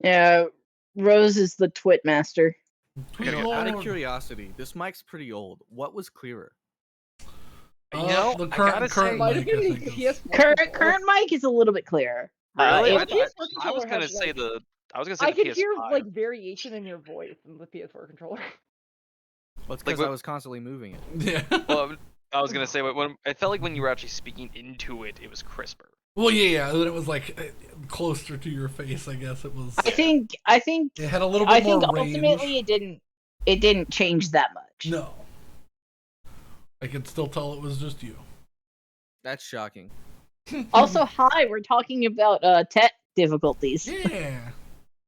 Yeah, Rose is the twit master. Okay, out of curiosity, this mic's pretty old. What was clearer? The current mic, Current mic is a little bit clearer. Really? I was gonna say the I could PS5. hear like variation in your voice in the PS4 controller. Well, it's because I was constantly moving it. Yeah. Well, I was gonna say when I felt like when you were actually speaking into it, it was crisper. Well, yeah. Then it was like closer to your face. I guess it was. I think it had a little bit more range. Ultimately it didn't change that much. No. I could still tell it was just you. That's shocking. Also, hi, we're talking about tech difficulties. Yeah.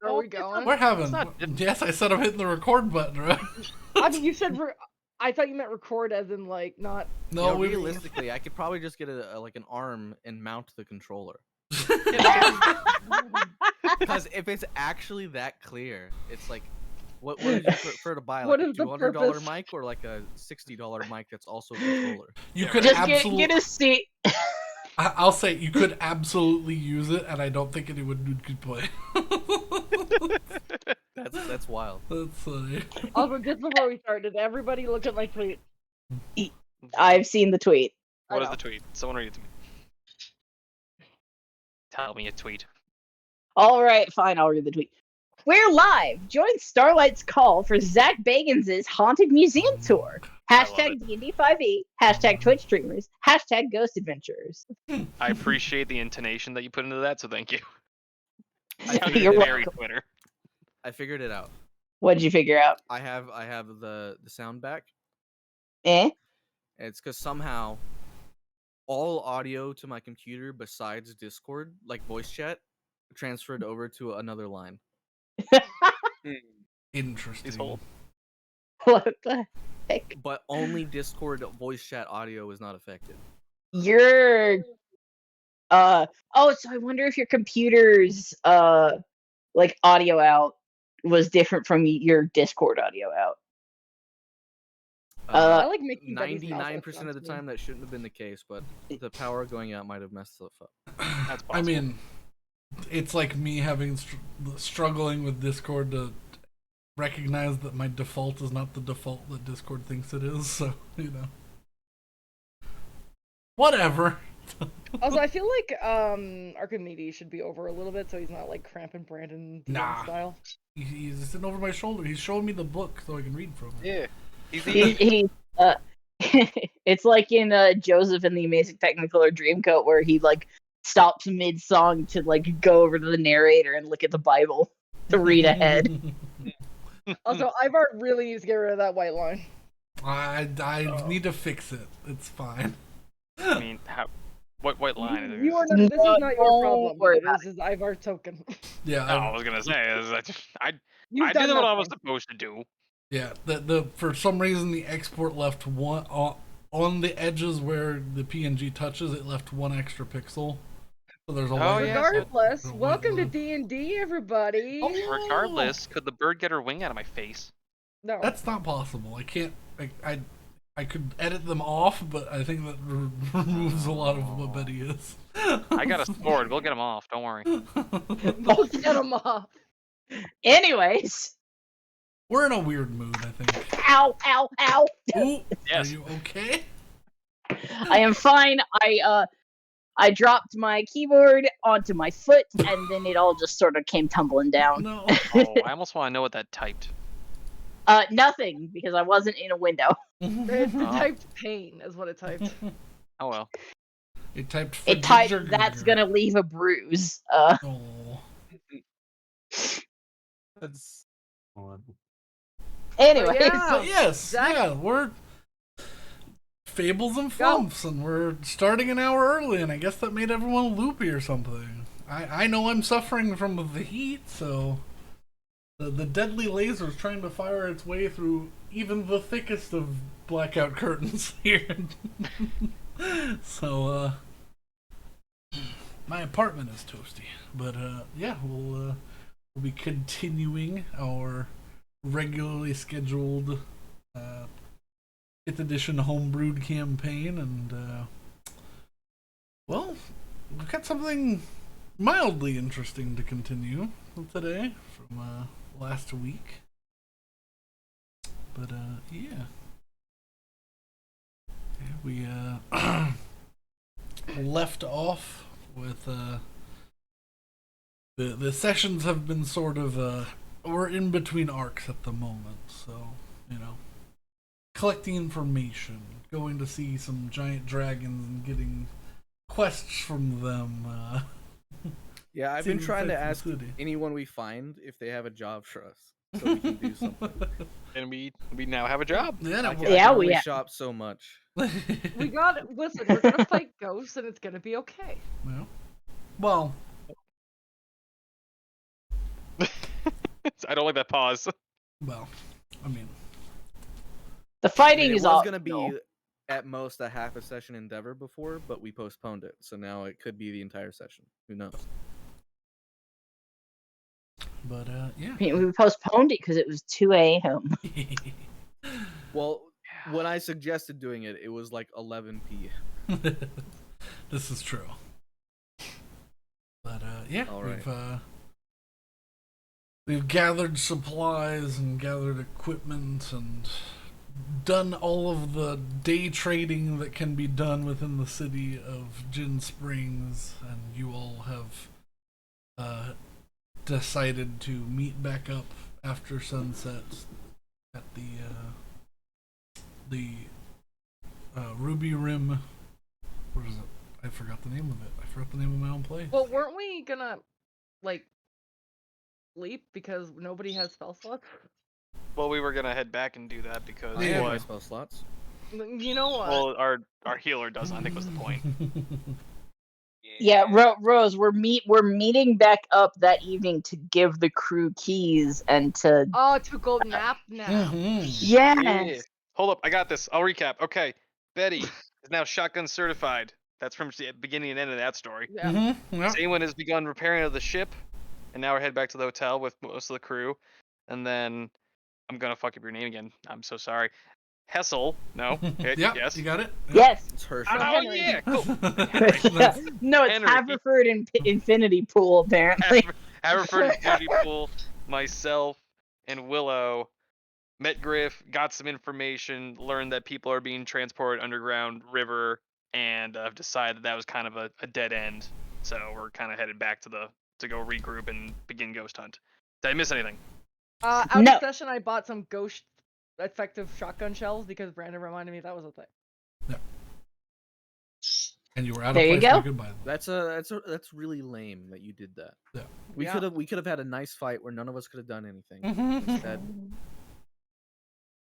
Are we going? We're having. Yes, I said I'm hitting the record button, right? I mean, you said I thought you meant record as in like not. No, realistically, I could probably just get like an arm and mount the controller. Because if it's actually that clear, it's like, what would you prefer to buy? Like a $200 mic or like a $60 mic that's also a controller? You could just absolutely get a seat. I'll say you could absolutely use it, and I don't think anyone could play. That's wild. That's funny. Also, just before we start, did everybody look at my tweet? I've seen the tweet. What is the tweet? Someone read it to me. Tell me a tweet. All right, fine, I'll read the tweet. We're live! Join Starlight's call for Zach Bagans' Haunted Museum Tour. Hashtag D&D5e, hashtag Twitch streamers, hashtag Ghost Adventurers. I appreciate the intonation that you put into that, so thank you. You're very welcome. Twitter. I figured it out. What did you figure out? I have the sound back. It's because somehow all audio to my computer besides Discord, like voice chat, transferred over to another line. Interesting. What the heck? But only Discord voice chat audio is not affected. So I wonder if your computer's like audio out was different from your Discord audio out. I like making 99% of the time that shouldn't have been the case, but the power going out might have messed stuff up. That's possible. I mean, it's like me having struggling with Discord to recognize that my default is not the default that Discord thinks it is. So whatever. Also, I feel like Archimedes should be over a little bit, so he's not like cramping Brandon style. He's sitting over my shoulder. He's showing me the book so I can read from it. Yeah. It's like in Joseph and the Amazing Technicolor Dreamcoat, where he like stops mid-song to like go over to the narrator and look at the Bible to read ahead. Also, Ivar really needs to get rid of that white line. I need to fix it. It's fine. I mean, what white line? This is not your problem. This is Ivar's token. Yeah. I was gonna say, I did what I was supposed to do. Yeah, the for some reason the export left one on the edges where the PNG touches. It left one extra pixel. So there's a regardless, welcome to D&D, everybody. Regardless, could the bird get her wing out of my face? No, that's not possible. I can't. I could edit them off, but I think that removes a lot of what Betty is. I got a sword. We'll get him off. Don't worry. We'll get him off. Anyways. We're in a weird mood, I think. Ow, ow, ow. Ooh, yes. Are you okay? I am fine. I dropped my keyboard onto my foot, and then it all just sort of came tumbling down. No. Oh, I almost want to know what that typed. Nothing, because I wasn't in a window. It typed pain, is what it typed. Oh well. It typed. That's gonna leave a bruise. Oh. That's odd. Anyway, we're Fables and Flumps, and we're starting an hour early, and I guess that made everyone loopy or something. I know I'm suffering from the heat, so the deadly laser's trying to fire its way through even the thickest of blackout curtains here. So, my apartment is toasty, but we'll be continuing our regularly scheduled 5th edition homebrewed campaign, and we've got something mildly interesting to continue. today from last week. But yeah. We left off with the sessions have been sort of we're in between arcs at the moment, so collecting information, going to see some giant dragons and getting quests from them. Yeah, I've been trying to ask anyone we find if they have a job for us, so we can do something. And we now have a job. I can only shop so much. We got it. Listen, we're gonna fight ghosts, and it's gonna be okay. Yeah. Well, I don't like that pause. Well, I mean, the fighting is going to be at most a half a session endeavor before, but we postponed it, so now it could be the entire session. Who knows? But yeah, I mean, we postponed it because it was 2 a.m. Well, when I suggested doing it, it was like 11 p.m. This is true. But yeah, all right. We've gathered supplies and gathered equipment and done all of the day trading that can be done within the city of Gin Springs, and you all have decided to meet back up after sunset at the Ruby Rim. What is it? I forgot the name of it. I forgot the name of my own place. Well, weren't we gonna sleep because nobody has spell slots? Well, we were gonna head back and do that because I have my spell slots. You know what? Well, our healer doesn't. I think was the point. Yeah, Rose, we're meeting back up that evening to give the crew keys and to go nap now. Mm-hmm. Yes. Yeah. Hold up, I got this. I'll recap. Okay, Betty is now shotgun certified. That's from the beginning and end of that story. Yeah. Mm-hmm. Yep. Saywan has begun repairing of the ship, and now we're headed back to the hotel with most of the crew. And then I'm gonna fuck up your name again. I'm so sorry. Hessel. No. Yep, Yes. you got it. Yes. It's her. Oh yeah. Cool. No, it's Henry. Haverford Infinity Pool, apparently. Haverford Infinity Pool, myself, and Willow met Griff, got some information, learned that people are being transported underground river, and I've decided that was kind of a dead end. So we're kind of headed back to go regroup and begin ghost hunt. Did I miss anything? Out No. of session, I bought some ghost effective shotgun shells because Brandon reminded me that was a thing. Yeah. And you were out There of you place. go. Goodbye. That's really lame that you did that. Yeah. We could have had a nice fight where none of us could have done anything. Mm-hmm.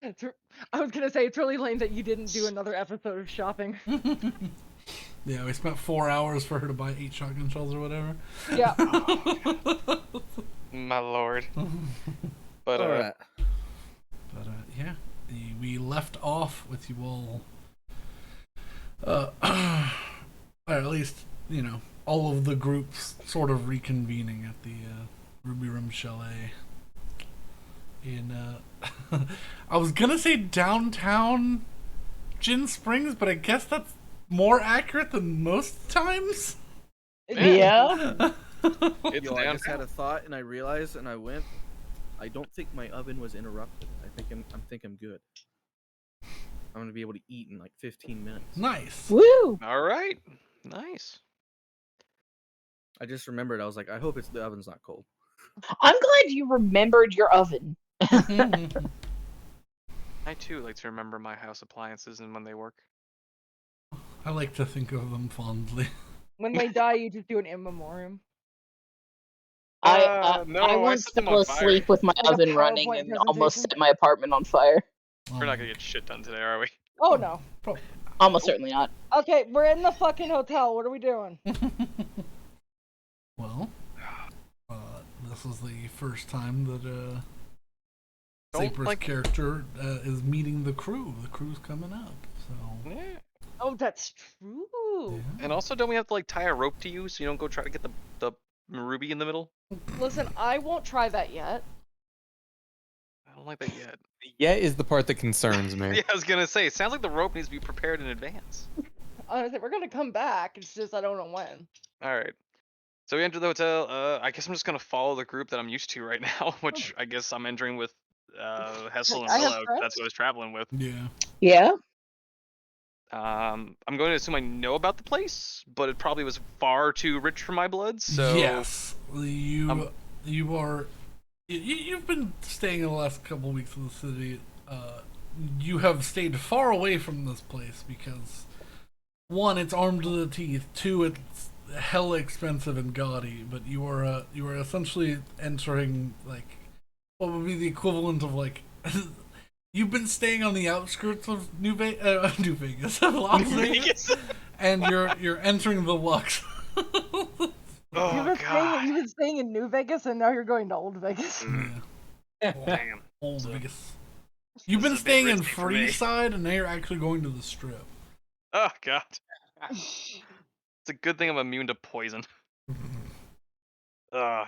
Instead, I was gonna say it's really lame that you didn't do another episode of shopping. Yeah, we spent 4 hours for her to buy 8 shotgun shells or whatever. Yeah. My lord. But all right. But yeah, we left off with you all, or at least all of the groups sort of reconvening at the Ruby Rim Chalet in I was gonna say downtown Gin Springs, but I guess that's more accurate than most times. Yeah. it's I just had a thought and I realized and I went. I don't think my oven was interrupted. I think I'm good. I'm gonna be able to eat in like 15 minutes. Nice. Woo! all right. Nice. I just remembered. I was like, I hope the oven's not cold. I'm glad you remembered your oven. I too like to remember my house appliances and when they work. I like to think of them fondly. When they die, you just do an in memoriam. I No, I I once set them fell on asleep with my Like a oven running PowerPoint and almost presentation? set my apartment on fire. We're not gonna get shit done today, are we? Oh no. Almost certainly not. Okay, we're in the fucking hotel. What are we doing? Well, this is the first time that Don't, Saper's like- character is meeting the crew. The crew's coming up, so Yeah. Oh, that's true. yeah. And also, don't we have to like tie a rope to you so you don't go try to get the ruby in the middle? Listen, I won't try that yet. I don't like that yet. Yet is the part that concerns me. Yeah, I was gonna say, it sounds like the rope needs to be prepared in advance. Honestly, we're gonna come back. It's just I don't know when. All right. So we enter the hotel. I guess I'm just gonna follow the group that I'm used to right now, which I guess I'm entering with Hessel and I have Willow. That's who I was traveling with. Yeah. Yeah. I'm going to assume I know about the place, but it probably was far too rich for my blood. So Yes, you are. You've been staying in the last couple of weeks in the city. You have stayed far away from this place because one, it's armed to the teeth. Two, it's hella expensive and gaudy. But you are essentially entering like what would be the equivalent of like. You've been staying on the outskirts of New Vegas, Las Vegas, and you're entering the Lux. oh god, You've been staying in New Vegas, and now you're going to Old Vegas. Yeah. damn. Old So, Vegas. You've this been is a bit staying in risky for me. Freeside, and now you're actually going to the Strip. Oh god, it's a good thing I'm immune to poison.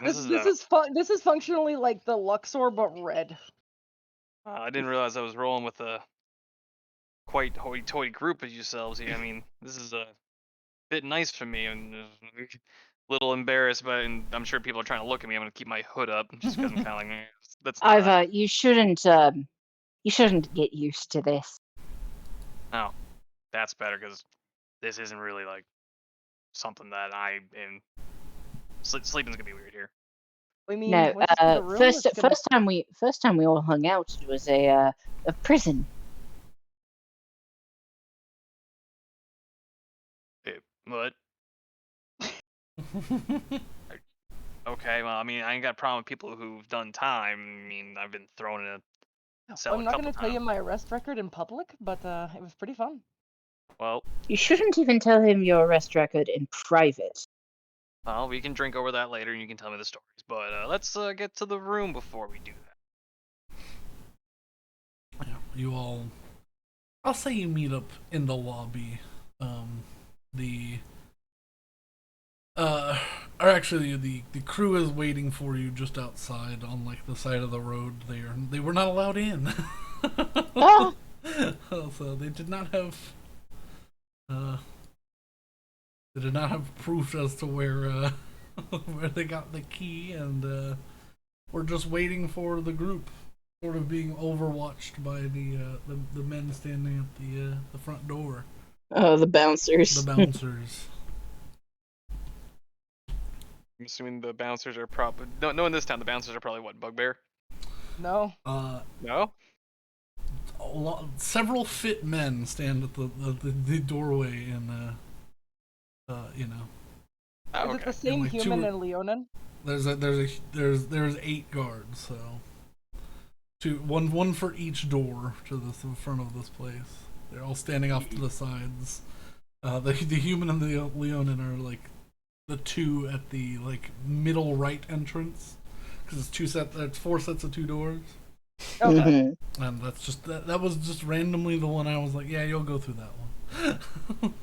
This is This is functionally like the Luxor but red. I didn't realize I was rolling with a quite hoity-toity group of yourselves here. I mean, this is a bit nice for me, and a little embarrassed, but and I'm sure people are trying to look at me. I'm gonna keep my hood up just because I'm kind of like, that's not. Ivor, you shouldn't get used to this. Oh, that's better because this isn't really like something that I am. Sleeping's gonna be weird here. I mean, No, once you see the room, first it's gonna... first time we all hung out, it was a prison. What? Okay, well, I mean, I ain't got a problem with people who've done time. I mean, I've been thrown in a cell I'm a not couple gonna tell you times. my arrest record in public, but it was pretty fun. Well, You shouldn't even tell him your arrest record in private. we can drink over that later, and you can tell me the stories. But let's get to the room before we do that. Yeah, you all. I'll say you meet up in the lobby. Or actually, the crew is waiting for you just outside on like the side of the road. They were not allowed in. Oh, So they did not have proof as to where where they got the key, and we're just waiting for the group, sort of being overwatched by the men standing at the front door, oh, the bouncers. the bouncers. I'm assuming the bouncers are probably no in this town. The bouncers are probably what, bugbear? No. No. Several fit men stand at the doorway, and you know. Oh, Is okay. it the same like human two- and Leonin? There's 8 guards, so one for each door to the front of this place. They're all standing off to the sides. The human and the Leonin are like the 2 at the like middle right entrance, because it's 4 sets of 2 doors. Okay. Mhm. And that's just that was just randomly the one I was like, yeah, you'll go through that one.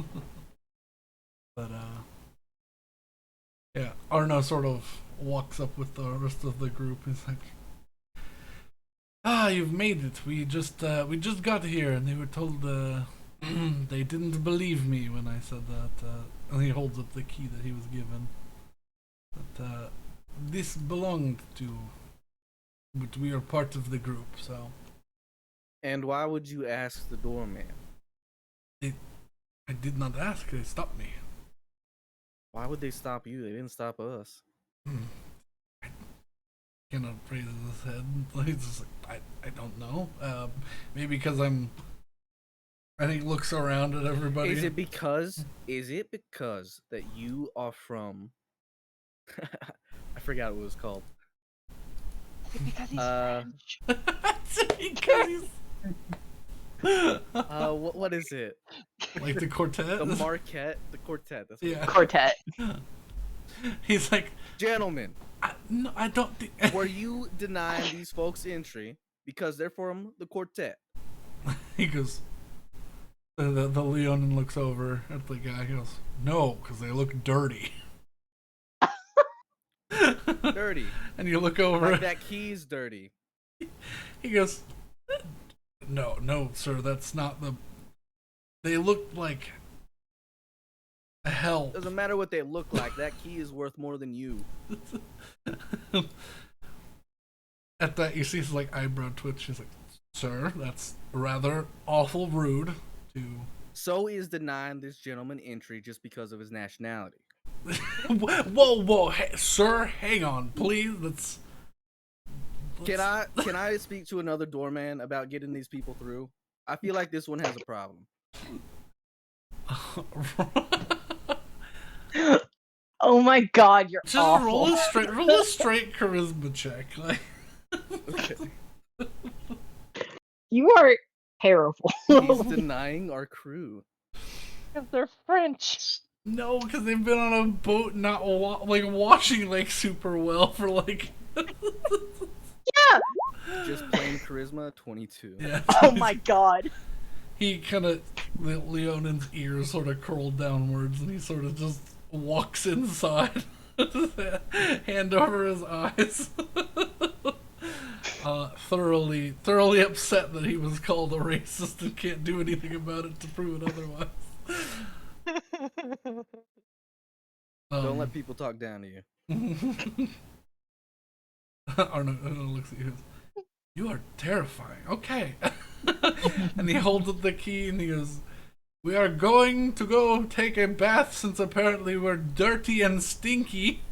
But yeah, Arno sort of walks up with the rest of the group. He's like, you've made it. We just got here, and they were told they didn't believe me when I said that. And he holds up the key that he was given. But this belonged to. But we are part of the group, so. And why would you ask the doorman? I did not ask. They stopped me. Why would they stop you? They didn't stop us. I cannot raise his head. He's just like, I don't know. Maybe because I think he looks around at everybody. Is it because that you are from I forgot what it was called. Because he's French. because he's what is it? like the quartet? The Marquette, the quartet. That's what Yeah. Quartet. He's like, Gentlemen, no, I don't think. were you denying these folks entry because they're from the quartet? He goes. The Leonin looks over at the guy. He goes, no, because they look dirty. Dirty. And you look over. Like that key's dirty. He goes, no, sir, that's not the. They look like. Help. Doesn't matter what they look like. That key is worth more than you. At that, you see his like eyebrow twitch. She's like, "Sir, that's rather awful rude to." So is denying this gentleman entry just because of his nationality. Whoa, hey, sir, hang on, please. Can I speak to another doorman about getting these people through? I feel like this one has a problem. Oh my god, you're Just awful. roll a straight charisma check. Like, Okay. You are terrible. He's denying our crew. Because they're French. no, because they've been on a boat, not washing like super well for like. Yeah. Just plain charisma, 22. Yeah. Oh my god. He kind of, Leonan's ears sort of curl downwards, and he sort of just walks inside, hand over his eyes, thoroughly upset that he was called a racist and can't do anything about it to prove it otherwise. Don't let people talk down to you. Arno looks at you. You are terrifying. Okay. And he holds up the key and he goes, "We are going to go take a bath since apparently we're dirty and stinky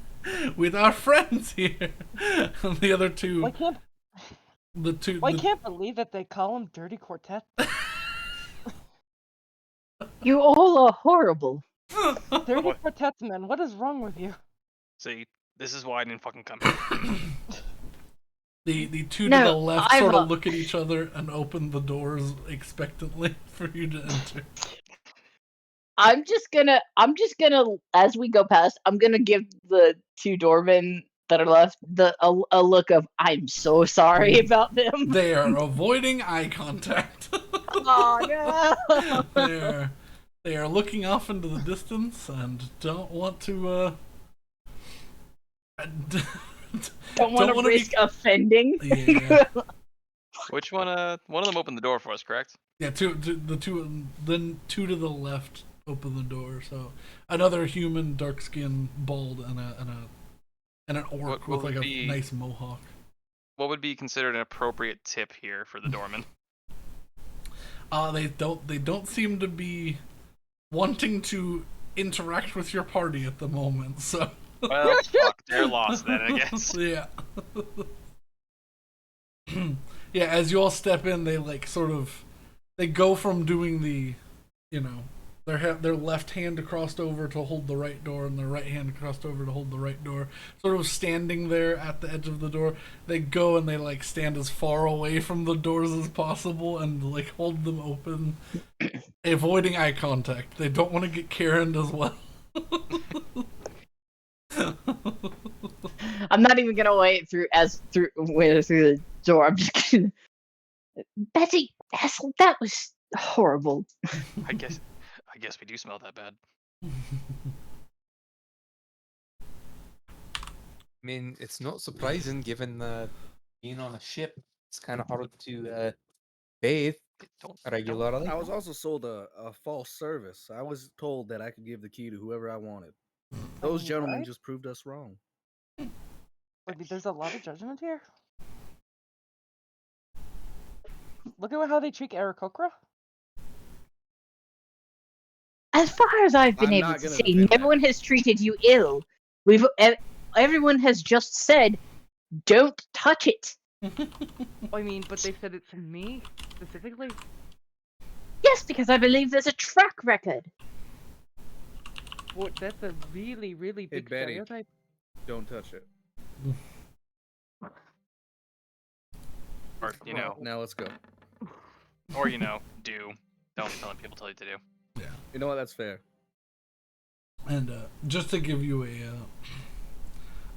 with our friends here." And the other two, I can't believe that they call them Dirty Quartet. You all are horrible. Dirty Quartets, man. What is wrong with you? See, this is why I didn't fucking come here. the two to No, the left I'm sort a- of look at each other and open the doors expectantly for you to enter. I'm just gonna, as we go past, I'm gonna give the two doormen that are left a look of, I'm so sorry about them. They are avoiding eye contact. Oh no! They are looking off into the distance and don't want to Don't want to wanna risk offending. Yeah. Which one? One of them opened the door for us, correct? Yeah, two to the left open the door. So another human, dark skin, bald, and an orc What with like would a be- nice mohawk. What would be considered an appropriate tip here for the doorman? They don't seem to be wanting to interact with your party at the moment. So Well, fuck, they're lost then, I guess. yeah. Yeah, as you all step in, they they go from doing the, their left hand crossed over to hold the right door and their right hand crossed over to hold the right door, sort of standing there at the edge of the door. They go and they stand as far away from the doors as possible and hold them open, avoiding eye contact. They don't want to get Karen'd as well. I'm not even gonna wait through the door. I'm just gonna. Betty, Hassel, that was horrible. I guess we do smell that bad. I mean, it's not surprising given that being on a ship, it's kind of hard to bathe regularly. I was also sold a false service. I was told that I could give the key to whoever I wanted. Those gentlemen What? just proved us wrong. Wait, there's a lot of judgment here. Look at how they treat Aarakocra. As far as I've been I'm able not to gonna see, defend no that. one has treated you ill. Everyone has just said, "Don't touch it." I mean, but they said it to me specifically. Yes, because I believe there's a track record. Well, that's a really, really Hey, big Betty. stereotype. Don't touch it. Or, Now let's go. or, do. Don't tell people tell you to do. You know what? That's fair. And just to give you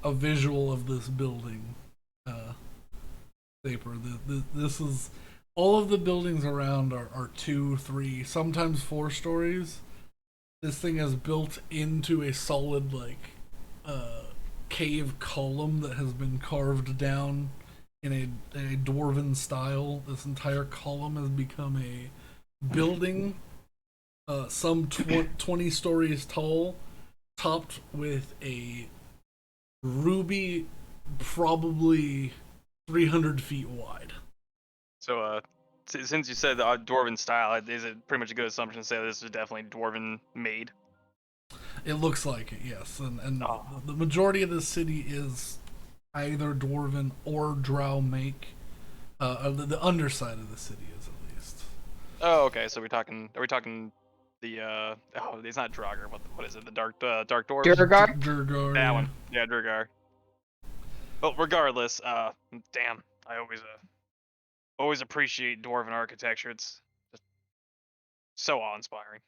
a visual of this building, Vapor, this is all of the buildings around are 2, 3, sometimes 4 stories. This thing is built into a solid cave column that has been carved down in a dwarven style. This entire column has become a building some 20 stories tall, topped with a ruby, probably 300 feet wide. So, since you said the dwarven style, is it pretty much a good assumption to say this is definitely dwarven made? It looks like it, yes. And Oh. the majority of the city is either dwarven or drow make. The underside of the city is, at least. Oh, okay. So are we talking the oh, it's not Draugr. What is it? The dark dwarves. Durgar? Durgar. That Yeah. one. Yeah, Durgar. Well, regardless, damn, I always appreciate dwarven architecture. It's just so awe-inspiring.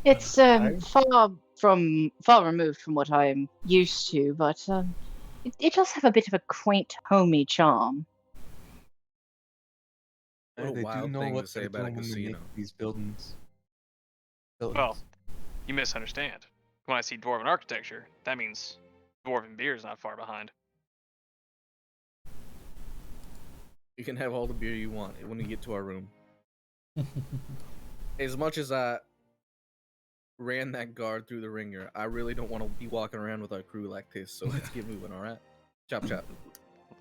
It's far removed from what I'm used to, but it does have a bit of a quaint, homey charm. What a They do wild know thing what to say they're about a doing when they make casino. these buildings. Well, you misunderstand. When I see dwarven architecture, that means dwarven beer is not far behind. You can have all the beer you want when you get to our room. As much as I ran that guard through the ringer, I really don't want to be walking around with our crew like this, so let's get moving, alright? Chop chop.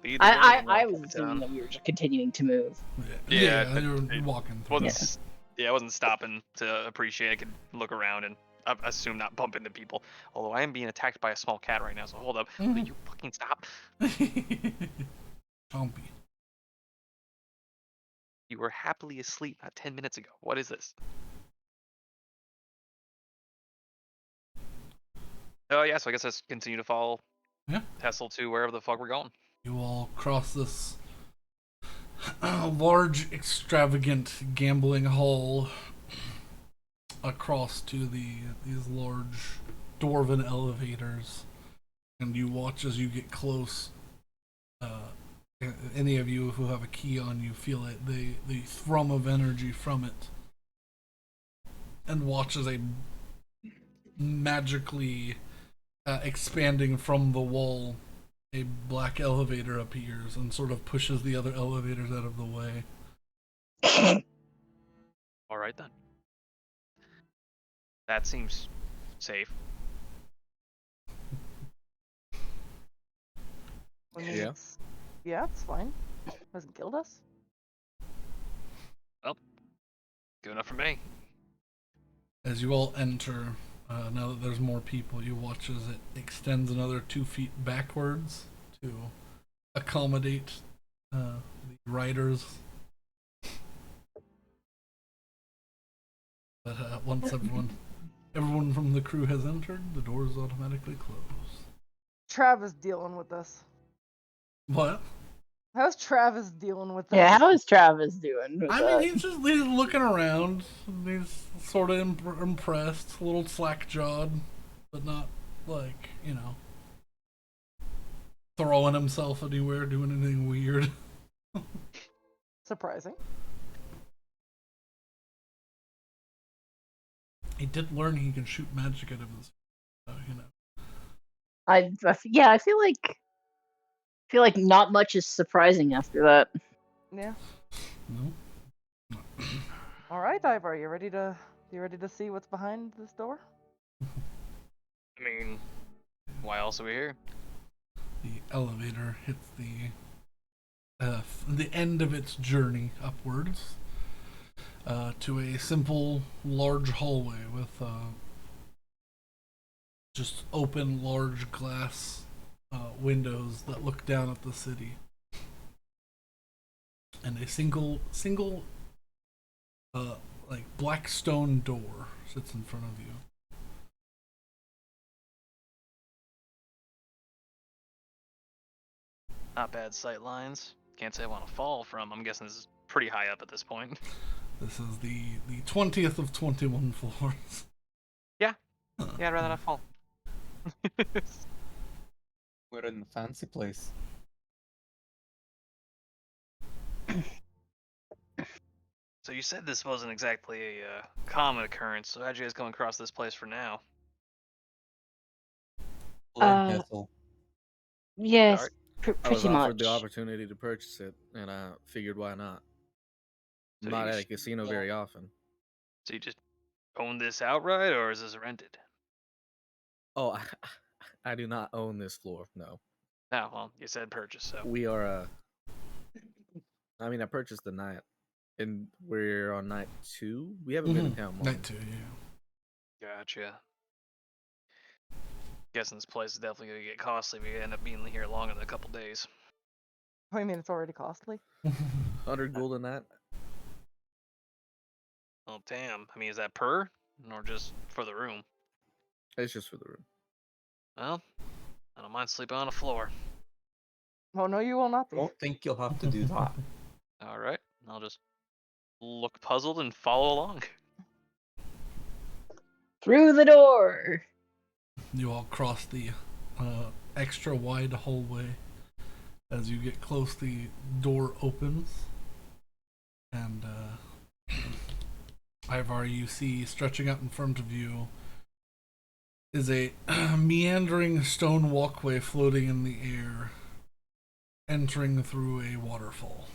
Lead the way and I walk was up assuming town. that we were just continuing to move. Yeah, you're it walking through. wasn't I wasn't stopping to appreciate. I could look around and I assume not bump into people. Although I am being attacked by a small cat right now, so hold up. Will you fucking stop? Chompy. You were happily asleep not 10 minutes ago. What is this? Oh yeah, so I guess let's continue to follow Tessel to wherever the fuck we're going. You all cross this large, extravagant gambling hall across to these large dwarven elevators, and you watch as you get close. Any of you who have a key on you feel it, the thrum of energy from it, and watch as a magically expanding from the wall, a black elevator appears and sort of pushes the other elevators out of the way. All right then. That seems safe. I mean, Yeah. Yeah, it's fine. Doesn't kill us. Well, good enough for me. As you all enter, now that there's more people, you watch as it extends another 2 feet backwards to accommodate the riders. But once everyone from the crew has entered, the doors automatically close. Travis dealing with this. What? How's Travis dealing with this? Yeah, how is Travis doing? With I that? mean, he's looking around. He's sort of impressed, a little slack-jawed, but not like, throwing himself anywhere, doing anything weird. Surprising. He did learn he can shoot magic out of his, I feel like not much is surprising after that. Yeah. No. All right, Ivar, you ready to see what's behind this door? I mean, why else are we here? The elevator hits the end of its journey upwards to a simple, large hallway with just open, large glass windows that look down at the city, and a single like black stone door sits in front of you. Not bad sight lines. Can't say I want to fall from. I'm guessing this is pretty high up at this point. This is the 20th of 21 floors. Yeah, I'd rather not fall. We're in the fancy place. So you said this wasn't exactly a common occurrence, so how'd you guys come across this place for now? Vessel. Yes, Alright. I was pretty offered much. the opportunity to purchase it, and I figured why not. So Not you at a sh- casino very often. So you just own this outright, or is this rented? Oh, I do not own this floor. No, No, well, you said purchase, so we are. I mean, I purchased the night, and we're on night 2. We haven't been in town long. Night 2, yeah. gotcha. Guessing this place is definitely gonna get costly if we end up being here longer than a couple days. I mean, it's already costly. 100 gold a night. Oh damn! I mean, is that per, or just for the room? It's just for the room. Well, I don't mind sleeping on the floor. Oh no, you will not I be. don't think you'll have to do that. All right, I'll just look puzzled and follow along. Through the door. You all cross the extra wide hallway. As you get close, the door opens, and Ivar, you see stretching out in front of you is a meandering stone walkway floating in the air, entering through a waterfall.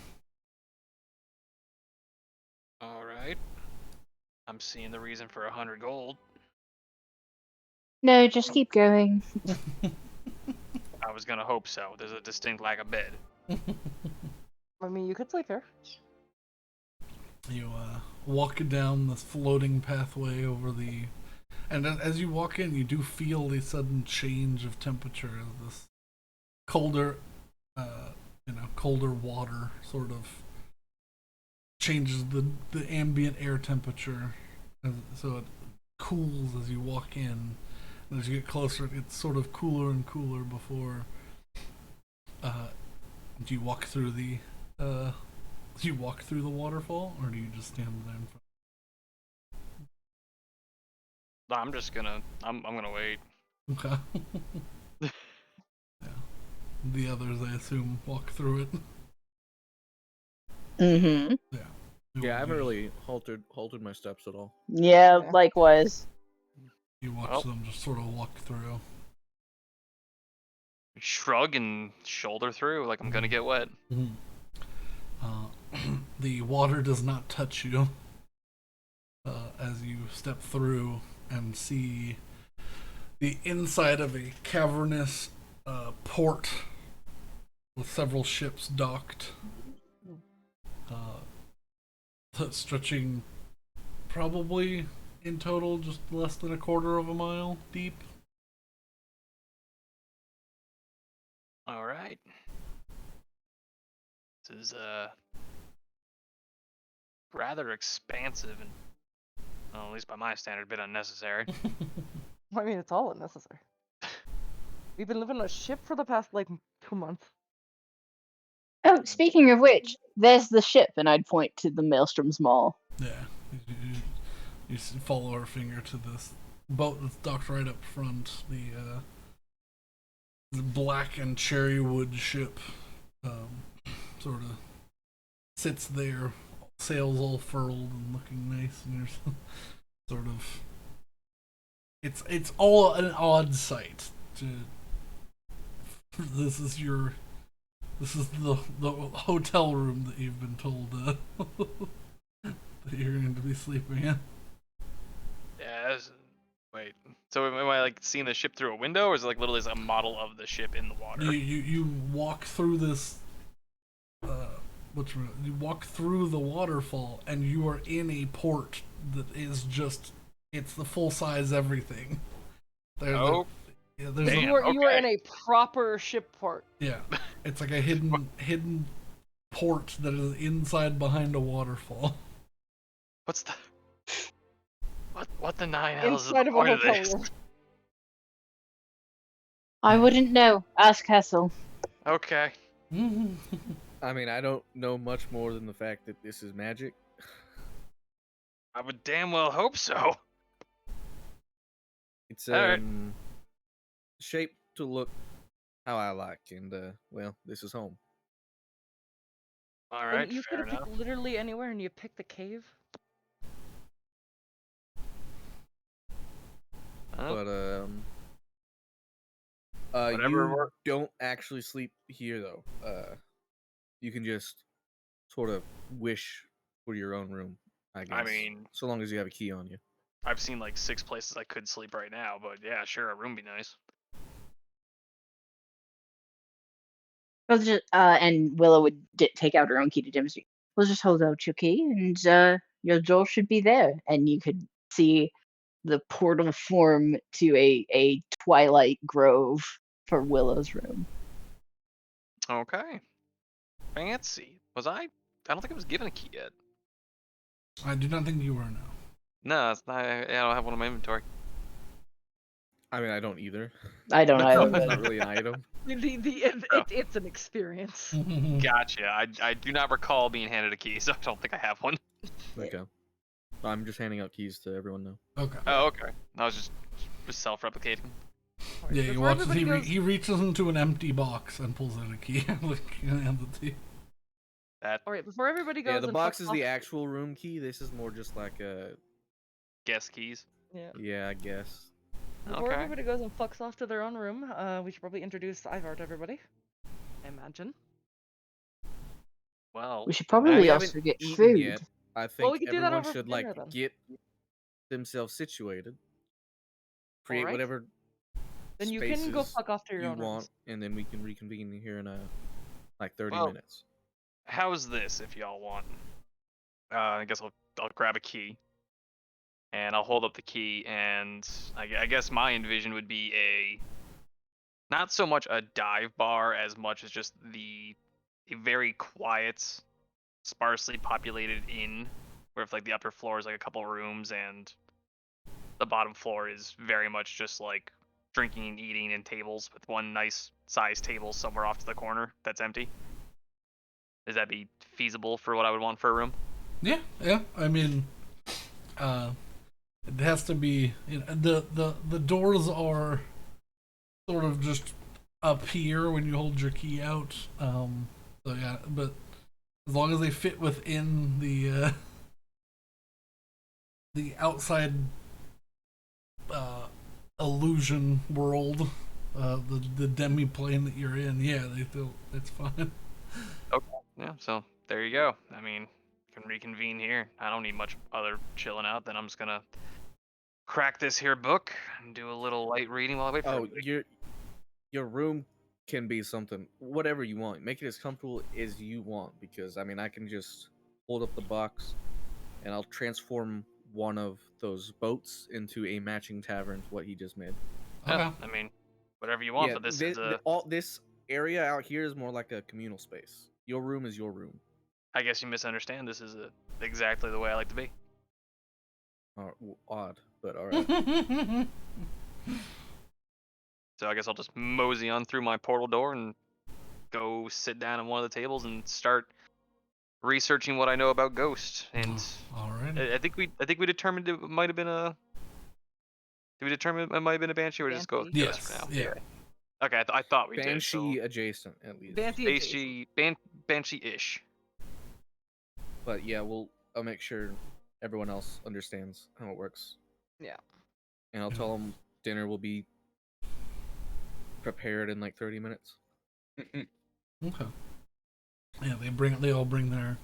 All right, I'm seeing the reason for 100 gold. No, just keep going. I was gonna hope so. There's a distinct lack of bed. I mean, you could sleep here. You walk down this floating pathway over the, and as you walk in, you do feel the sudden change of temperature as this colder, colder water sort of changes the ambient air temperature, so it cools as you walk in. And as you get closer, it gets sort of cooler and cooler before. Do you walk through the? Do you walk through the waterfall, or do you just stand there in I'm just gonna. I'm gonna wait. front? Okay. Yeah. The others, I assume, walk through it. Mm-hmm. Yeah. Yeah, I haven't really halted my steps at all. Yeah, Yeah. likewise. You watch Well. them just sort of walk through. Shrug and shoulder through, like I'm gonna get wet. The water does not touch you as you step through and see the inside of a cavernous port with several ships docked, stretching probably in total just less than a quarter of a mile deep. All right. This is rather expansive and, well, at least by my standard, a bit unnecessary. I mean, it's all unnecessary. We've been living on a ship for the past, 2 months. Oh, speaking of which, there's the ship, and I'd point to the Maelstrom's Mall. Yeah, you follow her finger to this boat that's docked right up front. The black and cherry wood ship sort of sits there, sails all furled and looking nice, and you're sort of it's all an odd sight. This is the hotel room that you've been told that you're going to be sleeping in. Yeah. Wait. So am I like seeing the ship through a window, or is it like literally a model of the ship in the water? You walk through this. You walk through the waterfall, and you are in a port that is just. It's the full size everything. There's Damn, You are okay. in a proper ship port. Yeah, it's like a hidden port that is inside behind a waterfall. What's the what the nine hells Inside is the of a point of hotel this? room. I wouldn't know. Ask Hessel. Okay. I mean, I don't know much more than the fact that this is magic. I would damn well hope so. It's Alright. shaped to look how I like, and well, this is home. All right, And you could fair have enough. picked literally anywhere, and you picked the cave. But Whatever you works. don't actually sleep here though. You can just sort of wish for your own room, I guess. I mean, so long as you have a key on you. I've seen like 6 places I could sleep right now, but yeah, sure, a room be nice. And Willow would take out her own key to demonstrate. We'll just hold out your key, and your door should be there, and you could see the portal form to a twilight grove for Willow's room. Okay. Fancy. Was I? I don't think I was given a key yet. I do not think you were, no. No, it's not, I don't have one in my inventory. I mean, I don't either. I don't That's either. not But really an item. It's an experience. Gotcha. I do not recall being handed a key, so I don't think I have one. Okay. I'm just handing out keys to everyone now. Okay. Oh, okay. I was just self-replicating. Yeah, you Before watch as everybody goes- he reaches into an empty box and pulls out a key and hands it to you. That All right, before everybody goes. Yeah, the and box fucks is off- the actual room key. This is more just like a. guest keys. Yeah. Yeah, I guess. Before Okay. everybody goes and fucks off to their own room, we should probably introduce Ivar to everybody. I imagine. Well, we should We probably haven't also get eaten food. yet. I think we could do that everyone over should dinner, like then. get themselves situated, create Alright. whatever Then you can go spaces fuck off to your you own want, rooms. and then we can reconvene here in like 30 Well, minutes. how's this if y'all want? I guess I'll grab a key, and I'll hold up the key, and I guess my envision would be not so much a dive bar as much as just a very quiet, sparsely populated inn, where if like the upper floor is like a couple rooms and the bottom floor is very much just like drinking and eating and tables with one nice size table somewhere off to the corner that's empty. Does that be feasible for what I would want for a room? Yeah. I mean, it has to be. You know, the doors are sort of just up here when you hold your key out. So yeah, but as long as they fit within the outside illusion world, the demi plane that you're in, yeah, they feel it's fine. Yeah, so there you go. I mean, can reconvene here. I don't need much other chilling out. Then I'm just gonna crack this here book and do a little light reading while I wait for Oh, everybody. your room can be something, whatever you want. Make it as comfortable as you want, because I mean, I can just hold up the box, and I'll transform one of those boats into a matching tavern to what he just made. Yeah, I mean, whatever you want, but this is all this area out here is more like a communal space. Your room is your room. I guess you misunderstand. This is exactly the way I like to be. Odd, but all right. So I guess I'll just mosey on through my portal door and go sit down at one of the tables and start researching what I know about Ghost. And all right. I think we determined it might have been a. Did we determine it might have been a banshee or just Ghost Yes. for now? Yeah. Okay, I thought we Banshee did. adjacent, at least. Banshee-ish. But yeah, I'll make sure everyone else understands how it works. Yeah. And I'll tell them dinner will be prepared in like 30 minutes. Okay. Yeah, they all bring their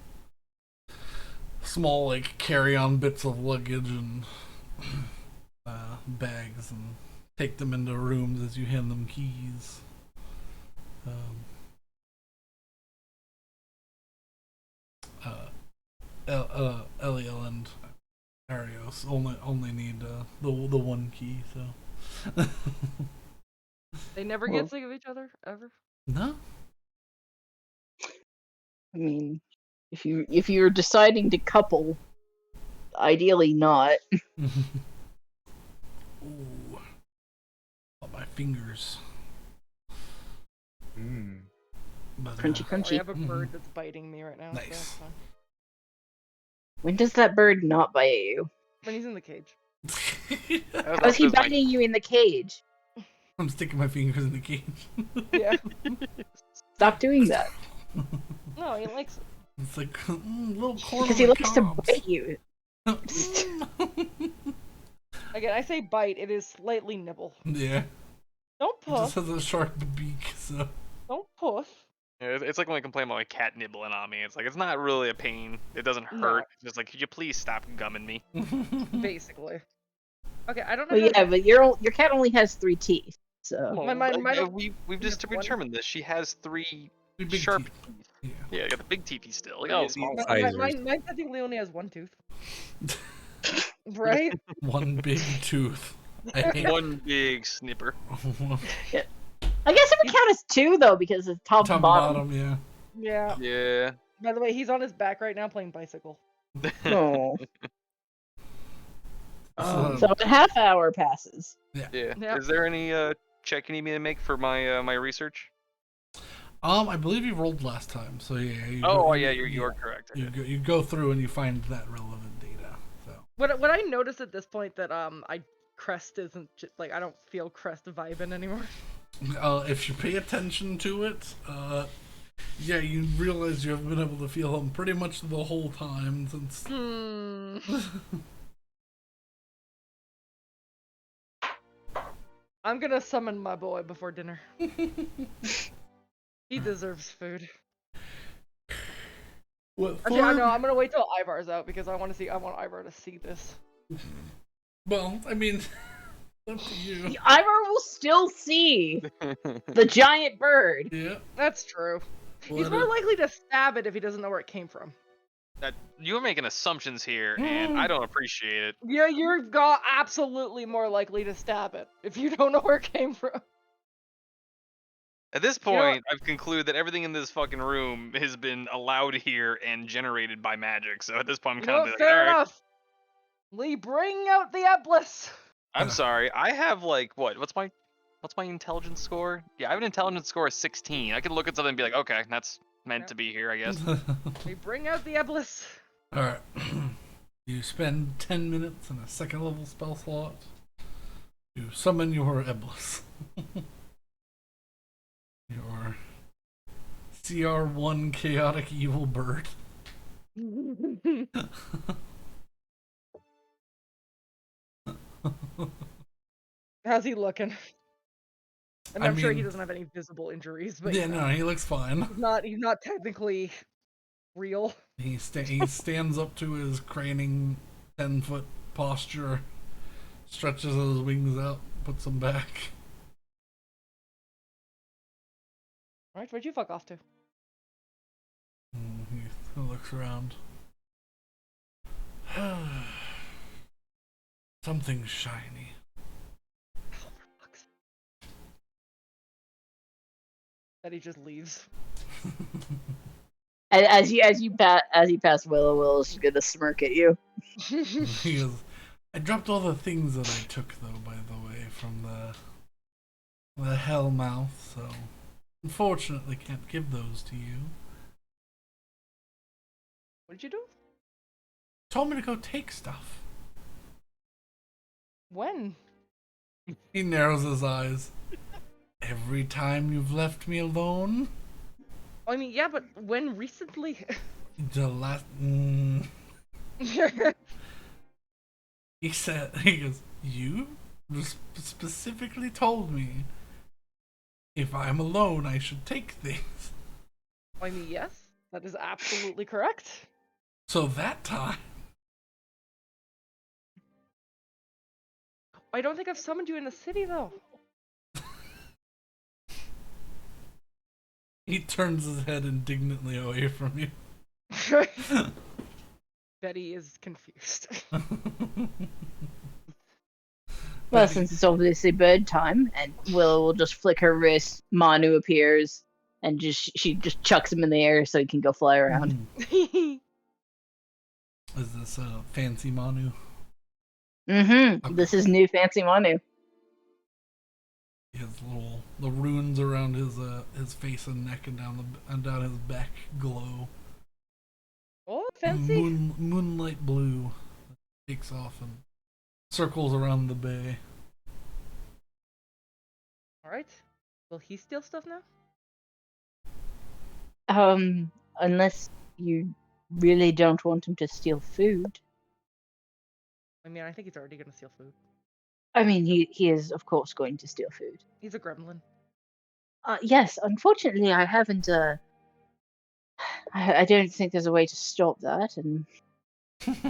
small like carry-on bits of luggage and bags and take them into rooms as you hand them keys. Eliel and Arios only need the one key, so They never Well- get sick of each other ever. no. I mean, if you're deciding to couple, ideally not. Ooh, oh, my fingers. But, Crunchy, I crunchy. have a bird that's biting me right now. So Nice. that's fine. When does that bird not bite you? When he's in the cage. How is he biting you in the cage? I'm sticking my fingers in the cage. Yeah. Stop doing that. No, he likes it. It's like little corner. Because he likes to bite you. Again, I say bite, it is slightly nibble. Yeah. Don't It just puff. has a sharp beak, so. Don't puff. Yeah, it's like when I complain about my cat nibbling on me. It's like it's not really a pain. It doesn't hurt. It's just like, could you please stop gumming me? Basically. Okay, I don't know. Well, how yeah, but your cat only has 3 teeth, so. We've just determined this. She has 3 Big sharp teeth. teeth. Yeah. Yeah, I got the big teethy still. Look Pretty how small small. sizers. Mine technically only has 1 tooth. Right? One big tooth. I hate One big snipper. I guess it would count as 2 though, because it's top, top and and bottom. bottom, yeah. Yeah. Yeah. By the way, he's on his back right now playing bicycle. Oh. So- So a half hour passes. Yeah. Yep. Is there any check you need me to make for my my research? I believe you rolled last time, so yeah. You're correct. Okay. You go through and you find that relevant data. So What I noticed at this point that Crest isn't like I don't feel Crest vibing anymore. if you pay attention to it, yeah, you realize you have been able to feel him pretty much the whole time since. I'm gonna summon my boy before dinner. He deserves food. What Actually, I for? know I'm gonna wait till Ivar's out because I want Ivar to see this. Well, I mean, up to you. Ivar will still see the giant bird. Yeah. That's true. He's What more if- likely to stab it if he doesn't know where it came from. You're making assumptions here, and I don't appreciate it. Yeah, you're absolutely more likely to stab it if you don't know where it came from. At this You know what? point, I've concluded that everything in this fucking room has been allowed here and generated by magic. So at this point, I'm You kind know of what? like, Fair all right. enough. Lee, bring out the Eblis. I'm sorry. I have like what? What's my intelligence score? Yeah, I have an intelligence score of 16. I could look at something and be like, okay, that's meant to be here, I guess. We bring out the Eblis. Alright. You spend 10 minutes in a second level spell slot to summon your Eblis. Your CR1 chaotic evil bird. How's he looking? And I I'm sure he mean- doesn't have any visible injuries, but Yeah, no, he looks fine. he's not technically real. He stands up to his craning 10-foot posture, stretches his wings out, puts them back. Right, where'd you fuck off to? He looks around. Something shiny. That he just leaves. And as you pass Willow's just gonna smirk at you. He goes, I dropped all the things that I took, though, by the way, from the Hellmouth, so unfortunately can't give those to you. What did you do? Told me to go take stuff. When? He narrows his eyes. Every time you've left me alone, I mean, yeah, but when recently? the last. He goes, you specifically told me if I'm alone, I should take things. I mean, yes, that is absolutely correct. So that time, I don't think I've summoned you in the city, though. he turns his head indignantly away from you. Betty is confused. Well, since it's obviously bird time, and Willow will just flick her wrist, Manu appears, and she just chucks him in the air so he can go fly around. Is this fancy Manu? Mm-hmm. This is new fancy Manu. He has the runes around his face and neck and down his back glow. Oh, fancy. Moonlight blue takes off and circles around the bay. Alright. Will he steal stuff now? Unless you really don't want him to steal food. I mean, I think he's already gonna steal food. I mean, he is of course going to steal food. He's a gremlin. Yes, unfortunately, I haven't I don't think there's a way to stop that, and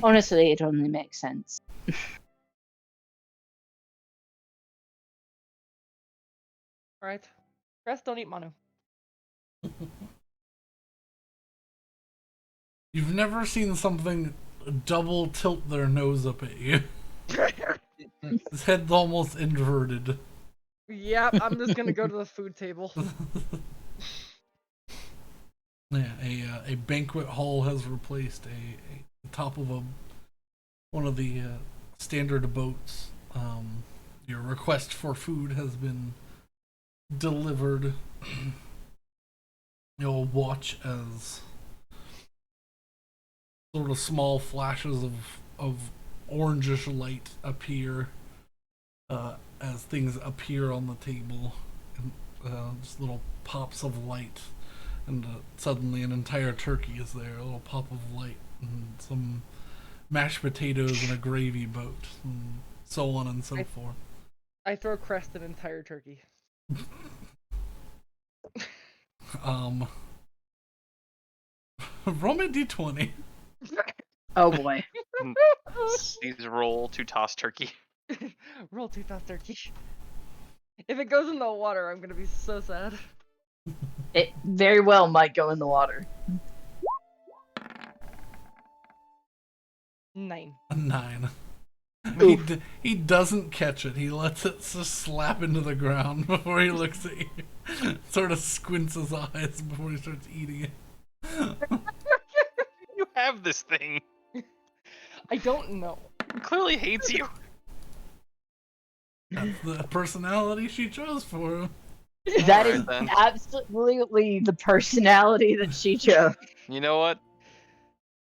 honestly, it only makes sense. Alright. Crest, don't eat Manu. You've never seen something double tilt their nose up at you. His head's almost inverted. Yep, I'm just gonna go to the food table. Yeah, a banquet hall has replaced a top of one of the standard boats. Your request for food has been delivered. You'll watch as sort of small flashes of orangish light appear as things appear on the table, and just little pops of light, and suddenly an entire turkey is there, a little pop of light, and some mashed potatoes and a gravy boat, and so on and so forth. I throw Crest an entire turkey. Roll me a d20. Oh boy. Please roll to toss turkey. Roll 2 toss turkey. If it goes in the water, I'm gonna be so sad. It very well might go in the water. 9. A 9. Oof. He doesn't catch it. He lets it just slap into the ground before he looks at you. Sort of squints his eyes before he starts eating it. You have this thing. I don't know. It clearly hates you. That's the personality she chose for him. That Alright, is then. absolutely the personality that she chose. You know what?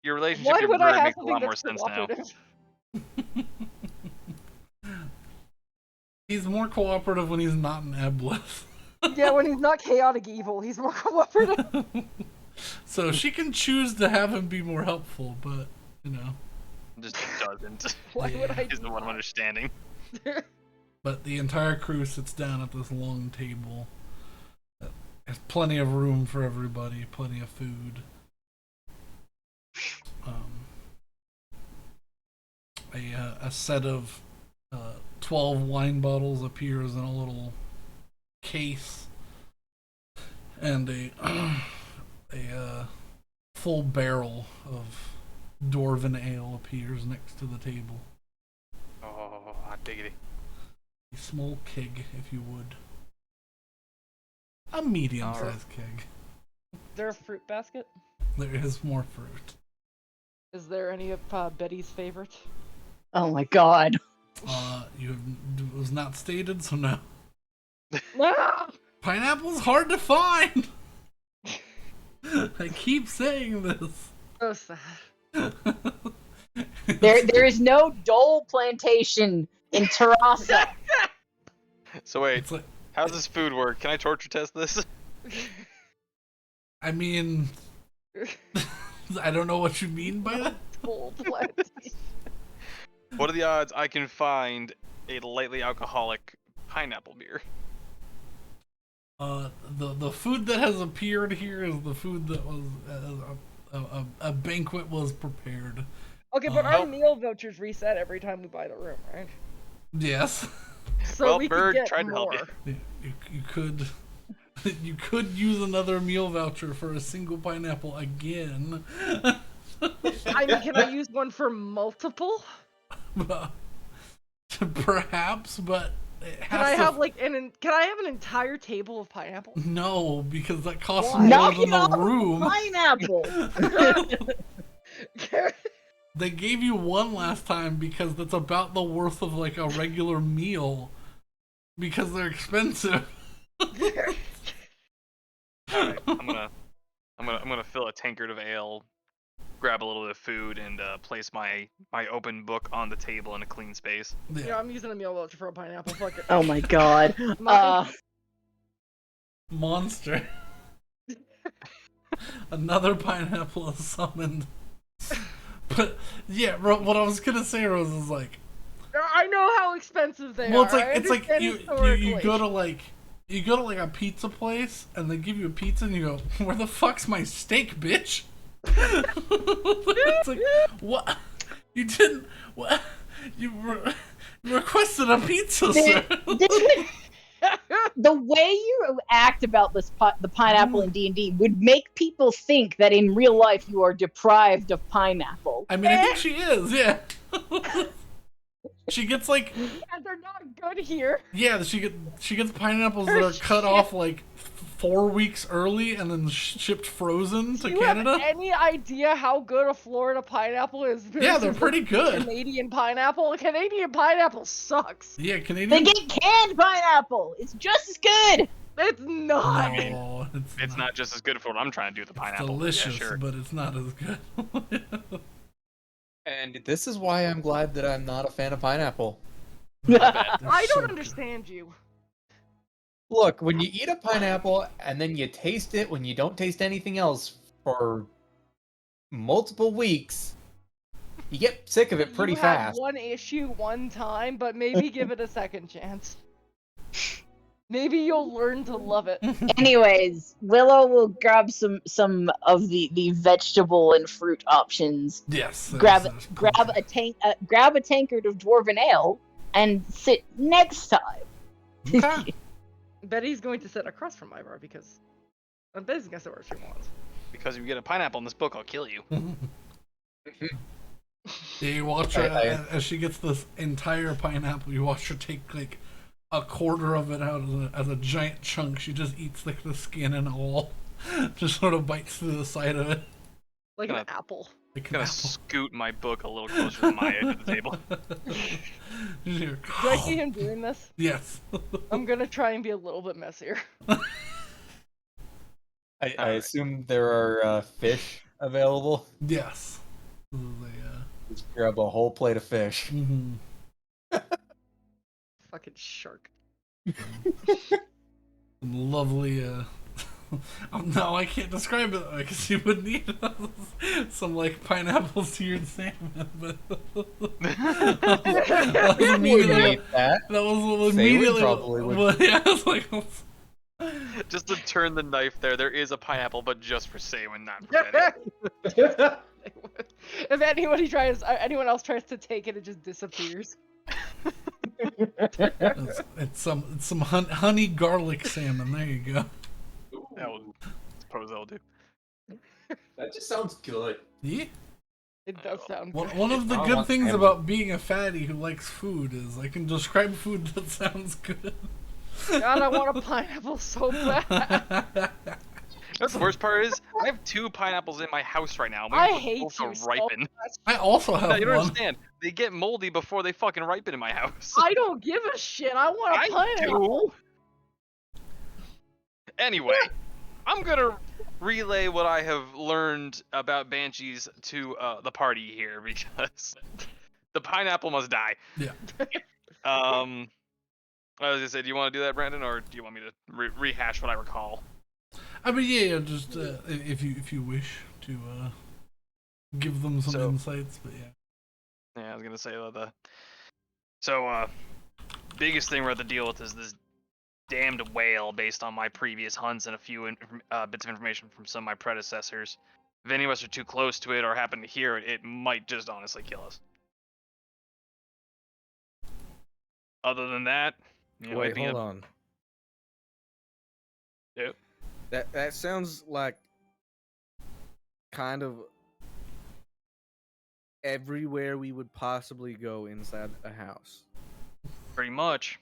Your relationship Why with would your I bird have makes a something lot more that's sense now. cooperative? He's more cooperative when he's not an Eblis. Yeah, when he's not chaotic evil, he's more cooperative. So she can choose to have him be more helpful, but, you know. Just doesn't. Why would I Isn't do what I'm that? understanding. But the entire crew sits down at this long table. There's plenty of room for everybody, plenty of food. A set of 12 wine bottles appears in a little case, and a full barrel of dwarven ale appears next to the table. Oh, hot diggity. A small keg, if you would. A medium-sized keg. Is there a fruit basket? There is more fruit. Is there any of Betty's favorite? Oh my god. It was not stated, so no. Ah! Pineapple's hard to find! I keep saying this. So sad. There is no Dole plantation in Terrassa. So wait, It's like, how's this food work? Can I torture test this? I mean, I don't know what you mean by that. Full plantation. What are the odds I can find a lightly alcoholic pineapple beer? The food that has appeared here is the food that was a banquet was prepared. Okay, but our meal vouchers reset every time we buy the room, right? Yes. So Well, we Bird could get tried to help more. you. You could you could use another meal voucher for a single pineapple again. I mean, can I use one for multiple? Perhaps, but it has Can I to have like can I have an entire table of pineapple? no, because that costs Why? more Knock than it the off, room. pineapple. They gave you one last time because that's about the worth of like a regular meal because they're expensive. Alright, I'm gonna fill a tankard of ale, grab a little bit of food, and place my open book on the table in a clean space. Yeah, I'm using a meal voucher for a pineapple. Fuck it. Oh my god. Monster. Another pineapple is summoned. But yeah, what I was gonna say, Rose, is like, I know how expensive they well, are. it's like you go to like You go to like a pizza place and they give you a pizza and you go, "Where the fuck's my steak, bitch?" It's like, what? You didn't. What? You requested a pizza, sir. The way you act about the pineapple in D&D would make people think that in real life you are deprived of pineapple. I mean, I think she is. Yeah. She gets like. Yeah, they're not good here. Yeah, she gets pineapples that are cut off like 4 weeks early and then shipped frozen to Do you Canada. have any idea how good a Florida pineapple is? Yeah, they're pretty good. Canadian pineapple? Canadian pineapple sucks. Yeah, Canadian. They get canned pineapple. It's just as good. It's not. No, It's not just as good for what I'm trying to do with the pineapple. delicious, Yeah, sure. but it's not as good. And this is why I'm glad that I'm not a fan of pineapple. I don't understand you. Look, when you eat a pineapple and then you taste it when you don't taste anything else for multiple weeks, you get sick of it pretty You had fast. one issue one time, but maybe give it a second chance. Maybe you'll learn to love it. Anyways, Willow will grab some of the vegetable and fruit options. Yes. Grab a tankard of dwarven ale and sit next time. Okay. Betty's going to sit across from Ivar because Betty's gonna sit where she wants. Because if you get a pineapple in this book, I'll kill you. Yeah, you watch her as she gets this entire pineapple. You watch her take like a quarter of it out as a giant chunk. She just eats like the skin and all. Just sort of bites through the side of it. Like Gonna- an apple. Like I'm gonna scoot my book a little closer to my edge of the table. You're- Do I see him doing this? Yes. I'm gonna try and be a little bit messier. I assume there are fish available. Yes. This is Just grab a whole plate of fish. mhm. Fucking shark. Some lovely. Oh, no, I can't describe it because you would need some like pineapple seared salmon. But that was immediately. Eat that. That was Say we immediately. probably would. Well, yeah, I was like. Just to turn the knife there is a pineapple, but just for Saywin, not for Betty. If anyone else tries to take it, it just disappears. It's some honey garlic salmon. There you go. That will, suppose that'll do. That just sounds good. Yeah. It does sound good. One of the I good want things salmon. about being a fatty who likes food is I can describe food that sounds good. God, I want a pineapple so bad. That's the worst part is I have 2 pineapples in my house right now. I waiting for hate both you to so ripen. much. I also have No, you don't one. understand. They get moldy before they fucking ripen in my house. I don't give a shit. I want a I pineapple. do. Anyway, I'm gonna relay what I have learned about banshees to the party here because the pineapple must die. Yeah. I was gonna say, do you want to do that, Brandon, or do you want me to rehash what I recall? I mean, yeah, just if you wish to give them some insights, but yeah. Yeah, I was gonna say the. Biggest thing we're at to deal with is this damned whale based on my previous hunts and a few bits of information from some of my predecessors. If any of us are too close to it or happen to hear it, it might just honestly kill us. Other than that, Wait, hold on. Yep. That sounds like kind of everywhere we would possibly go inside a house. Pretty much.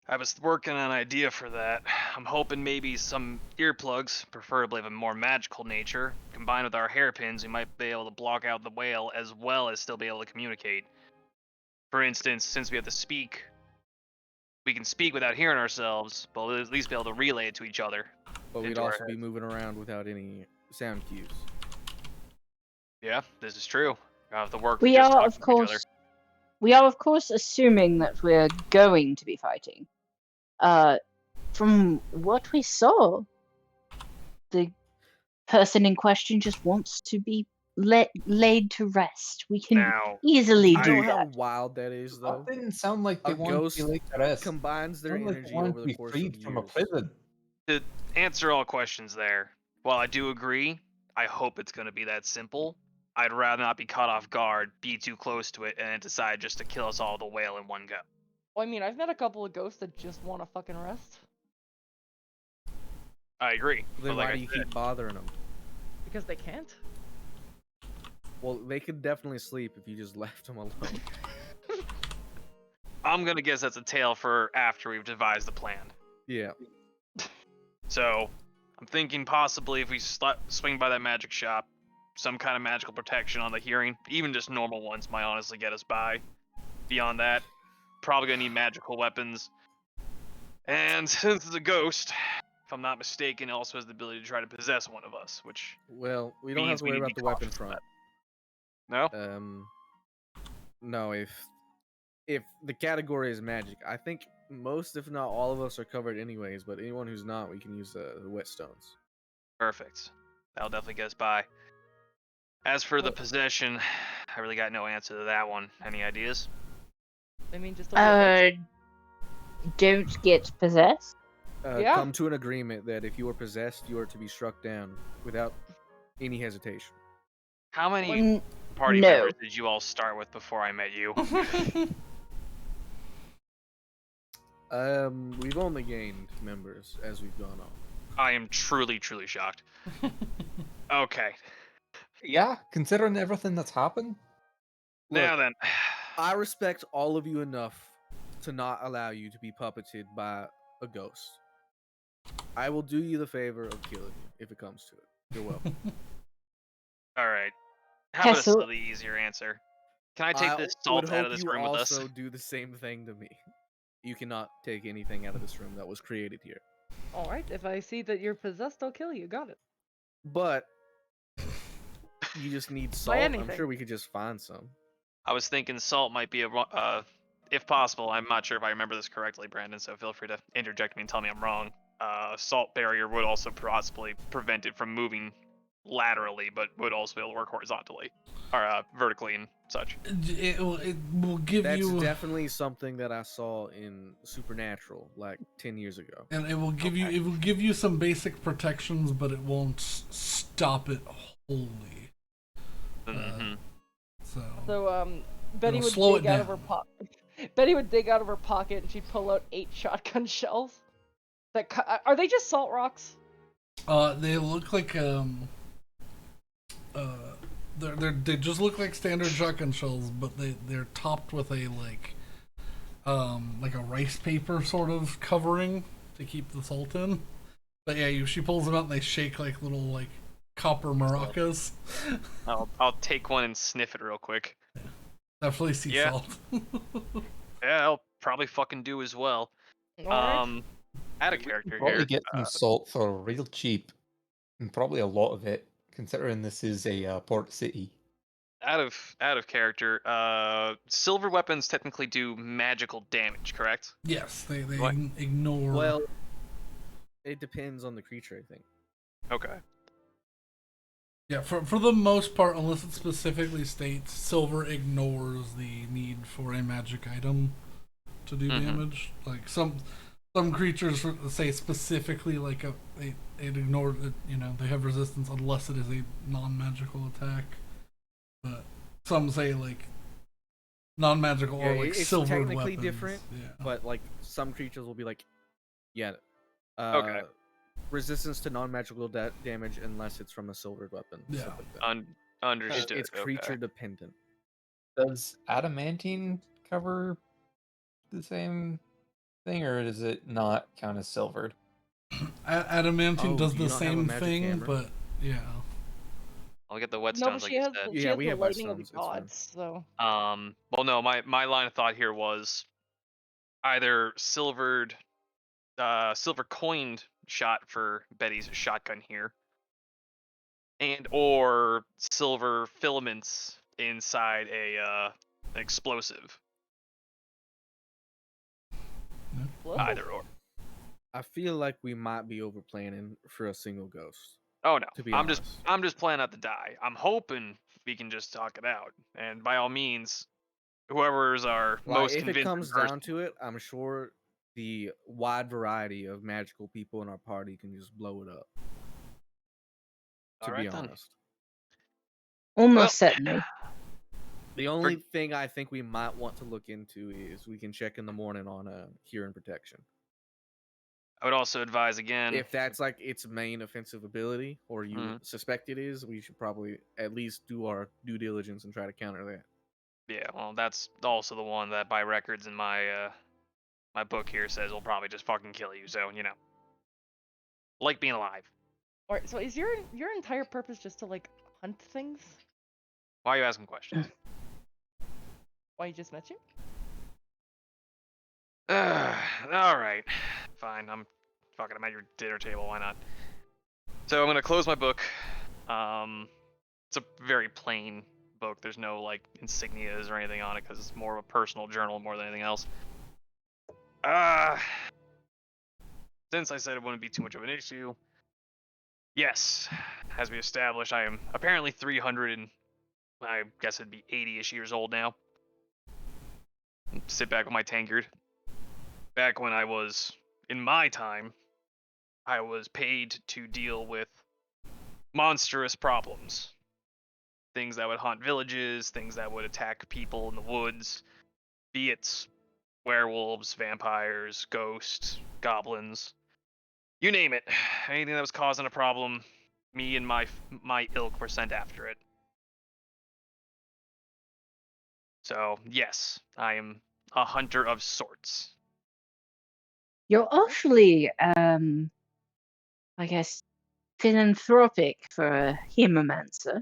I was working on an idea for that. I'm hoping maybe some earplugs, preferably of a more magical nature, combined with our hairpins, we might be able to block out the whale as well as still be able to communicate. For instance, since we have to speak, we can speak without hearing ourselves, but we'll at least be able to relay it to each other. But we'd Into our also be moving around without any sound cues. Yeah, this is true. I have to work. We just are, talking of to each other. course, assuming that we're going to be fighting. From what we saw, the person in question just wants to be laid to rest. We can Now, easily You do know that. how wild that is, That though. didn't sound like they A wanted to be ghost laid to rest. combines their Sounded like they energy wanted over to the be course freed of from a years. prison. to answer all questions there, while I do agree, I hope it's going to be that simple. I'd rather not be caught off guard, be too close to it, and then decide just to kill us all with a whale in one go. Well, I mean, I've met a couple of ghosts that just want to fucking rest I agree. Then but like why I do you said, keep bothering them? because they can't. Well, they could definitely sleep if you just left them alone. I'm going to guess that's a tale for after we've devised the plan. Yeah. So, I'm thinking possibly if we swing by that magic shop, some kind of magical protection on the hearing, even just normal ones might honestly get us by. Beyond that, probably gonna need magical weapons. And since it's a ghost, if I'm not mistaken, it also has the ability to try to possess one of us, which Well, we don't have means to we worry need to about be the weapon cautious of front. that. No? No, if the category is magic, I think most, if not all of us, are covered anyways. But anyone who's not, we can use the whetstones. Perfect. That'll definitely get us by. As for the What- possession, I really got no answer to that one. Any ideas? I mean, just don't get hurt. Don't get possessed. Yeah. Come to an agreement that if you are possessed, you are to be struck down without any hesitation. How many Mm, party no. members did you all start with before I met you? We've only gained members as we've gone on. I am truly, truly shocked. Okay. Yeah, considering everything that's happened. Now then. I respect all of you enough to not allow you to be puppeted by a ghost. I will do you the favor of killing you if it comes to it. You're welcome. Alright. How about a Hessel- slightly easier answer? Can I take this salt out of this room with us? also do the same thing to me. You cannot take anything out of this room that was created here. All right. If I see that you're possessed, I'll kill you. Got it. But you just need salt. I'm anything. sure we could just find some. I was thinking salt might be if possible. I'm not sure if I remember this correctly, Brandon, so feel free to interject me and tell me I'm wrong. Salt barrier would also possibly prevent it from moving laterally, but would also be able to work horizontally or vertically and such. It will give That's you, definitely something that I saw in Supernatural like 10 years ago. and it will give you, Okay. it will give you some basic protections, but it won't stop it wholly. Mhm. So Betty It'll would slow dig it out of her down. pocket. Betty would dig out of her pocket and she'd pull out 8 shotgun shells. Are they just salt rocks? they look like they just look like standard shotgun shells, but they're topped with a like a rice paper sort of covering to keep the salt in. But yeah, she pulls them out and they shake like little like copper maracas. I'll take one and sniff it real quick. Definitely sea Yeah. salt. Yeah, I'll probably fucking do as well. Alright. Add a character Probably here. get some salt for real cheap, and probably a lot of it, considering this is a port city. Out of character. Silver weapons technically do magical damage, correct? Yes, they What? ignore. Well, it depends on the creature, I think. Okay. Yeah, for the most part, unless it specifically states, silver ignores the need for a magic item to do Mhm. damage. Like some creatures say specifically like it ignores it. You know, they have resistance unless it is a non-magical attack. But some say like non-magical Yeah, or like it's silver technically weapons. different, Yeah. But like some creatures will be like, yeah, Okay. resistance to non-magical damage unless it's from a silvered weapon. Yeah. stuff like that. Understood. It's creature Okay. dependent. Does adamantine cover the same thing, or does it not count as silvered? Adamantine Oh, does do you the not have a same magic thing, hammer? but yeah. I'll get the No, whetstones but like she you has, said. she Yeah, has we the have lightning of the whetstones, it's fine. gods, so. Well, no, my line of thought here was either silver coined shot for Betty's shotgun here, and or silver filaments inside a explosive. Explosive? Either or. I feel like we might be over planning for a single ghost. Oh no, To be I'm honest. just planning not to die. I'm hoping we can just talk it out. And by all means, whoever's our Like, most if it convincing comes person. down to it, I'm sure the wide variety of magical people in our party can just blow it up. To be Alright then. honest. Almost Well, certainly. The only thing I think we might want to look into is we can check in the morning on Hearing Protection. I would also advise again. If that's like its main offensive ability, or you suspect it is, we should probably at least do our due diligence and try to counter that. Yeah, well, that's also the one that by records in my my book here says will probably just fucking kill you. So like being alive. Alright, so is your entire purpose just to like hunt things? Why are you asking questions? Why you just met you? All right, fine. I'm at your dinner table. Why not? So I'm gonna close my book. It's a very plain book. There's no like insignias or anything on it because it's more of a personal journal more than anything else. Since I said it wouldn't be too much of an issue, yes, as we established, I am apparently 300 and I guess it'd be 80-ish years old now. Sit back with my tankard. Back when I was in my time, I was paid to deal with monstrous problems. Things that would haunt villages, things that would attack people in the woods, be it werewolves, vampires, ghosts, goblins, you name it. Anything that was causing a problem, me and my ilk were sent after it. So, yes, I am a hunter of sorts. You're awfully, I guess, philanthropic for a hemomancer.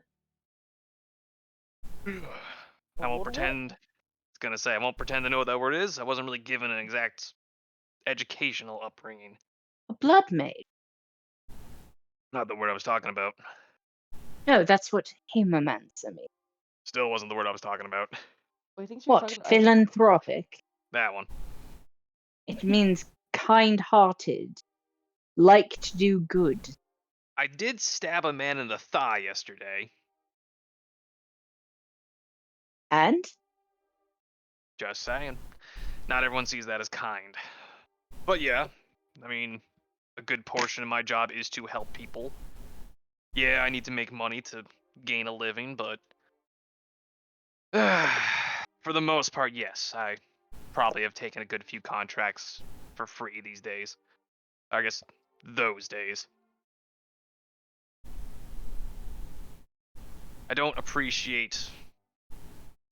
I won't pretend. I won't pretend to know what that word is. I wasn't really given an exact educational upbringing. A blood maid. Not the word I was talking about. No, that's what hemomancer means. Still wasn't the word I was talking about. I think she was What? talking about Philanthropic? That one. It means kind-hearted, like to do good. I did stab a man in the thigh yesterday. And? Just saying. Not everyone sees that as kind. But yeah, I mean, a good portion of my job is to help people. Yeah, I need to make money to gain a living, but for the most part, yes, I probably have taken a good few contracts for free these days. I guess those days. I don't appreciate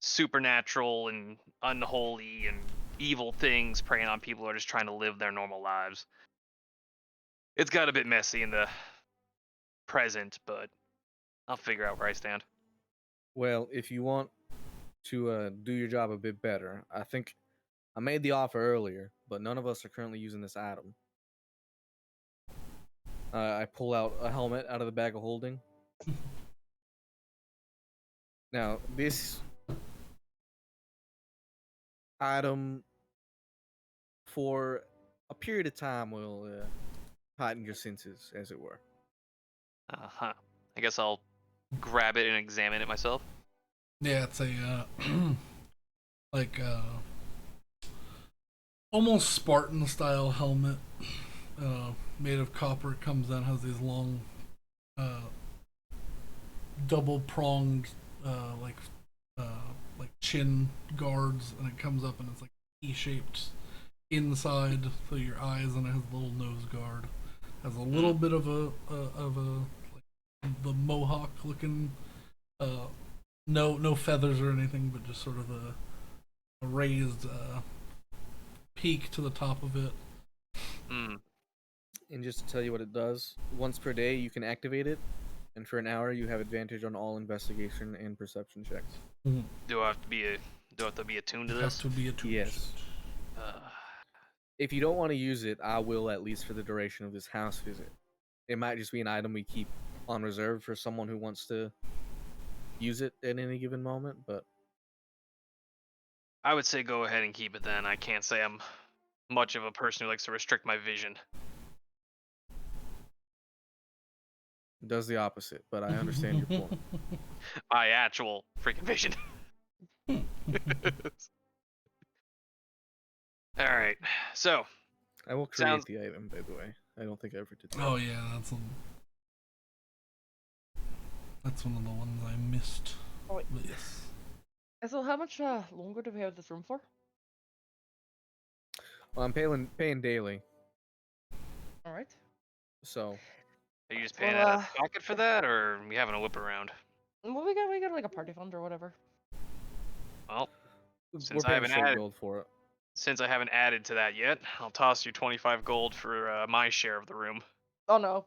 supernatural and unholy and evil things preying on people who are just trying to live their normal lives. It's got a bit messy in the present, but I'll figure out where I stand. Well, if you want to do your job a bit better, I think I made the offer earlier, but none of us are currently using this item. I pull out a helmet out of the bag of holding. Now, this item, for a period of time, will heighten your senses, as it were. Uh-huh. I guess I'll grab it and examine it myself. Yeah, it's a like almost Spartan style helmet, made of copper. It comes in, has these long, double pronged, like chin guards, and it comes up and it's like E-shaped inside, so your eyes, and it has a little nose guard. Has a little bit of a like the mohawk looking, no feathers or anything, but just sort of a raised peak to the top of it. And just to tell you what it does, once per day you can activate it, and for an hour you have advantage on all investigation and perception checks. Do I have to be attuned to this? Have to be attuned. Yes. If you don't want to use it, I will, at least for the duration of this house visit. It might just be an item we keep on reserve for someone who wants to use it at any given moment, but I would say go ahead and keep it then. I can't say I'm much of a person who likes to restrict my vision. it does the opposite, but I understand your point. My actual freaking vision. All right. So I will create Sounds- the item, by the way. I don't think I ever did that. Oh yeah, that's one of the ones I missed. Oh, wait. But yes. So how much longer do we have this room for? Well, I'm paying daily, All right. so are you just paying Well, out of pocket for that, or are you having a whip around? Well, we got like a party fund or whatever. Well, we're Since I paying haven't straight added- gold for it. since I haven't added to that yet, I'll toss you 25 gold for my share of the room. Oh no,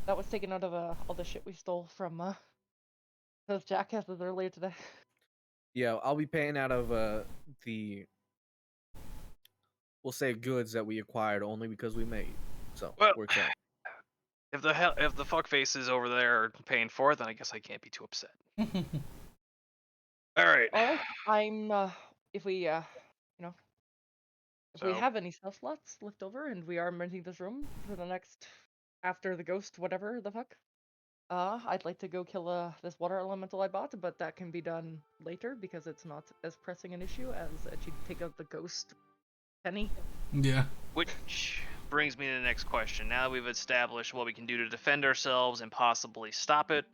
that was taken out of all the shit we stole from those jackasses earlier today. Yeah, I'll be paying out of the, we'll say, goods that we acquired only because we made. So Well, works out. if the fuck faces over there are paying for it, then I guess I can't be too upset. All right. All right. I'm if we if we So- have any spell slots left over and we are renting this room for the next after the ghost whatever the fuck. I'd like to go kill this water elemental I bought, but that can be done later because it's not as pressing an issue as actually take out the ghost penny. Yeah. Which brings me to the next question. Now that we've established what we can do to defend ourselves and possibly stop it,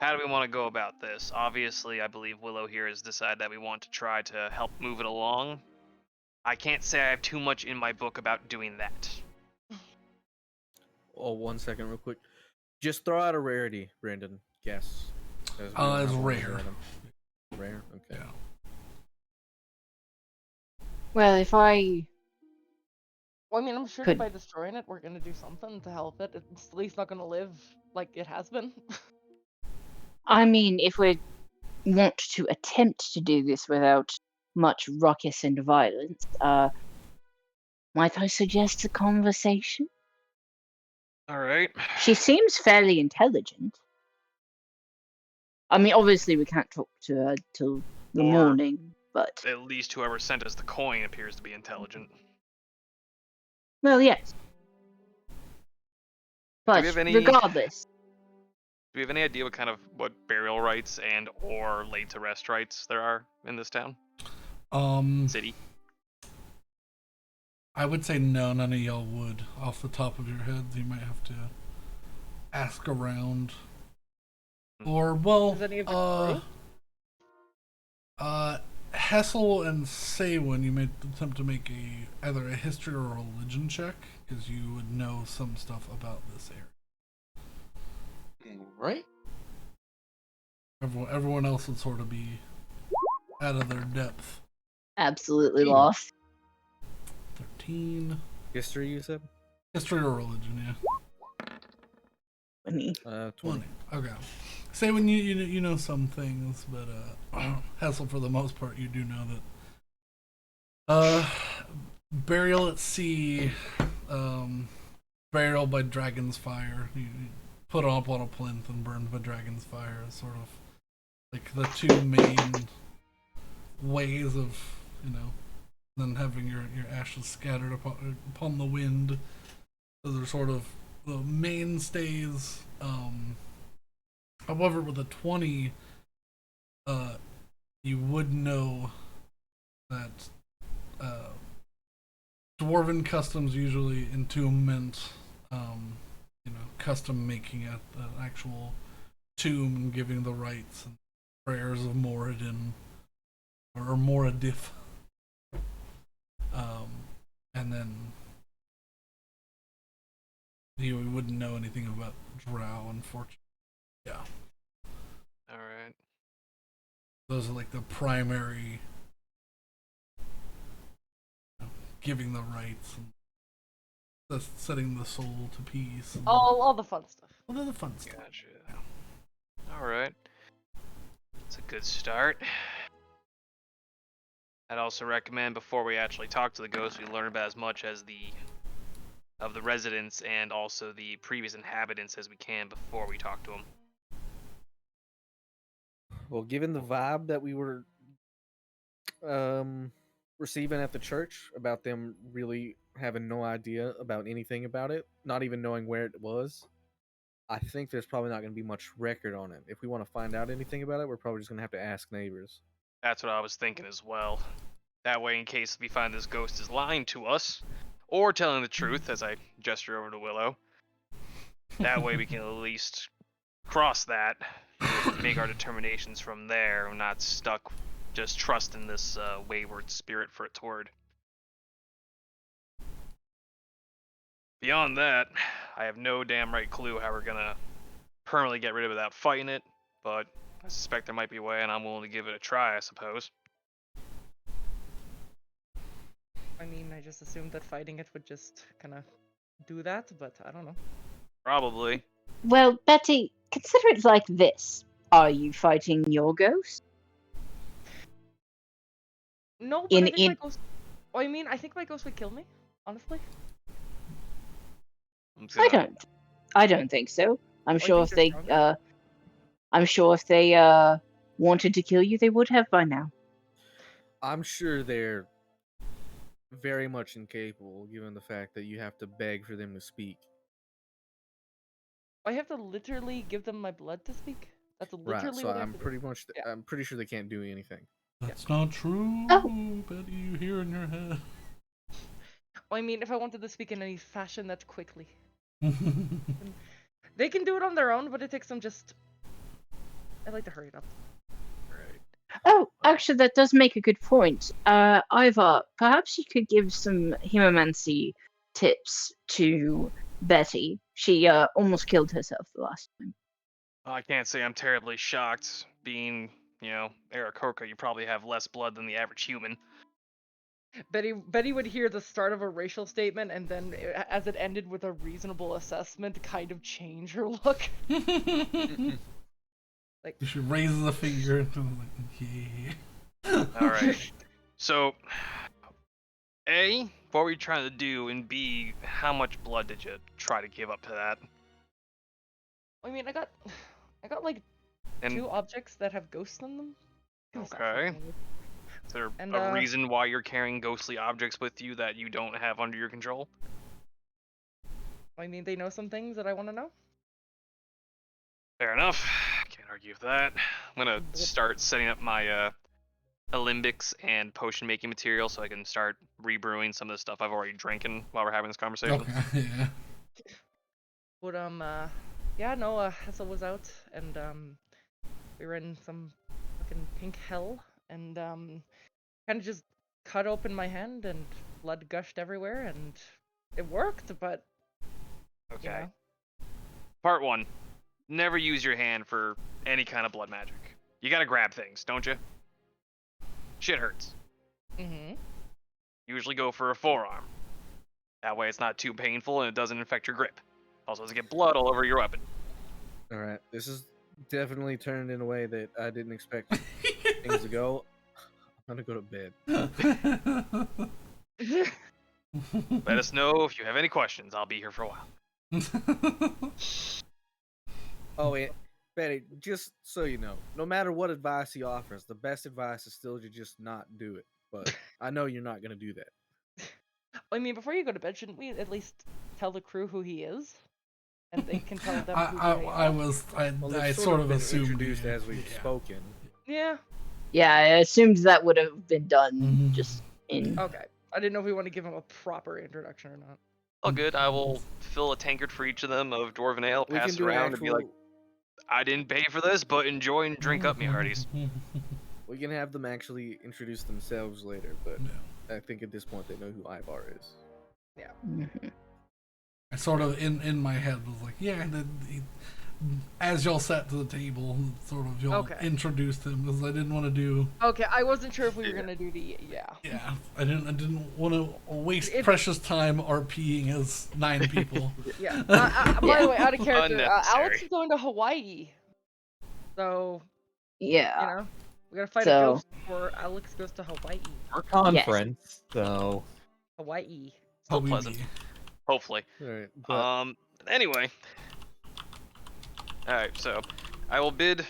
how do we want to go about this? Obviously, I believe Willow here has decided that we want to try to help move it along. I can't say I have too much in my book about doing that. Oh, 1 second, real quick. Just throw out a rarity, Brandon. Guess. As we don't It's have one rare. item. Rare. Okay. Yeah. Well, if I Well, I mean, I'm sure Could- that by destroying it, we're gonna do something to help it. It's at least not gonna live like it has been. if we want to attempt to do this without much ruckus and violence, might I suggest a conversation? All right. She seems fairly intelligent. I mean, obviously we can't talk to her till the Or- morning, but At least whoever sent us the coin appears to be intelligent. well, yes. But we have any- regardless, Do we have any idea what burial rights and or laid to rest rights there are in this town? City? I would say no, none of y'all would. Off the top of your heads, you might have to ask around. Or well, Is any of it true? Hessel and Saywin, you may attempt to make either a history or a religion check because you would know some stuff about this area. Right? Everyone else would sort of be out of their depth. absolutely lost. 13 History, you said? history or religion, yeah. 20. 20. Okay. Say when you know some things, but Hessel, for the most part, you do know that burial at sea, burial by dragon's fire, you put up on a plinth and burned by dragon's fire is sort of like the two main ways of, then having your ashes scattered upon the wind. Those are sort of the mainstays. However, with a 20, you would know that dwarven customs usually entombment, custom making at the actual tomb and giving the rites and prayers of Moradin or Moradif. And then you wouldn't know anything about Drow, unfortunately. Yeah. Alright. Those are like the primary giving the rights and setting the soul to peace. And All the fun stuff. all the fun stuff. Gotcha. Alright. It's a good start. I'd also recommend before we actually talk to the ghost, we learn about as much as of the residents and also the previous inhabitants as we can before we talk to them. Well, given the vibe that we were receiving at the church about them really having no idea about anything about it, not even knowing where it was, I think there's probably not going to be much record on it. If we want to find out anything about it, we're probably just going to have to ask neighbors. That's what I was thinking as well. That way, in case we find this ghost is lying to us, or telling the truth, as I gesture over to Willow, that way we can at least cross that and make our determinations from there. We're not stuck just trusting this wayward spirit for its word. Beyond that, I have no damn right clue how we're gonna permanently get rid of it without fighting it, but I suspect there might be a way, and I'm willing to give it a try, I suppose. I mean, I just assumed that fighting it would just kind of do that, but I don't know. Probably. Well, Betty, consider it like this. Are you fighting your ghost? No, but In- I think in- my ghost. Oh, I mean, I think my ghost would kill me. Honestly. I'm just gonna- I don't think so. I'm I sure if think they they're wanted to kill you, they would have by now. I'm sure they're very much incapable, given the fact that you have to beg for them to speak. I have to literally give them my blood to speak. That's Right, literally so what I have to do. Yeah. I'm pretty sure they can't do anything. That's not true, Oh. Betty. You hear in your head. I mean, if I wanted to speak in any fashion that quickly, they can do it on their own, but it takes them just. I like to hurry it up. Right. Oh, actually, that does make a good point. Ivar, perhaps you could give some hemomancy tips to Betty. She almost killed herself the last time. I can't say I'm terribly shocked. Being, Aarakocra, you probably have less blood than the average human. Betty would hear the start of a racial statement, and then, as it ended with a reasonable assessment, kind of change her look. Like, She raises a finger and I'm like, yeah. All right. So, A, what were you trying to do? And B, how much blood did you try to give up to that? I mean, I got like And 2 objects that have ghosts in them. Stop Okay. fucking with me. is there and, a reason why you're carrying ghostly objects with you that you don't have under your control? I mean, they know some things that I want to know. Fair enough. Can't argue with that. I'm gonna start setting up my alembics and potion making material so I can start rebrewing some of the stuff I've already drinking while we're having this conversation. Okay, yeah. But yeah, no, Hessel was out, and we were in some fucking pink hell, and kind of just cut open my hand, and blood gushed everywhere, and it worked, but Okay. you know. Part 1. Never use your hand for any kind of blood magic. You gotta grab things, don't you? Shit hurts. Mm-hmm. Usually go for a forearm. That way it's not too painful and it doesn't infect your grip. Also doesn't get blood all over your weapon. All right, this is definitely turned in a way that I didn't expect things to go. I'm gonna go to bed. Let us know if you have any questions. I'll be here for a while. Oh, and Betty, just so you know, no matter what advice he offers, the best advice is still to just not do it. But I know you're not gonna do that. I mean, before you go to bed, shouldn't we at least tell the crew who he is, and they can tell them who they I are? Well, I it's sort of been assumed introduced yeah, as we've yeah. spoken. Yeah. Yeah, I assumed that would have been done Mhm. just in. Okay. I didn't know if we want to give him a proper introduction or not. All good. I will fill a tankard for each of them of dwarven ale, We pass can it do an around, and be like, actual. I didn't pay for this, but enjoy and drink up, me hearties. We can have them actually introduce themselves later, but Yeah. I think at this point they know who Ivar is. Mhm. I sort of in my head was like, yeah. As y'all sat to the table, sort of y'all Okay. introduced him because I didn't want to do. Okay, I wasn't sure if we were Yeah. gonna do the yeah. Yeah, I didn't want to waste If- precious time RPing as 9 people. Yeah. By the way, out of character, Alex Unnecessary. is going to Hawaii, so Yeah. you know we gotta fight a So- ghost before Alex goes to Hawaii. We're conference, so Hawaii. Still Habibi. pleasant. Hopefully. All right, but Anyway. Alright, so I will bid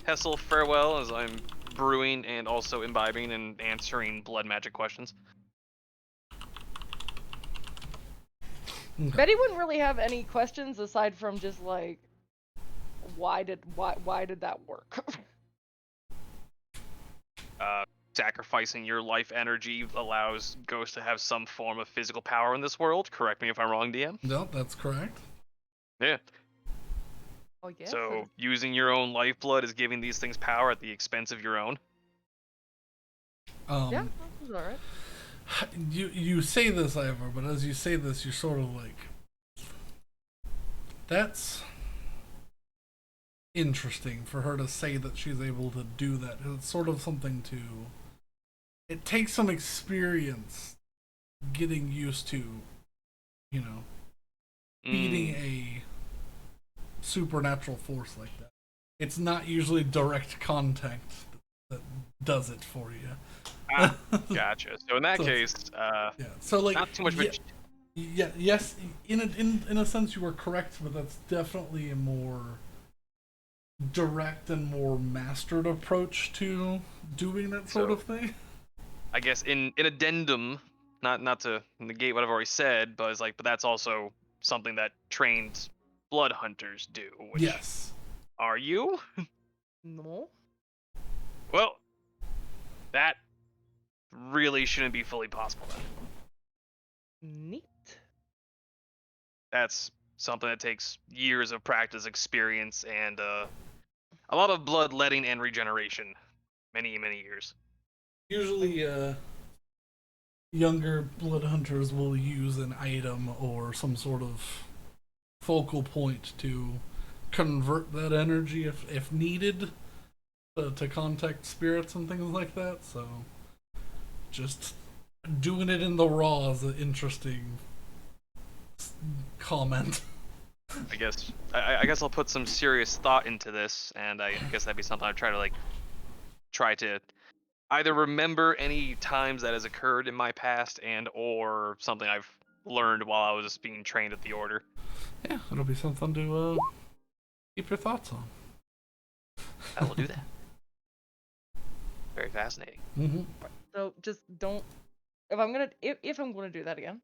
Hessel farewell as I'm brewing and also imbibing and answering blood magic questions. Betty wouldn't really have any questions aside from just like, why did that work? Sacrificing your life energy allows ghosts to have some form of physical power in this world. Correct me if I'm wrong, DM. No, that's correct. Yeah. Oh yes. So using your own lifeblood is giving these things power at the expense of your own. Yeah, that was alright. You say this, Ivor, but as you say this, you're sort of like, that's interesting for her to say that she's able to do that. It's sort of something to. It takes some experience getting used to, beating a supernatural force like that. It's not usually direct contact that does it for you. Gotcha. So in that case, yeah. So like, not too much of a yes. In a sense, you were correct, but that's definitely a more direct and more mastered approach to doing that sort of thing. I guess in addendum, not to negate what I've already said, but it's like, but that's also something that trained blood hunters do. Which, yes. Are you? No. Well, that really shouldn't be fully possible then. Neat. That's something that takes years of practice, experience, and a lot of bloodletting and regeneration. Many years. Usually, younger blood hunters will use an item or some sort of focal point to convert that energy if needed to contact spirits and things like that. So just doing it in the raw is an interesting comment. I guess I'll put some serious thought into this, and I guess that'd be something I'd try to either remember any times that has occurred in my past and or something I've learned while I was being trained at the order. Yeah, it'll be something to keep your thoughts on. I will do that. Very fascinating. Mm-hmm. So just don't. If I'm gonna do that again,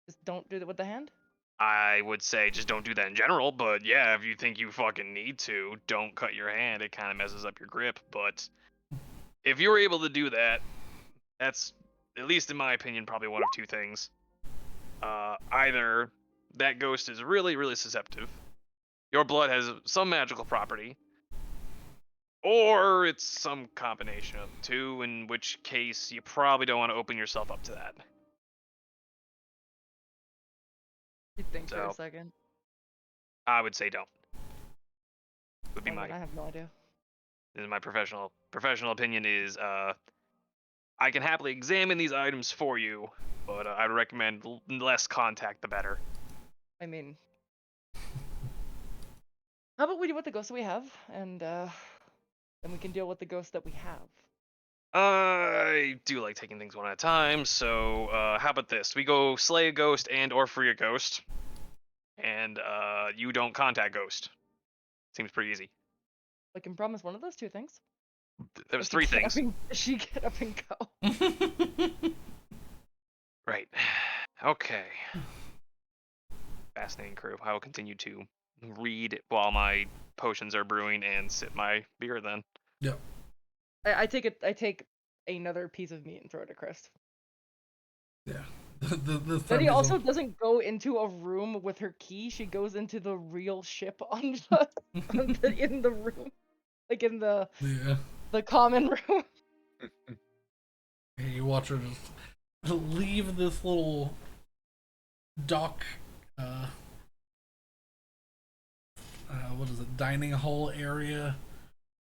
just don't do that with the hand. I would say just don't do that in general, but yeah, if you think you fucking need to, don't cut your hand. It kind of messes up your grip, but if you were able to do that, that's, at least in my opinion, probably one of two things. Either that ghost is really, really susceptible, your blood has some magical property, or it's some combination of the two, in which case you probably don't want to open yourself up to that. You think for a second. I would say don't. Would be I have no idea. This is my professional opinion is I can happily examine these items for you, but I'd recommend less contact the better. I mean, how about we deal with the ghosts that we have, and then we can deal with the ghosts that we have. I do like taking things one at a time, so how about this? We go slay a ghost and or free a ghost, and you don't contact ghost. Seems pretty easy. I can promise one of those two things. There was three things. She get up and go. Right. Okay. Fascinating crew. I will continue to read while my potions are brewing and sip my beer then. Yep. I take another piece of meat and throw it at Chris. Yeah. But he also doesn't go into a room with her key. She goes into the real ship in the room, like in the common room. Hey, you watch her just leave this little dock. What is it? Dining hall area.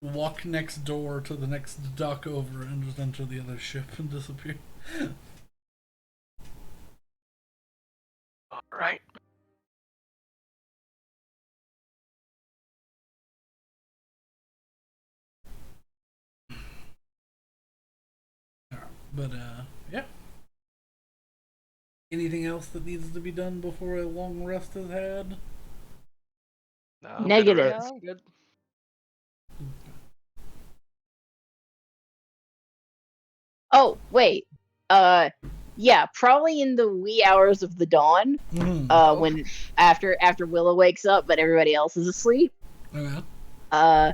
Walk next door to the next dock over and just enter the other ship and disappear. All right. But yeah. Anything else that needs to be done before a long rest is had? No, Negative. Yeah, I'm good. Oh, wait. Yeah, probably in the wee hours of the dawn, when after Willow wakes up, but everybody else is asleep. Okay. Uh,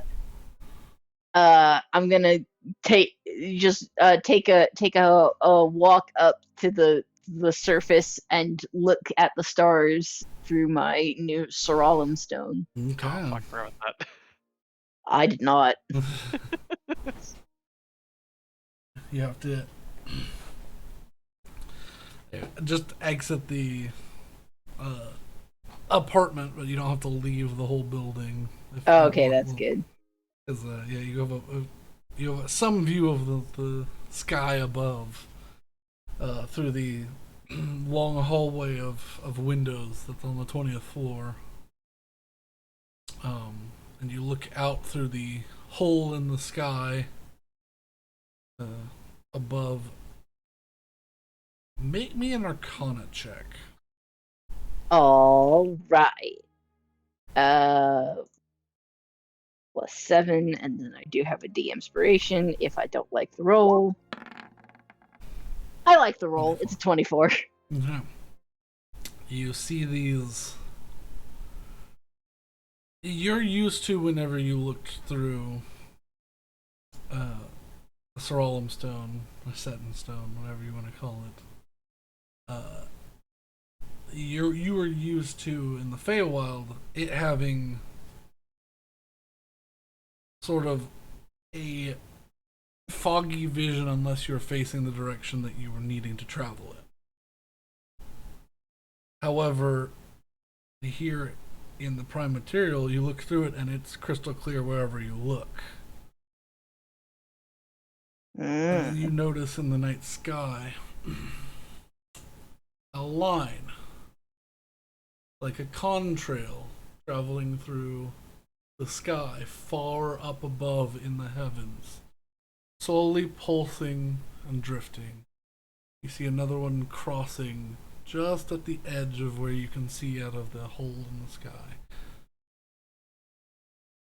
I'm gonna take a walk up to the surface and look at the stars through my new Seralim stone. Okay. Oh, fuck, I forgot about that. I did not. You have to just exit the apartment, but you don't have to leave the whole building. Oh, okay, that's good. Because yeah, you have some view of the sky above through the long hallway of windows that's on the 20th floor. And you look out through the hole in the sky above. Make me an Arcana check. All right. +7, and then I do have a D inspiration if I don't like the roll. I like the roll. It's a 24. Okay. You see these. You're used to whenever you looked through a Seralim stone, a Setting stone, whatever you want to call it. You were used to in the Feywild it having sort of a foggy vision unless you're facing the direction that you were needing to travel in. However, here in the Prime Material, you look through it and it's crystal clear wherever you look. And you notice in the night sky a line, like a contrail, traveling through the sky far up above in the heavens, slowly pulsing and drifting. You see another one crossing just at the edge of where you can see out of the hole in the sky.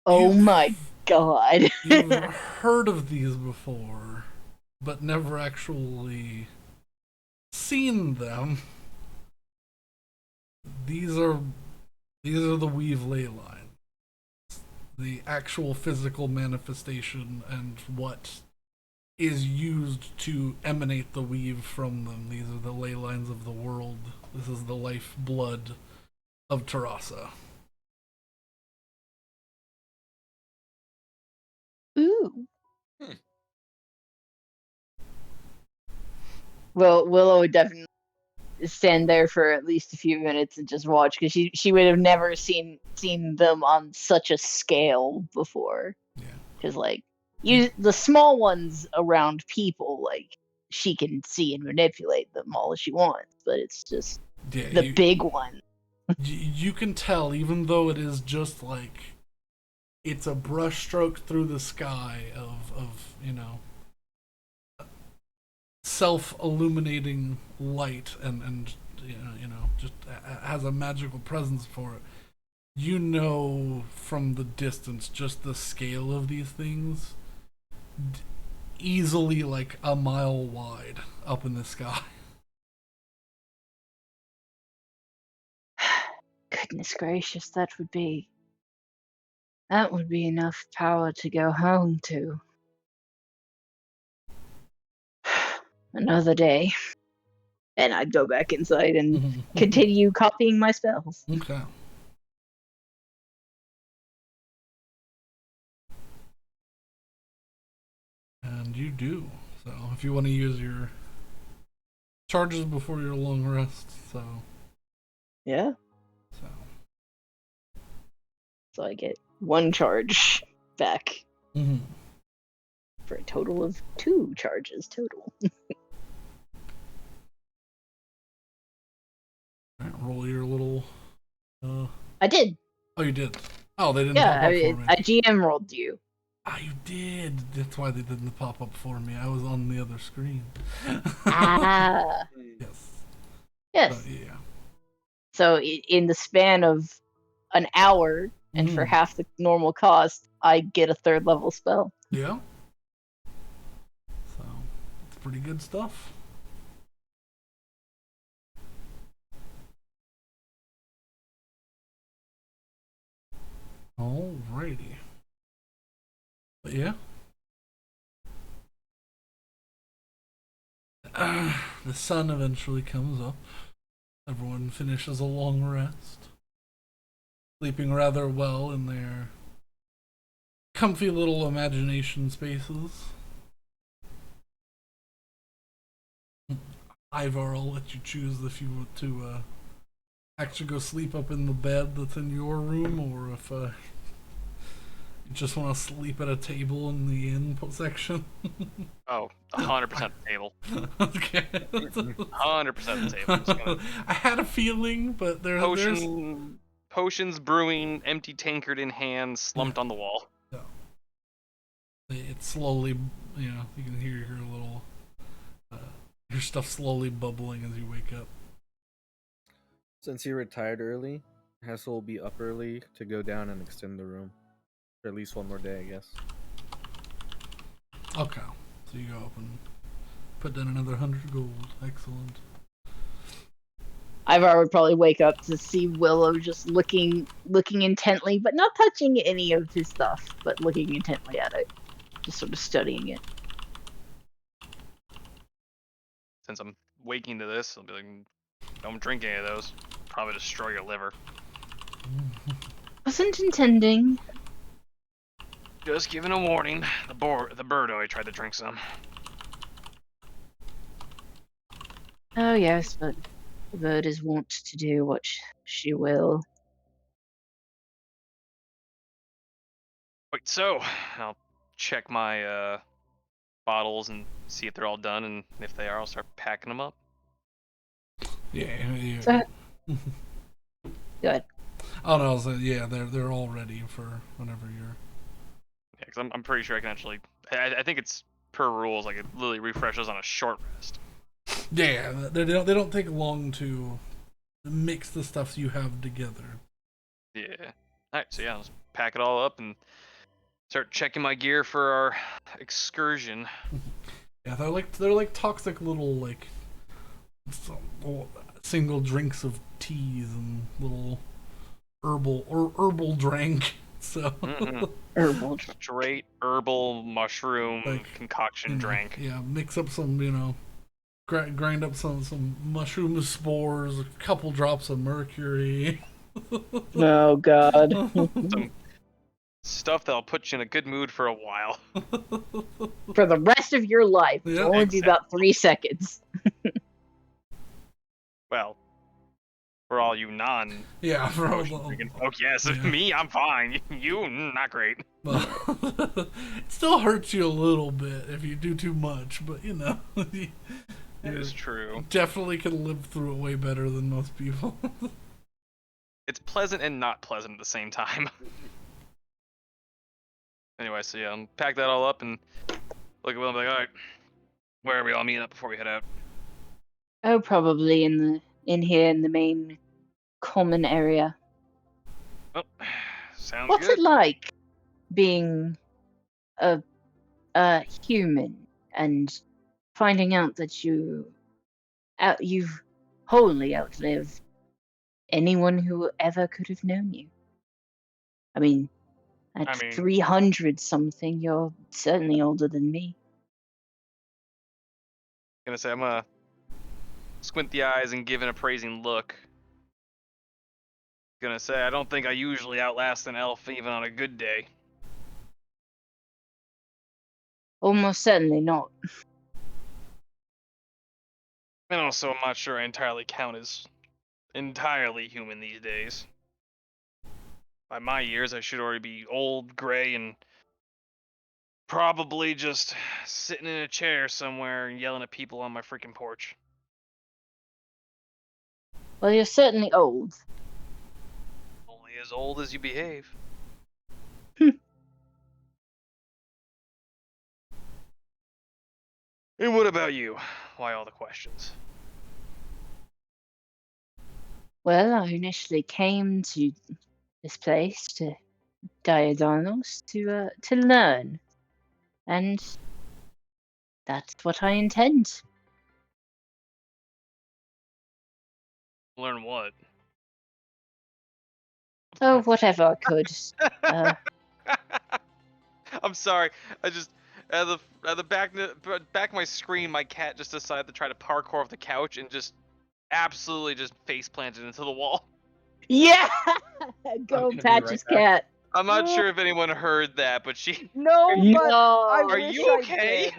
Oh my god. You've heard of these before, but never actually seen them. These are the weave ley lines. The actual physical manifestation and what is used to emanate the weave from them. These are the ley lines of the world. This is the lifeblood of Terrassa. Ooh. Well, Willow would definitely stand there for at least a few minutes and just watch because she would have never seen them on such a scale before. Yeah. Because like the small ones around people, like she can see and manipulate them all she wants, but it's just the big one. You can tell, even though it is just like it's a brushstroke through the sky of self-illuminating light and just has a magical presence for it. You know from the distance just the scale of these things, easily like a mile wide up in the sky. Goodness gracious, that would be enough power to go home to. Another day. And I'd go back inside and continue copying my spells. Okay. And you do. So if you want to use your charges before your long rest, so. Yeah. So I get 1 charge back. For a total of 2 charges total. Alright, roll your little I did. Oh, you did. Oh, they didn't Yeah, pop up for me. I GM rolled you. Ah, you did. That's why they didn't pop up for me. I was on the other screen. Ah. Yes. So, yeah. So in the span of an hour, and for half the normal cost, I get a 3rd level spell. Yeah. So it's pretty good stuff. Alrighty. Yeah. The sun eventually comes up. Everyone finishes a long rest, sleeping rather well in their comfy little imagination spaces. Ivar, I'll let you choose if you want to actually go sleep up in the bed that's in your room, or if you just want to sleep at a table in the inn section. Oh, 100% the table. Okay. 100% the table. Just gonna I had a feeling, but there's potions brewing, empty tankard in hand, slumped on the wall. It's slowly, you can hear your little, your stuff slowly bubbling as you wake up. Since he retired early, Hessel will be up early to go down and extend the room for at least one more day, I guess. Okay, so you go up and put down another 100 gold. Excellent. Ivar would probably wake up to see Willow just looking intently, but not touching any of his stuff, but looking intently at it, just sort of studying it. Since I'm waking to this, I'll be like, don't drink any of those. Probably destroy your liver. Wasn't intending. Just giving a warning. The birdo, I tried to drink some. Oh yes, but the bird is wont to do what she will. Wait, so I'll check my bottles and see if they're all done, and if they are, I'll start packing them up. Yeah. So, good. Oh no, so yeah, they're all ready for whenever you're. Yeah, because I'm pretty sure I can actually. I think it's per rules, like it literally refreshes on a short rest. Yeah, they don't take long to mix the stuff you have together. Yeah. Alright, so yeah, let's pack it all up and start checking my gear for our excursion. Yeah, they're like toxic little like single drinks of teas and little herbal drink. So Herbal. Straight herbal mushroom Like, concoction drink. Yeah, mix up some grind up some mushroom spores, a couple drops of mercury. Oh God. Some stuff that'll put you in a good mood for a while. For the rest of your life, which Yeah. will only be about 3 seconds. Well, for all you non Yeah, for all drinking folk, yes. yeah. Me, I'm fine. You, not great. it still hurts you a little bit if you do too much, but It is true. definitely can live through it way better than most people. It's pleasant and not pleasant at the same time. Anyway, so yeah, I'll pack that all up and look at Will and be like, alright, where are we all meeting up before we head out? Oh, probably in here in the main common area. Oh, sounds What's good. it like being a human and finding out that you've wholly outlived anyone who ever could have known you? I mean, at 300 something, you're certainly older than me. Gonna say, I'm gonna squint the eyes and give an appraising look. Gonna say, I don't think I usually outlast an elf even on a good day. Almost certainly not. And also, I'm not sure I entirely count as entirely human these days. By my years, I should already be old, gray, and probably just sitting in a chair somewhere and yelling at people on my freaking porch. Well, you're certainly old. Only as old as you behave. And what about you? Why all the questions? Well, I initially came to this place, to Diadanos, to learn. And that's what I intend. Learn what? Oh, whatever I could. I'm sorry. I just at the back of my screen, my cat just decided to try to parkour off the couch and just absolutely just face planted into the wall. Yeah, go gonna be Patch's right back. cat. I'm not sure if anyone heard that, but she. No, but I Are wish you I okay? did.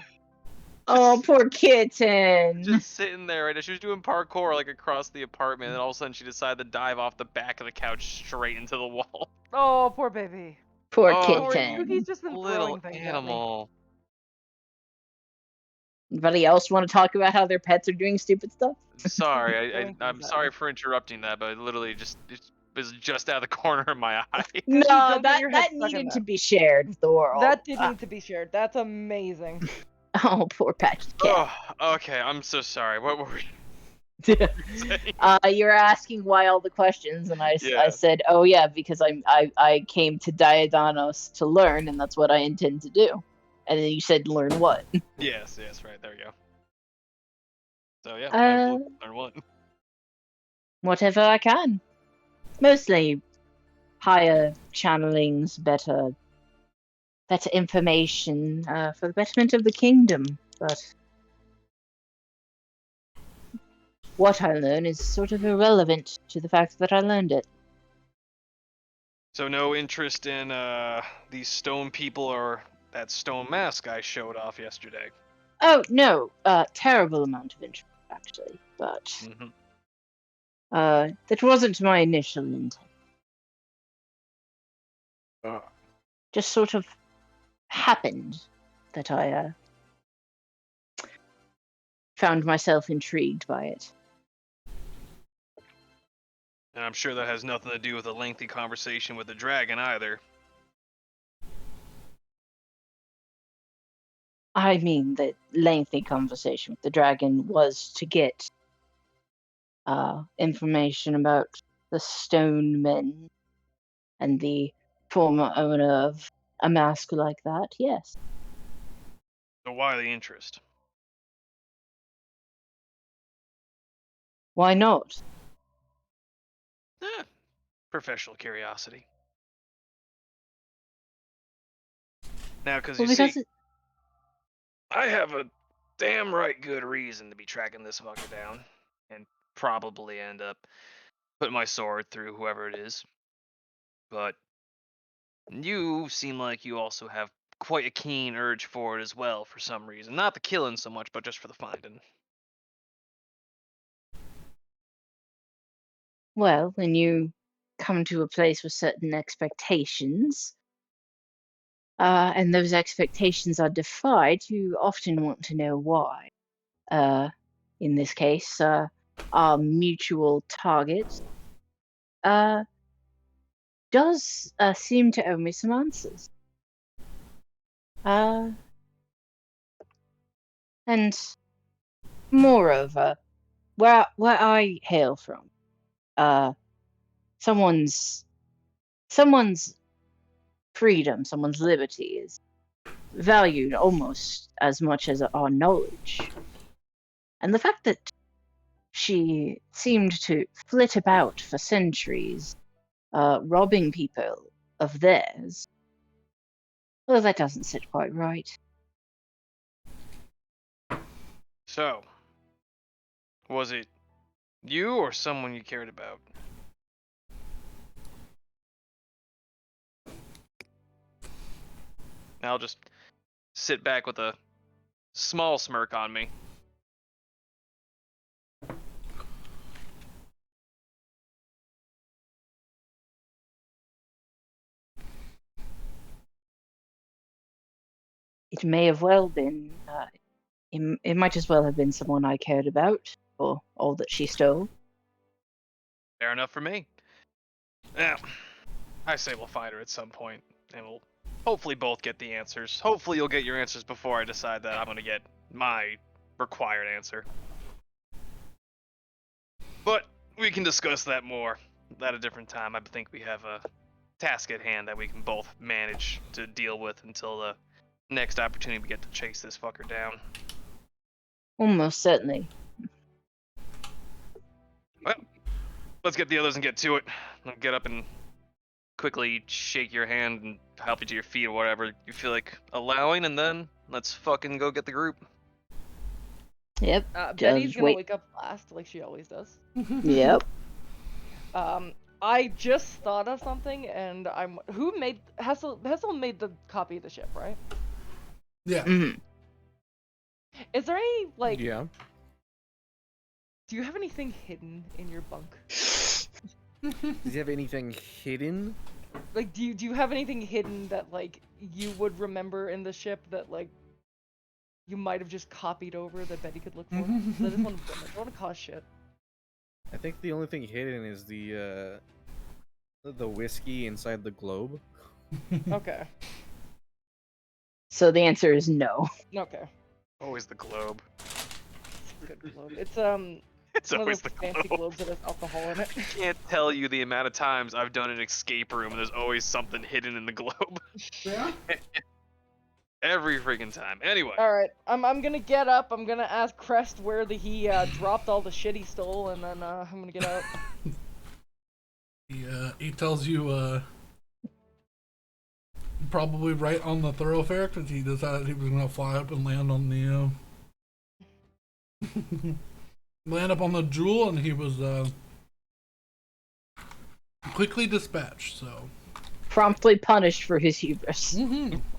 Oh, poor kitten. Just sitting there, right? She was doing parkour like across the apartment, and all of a sudden she decided to dive off the back of the couch straight into the wall. Oh, poor baby. Poor Oh, Poor kitten. Yuki's just been Little throwing things at me. animal. Anybody else want to talk about how their pets are doing stupid stuff? Sorry, Throwing I'm things at sorry me. for interrupting that, but it literally it was just out of the corner of my eye. No, you don't get that your head that stuck in needed that. to be shared with the world. That did need to be shared. That's amazing. Oh, poor Patch's cat. Oh, okay. I'm so sorry. What were we saying? You're asking why all the questions, and I Yeah. said, oh yeah, because I came to Diadanos to learn, and that's what I intend to do. And then you said, learn what? Yes, right. There you go. So yeah, learn what? Whatever I can. Mostly higher channelings, better information for the betterment of the kingdom. But what I learn is sort of irrelevant to the fact that I learned it. So no interest in these stone people or that stone mask I showed off yesterday. Oh no, terrible amount of interest actually, but Mm-hmm. that wasn't my initial intent. Just sort of happened that I found myself intrigued by it. And I'm sure that has nothing to do with a lengthy conversation with the dragon either. I mean, the lengthy conversation with the dragon was to get information about the stone men and the former owner of a mask like that, yes. So why the interest? Why not? Professional curiosity. Now, because Well, you because see, I have a damn right good reason to be tracking this fucker down, and probably end up putting my sword through whoever it is. But you seem like you also have quite a keen urge for it as well, for some reason. Not the killing so much, but just for the finding. well, when you come to a place with certain expectations, and those expectations are defied, you often want to know why. In this case, our mutual target does seem to owe me some answers. And moreover, where I hail from, someone's freedom, someone's liberty is valued almost as much as our knowledge. And the fact that she seemed to flit about for centuries, robbing people of theirs, well, that doesn't sit quite right. So, was it you or someone you cared about? I'll just sit back with a small smirk on me. It may have well been, it might as well have been someone I cared about, for all that she stole. Fair enough for me. Yeah, I say we'll find her at some point, and we'll hopefully both get the answers. Hopefully you'll get your answers before I decide that I'm gonna get my required answer. But we can discuss that more at a different time. I think we have a task at hand that we can both manage to deal with until the next opportunity we get to chase this fucker down. Almost certainly. Well, let's get the others and get to it. I'll get up and quickly shake your hand and help you to your feet or whatever you feel like allowing, and then let's fucking go get the group. Yep. Betty's Just gonna wait. wake up last, like she always does. Yep. I just thought of something, and who made Hessel made the copy of the ship, right? Yeah. Mhm. Is there any like? Yeah. Do you have anything hidden in your bunk? Does he have anything hidden? Like, do you have anything hidden that like you would remember in the ship that like you might have just copied over that Betty could look for? I just want to, I don't want to cause shit. I think the only thing hidden is the whiskey inside the globe. Okay. So the answer is no. Okay. Always the globe. Good globe. It's It's one of always those the fancy globe. globes that has alcohol in it. I can't tell you the amount of times I've done an escape room and there's always something hidden in the globe. Yeah. Every freaking time. Anyway. All right, I'm gonna get up. I'm gonna ask Crest where he dropped all the shit he stole, and then I'm gonna get out. He tells you probably right on the thoroughfare because he decided he was gonna fly up and land on the land up on the jewel, and he was quickly dispatched. So Promptly punished for his hubris.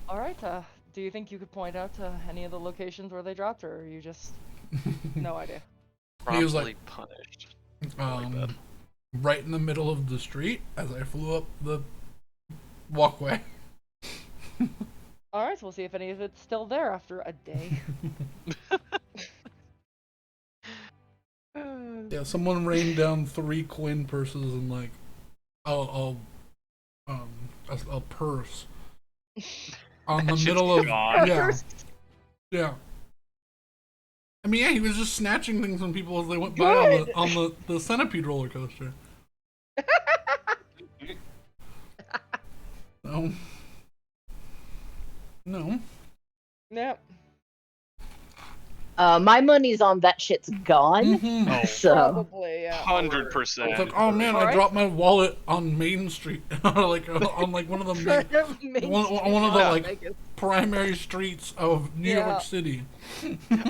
All right. Do you think you could point out any of the locations where they dropped, or are you just no idea? He was Promptly like, punished. I like that. right in the middle of the street as I flew up the walkway. All right, so we'll see if any of it's still there after a day. Yeah, someone rained down 3 coin purses and like a purse on the That shit's middle of gone. yeah. I mean, yeah, he was just snatching things from people as they went by on the centipede roller coaster. No. Yep. My money's on that shit's gone. Oh, So Probably, yeah. 100%. It's like, oh man, I Alright. dropped my wallet on Main Street, like on like one of the one of the like primary streets of New Yeah. York City.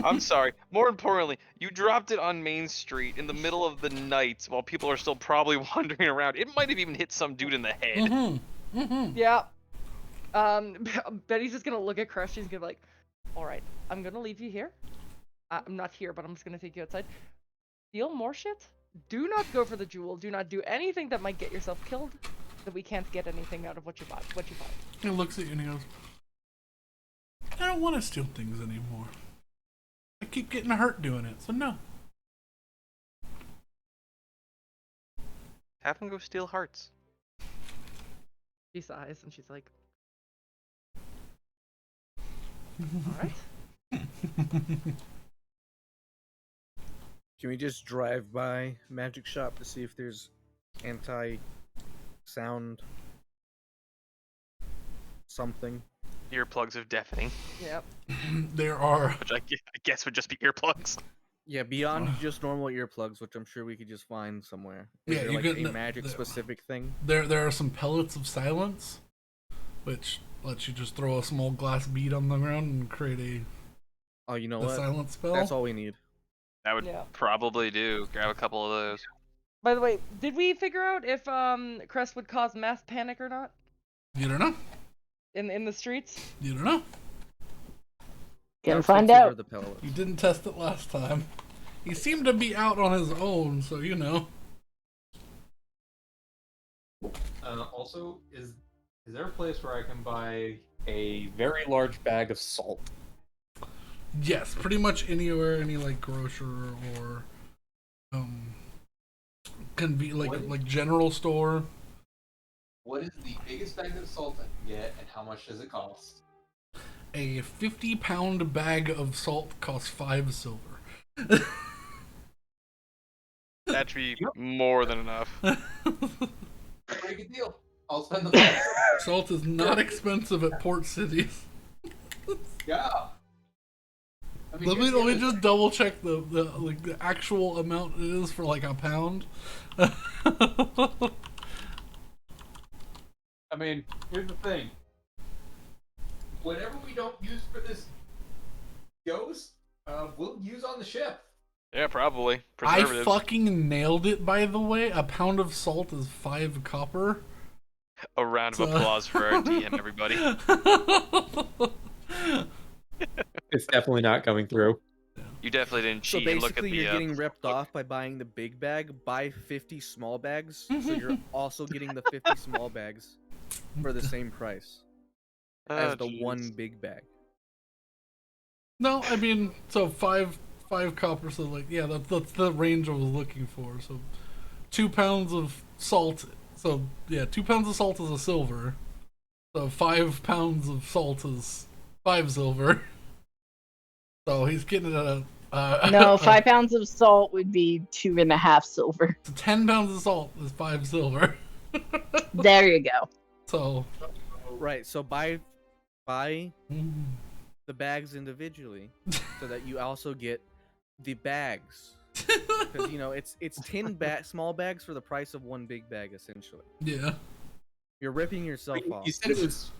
I'm sorry. More importantly, you dropped it on Main Street in the middle of the night while people are still probably wandering around. It might have even hit some dude in the head. Yeah. Betty's just gonna look at Crush. She's gonna be like, "All right, I'm gonna leave you here. I'm not here, but I'm just gonna take you outside. Steal more shit. Do not go for the jewel. Do not do anything that might get yourself killed. That we can't get anything out of what you buy. He looks at you and he goes, I don't want to steal things anymore. I keep getting hurt doing it, so no. Have him go steal hearts. She sighs and she's like, "All right." Can we just drive by Magic Shop to see if there's anti-sound something? Earplugs of deafening, Yep. There are which I guess would just be earplugs. Yeah, beyond just normal earplugs, which I'm sure we could just find somewhere. Is Yeah, there you like get a magic-specific thing? there are some pellets of silence, which lets you just throw a small glass bead on the ground and create Oh, you know a what? silent spell. That's all we need. That would Yeah. probably do. Grab a couple of those. By the way, did we figure out if Crest would cause mass panic or not You don't know. in the streets? You don't know. Gonna Let's find consider out. the pellets. You didn't test it last time. He seemed to be out on his own, so you know. Also, is there a place where I can buy a very large bag of salt? Yes, pretty much anywhere, any like grocer or can be like general store. What is the biggest bag of salt I can get, and how much does it cost? A 50-pound bag of salt costs 5 silver. That should be more than enough. Pretty good deal. I'll spend the money. Salt is not expensive at port cities. Yeah. I mean, Let me just double check the actual amount it is for like a pound. I mean, here's the thing. Whatever we don't use for this ghost, we'll use on the ship. Yeah, probably. I Preservatives. fucking nailed it, by the way. A pound of salt is 5 copper. A round of applause for our DM, everybody. It's definitely not coming through. You definitely didn't So cheat and look at basically, the. you're getting ripped off by buying the big bag. Buy 50 small bags, so you're also getting the 50 small bags for the same price as the one big bag. No, I mean, so 5 copper, so like, yeah, that's the range I was looking for. So 2 pounds of salt, so yeah, 2 pounds of salt is a silver. So 5 pounds of salt is 5 silver. So he's getting it at No, 5 pounds of salt would be 2.5 silver. 10 pounds of salt is 5 silver. There you go. So Right. So buy the bags individually, so that you also get the bags. Because it's 10 small bags for the price of one big bag, essentially. yeah, You're ripping yourself off. You said it was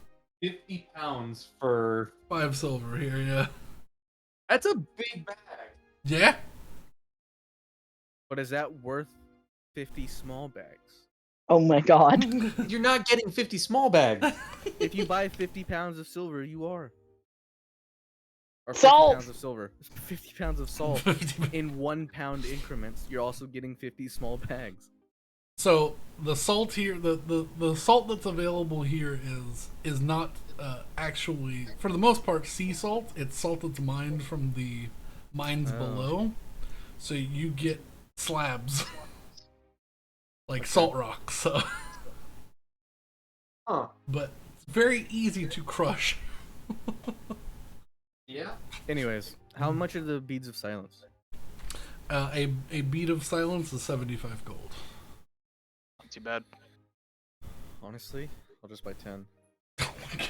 50 pounds for... 5 silver here, yeah. That's a big bag. Yeah? But is that worth 50 small bags? Oh my god. You're not getting 50 small bags. If you buy 50 pounds of silver, you are. Or 50 Salt! pounds of silver. 50 pounds of salt 50 in 1 pound increments. You're also getting 50 small bags. So the salt here, the salt that's available here is not actually, for the most part, sea salt. It's salt that's mined from the mines below. So you get slabs, like salt rocks. So. Huh. But it's very easy to crush. Yeah. Anyways, how much are the beads of silence? A bead of silence is 75 gold. Not too bad. Honestly, I'll just buy 10. Oh my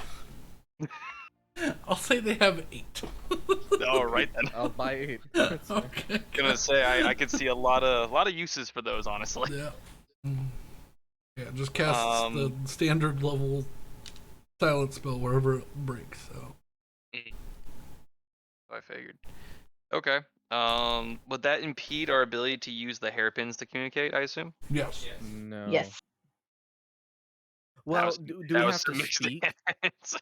god. I'll say they have 8. All right then. I'll buy 8. Okay. Gonna say I could see a lot of uses for those, honestly. Yeah. Yeah, just cast the standard level silent spell wherever it breaks. So. I figured. Okay. Would that impede our ability to use the hairpins to communicate? I assume. Yes. No. Yes. Well, was- do we That was have to a mixed speak? answer.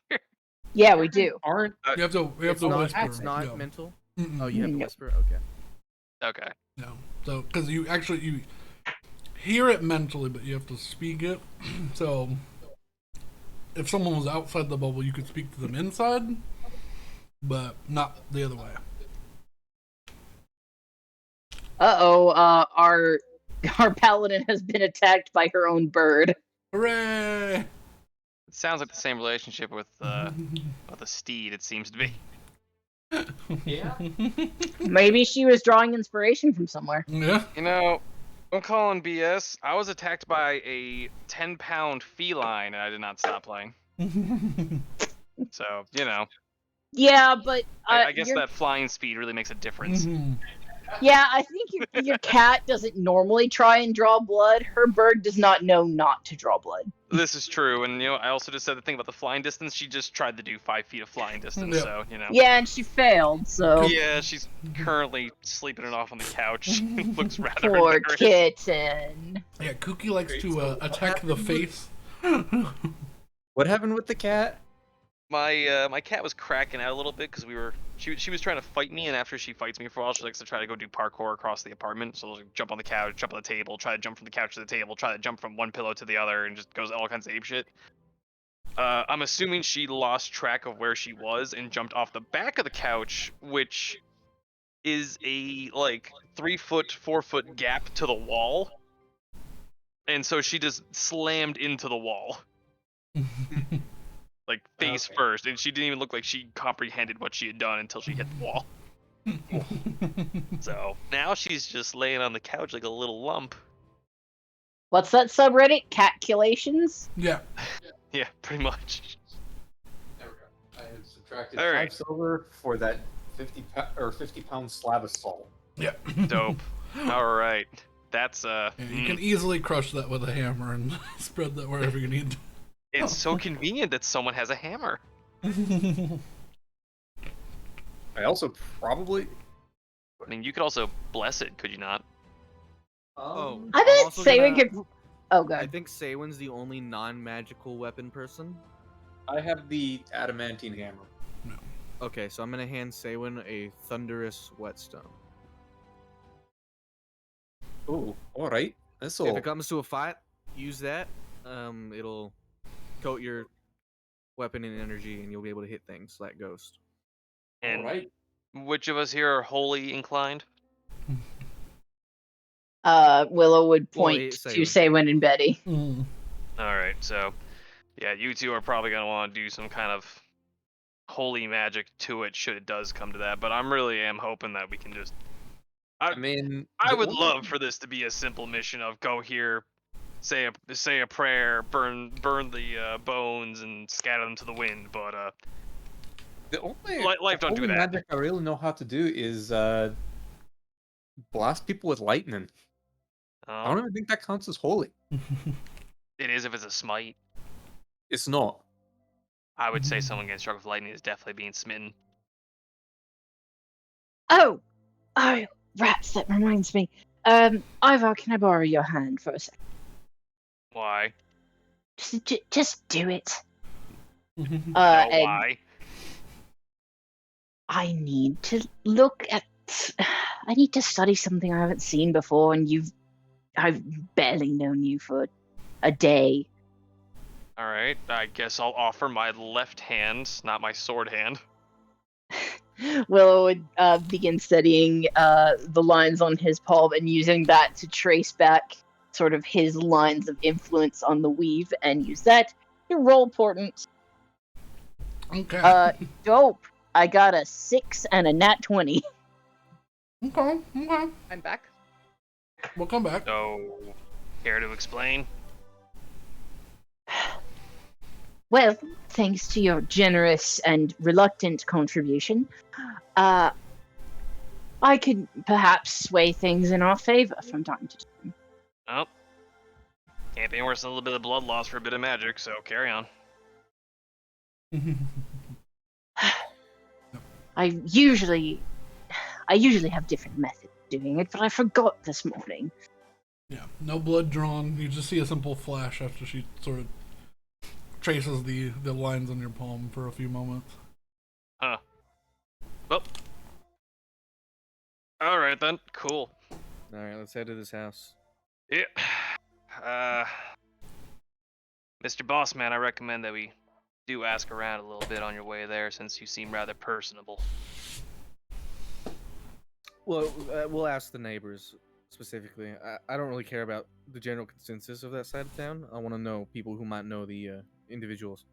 Yeah, we do. Aren't You have to It's not, whisper. it's not yeah. mental? Mm-mm. Oh, you have to No. whisper? Okay. Okay. No. So, because you hear it mentally, but you have to speak it. So, if someone was outside the bubble, you could speak to them inside, but not the other way. Our paladin has been attacked by her own bird. Hooray! It sounds like the same relationship with a steed. It seems to be. yeah? Maybe she was drawing inspiration from somewhere. Yeah. You know, I'm calling BS. I was attacked by a 10-pound feline, and I did not stop playing. So Yeah, but I guess that flying speed really makes a difference. yeah, I think your cat doesn't normally try and draw blood. Her bird does not know not to draw blood. This is true, and I also just said the thing about the flying distance. She just tried to do 5 feet of flying distance, Yeah. so Yeah, and she failed. So Yeah, she's currently sleeping it off on the couch. Looks rather poor embarrassed. kitten. Yeah, Kooky likes to attack the face. What happened with the cat? My cat was cracking out a little bit because she was trying to fight me, and after she fights me for a while, she likes to try to go do parkour across the apartment. So she'll like, jump on the couch, jump on the table, try to jump from the couch to the table, try to jump from one pillow to the other, and just goes all kinds of ape shit. I'm assuming she lost track of where she was and jumped off the back of the couch, which is a 3-foot, 4-foot gap to the wall, and so she just slammed into the wall. Like face first, and she didn't even look like she comprehended what she had done until she hit the wall. So now she's just laying on the couch like a little lump. What's that subreddit? Catkulations? Yeah. Yeah, pretty much. There we go. I have subtracted All 5 right. silver for that 50-pound slab of salt. Yeah. Dope. All right, that's Yeah, you can easily crush that with a hammer and spread that wherever you need. It's so convenient that someone has a hammer. I also probably. I mean, you could also bless it, could you not? Oh, I I'm bet also say we gonna- could. Oh, I God. think Saywin's the only non-magical weapon person. I have the adamantine hammer. Okay, so I'm gonna hand Saywin a thunderous whetstone. Oh, all right. If This'll. it comes to a fight, use that. It'll coat your weapon in energy, and you'll be able to hit things like Ghost. And All right. which of us here are wholly inclined? Willow would Well, point it's to Saywin. Saywin and Betty. Mm. All right, so yeah, you two are probably gonna want to do some kind of holy magic to it, should it does come to that. But I'm really am hoping that we can just. I mean, I the would only- love for this to be a simple mission of go here, say a prayer, burn the bones, and scatter them to the wind. But The only Life don't do only that. magic I really know how to do is blast people with lightning. I don't even think that counts as holy. it is if it's a smite. It's not. I would say someone getting struck with lightning is definitely being smitten. Oh, rats! That reminds me. Ivar, can I borrow your hand for a second? Why? Just do it. No, And why? I need to look at. I need to study something I haven't seen before, and I've barely known you for a day. All right, I guess I'll offer my left hand, not my sword hand. Willow would begin studying the lines on his palm and using that to trace back sort of his lines of influence on the weave, and use that to roll portent. Okay. Dope. I got a 6 and a nat 20. Okay. I'm back. We'll come back. So, care to explain? Well, thanks to your generous and reluctant contribution, I could perhaps sway things in our favor from time to time. Oh, can't be worse than a little bit of blood loss for a bit of magic. So carry on. I usually have different methods of doing it, but I forgot this morning. Yeah, no blood drawn. You just see a simple flash after she sort of traces the lines on your palm for a few moments. Huh. Well. All right then. Cool. All right, let's head to this house. Yeah. Mr. Bossman, I recommend that we do ask around a little bit on your way there, since you seem rather personable. Well, we'll ask the neighbors specifically. I don't really care about the general consensus of that side of town. I want to know people who might know the individuals.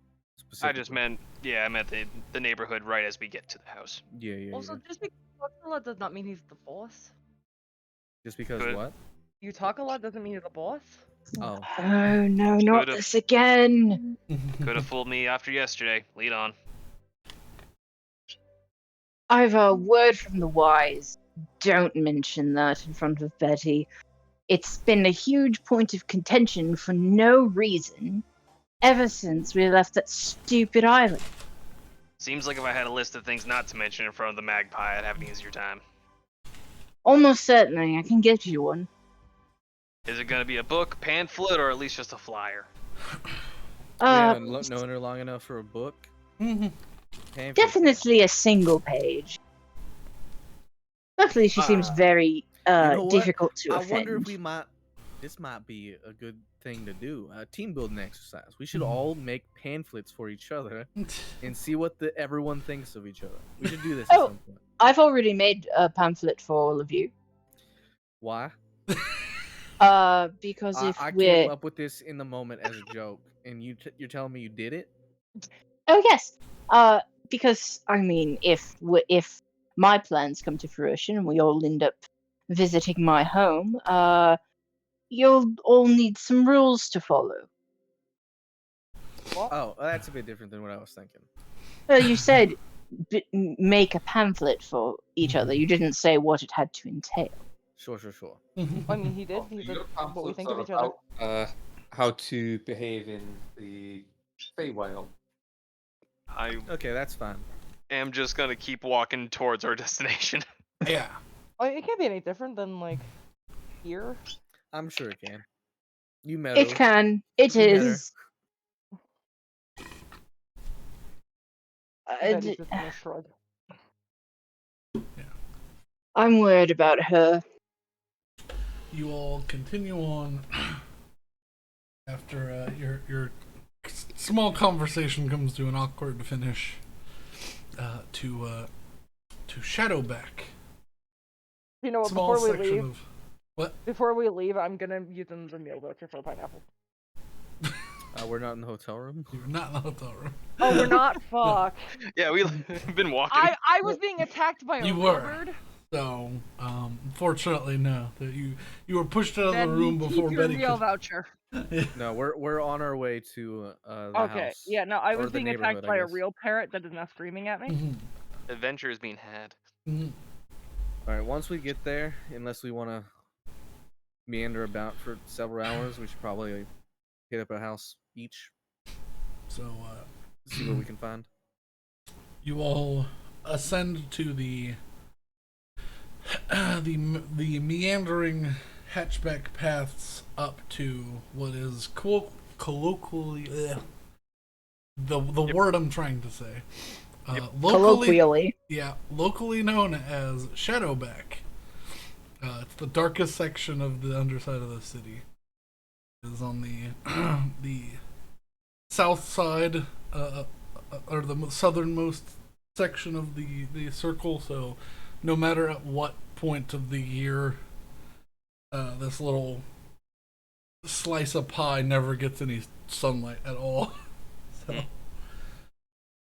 I just meant, yeah, I meant the neighborhood right as we get to the house. Yeah. Also, just because you talk a lot does not mean he's the boss. Just because Good. what? You talk a lot doesn't mean you're the boss. Oh, Oh no, not Could've- this again! Could have fooled me after yesterday. Lead on. I've a word from the wise. Don't mention that in front of Betty. It's been a huge point of contention for no reason ever since we left that stupid island. Seems like if I had a list of things not to mention in front of the magpie, I'd have an easier time. Almost certainly, I can get you one. Is it going to be a book, pamphlet, or at least just a flyer? yeah, known her long enough for a book. Pamphlet. Definitely a single page. Luckily, she seems very know what? difficult to I offend. wonder if this might be a good thing to do. A team building exercise. We should all make pamphlets for each other and see what everyone thinks of each other. We should do this at Oh. some point. I've already made a pamphlet for all of you. Why? Because I came up with this in the moment as a joke, and you're telling me you did it? Oh yes. Because I mean, if my plans come to fruition and we all end up visiting my home, you'll all need some rules to follow. Oh, that's a bit different than what I was thinking. Well, you said make a pamphlet for each other. You didn't say what it had to entail. Sure. I mean, he did. He said what we think of each other. How to behave in the Feywild. I Okay, that's fine. am just gonna keep walking towards our destination. Yeah. It can't be any different than like here. I'm sure it can. You met It her. can. It You met her. is. Betty's just gonna shrug. I'm worried about her. You all continue on after your small conversation comes to an awkward finish to Shadowback. You know what? Small Before we section leave, of what? before we leave, I'm gonna use them as a meal voucher for the pineapple. We're not in the hotel room. You're not in the hotel room. Oh, we're not. Fuck. Yeah, we've been walking. I was being attacked by a You were. bird. So, unfortunately, no. That you were pushed out of Then the room keep before your Betty meal could. voucher. No, we're on our way to the Okay. house. Yeah. No, I Or was the being attacked neighborhood, I by a guess. real parrot that is now screaming at me. Mhm. Adventure is being had. Mhm. All right, once we get there, unless we want to meander about for several hours, we should probably hit up a house each, So, see what we can find. you all ascend to the meandering hatchback paths up to what is colloquially the word I'm trying to say. Colloquially. Locally known as Shadowback. It's the darkest section of the underside of the city. It is on the the south side, or the southernmost section of the circle. So, no matter at what point of the year, this little slice of pie never gets any sunlight at all. So.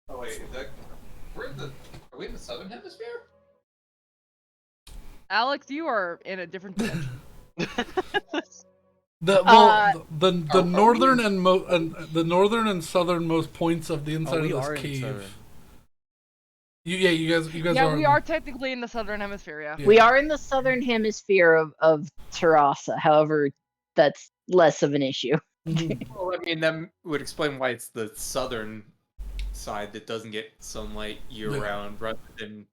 Oh wait, are we in the southern hemisphere? Alex, you are in a different dimension. The northern we- and the northern and southernmost points of the inside we of are this in the southern. cave. You guys Yeah, are. we are technically in the southern hemisphere. Yeah. Yeah. We are in the southern hemisphere of Terrassa. However, that's less of an issue. Mhm. Well, I mean, that would explain why it's the southern side that doesn't get sunlight year Yeah. round, rather than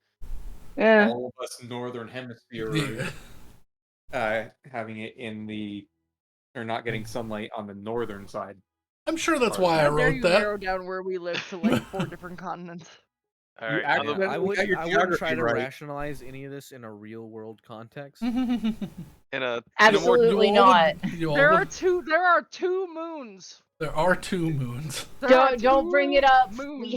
Eh, all of us northern hemisphere Yeah. having it in the or not getting sunlight on the northern side. I'm sure that's why I How dare wrote you that. narrow down where we live to like 4 different continents. All You right. act- now Yeah. I we would got your I wouldn't try geography to right. rationalize any of this in a real world context. in a absolutely You all not. would- you all There are would- two moons. There are 2 moons. There are Don't bring it 2 up. Moons.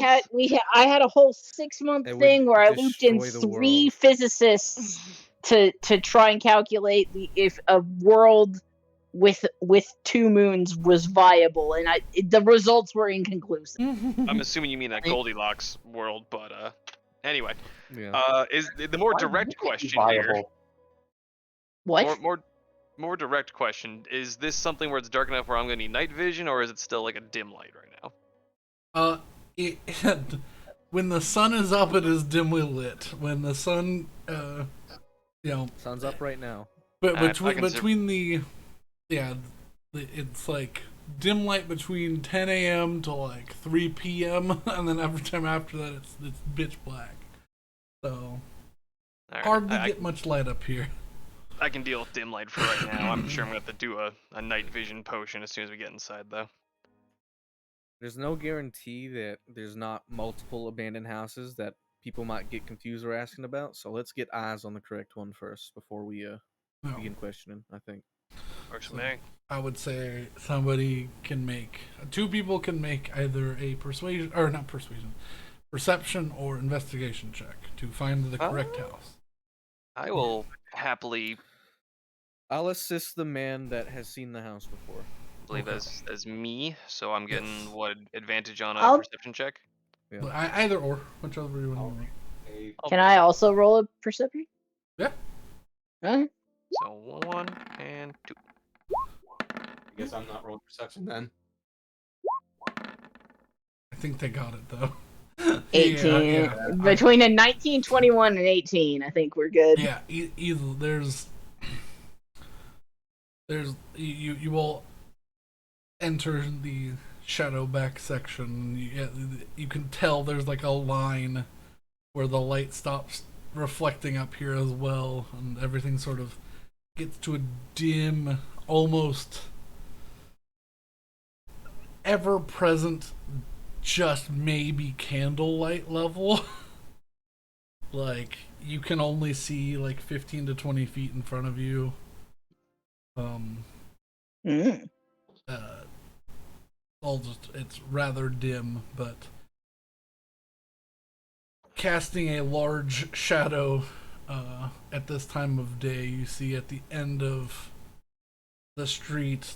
I had a whole 6-month It would thing where I looped in destroy the 3 world. physicists to try and calculate if a world with 2 moons was viable, and the results were inconclusive. I'm assuming you mean a Goldilocks world, but anyway. Yeah. Is the more Why direct would it be question here? viable? What? More direct question: is this something where it's dark enough where I'm gonna need night vision, or is it still like a dim light right now? When the sun is up, it is dimly lit. When the sun, Sun's up right now. but I can between it's like dim light between 10 a.m. to like 3 p.m. and then every time after that, it's pitch black. So All right, hardly I get much light up here. can deal with dim light for right now. I'm sure I'm gonna have to do a night vision potion as soon as we get inside, though. There's no guarantee that there's not multiple abandoned houses that people might get confused or asking about. So let's get eyes on the correct one first before we No. begin questioning. I think. Works for So- me. I would say 2 people can make either a perception or investigation check to find the correct house. I will happily I'll assist the man that has seen the house before. believe Okay. as me, so I'm getting Yes. what advantage on a I'll- perception check. Yeah. But either or, whichever you want. Can I also roll a perception? Yeah. Huh? So 1 and 2. I guess I'm not rolling perception then. I think they got it though. 18. Yeah. Between a 19, 21, and 18, I think we're good. Yeah, either there's you will enter the shadow back section. You can tell there's like a line where the light stops reflecting up here as well, and everything sort of gets to a dim, almost ever-present, just maybe candlelight level. Like, you can only see like 15 to 20 feet in front of you. It's rather dim, but casting a large shadow at this time of day, you see at the end of the street,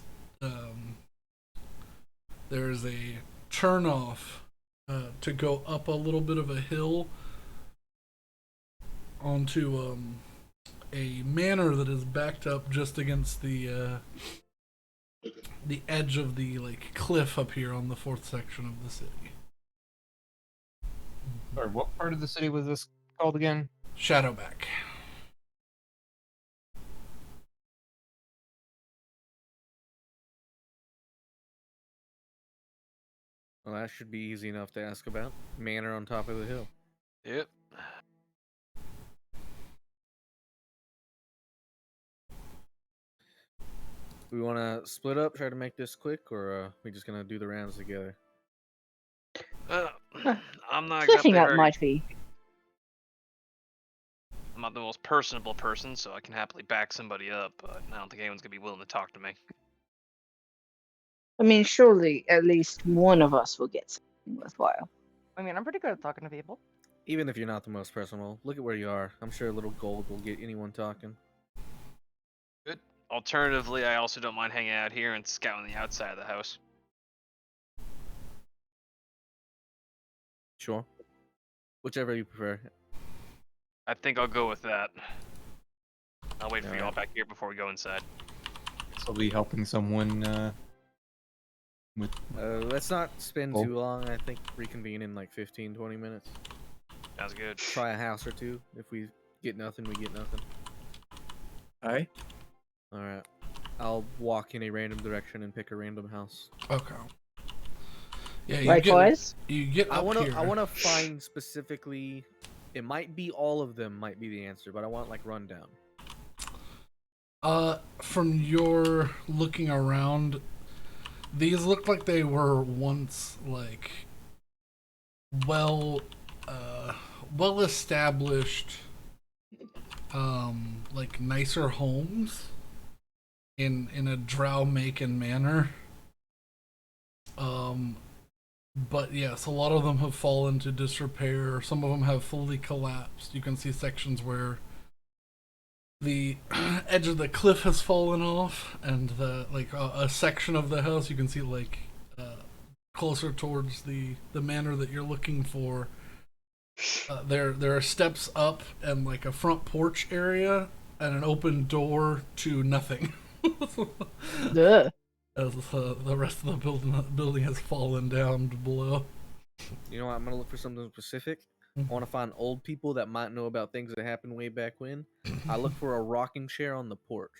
there's a turnoff to go up a little bit of a hill onto a manor that is backed up just against the edge of the like cliff up here on the 4th section of the city. Sorry, what part of the city was this called again? Shadowback. Well, that should be easy enough to ask about. Manor on top of the hill. Yep. We want to split up, try to make this quick, or we just gonna do the rounds together? I'm not Splitting exactly up very. might be. I'm not the most personable person, so I can happily back somebody up, but I don't think anyone's gonna be willing to talk to me. I mean, surely at least one of us will get something worthwhile. I mean, I'm pretty good at talking to people. Even if you're not the most personal, look at where you are. I'm sure a little gold will get anyone talking. Good. Alternatively, I also don't mind hanging out here and scouting the outside of the house. Sure. Whichever you prefer. I think I'll go with that. I'll wait for you all Alright. back here before we go inside. Guess I'll be helping someone with. Let's not spend Cool. too long. I think reconvene in like 15, 20 minutes. Sounds good. Try a house or two. If we get nothing, we get nothing. Aye. Alright. I'll walk in a random direction and pick a random house. Okay. Yeah, Likewise. You get up here. I wanna find specifically, it might be all of them might be the answer, but I want like rundown. From your looking around, these look like they were once like well established like nicer homes in a Drow-Macon manner. But yes, a lot of them have fallen into disrepair. Some of them have fully collapsed. You can see sections where the edge of the cliff has fallen off, and a section of the house you can see closer towards the manor that you're looking for. There are steps up and like a front porch area and an open door to nothing. Duh. As the rest of the building has fallen down below. You know what? I'm gonna look for something specific. I want to find old people that might know about things that happened way back when. I look for a rocking chair on the porch.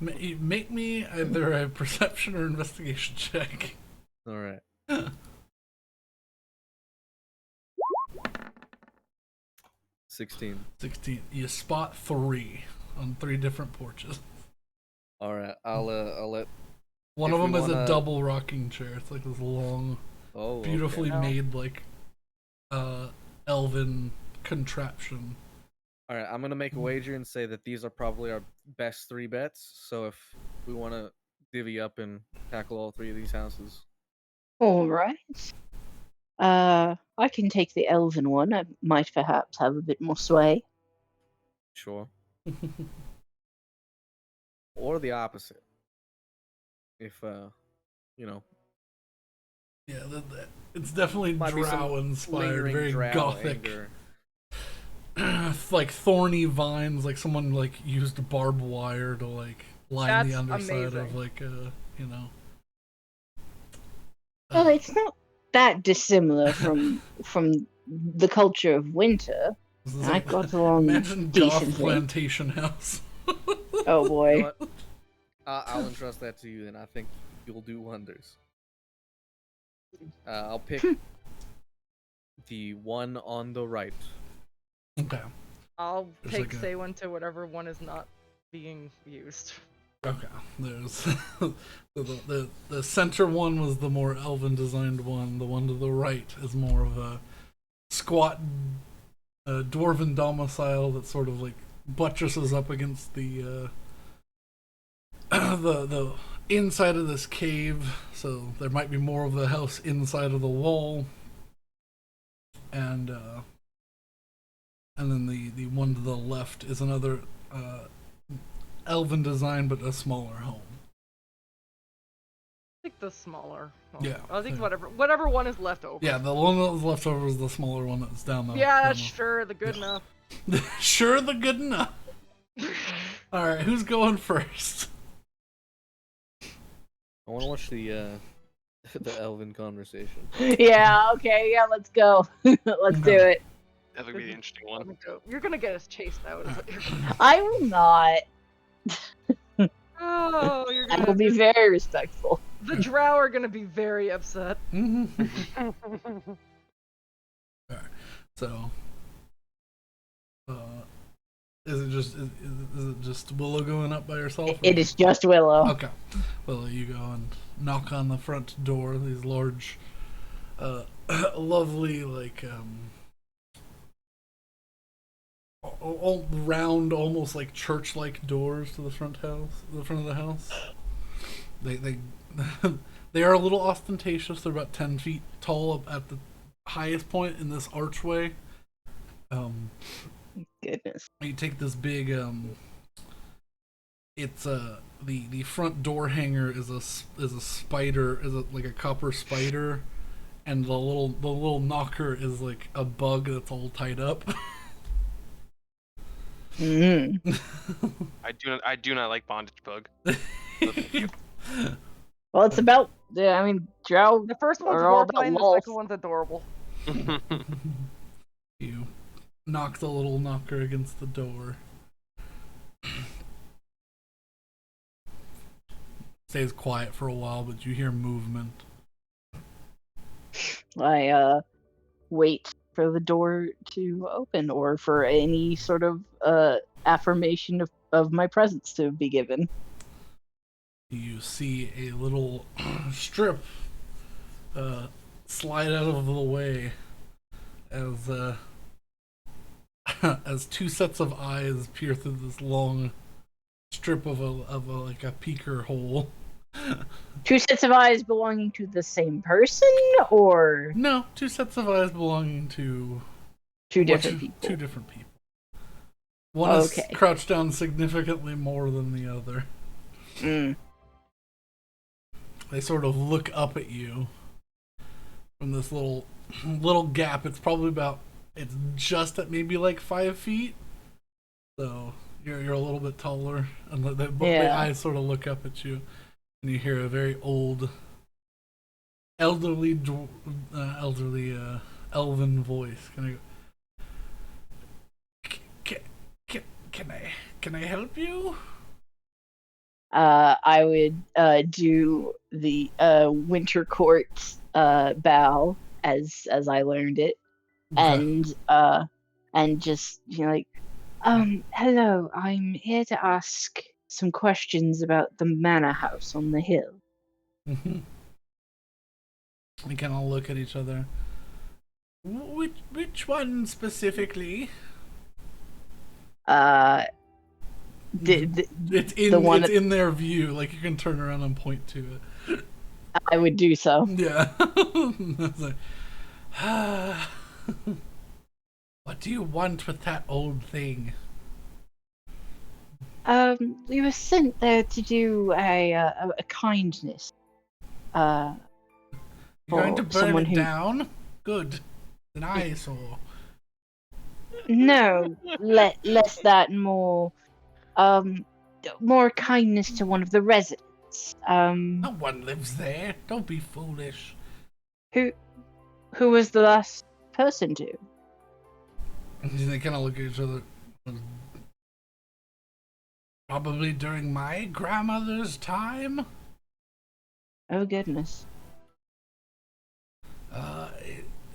Make me either a perception or investigation check. All right. 16. 16. You spot 3 on 3 different porches. All right. I'll let. One If of them we is a wanna- double rocking chair. It's like this long, beautifully Okay. made elven contraption. All right. I'm gonna make a wager and say that these are probably our best 3 bets. So if we want to divvy up and tackle all 3 of these houses, All right. I can take the elven one. I might perhaps have a bit more sway. sure. Or the opposite. If you know, Yeah, it's definitely might be some drow inspired, lingering very drow gothic. anger. Like thorny vines, like someone used barbed wire to line the That's underside of amazing. Well, it's not that dissimilar from the culture of winter. this is I like- got along Imagine goth decently. plantation house. Oh You boy. know what? I'll entrust that to you, and I think you'll do wonders. I'll pick the one on the right. Okay. I'll There's take like a- say one to whatever one is not being used. Okay. There's the center one was the more elven designed one. The one to the right is more of a squat dwarven domicile that sort of like buttresses up against the the inside of this cave, so there might be more of the house inside of the wall, and then the one to the left is another elven design but a smaller home. I think the smaller. One. Yeah, I think yeah. whatever one is left over. Yeah, the one that was left over is the smaller one that's down the. Yeah, down sure, the good enough. Sure, the good enough. All right, who's going first? I want to watch the the elven conversation. Yeah, okay, yeah, let's go. Let's do it. That would be the interesting one. You're gonna get us chased out. Is what you're... I will not. Oh, you're I gonna. will be very respectful. The drow are gonna be very upset. So, is it just Willow going up by herself? It is just Willow. Okay. Willow, you go and knock on the front door. These large, lovely, like all round, almost like church-like doors to the front of the house. They they are a little ostentatious. They're about 10 feet tall up at the highest point in this archway. Goodness. You take this big it's the front door hanger is a spider, like a copper spider, and the little knocker is like a bug that's all tied up. Mm. I do not like bondage bug. Well, it's about. Yeah, I mean, drow. The first one's are all about horrifying, the lulz. second one's adorable. You knock the little knocker against the door. Stays quiet for a while, but you hear movement. I wait for the door to open, or for any sort of affirmation of my presence to be given. You see a little strip slide out of the way as as two sets of eyes peer through this long strip of a like a peeker hole. Two sets of eyes belonging to the same person, or No, two sets of eyes belonging to two different people. Two different people. One Okay. is crouched down significantly more than the other. Mm. They sort of look up at you from this little gap. It's probably it's just at maybe like 5 feet. So you're a little bit taller, and the eyes sort of look up at you, and you hear a very old, elderly elven voice. Can I help you? I would do the winter court bow as I learned it, and just like, hello, I'm here to ask some questions about the manor house on the hill. Mm-hmm. We can all look at each other. Which one specifically? It's in their view. Like, you can turn around and point to it. I would do so. Yeah. It's like, what do you want with that old thing? We were sent there to do a kindness. You're going to burn someone it down? Good. An eyesore. No, less that, more kindness to one of the residents. No one lives there. Don't be foolish. Who was the last person to? And they kind of look at each other. Probably during my grandmother's time. Oh goodness.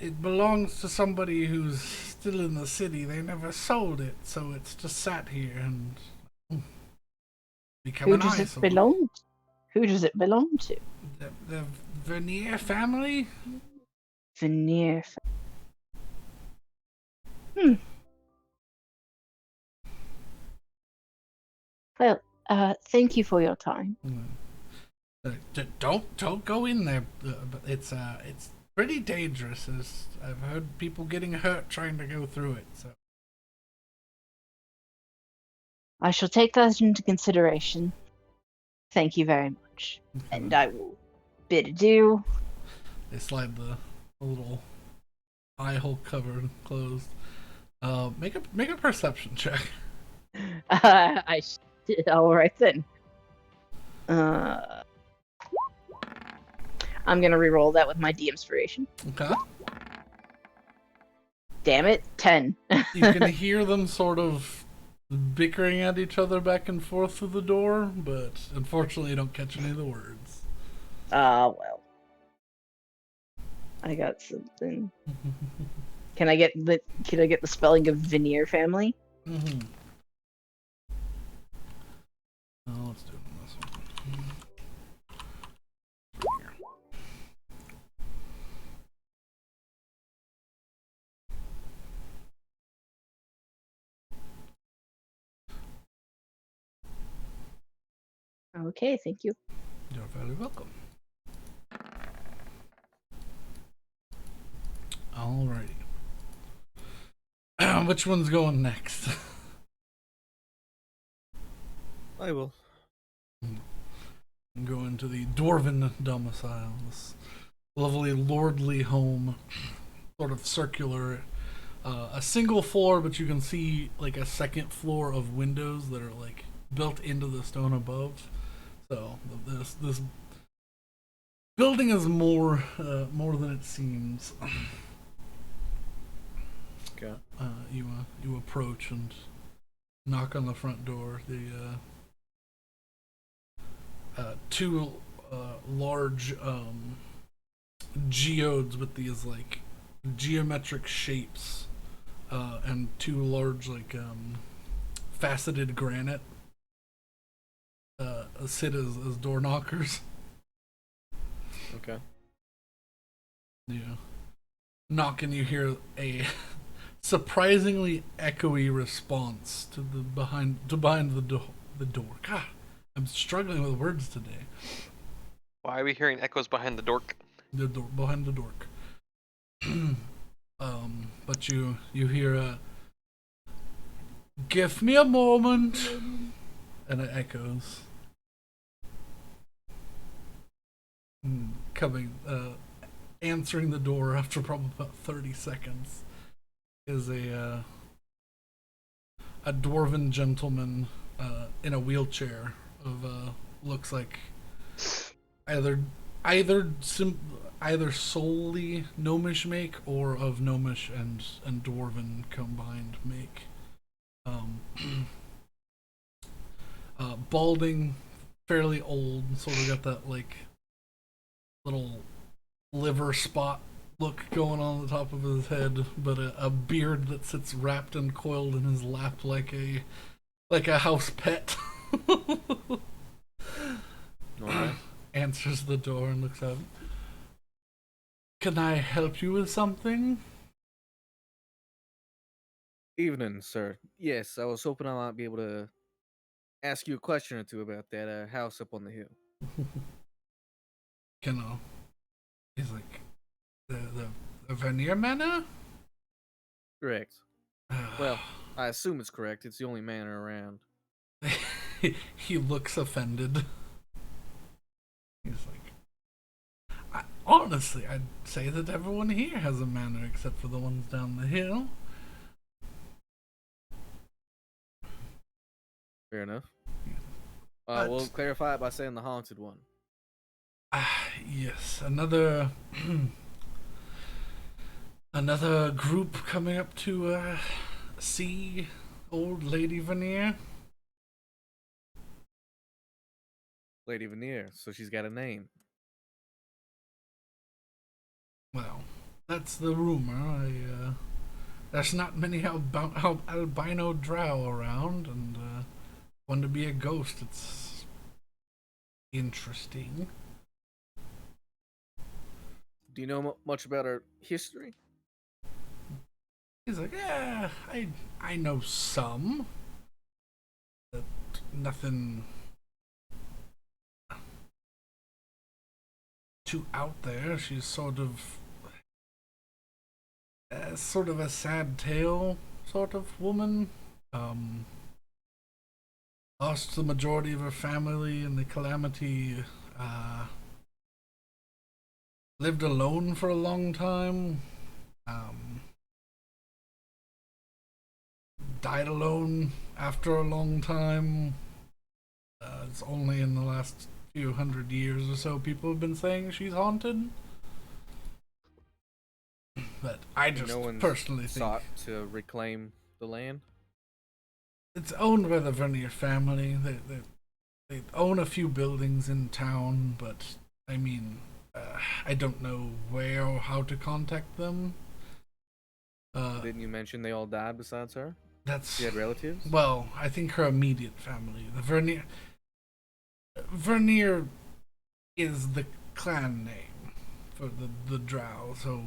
It belongs to somebody who's still in the city. They never sold it, so it's just sat here and become Who an does it eyesore. belong to? Who does it belong to? The Vernyre family? Veneer. Hmm. Well, thank you for your time. Don't go in there. It's pretty dangerous. I've heard people getting hurt trying to go through it. So I shall take that into consideration. Thank you very much. And I will bid adieu. they slide the little eye hole cover closed. Make a perception check. All right then. I'm gonna re-roll that with my de-inspiration. Okay. Damn it, 10. You can hear them sort of bickering at each other back and forth through the door, but unfortunately, you don't catch any of the words. Well. I got something. Can I get the spelling of Veneer family? Mm-hmm. Oh, let's do it on this one. Okay, thank you. You're very welcome. Alrighty. Which one's going next? I will. Go into the Dwarven domicile. This lovely lordly home, sort of circular. A single floor, but you can see like a second floor of windows that are like built into the stone above. So this building is more than it seems. Okay. You approach and knock on the front door. The two large geodes with these like geometric shapes and two large like faceted granite sit as door knockers. Okay. Yeah. Knock and you hear a surprisingly echoey response to behind the door. God, I'm struggling with words today. Why are we hearing echoes behind the dork? The door behind the dork. But you hear a "Give me a moment," and it echoes. Coming, answering the door after probably about 30 seconds is a dwarven gentleman in a wheelchair of looks like either solely gnomish make or of gnomish and dwarven combined make. Balding, fairly old, sort of got that like little liver spot look going on the top of his head, but a beard that sits wrapped and coiled in his lap like a house pet. Alright. Answers the door and looks out. Can I help you with something? Evening, sir. Yes, I was hoping I might be able to ask you a question or two about that house up on the hill. He's like, the Vernyre Manor? Correct. Well, I assume it's correct. It's the only manor around. He looks offended. He's like, honestly, I'd say that everyone here has a manor except for the ones down the hill. Fair enough. But- We'll clarify it by saying the haunted one. Yes, another another group coming up to see old Lady Vernyre. Lady Vernyre, so she's got a name. Well, that's the rumor. There's not many albino drow around, and one to be a ghost. It's interesting. Do you know much about her history? He's like, yeah, I know some, but nothing too out there. She's sort of a sad tale sort of woman. Lost the majority of her family in the calamity. Lived alone for a long time. Died alone after a long time. It's only in the last few hundred years or so people have been saying she's haunted. But I just no one's personally think sought to reclaim the land. it's owned by the Vernyre family. They own a few buildings in town, but I mean, I don't know where or how to contact them. Didn't you mention they all died besides her? That's She had relatives? well, I think her immediate family, the Vernyre is the clan name for the Drow. So,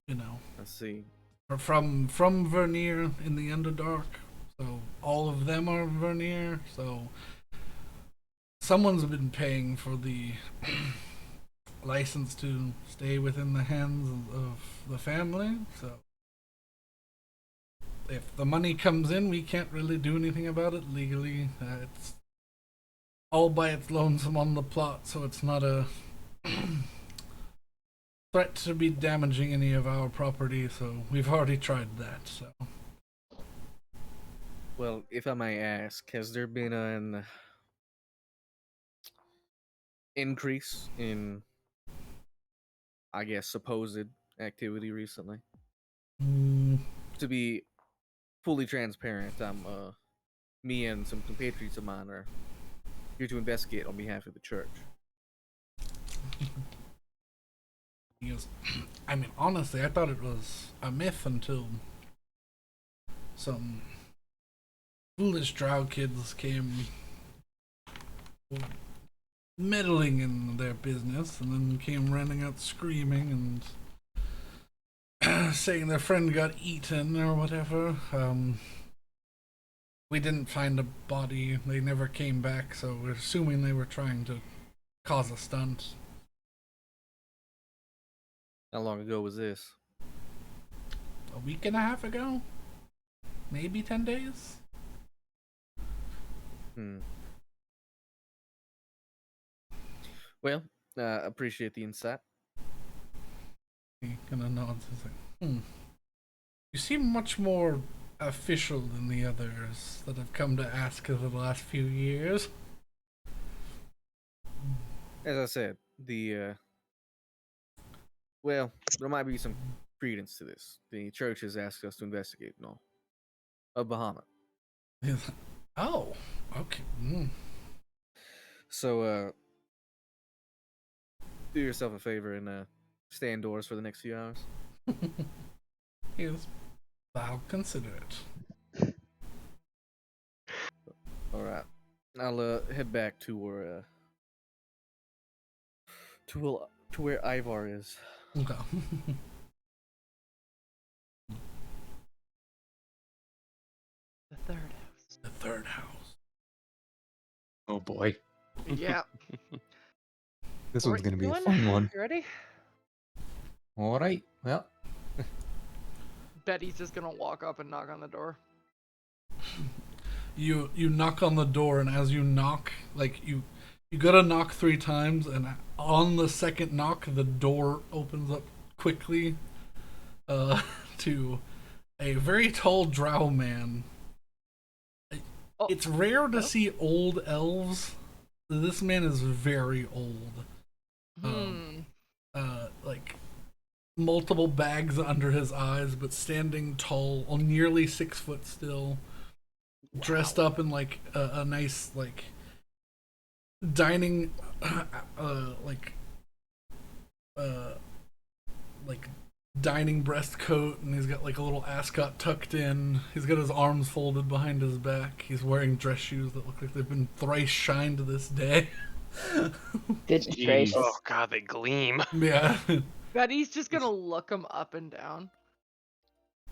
you know, Let's see. we're from Vernyre in the Underdark. So all of them are Vernyre. So someone's been paying for the license to stay within the hands of the family. So if the money comes in, we can't really do anything about it legally. It's all by its lonesome on the plot, so it's not a threat to be damaging any of our property. So we've already tried that. So Well, if I may ask, has there been an increase in, I guess, supposed activity recently? mm, To be fully transparent, me and some compatriots of mine are here to investigate on behalf of the church. he goes, I mean, honestly, I thought it was a myth until some foolish drow kids came meddling in their business and then came running out screaming and saying their friend got eaten or whatever. We didn't find a body. They never came back, so we're assuming they were trying to cause a stunt. How long ago was this? A week and a half ago? Maybe 10 days? Well, appreciate the insight. He kind of nods. He's like, You seem much more official than the others that have come to ask over the last few years. As I said, well, there might be some credence to this. The church has asked us to investigate and all. Of Bahamut. He's like, oh, okay. So, do yourself a favor and stay indoors for the next few hours. Yes, I'll consider it. Alright. I'll head back to where to where Ivar is. Okay. The third house. The third house. Oh boy. Yeah. This What one's gonna you be a doing? fun one. You ready? Alright, well. Betty's just gonna walk up and knock on the door. You knock on the door, and as you knock, like you gotta knock 3 times, and on the second knock, the door opens up quickly to a very tall drow man. Oh, It's rare to see old elves. This man is very old. Like multiple bags under his eyes, but standing tall, nearly 6 foot still. Dressed up in like a nice like dining, like dining breast coat, and he's got like a little ascot tucked in. He's got his arms folded behind his back. He's wearing dress shoes that look like they've been thrice shined this day. Goodness Jeez. gracious. Oh god, they gleam. Yeah. Betty's just gonna look him up and down.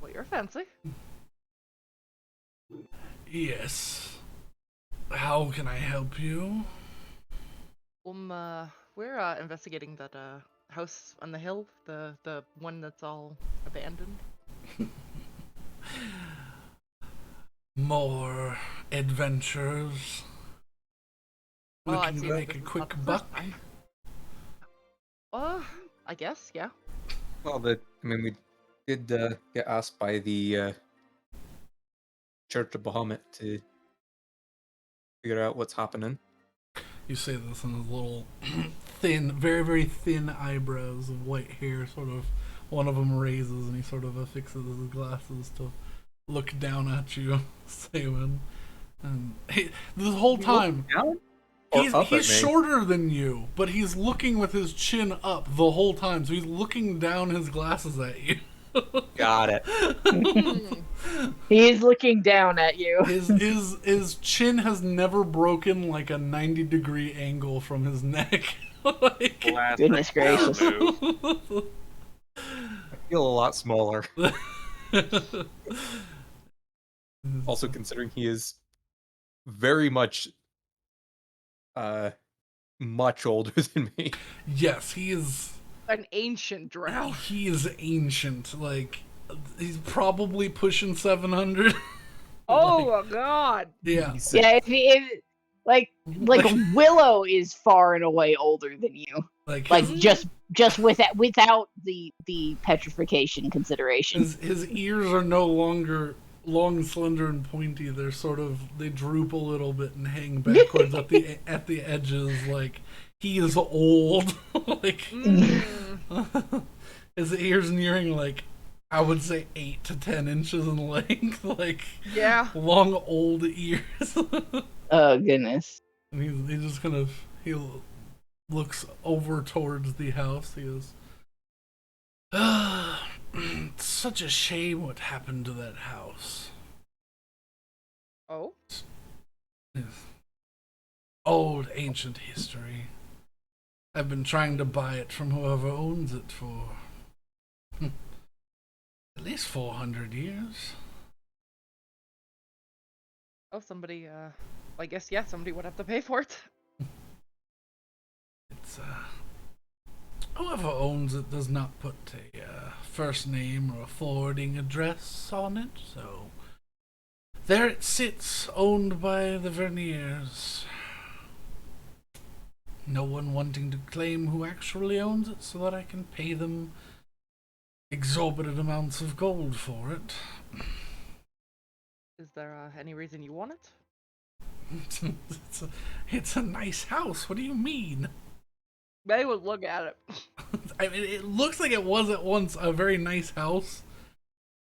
Well, you're fancy. Yes. How can I help you? We're investigating that house on the hill, the one that's all abandoned. More adventures. Oh, I Looking see. to make This a is not quick the first buck. time. I guess, yeah. Well, we did get asked by the Church of Bahamut to figure out what's happening. You say this in his little thin, very, very thin eyebrows of white hair, sort of. One of them raises and he sort of affixes his glasses to look down at you, Saywin. And this whole time, Down? Or he's up at me? shorter than you, but he's looking with his chin up the whole time, so he's looking down his glasses at you. Got it. He is looking down at you. His chin has never broken like a 90-degree angle from his neck. Like, Classic Goodness gracious. move. I feel a lot smaller. Also, considering he is very much much older than me. yes, he is. An ancient drow. He is ancient. Like, he's probably pushing 700. Oh my god. Yeah. Yeah, if like Willow is far and away older than you. Like Just without the petrification consideration. his ears are no longer long, slender, and pointy. They're sort of, they droop a little bit and hang backwards at the edges. Like, he is old. Like, his ears nearing, like, I would say 8 to 10 inches in length. Like, Yeah. long old ears. Oh goodness. And he's just kind of, he looks over towards the house. He is, it's such a shame what happened to that house. Oh? Yes. Old ancient history. I've been trying to buy it from whoever owns it for at least 400 years. Oh, somebody, I guess, yeah, somebody would have to pay for it. It's whoever owns it does not put a first name or a forwarding address on it, so there it sits, owned by the Vernyres. No one wanting to claim who actually owns it so that I can pay them exorbitant amounts of gold for it. Is there any reason you want it? It's a nice house. What do you mean? They would look at it. I mean, it looks like it was at once a very nice house.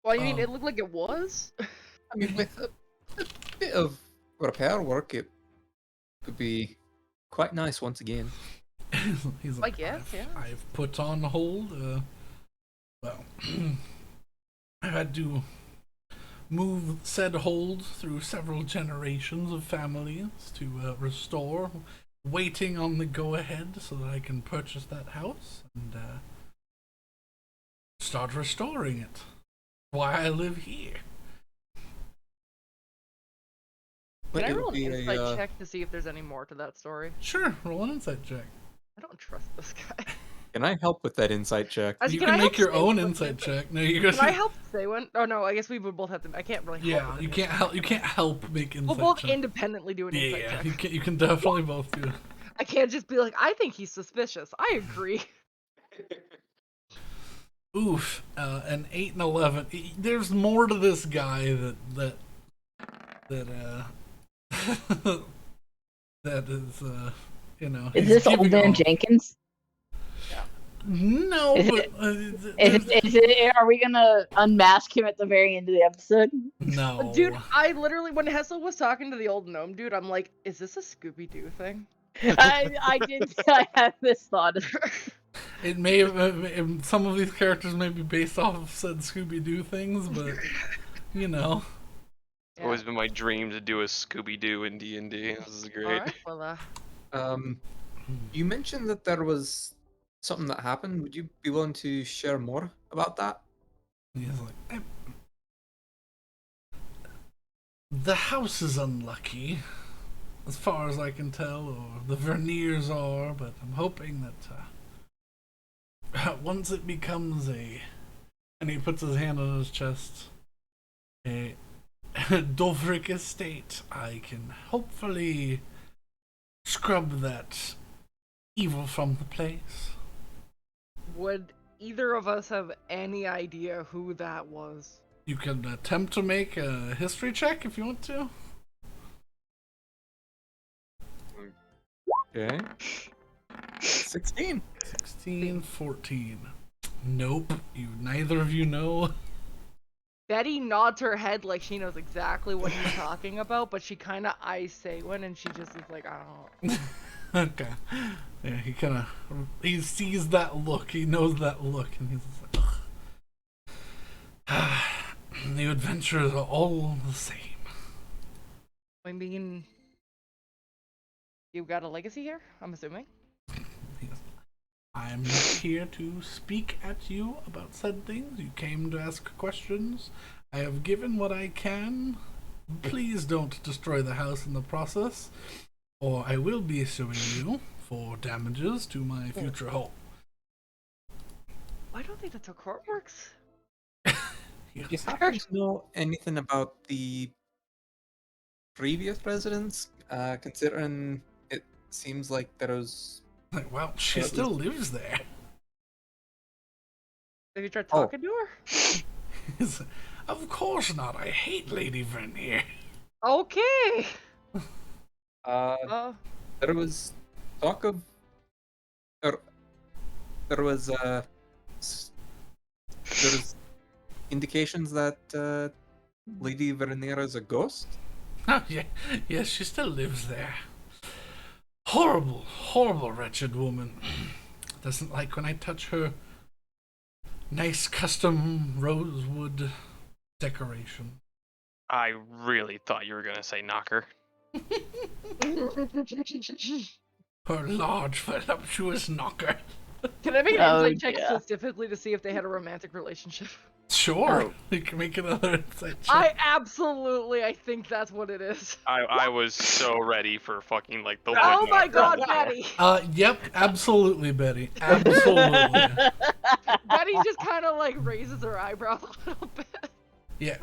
Well, I mean, it looked like it was. I mean, with a bit of repair work, it could be quite nice once again. He's I guess, yeah. I've put on hold. Well, I had to move said hold through several generations of families to restore, waiting on the go-ahead so that I can purchase that house and start restoring it. Why I live here. Can I it roll would an be insight check to see if there's any more to that story? Sure, roll an insight check. I don't trust this guy. Can I help with that insight check? You Can can I make help your Stay own with insight it? check. No, you're Can I gonna. help say one? Oh no, I guess we would both have to. I can't really help. Yeah, with you an can't insight help. You can't help make insight check. We'll both check. independently do an insight Yeah, check. you can definitely both do it. I can't just be like, I think he's suspicious. I agree. Oof, an 8 and 11. There's more to this guy that that is you know. Is he's this Old giving Man off- Jenkins? No, Is but it? Are we gonna unmask him at the very end of the episode? no, Dude, I literally, when Hessel was talking to the old gnome dude, I'm like, is this a Scooby-Doo thing? I did. I had this thought. It may have, some of these characters may be based off of said Scooby-Doo things, but you know. It's always been my dream to do a Scooby-Doo in D&D. This is great. Alright, well, You mentioned that there was something that happened. Would you be willing to share more about that? He's like, the house is unlucky, as far as I can tell, or the Vernyres are, but I'm hoping that once it becomes and he puts his hand on his chest, a Dovric estate, I can hopefully scrub that evil from the place. would either of us have any idea who that was? You can attempt to make a history check if you want to. Okay. 16. 16, 14. Nope. Neither of you know. Betty nods her head like she knows exactly what he's talking about, but she kind of eyes Saywin and she just is like, I don't know. Okay. Yeah, he sees that look. He knows that look, and he's just like, ugh. The adventures are all the same. I mean, you got a legacy here, I'm assuming? I'm not here to speak at you about said things. You came to ask questions. I have given what I can. Please don't destroy the house in the process, or I will be suing you for damages to my future home. I don't think that's how court works. Do you happen to know anything about the previous residents? Considering it seems like there was... Like, well, she still lives there. Have you tried talking to her? Of course not. I hate Lady Vernyre. Okay. There was talk of... There was indications that Lady Vernyre is a ghost? Oh, yeah. Yes, she still lives there. Horrible, horrible, wretched woman. Doesn't like when I touch her nice custom rosewood decoration. I really thought you were gonna say knocker. Her large, voluptuous knocker. Can I make an Oh, insight check yeah. specifically to see if they had a romantic relationship? Sure, Oh. you can make another insight check. I think that's what it is. I was so ready for fucking like the. Oh wood my knocker. god, Betty! Yep, absolutely, Betty. Absolutely. Betty just kind of like raises her eyebrow a little bit. Yeah,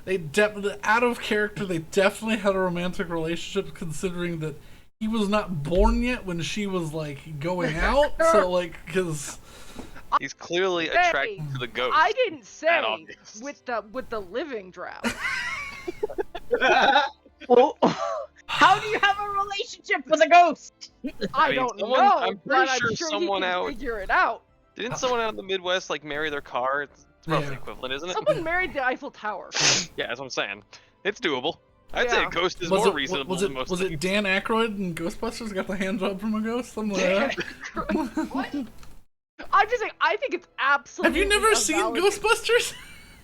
they definitely, out of character, they definitely had a romantic relationship, considering that he was not born yet when she was like going out. So like, because He's clearly Betty, attracted to the ghost. I didn't say That obvious. with the living drow. Well, how do you have a relationship with a ghost? I mean, don't someone- know, I'm but pretty I'm sure sure someone he can out- figure it out. Didn't someone out in the Midwest like marry their car? It's roughly Yeah. equivalent, isn't it? Someone married the Eiffel Tower. Yeah, that's what I'm saying. It's doable. I'd say Yeah. a ghost is more reasonable was than most it things. Dan Aykroyd in Ghostbusters got the hand job from a ghost? Something like that. What? I'm just saying, I think it's absolutely. Have you never a seen valid- Ghostbusters?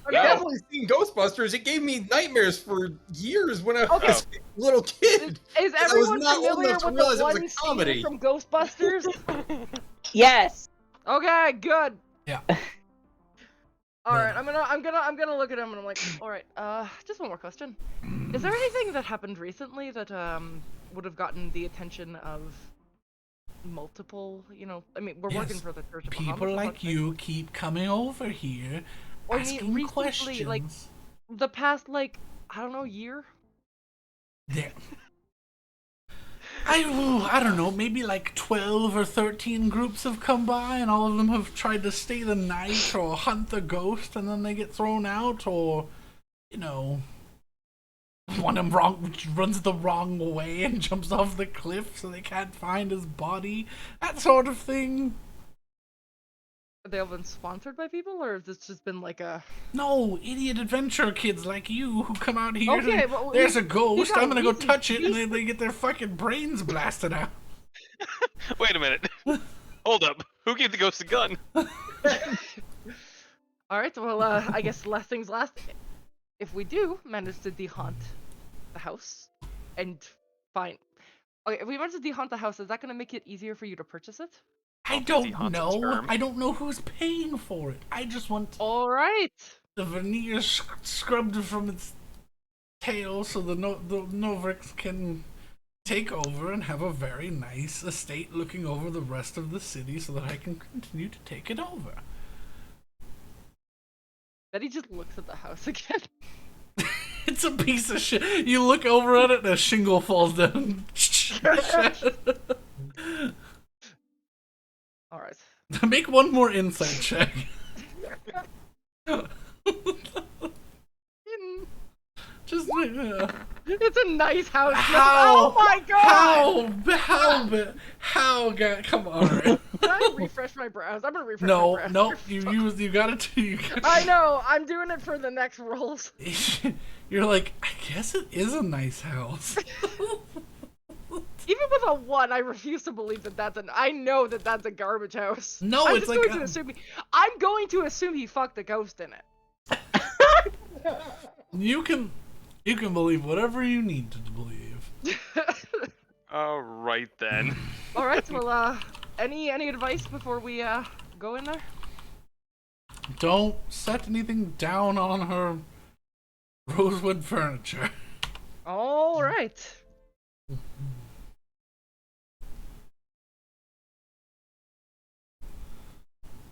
I've No. definitely seen Ghostbusters. It gave me nightmares for years when I Okay. was a little kid. Is I was everyone not old familiar enough to with realize the it was a one comedy. scene from Ghostbusters? Yes. Okay, good. Yeah. All right, I'm gonna look at him and I'm like, all right, just one more question. Is there anything that happened recently that would have gotten the attention of multiple? You know, I mean, we're working Yes. for the Church of People Bahamut, like but, you keep coming over here, I mean, asking recently, questions. like- the past like I don't know year. There. I don't know, maybe like 12 or 13 groups have come by, and all of them have tried to stay the night or hunt the ghost, and then they get thrown out, or, you know, one of them runs the wrong way and jumps off the cliff so they can't find his body, that sort of thing. They all been sponsored by people, or has this just been like a? No, idiot adventure kids like you who come out here. Okay, and well, there's a you ghost. got I'm gonna go reasons- touch it, and they get their fucking brains blasted out. Wait a minute. Hold up. Who gave the ghost a gun? All right. Well, I guess last things last. If we do manage to dehaunt the house, and find, okay, if we manage to dehaunt the house, is that gonna make it easier for you to purchase it? I Dehaunt's don't a know. term. I don't know who's paying for it. I just want All right. the veneer scrubbed from its tail so the Novrix can take over and have a very nice estate looking over the rest of the city so that I can continue to take it over. Then he just looks at the house again. It's a piece of shit. You look over at it and a shingle falls down. All right. Make one more insight check. Just It's a nice house. How? Oh my god! How? God, come on. Right? Can I refresh my browse? I'm gonna refresh my No, browse. no. You gotta do. I know. I'm doing it for the next rolls. You're like, I guess it is a nice house. Even with a 1, I refuse to believe that that's an. I know that that's a garbage house. No, I'm it's just like going to assume. I'm going to assume he fucked a ghost in it. You can believe whatever you need to believe. All right then. All right. Well, any advice before we go in there? Don't set anything down on her rosewood furniture. All right.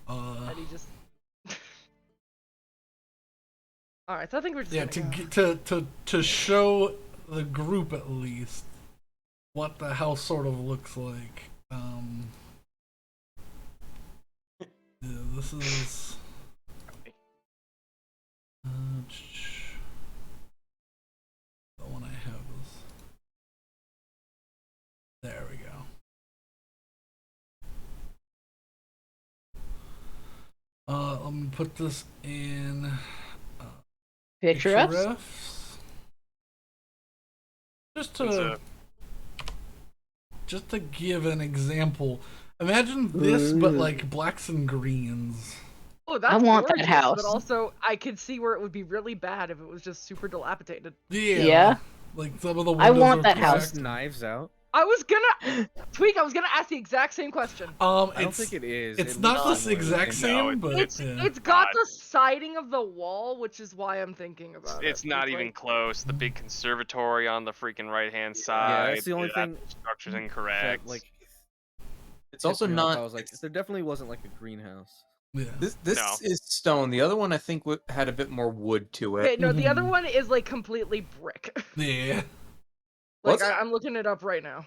And he just. All right. So I think we're just. Yeah, gonna go. to show the group at least what the house sort of looks like. Yeah, this is. The one I have is. There we go. Let me put this in Picturesque. picturesque. Just to give an example. Imagine this, but like blacks and greens. Oh, that's I want that gorgeous, house. But also, I could see where it would be really bad if it was just super dilapidated. Yeah. Like some of the windows I want are that cracked. house. Knives out. I was gonna Tweak. I was gonna ask the exact same question. I don't It's think it is. it's It not looks the similar. exact No, same, but It's got the siding of the wall, which is why I'm thinking about it. It's not even like, close. The big conservatory on the freaking right-hand side. Yeah, that's the only thing The structure's that, incorrect. like, It's also pissed me off. not. I was like, there definitely wasn't like a greenhouse. yeah. This No. is stone. The other one I think had a bit more wood to Okay, it. no, the other one is like completely brick. Yeah. Like What's- I'm looking it up right now.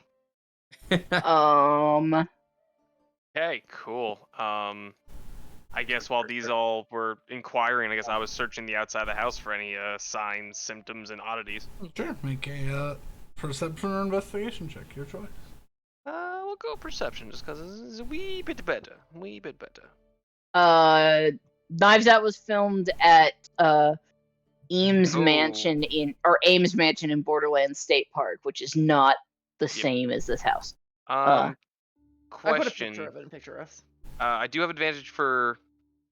Okay, cool. I guess while these all were inquiring, I guess I was searching the outside of the house for any signs, symptoms, and oddities. Sure. Make a perception or investigation check. Your choice. We'll go perception just because it's a wee bit better. Wee bit better. Knives Out was filmed at Ames Oh. Mansion Ames Mansion in Borderlands State Park, which is not the same as this house. I put a Question. picture of it in picture us. I do have advantage for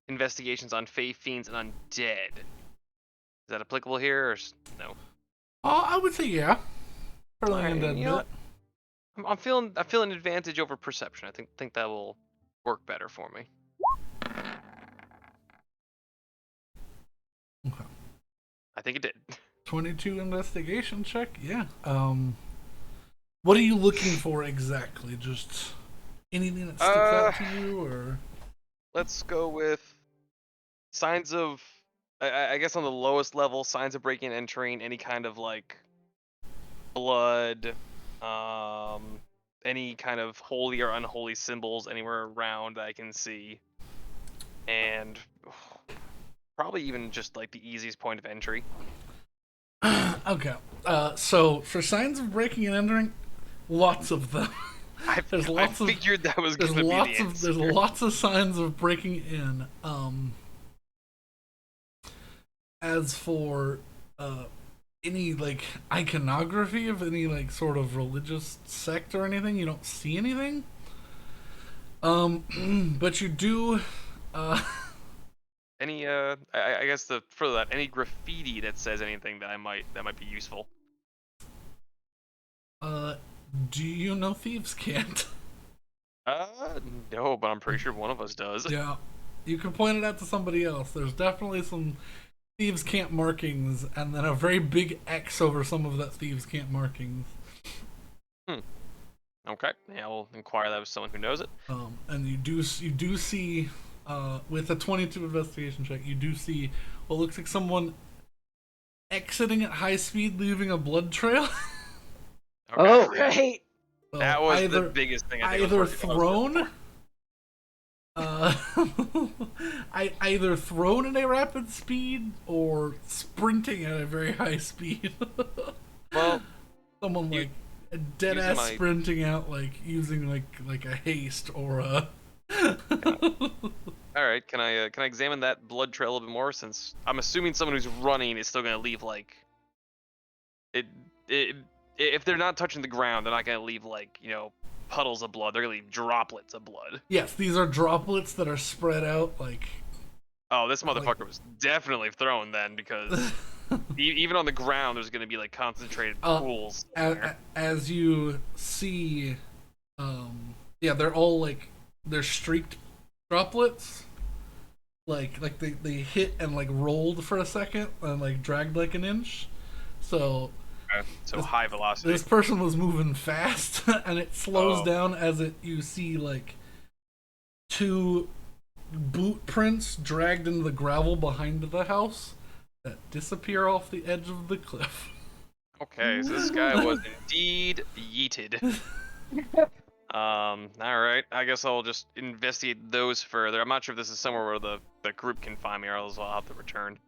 investigations on Fey, Fiends, and Undead. Is that applicable here, or no? Oh, I would say yeah. Fairly Alright, undead you know bit. what? I'm feeling advantage over perception. I think that will work better for me. Okay. I think it did. 22 investigation check. Yeah. What are you looking for exactly? Just anything that sticks out to you, or? Let's go with signs of, I guess on the lowest level, signs of breaking and entering, any kind of like blood, any kind of holy or unholy symbols anywhere around that I can see, and probably even just like the easiest point of entry. Okay. So for signs of breaking and entering, lots of them. I figured that was going to be the answer. There's lots of signs of breaking in. As for any like iconography of any like sort of religious sect or anything, you don't see anything. But you do. Any I guess for that, any graffiti that says anything that might be useful. Do you know Thieves' Cant? No, but I'm pretty sure one of us does. Yeah, you can point it out to somebody else. There's definitely some Thieves' Cant markings, and then a very big X over some of that Thieves' Cant markings. Okay, yeah, we'll inquire that with someone who knows it. And you do see, with a 22 investigation check, you do see what looks like someone exiting at high speed, leaving a blood trail. Okay, Oh, yeah. right. So That was the biggest thing I think either thrown, either thrown at a rapid speed or sprinting at a very high speed. Well, someone like a dead ass sprinting out, like using like a haste or a. All right, can I examine that blood trail a little bit more? Since I'm assuming someone who's running is still gonna leave like it. If they're not touching the ground, they're not gonna leave like puddles of blood. They're gonna leave droplets of blood. Yes, these are droplets that are spread out like. Oh, this motherfucker was definitely thrown then, because even on the ground there's gonna be like concentrated pools. As you see, yeah, they're all like they're streaked droplets. Like they hit and like rolled for a second and like dragged like an inch. So high velocity. This person was moving fast, and it slows down as you see like 2 boot prints dragged into the gravel behind the house that disappear off the edge of the cliff. Okay, so this guy was indeed yeeted. All right. I guess I'll just investigate those further. I'm not sure if this is somewhere where the group can find me, or else I'll have to return.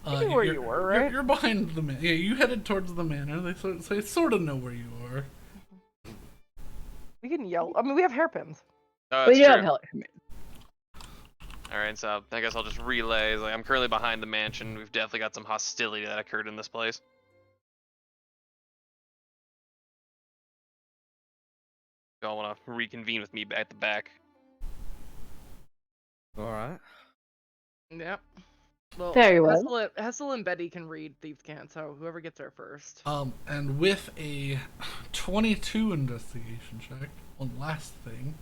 Where you were, right? You're behind the manor. Yeah, you headed towards the manor. They sort of know where you are. We can yell. I mean, we have hairpins. Oh, We that's do have true. help. All right, so I guess I'll just relay. Like, I'm currently behind the mansion. We've definitely got some hostility that occurred in this place. Y'all want to reconvene with me at the back? All right. Yep. Well, Very well. Hessel and Betty can read Thieves' Cant, so whoever gets there first. And with a 22 investigation check, one last thing,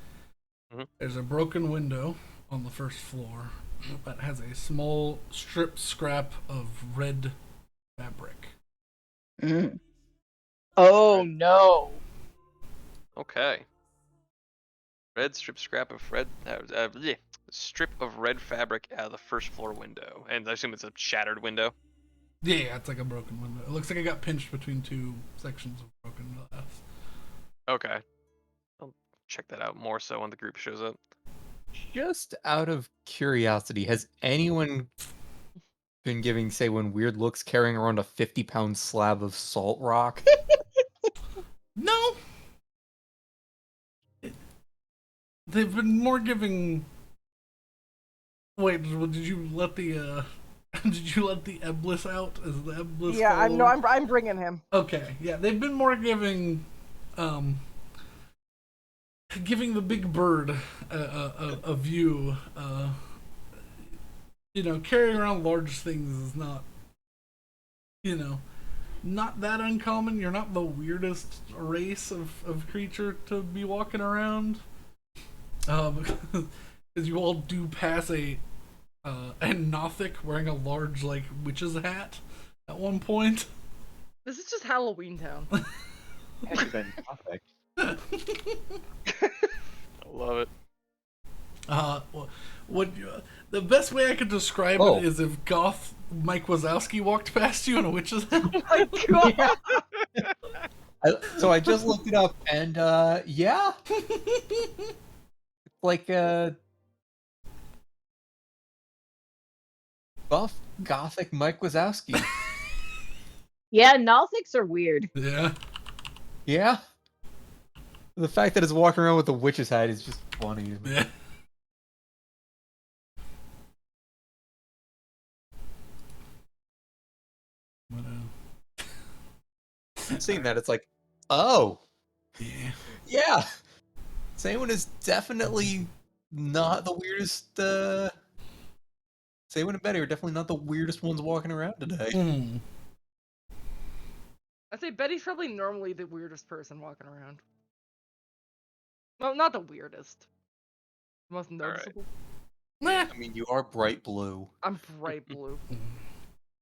there's a broken window on the first floor that has a small scrap of red fabric. Oh no. Okay. Strip of red fabric out of the first floor window, and I assume it's a shattered window. Yeah, it's like a broken window. It looks like it got pinched between 2 sections of broken glass. Okay. I'll check that out more so when the group shows up. Just out of curiosity, has anyone been giving Saywin weird looks carrying around a 50-pound slab of salt rock? No! They've been more giving... Wait, did you let the Eblis out? Is the Eblis? Yeah, I'm bringing him. Okay, yeah, they've been more giving the big bird a view. Carrying around large things is not, not that uncommon. You're not the weirdest race of creature to be walking around. Because you all do pass a Nothic wearing a large, like, witch's hat at one point. This is just Halloween Town. I love it. The best way I could describe it is if Goth Mike Wazowski walked past you in a witch's hat. Oh my god! So I just looked it up, and yeah, it's like buff gothic Mike Wazowski. Yeah, Nothics are weird. Yeah. Yeah. The fact that it's walking around with a witch's hat is just funny to me. Yeah. But, Seeing that, it's like, oh, yeah. yeah. Saywan is definitely not the weirdest. Saywan and Betty are definitely not the weirdest ones walking around today. Hmm. I'd say Betty's probably normally the weirdest person walking around. Well, not the weirdest. Most right. noticeable. Nah. I mean, you are bright blue. I'm bright blue.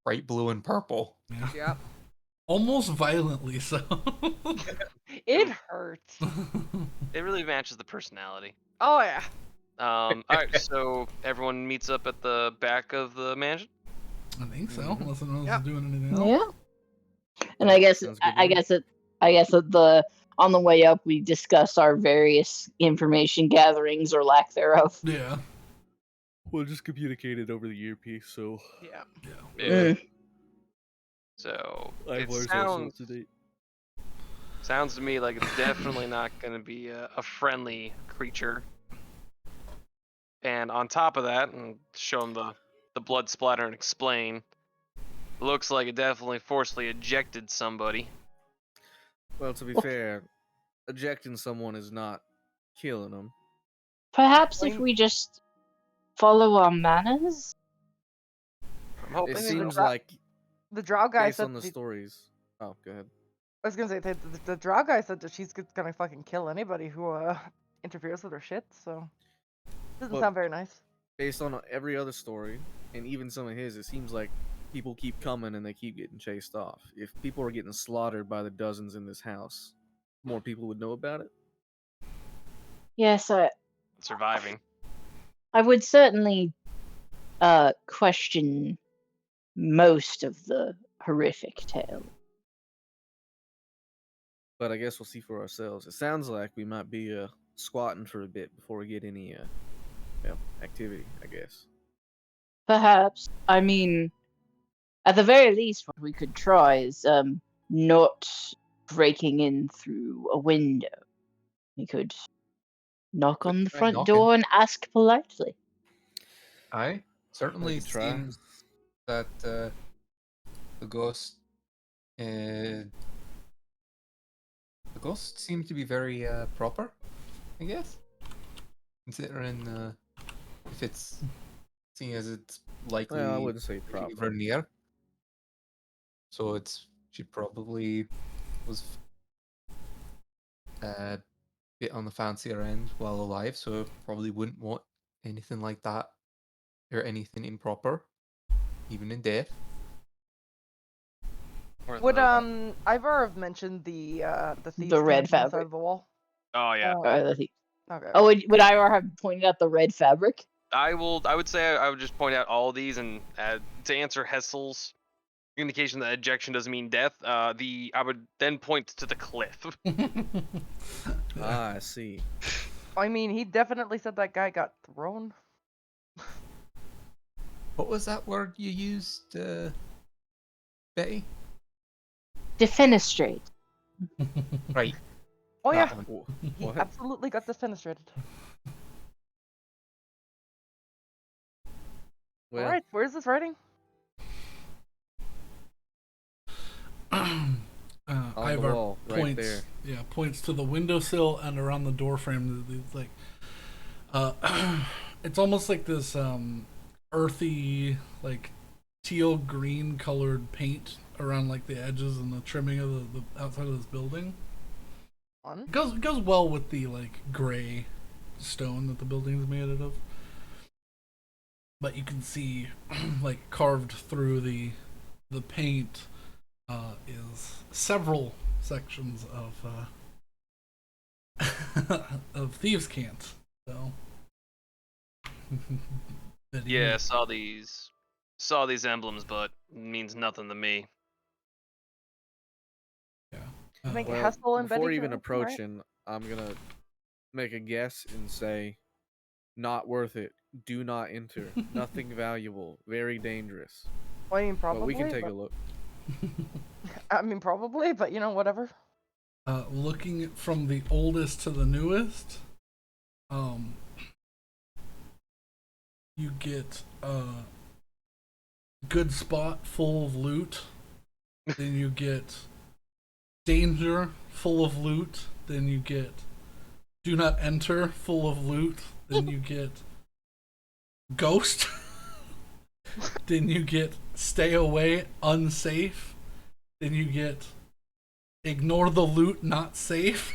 Bright blue and purple. Yeah. Yeah. Almost violently so. It hurts. It really matches the personality. Oh yeah. All right, so everyone meets up at the back of the mansion. I think so. Mhm. Unless anyone else Yep. is doing anything else. Yeah. And I guess Sounds good to I me. guess that on the way up we discuss our various information gatherings or lack thereof. Yeah. We'll just communicate it over the earpiece, so Yeah. Yeah. Mm. So I it voice sounds to date. to me like it's definitely not going to be a friendly creature. And on top of that, and show them the blood splatter and explain, looks like it definitely forcefully ejected somebody. Well, to be fair, ejecting someone is not killing them. Perhaps if Blame- we just follow our manners. I'm hoping It they seems don't. like, The drow guy based said on the that stories. Oh, go ahead. I was gonna say the drow guy said that she's gonna fucking kill anybody who interferes with her shit. So doesn't Well- sound very nice. Based on every other story, and even some of his, it seems like people keep coming and they keep getting chased off. If people are getting slaughtered by the dozens in this house, more people would know about it. Yes, Surviving. I would certainly question most of the horrific tale. But I guess we'll see for ourselves. It sounds like we might be squatting for a bit before we get any activity, I guess. Perhaps. I mean, at the very least, what we could try is not breaking in through a window. We could knock Could on the try front knocking. door and ask politely. I certainly could try. seems that the ghost, the ghost seems to be very proper, I guess. Considering if it's seeing as it's likely Well, I wouldn't say proper. Vernyre, so she probably was a bit on the fancier end while alive, so probably wouldn't want anything like that or anything improper, even in death. Or Would the- Ivar have mentioned the thieves' The red cant on the side fabric. of the wall? Oh yeah. Okay. Oh, would I have pointed out the red fabric? I would say I would just point out all of these and to answer Hessel's indication that ejection doesn't mean death. I would then point to the cliff. Ah, I see. I mean, he definitely said that guy got thrown. What was that word you used, Betty? Defenestrate. Right. Oh that yeah, one. he What? absolutely got defenestrated. Well, All right, where's this writing? on the Ivar wall, right points, there. yeah, points to the windowsill and around the door frame. It's like, it's almost like this earthy, like teal green colored paint around like the edges and the trimming of the outside of this building. On. It goes well with the like gray stone that the building is made out of. But you can see, like carved through the paint, is several sections of of thieves' cant. So that he- Yeah, saw these emblems, but it means nothing to me. yeah. I think Well, Hessel and before Betty even can- right? approaching, I'm gonna make a guess and say, not worth it. Do not enter. Nothing valuable. Very dangerous. I mean, But probably. we can take but- a look. I mean, probably, but you know, whatever. looking from the oldest to the newest, you get a good spot full of loot. Then you get danger full of loot. Then you get do not enter full of loot. Then you get ghost. Then you get stay away unsafe. Then you get ignore the loot not safe.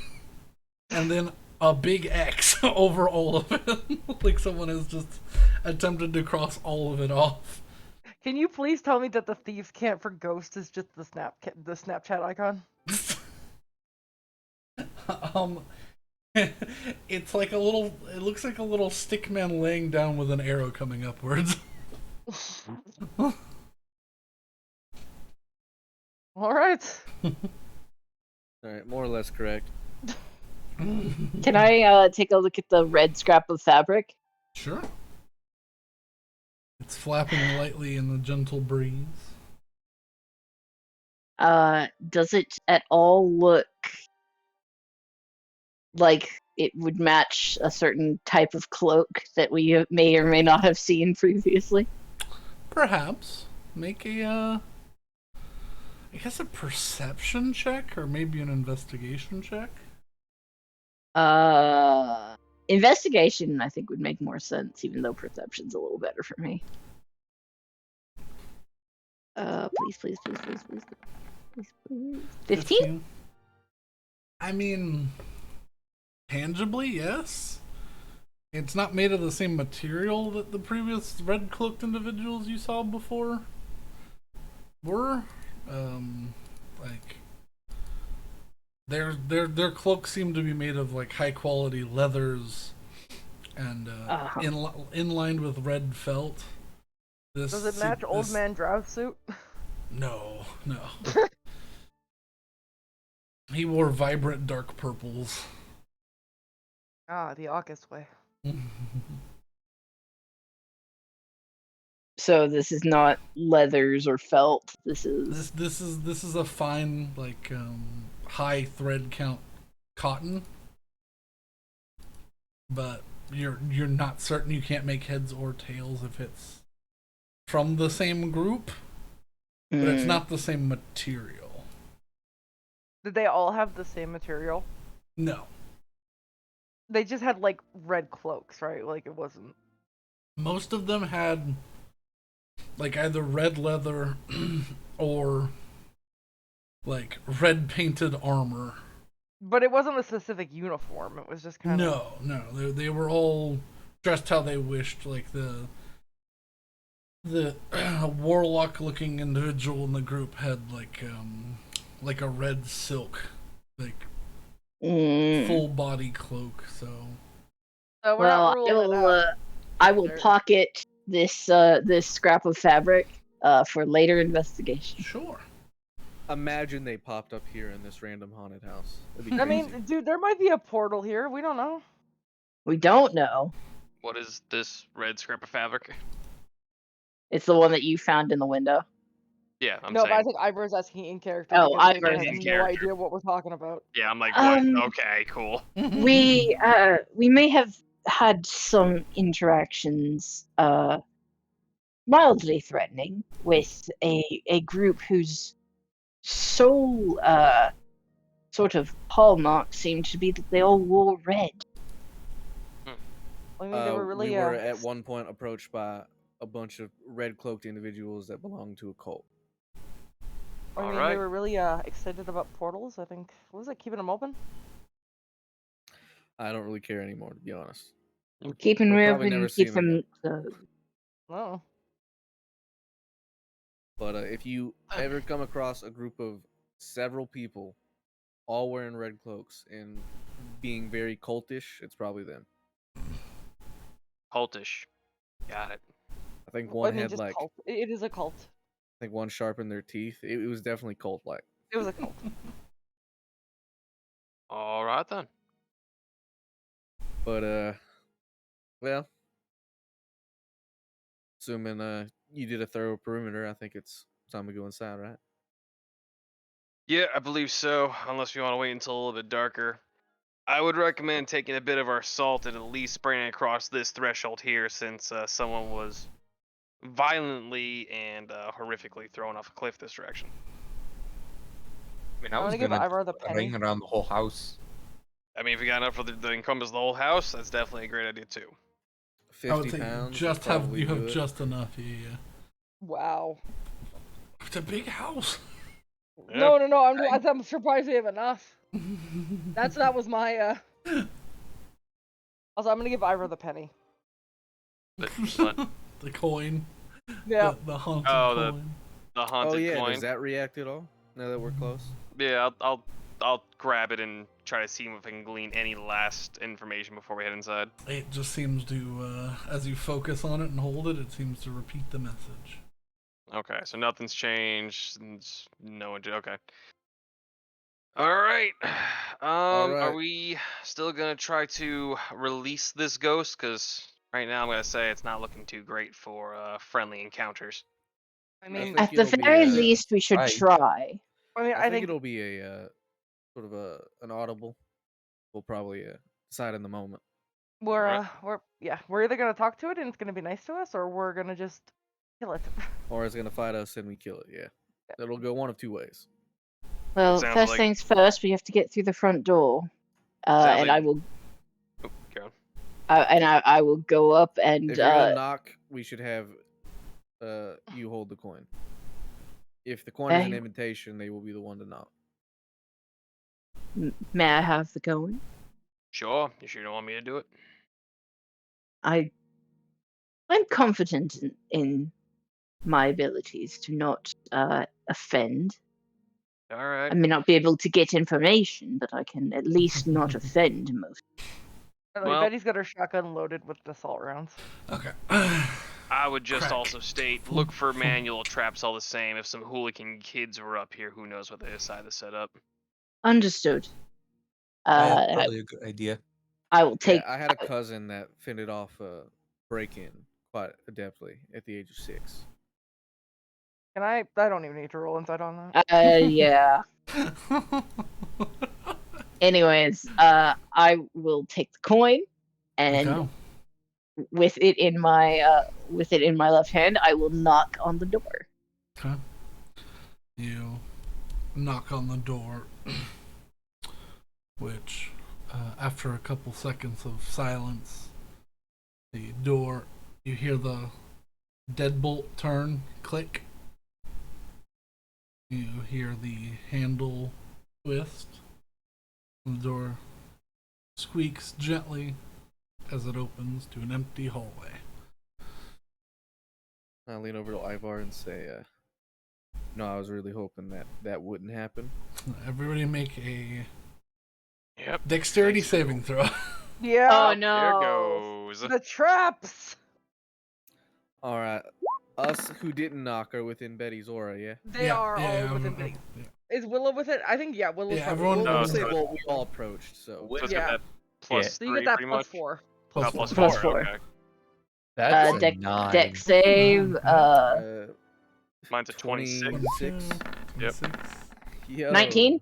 And then a big X over all of it. Like someone has just attempted to cross all of it off. Can you please tell me that the thieves' camp for ghost is just the Snapchat icon? It's like a little. It looks like a little stick man laying down with an arrow coming upwards. All right. All right, more or less correct. Can I take a look at the red scrap of fabric? Sure. It's flapping lightly in the gentle breeze. Does it at all look like it would match a certain type of cloak that we may or may not have seen previously? Perhaps make a I guess a perception check or maybe an investigation check. Investigation I think would make more sense, even though perception's a little better for me. Please. 15? I mean, tangibly, yes. It's not made of the same material that the previous red cloaked individuals you saw before were. Like their cloaks seem to be made of like high quality leathers and in lined with red felt. Does it match Old Man Drow's suit? No. He wore vibrant dark purples. Ah, the August way. So this is not leathers or felt. This is a fine like high thread count cotton, but you're not certain. You can't make heads or tails if it's from the same group, but it's not the same material. Did they all have the same material? No. They just had like red cloaks, right? Like it wasn't. Most of them had like either red leather or like red painted armor. But it wasn't a specific uniform. It was just kind of. No. They were all dressed how they wished. Like the warlock looking individual in the group had like a red silk like full body cloak. So well, I will pocket this this scrap of fabric for later investigation. Sure. Imagine they popped up here in this random haunted house. I mean, dude, there might be a portal here. We don't know. We don't know. What is this red scrap of fabric? It's the one that you found in the window. Yeah, I'm no, saying. but I think Ivor's asking in character. Oh, Ivor Ivor's has in no character. idea what we're talking about. Yeah, I'm like, what? Okay, cool. We may have had some interactions, mildly threatening, with a group whose sole sort of hallmark seemed to be that they all wore red. I mean, they were really. We were at one point approached by a bunch of red cloaked individuals that belonged to a cult. I mean, they were really excited about portals. I think. What was it? Keeping them open? I don't really care anymore, to be honest. Keeping them open, keep them. Oh. But if you ever come across a group of several people, all wearing red cloaks and being very cultish, it's probably them. Cultish. Got it. I think one had just like. Cult. It is a cult. I think one sharpened their teeth. It was definitely cult-like. It was a cult. All right then. But well, assuming you did a thorough perimeter, I think it's time to go inside, right? Yeah, I believe so. Unless we want to wait until a little bit darker. I would recommend taking a bit of our salt and at least spraying it across this threshold here, since someone was violently and horrifically thrown off a cliff this direction. I mean, I I'm was gonna give gonna Ivar the just put a penny. ring around the whole house. I mean, if you got enough for the encompass the whole house, that's definitely a great idea too. 50 I would say pounds. just would have probably you do have it. just enough. Yeah. Wow. It's a big house. No, I'm surprised we have enough. That was my Also, I'm gonna give Ivar the penny. What? The coin. Yeah. The haunted Oh, coin. The haunted Oh yeah, coin. does that react at all? Now that we're close. Yeah, I'll grab it and try to see if I can glean any last information before we head inside. It just seems to, as you focus on it and hold it, it seems to repeat the message. Okay, so nothing's changed. No one. Okay. All right. Are we still gonna try to release this ghost? Because right now I'm gonna say it's not looking too great for friendly encounters. I mean, think At the it'll be, very least, we should right. try. I think it'll be a sort of an audible. We'll probably decide in the moment. we're either gonna talk to it and it's gonna be nice to us, or we're gonna just kill it. Or it's gonna fight us and we kill it. Yeah, it'll go one of two ways. Well, sounds first like- things first, we have to get through the front door. Sounds And like- I will. Oh, go on. I will go up and If you're gonna knock, we should have you hold the coin. If the coin is an Okay. invitation, they will be the one to knock. may I have the coin? Sure. You sure don't want me to do it? I'm confident in my abilities to not offend. All right. I may not be able to get information, but I can at least not offend most. Well- Betty's got her shotgun loaded with assault rounds. Okay. I would just Crack. also state, look for manual traps all the same. If some hooligan kids were up here, who knows what they decide to set up. Understood. That's probably a good idea. I will take. Yeah, I had a cousin that fended off a break-in quite adeptly at the age of 6. Can I don't even need to roll inside on that. Yeah. Anyways, I will take the coin, and Go. with it in my left hand, I will knock on the door. Okay. You knock on the door, which, after a couple seconds of silence, the door, you hear the deadbolt turn, click. You hear the handle twist. The door squeaks gently as it opens to an empty hallway. I lean over to Ivar and say, "No, I was really hoping that wouldn't happen." Everybody make a Yep. dexterity saving throw. Yeah. Oh There no! goes. The traps. All right, us who didn't knock are within Betty's aura. Yeah. They are all within Betty. yeah. Is Willow with it? I think Willow's Yeah, probably- everyone- I No, would say, so- well, we all approached, so. So it's Yeah. got that plus Yeah. So you three, get that pretty plus much. four. Plus Oh, plus four. Plus four. Okay. That's a Dex 9. save. Mine's a 26. 26. Yep. 26, Yo, 19.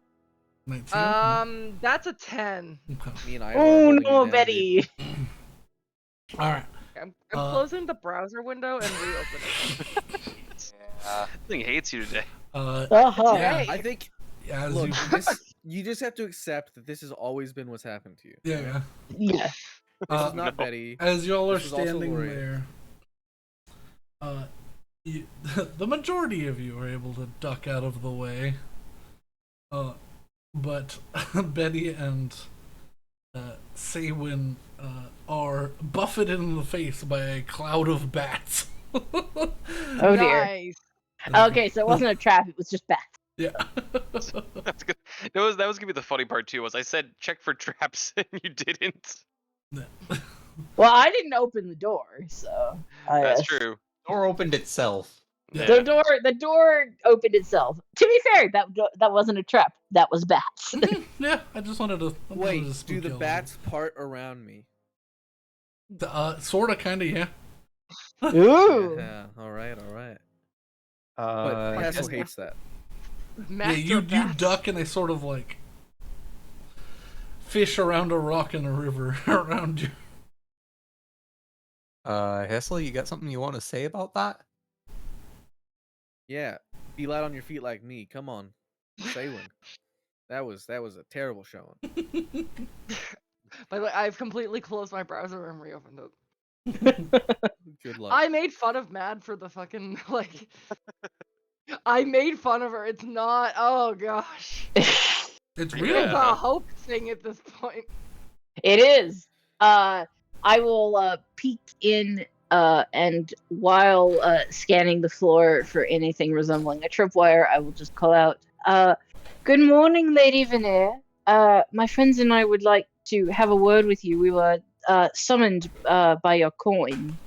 19. That's a 10. Okay. Me and Ivar are Oh holding you no, down, Betty! All right. I'm Uh, closing the browser window and reopening it. This thing hates you today. Uh-huh. Yeah. dude. I think. As Look, you, you just have to accept that this has always been what's happened to you. yeah. Yeah. This is not No. Betty. As y'all are This is also standing Lorraine. there, the majority of you are able to duck out of the way. But Betty and Saywin are buffeted in the face by a cloud of bats. Oh dear. Nice. Okay, so it wasn't a trap; it was just bats. Yeah. That's good. That was gonna be the funny part too. Was I said check for traps and you didn't. Well, I didn't open the door, so That's true. Door opened itself. Yeah. The door opened itself. To be fair, that wasn't a trap. That was bats. Yeah, I just wanted to. Wait, do the bats part around me? Sorta, kinda, yeah. Ooh. Yeah. All right. All right. I But Hassel guess hates that. Yeah, Master you bats. duck and they sort of like fish around a rock in a river around you. Hessel, you got something you want to say about that? Yeah, be light on your feet like me. Come on, Saywin. That was a terrible showing. By the way, I've completely closed my browser and reopened it. Good luck. I made fun of Mad for the fucking like. I made fun of her. It's not. Oh gosh. It's Pretty real. It's bad, a huh? hope thing at this point. It is. I will peek in and while scanning the floor for anything resembling a tripwire, I will just call out, "Good morning, Lady Vernyre. My friends and I would like to have a word with you. We were summoned by your coin."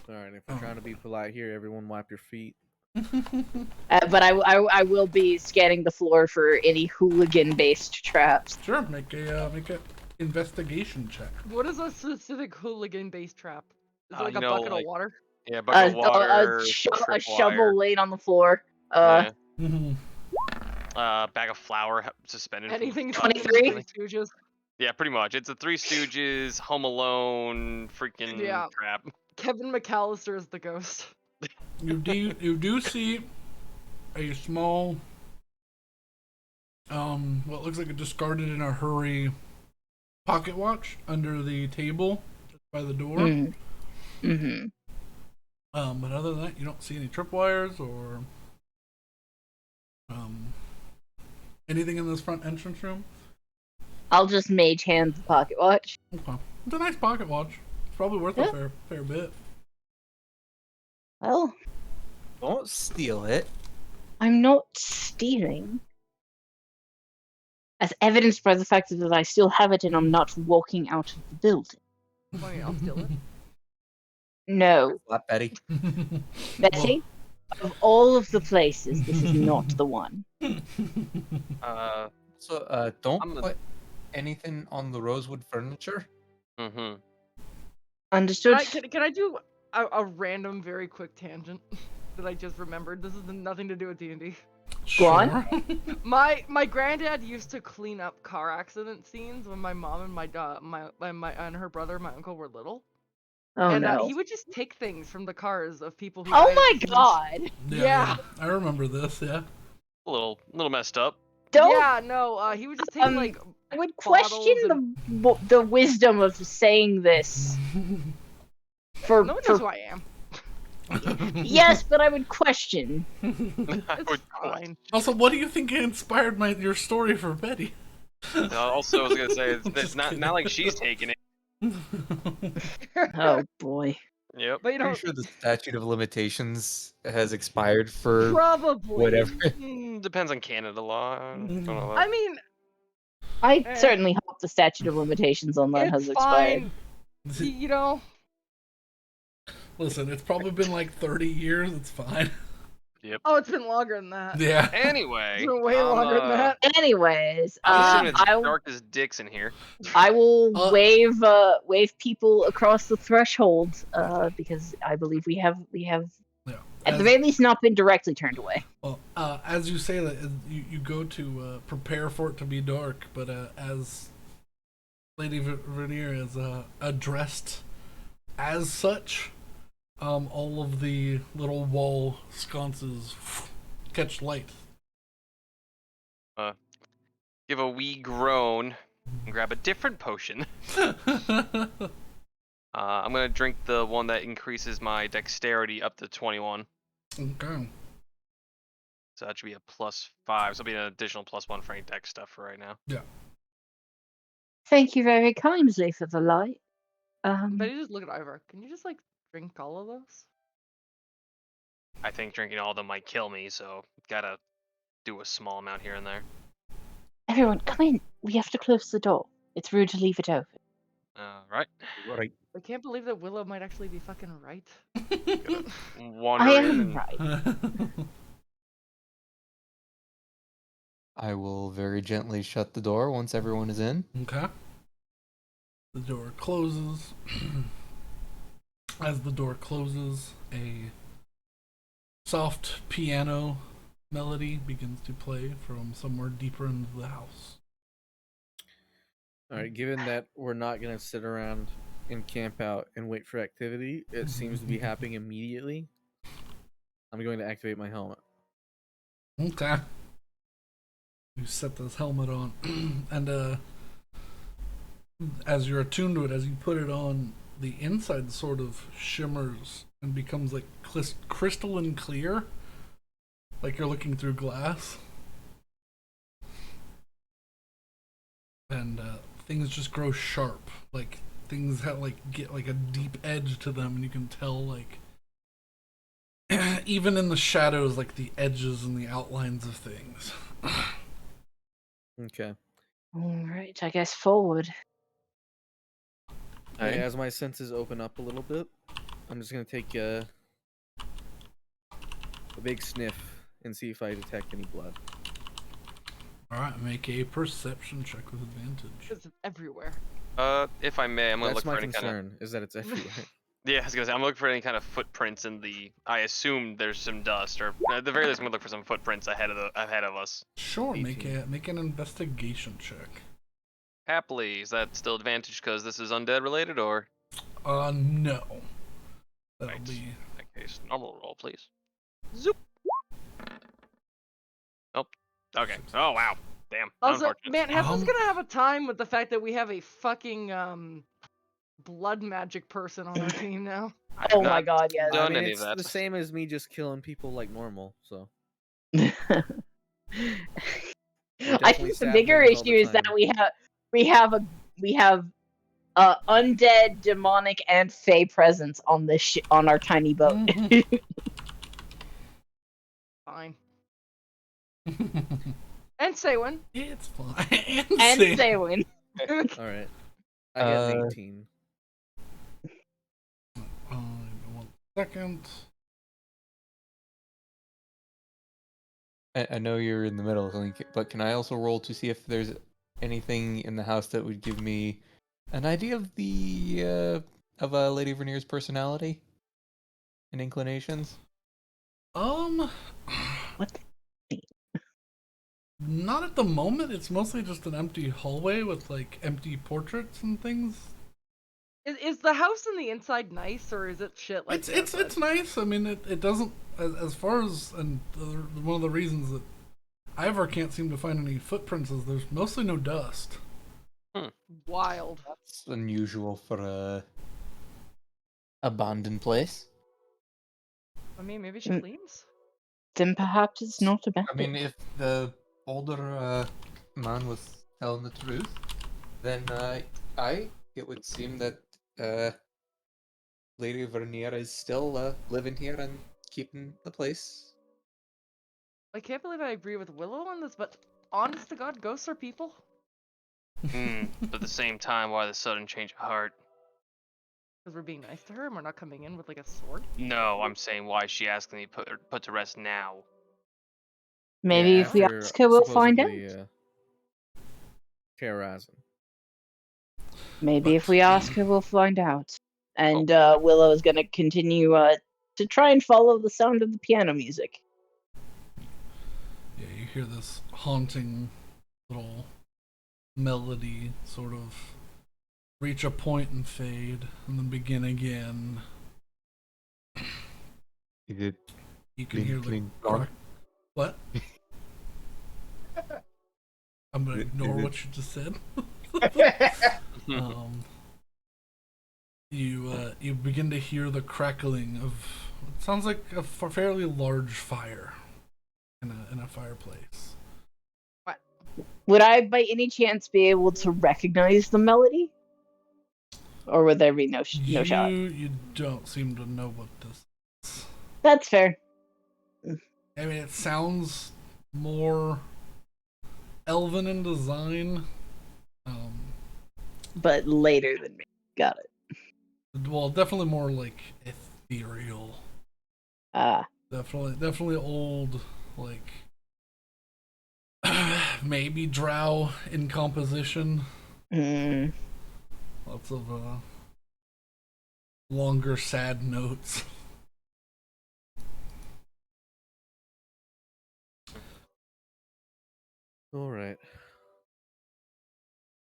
All right, if we're trying to be polite here, everyone wipe your feet. But I will be scanning the floor for any hooligan-based traps. Sure, make a investigation check. What is a specific hooligan-based trap? Is it like You a know, bucket like- of water? Yeah, bucket of water, a tripwire, shovel laid on the floor. yeah. Mhm. Bag of flour suspended. from Anything the from top. the 23? Three Stooges? Yeah, pretty much. It's a Three Stooges, Home Alone, freaking Yeah. trap. Kevin McAllister is the ghost. You do see a small, what looks like a discarded in a hurry pocket watch under the table just by the door. Mm-hmm. But other than that, you don't see any tripwires or anything in this front entrance room. I'll just mage hand the pocket watch. Okay, it's a nice pocket watch. It's probably worth Yeah. a fair bit. Well, Don't steal it. I'm not stealing. As evidenced by the fact that I still have it and I'm not walking out of the building. Funny, I'll steal it. No. Flat Betty. Betty, of all of the places, this is not the one. So, don't I'm the- put anything on the rosewood furniture. Mm-hmm. Understood? Can I do a random, very quick tangent that I just remembered? This has nothing to do with D&D. Go on. Sure. My granddad used to clean up car accident scenes when my mom and my and her brother, my uncle, were little. Oh and no. he would just take things from the cars of people who. Oh died at my the scenes. god. Yeah. I remember this. Yeah. A little messed up. Don't. Yeah, no. He would just take like. I would bottles question the wisdom of saying this. For, No one for knows who I am. yes, but I would question. I It's would fine. Also, what do you think inspired your story for Betty? Also, I was gonna say it's Just not kidding. like she's taking it. Oh boy. Yep. But you know, Pretty sure the statute of limitations has expired for probably. whatever. Depends on Canada law. I don't know that. I mean, I Eh. certainly hope the statute of limitations on that has it's expired. fine. You know, Listen, it's probably been like 30 years. It's fine. oh, it's been longer than that. Yeah. Anyway, It's been way longer than that. Anyways, I'm assuming it's I'll dark as dicks in here. I will Uh, wave people across the threshold because I believe we have Yeah. at the very least not been directly turned away. Well, as you say that, you go to prepare for it to be dark, but as Lady Vernyre is addressed as such, all of the little wall sconces catch light. Give a wee groan and grab a different potion. I'm gonna drink the one that increases my dexterity up to 21. Okay. So that should be a +5. So it'll be an additional +1 for any dex stuff for right now. Thank you very kindly for the light. But you just look at Ivor. Can you just like drink all of those? I think drinking all of them might kill me, so gotta do a small amount here and there. Everyone, come in. We have to close the door. It's rude to leave it open. Right. Right. I can't believe that Willow might actually be fucking right. Wander I in am and right. I will very gently shut the door once everyone is in. Okay. The door closes. As the door closes, a soft piano melody begins to play from somewhere deeper into the house. All right, given that we're not going to sit around and camp out and wait for activity, it seems to be happening immediately. I'm going to activate my helmet. Okay. You set this helmet on, and as you're attuned to it, as you put it on, the inside sort of shimmers and becomes like crystalline clear, like you're looking through glass. And things just grow sharp, like things have get like a deep edge to them, and you can tell like even in the shadows, like the edges and the outlines of things. Okay. All right, I guess forward. Okay, as my senses open up a little bit, I'm just going to take a big sniff and see if I detect any blood. Alright, make a perception check with advantage. It's everywhere. If I may, I'm gonna That's look for my any kind of. concern, is that it's everywhere. Yeah, I was gonna say I'm looking for any kind of footprints in the. I assume there's some dust, or at the very least, I'm gonna look for some footprints ahead of us. Sure, 18. make an investigation check. Happily, is that still advantage because this is undead related, or? No. That'll Right. be In that case, normal roll, please. Zoop. Nope. Okay. Oh wow. Damn. Also, Unfortunate. man, Hessel's Um, gonna have a time with the fact that we have a fucking blood magic person on our team now. I have Oh my not god, yes. done I mean, any it's of that. the same as me just killing people like normal, so. I definitely think the stab bigger things all issue the is that time. we have undead, demonic, and fey presence on this on our tiny boat. Fine. And Saywin. it's fine. And Say- Saywin. All right. I get an 18. 1 second. I know you're in the middle of something, but can I also roll to see if there's anything in the house that would give me an idea of the of Lady Vernire's personality and inclinations? What? Not at the moment. It's mostly just an empty hallway with like empty portraits and things. Is the house on the inside nice, or is it shit like the outside? It's nice. I mean, it doesn't as far as one of the reasons that I ever can't seem to find any footprints is there's mostly no dust. Wild. That's unusual for a abandoned place. I mean, maybe she Mm. cleans. Then perhaps it's not a bad I mean, if the older man was telling the truth, then it would seem that Lady Verniere is still living here and keeping the place. I can't believe I agree with Willow on this, but honest to God, ghosts are people. But at the same time, why the sudden change of heart? Because we're being nice to her and we're not coming in with like a sword. No, I'm saying why is she asking me put to rest now? Maybe Yeah, if we after ask her, we'll find out. supposedly, Karazin. Maybe if we ask her, we'll find out. And Hopefully. Willow is going to continue to try and follow the sound of the piano music. Yeah, you hear this haunting little melody sort of reach a point and fade, and then begin again. Is it You can hear the clink, crack. What? I'm gonna Is ignore it- what you just said. You begin to hear the crackling of it sounds like a fairly large fire in a fireplace. Would I, by any chance, be able to recognize the melody? Or would there be no shot? You don't seem to know what this is. That's fair. I mean, it sounds more elven in design. But later than me. Got it. Well, definitely more like ethereal. Definitely old, like maybe drow in composition. Mm. Lots of longer sad notes. All right.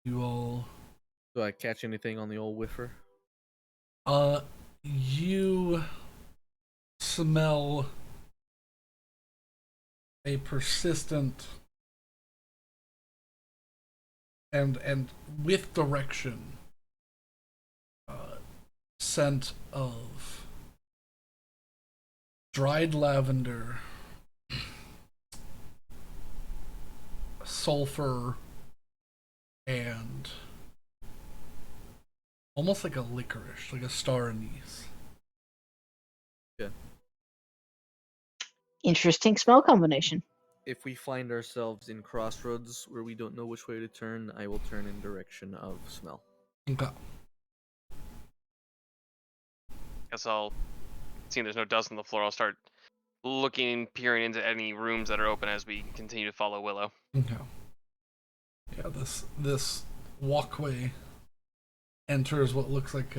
You all, Do I catch anything on the old whiffer? you smell a persistent and with direction scent of dried lavender, sulfur, and almost like a licorice, like a star anise. Interesting smell combination. If we find ourselves in crossroads where we don't know which way to turn, I will turn in direction of smell. Okay. Guess I'll, seeing there's no dust on the floor, I'll start looking, peering into any rooms that are open as we continue to follow Willow. Okay. Yeah, this walkway enters what looks like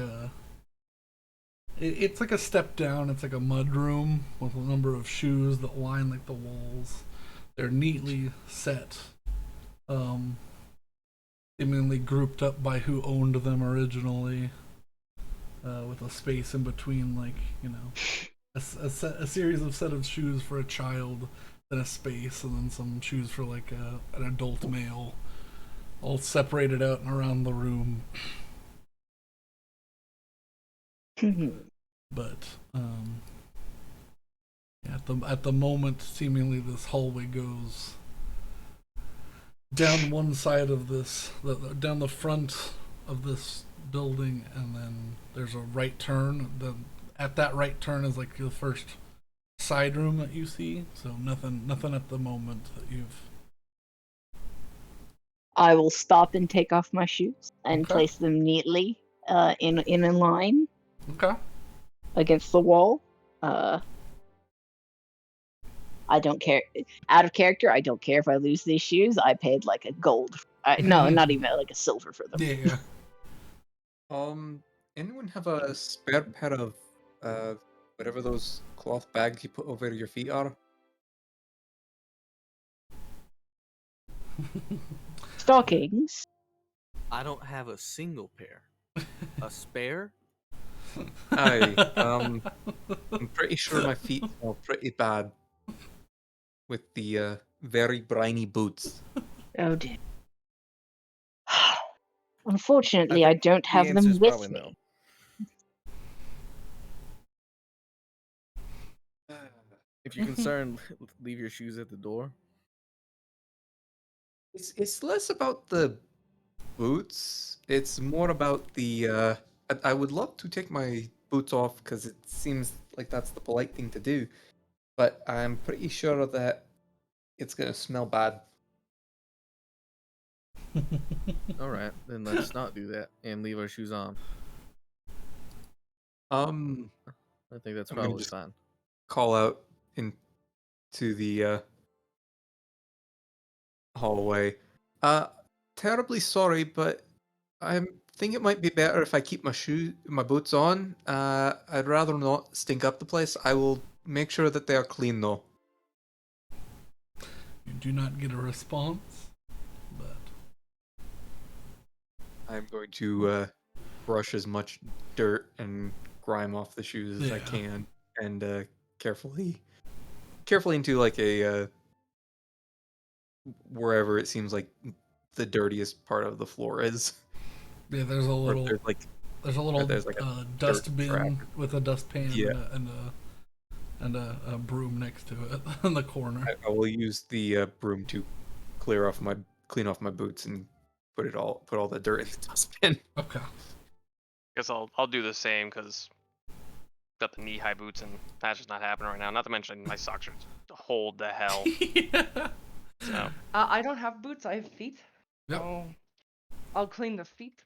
it's like a step down. It's like a mud room with a number of shoes that line like the walls. They're neatly set, seemingly grouped up by who owned them originally, with a space in between, like, you know, a series of set of shoes for a child, then a space, and then some shoes for like an adult male, all separated out and around the room. But yeah, at the moment, seemingly this hallway goes down one side of this, down the front of this building, and then there's a right turn. At that right turn is like the first side room that you see. So nothing at the moment that you've. I will stop and take off my shoes and Okay. place them neatly in a line Okay. against the wall. I don't care. Out of character, I don't care if I lose these shoes. I paid like a gold. No, not even like a silver for them. Yeah. Anyone have a spare pair of whatever those cloth bags you put over your feet are? Stockings. I don't have a single pair. A spare? Aye. I'm pretty sure my feet smell pretty bad with the very briny boots. Oh dear. Unfortunately, I think don't the have answer them is with probably me. no. If you're concerned, leave your shoes at the door. It's less about the boots. It's more about the. I would love to take my boots off because it seems like that's the polite thing to do, but I'm pretty sure that it's gonna smell bad. All right, then let's not do that and leave our shoes on. I think that's I'm gonna probably just fine. call out into the hallway. Terribly sorry, but I think it might be better if I keep my boots on. I'd rather not stink up the place. I will make sure that they are clean though. You do not get a response, but I'm going to brush as much dirt and grime off the shoes as I Yeah. can, and carefully into like a wherever it seems like the dirtiest part of the floor is. yeah, there's a Or little there's like a dust dirt bin track. with a dustpan Yeah. and a broom next to it in the corner. I will use the broom to clean off my boots and put all the dirt in the dustbin. Okay. Guess I'll do the same because got the knee-high boots and that's just not happening right now. Not to mention my socks are hold the hell. Yeah. So I don't have boots. I have feet. Yep. So I'll clean the feet.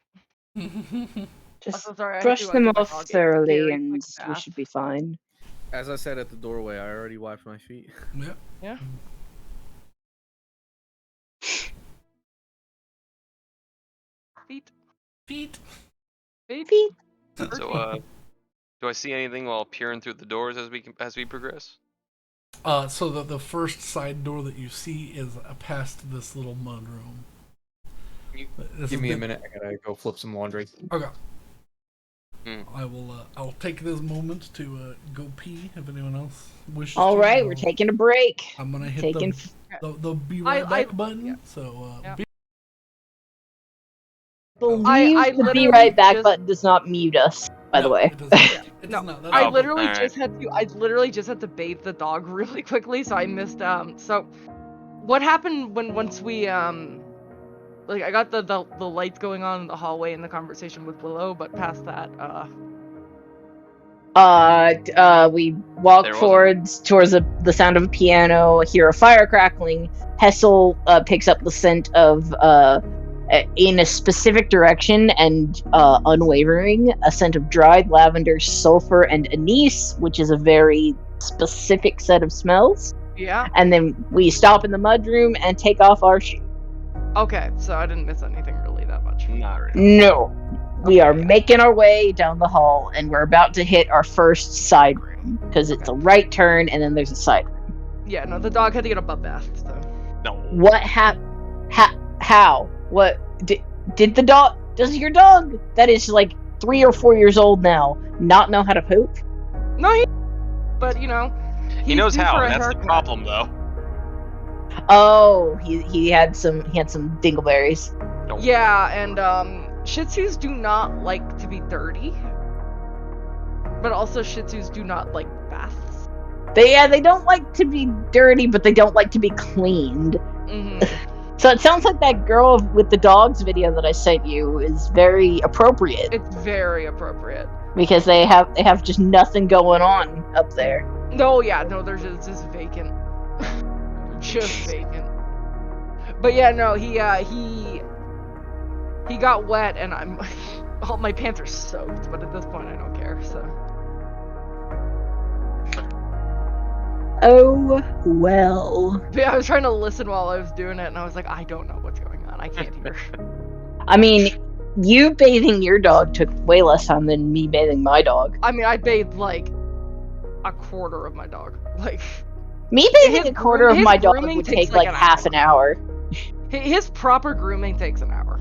Just Also, sorry, I brush do them my off dog a thoroughly, very and quick we bath. should be fine. As I said at the doorway, I already wiped my feet. Yeah. Yeah. Feet. Feet. Feet. Feet. so do I see anything while peering through the doors as we progress? So the first side door that you see is past this little mud room. Give me a minute. I gotta go flip some laundry. Okay. Hmm. I'll take this moment to go pee if anyone else wishes. All to. right, we're taking a break. I'm gonna hit Taking. the be right back button. yeah. So Yeah. Believe I the be literally right back just- button does not mute us. By the no, way. it does not. It No, does not. That's I Oh, literally alright. just had to bathe the dog really quickly, so I missed. So what happened once we like I got the lights going on in the hallway and the conversation with Willow, but past that, We walk There wasn't. forwards towards the sound of a piano, hear a fire crackling. Hessel picks up the scent of in a specific direction and unwavering, a scent of dried lavender, sulfur, and anise, which is a very specific set of smells. yeah. And then we stop in the mudroom and take off our shoes. Okay, so I didn't miss anything really that much. Not really. No. We are Okay. making our way down the hall, and we're about to hit our first side room because it's a right turn, and then there's a side room. Yeah, no, the dog had to get a butt bath. So No. What how? What did the dog? Does your dog that is like 3 or 4 years old now not know how to poop? no, but you know, He he's knows due how, for a and that's the haircut. problem, though. Oh, he had some dingleberries. No. Yeah, and Shih Tzus do not like to be dirty, but also Shih Tzus do not like baths. They don't like to be dirty, but they don't like to be cleaned. Hmm So it sounds like that girl with the dogs video that I sent you is very appropriate It's very appropriate. because they have just nothing going on up there. No, yeah, no, there's just vacant, just vacant. But yeah, no, he got wet, and I'm all my pants are soaked. But at this point, I don't care. So Oh well. but yeah, I was trying to listen while I was doing it, and I was like, I don't know what's going on. I can't hear. I mean, you bathing your dog took way less time than me bathing my dog. I mean, I bathed like a quarter of my dog. Like Me bathing a quarter of his my dog grooming would takes take like like an half an hour. his proper grooming takes an hour.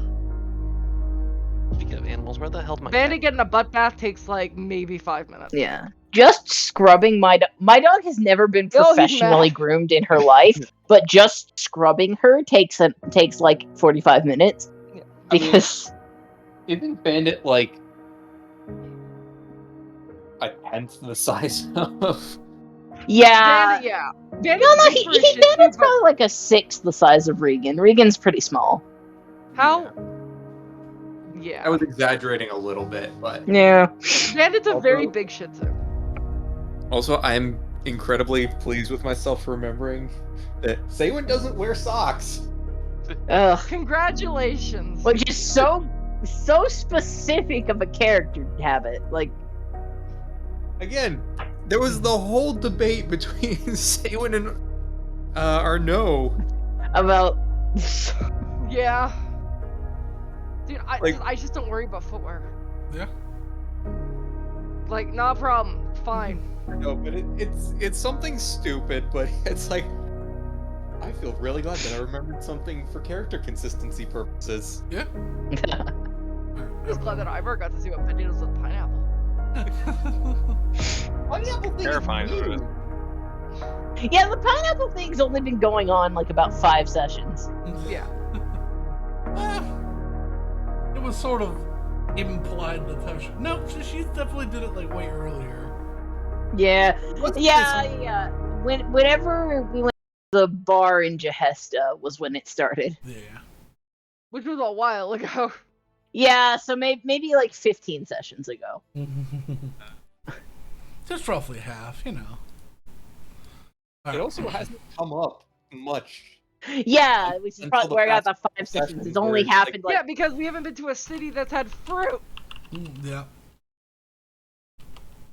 Speaking of animals, where the hell did my Bandit cat? getting a butt bath takes like maybe 5 minutes. Yeah. Just scrubbing my dog. My dog has never been Oh, he's professionally mad. groomed in her life, but just scrubbing her takes like 45 minutes. Yeah. I mean- Because Isn't Bandit like a tenth the size of? yeah. Bandit, yeah. No, Bandit's big for a Shih Tzu, Bandit's but probably like a sixth the size of Regan. Regan's pretty small. how? Yeah. I was exaggerating a little bit, but Yeah. Bandit's a very Also- big Shih Tzu. also I'm incredibly pleased with myself for remembering that Saywin doesn't wear socks. Ugh. Congratulations. Which is so specific of a character habit. Like, Again, there was the whole debate between Saywin and Arnaud. about Yeah. Dude, Like- I just don't worry about footwear. Yeah. Like, not a problem. Fine. No, but it's something stupid, but it's like I feel really glad that I remembered something for character consistency purposes. Yeah. I'm just glad that Ivor got to see what Bandit does with pineapple. Pineapple thing is Terrifying, new. isn't Yeah, the pineapple thing's only been going on like about 5 sessions. Yeah. It was sort of implied that how she... No, she definitely did it like way earlier. Yeah. What's Yeah. Whenever we went to the bar in Jehesta was when it started. Yeah. Which was a while ago. Yeah, so maybe like 15 sessions ago. Just roughly half, you know. It also hasn't come up much. Yeah, which is Until probably the where I got the past 5 sessions sessions. It's where only it's like- happened like Yeah, because we haven't been to a city that's had fruit. Yeah.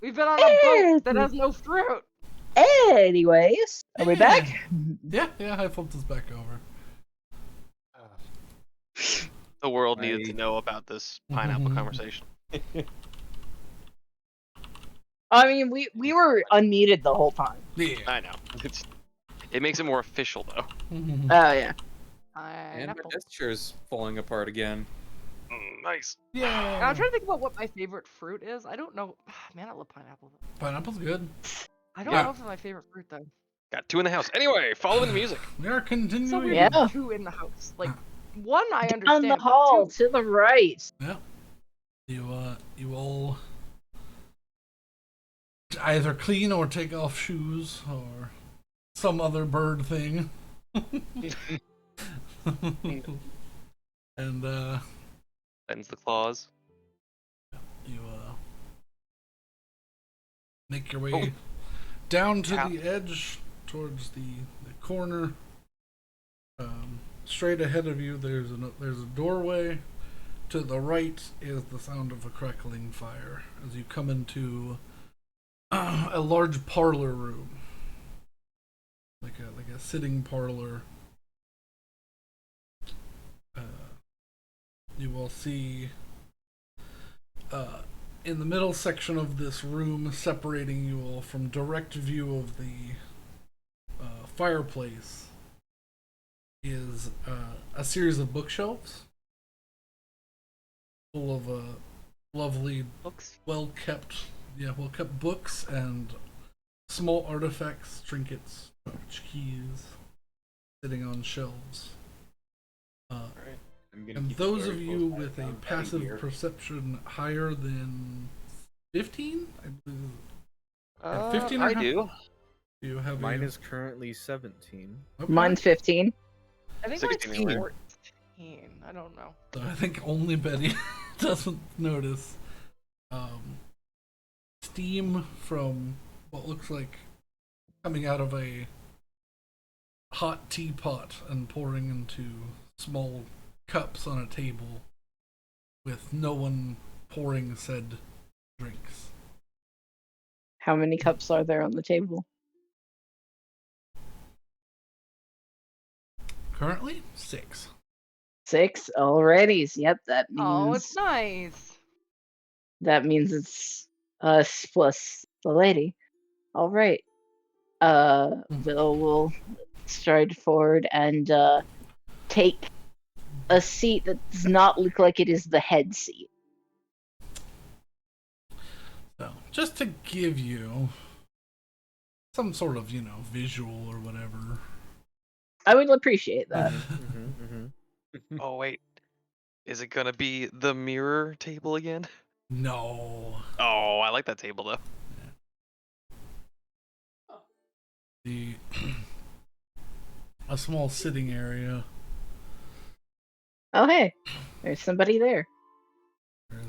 We've been on a boat that has no fruit. Anyways, are we back? Yeah, I flipped this back over. The world needed to I- know about this pineapple conversation. I mean, we were unmuted the whole time. Yeah. I know. It makes it more official though. Oh yeah. And my Pineapple. desk chair's falling apart again. Nice. Yeah. I'm trying to think about what my favorite fruit is. I don't know. Man, I love pineapple. Pineapple's good. I don't Yeah. know if it's my favorite fruit though. Got 2 in the house. Anyway, following the music. We are So continuing. weird. Yeah. 2 in the house. Like one, I Down understand. the but hall 2. to the right. Yeah. You all either clean or take off shoes or some other bird thing. And Ends the claws. you make your way down to the edge towards the corner. Straight ahead of you, there's a doorway. To the right is the sound of a crackling fire as you come into a large parlor room, like a sitting parlor. You will see in the middle section of this room, separating you all from direct view of the fireplace, is a series of bookshelves full of lovely, Books. well-kept books and small artifacts, trinkets, keys, sitting on shelves. And those of you with a passive perception higher than 15, I believe. 15 or I how- do. You have Mine a, is currently 17. okay. Mine's 15. I think 16 mine's later. 14. I don't know. So I think only Betty doesn't notice. Steam from what looks like coming out of a hot teapot and pouring into small cups on a table with no one pouring said drinks. How many cups are there on the table? Currently, 6. 6 already. Yep, that means Oh, it's nice. it's us plus the lady. All right. We'll stride forward and take a seat that does not look like it is the head seat. So, just to give you some sort of, visual or whatever. I would appreciate that. Oh wait. Is it gonna be the mirror table again? No. Oh, I like that table though. The a small sitting area. Oh, hey, there's somebody there. There's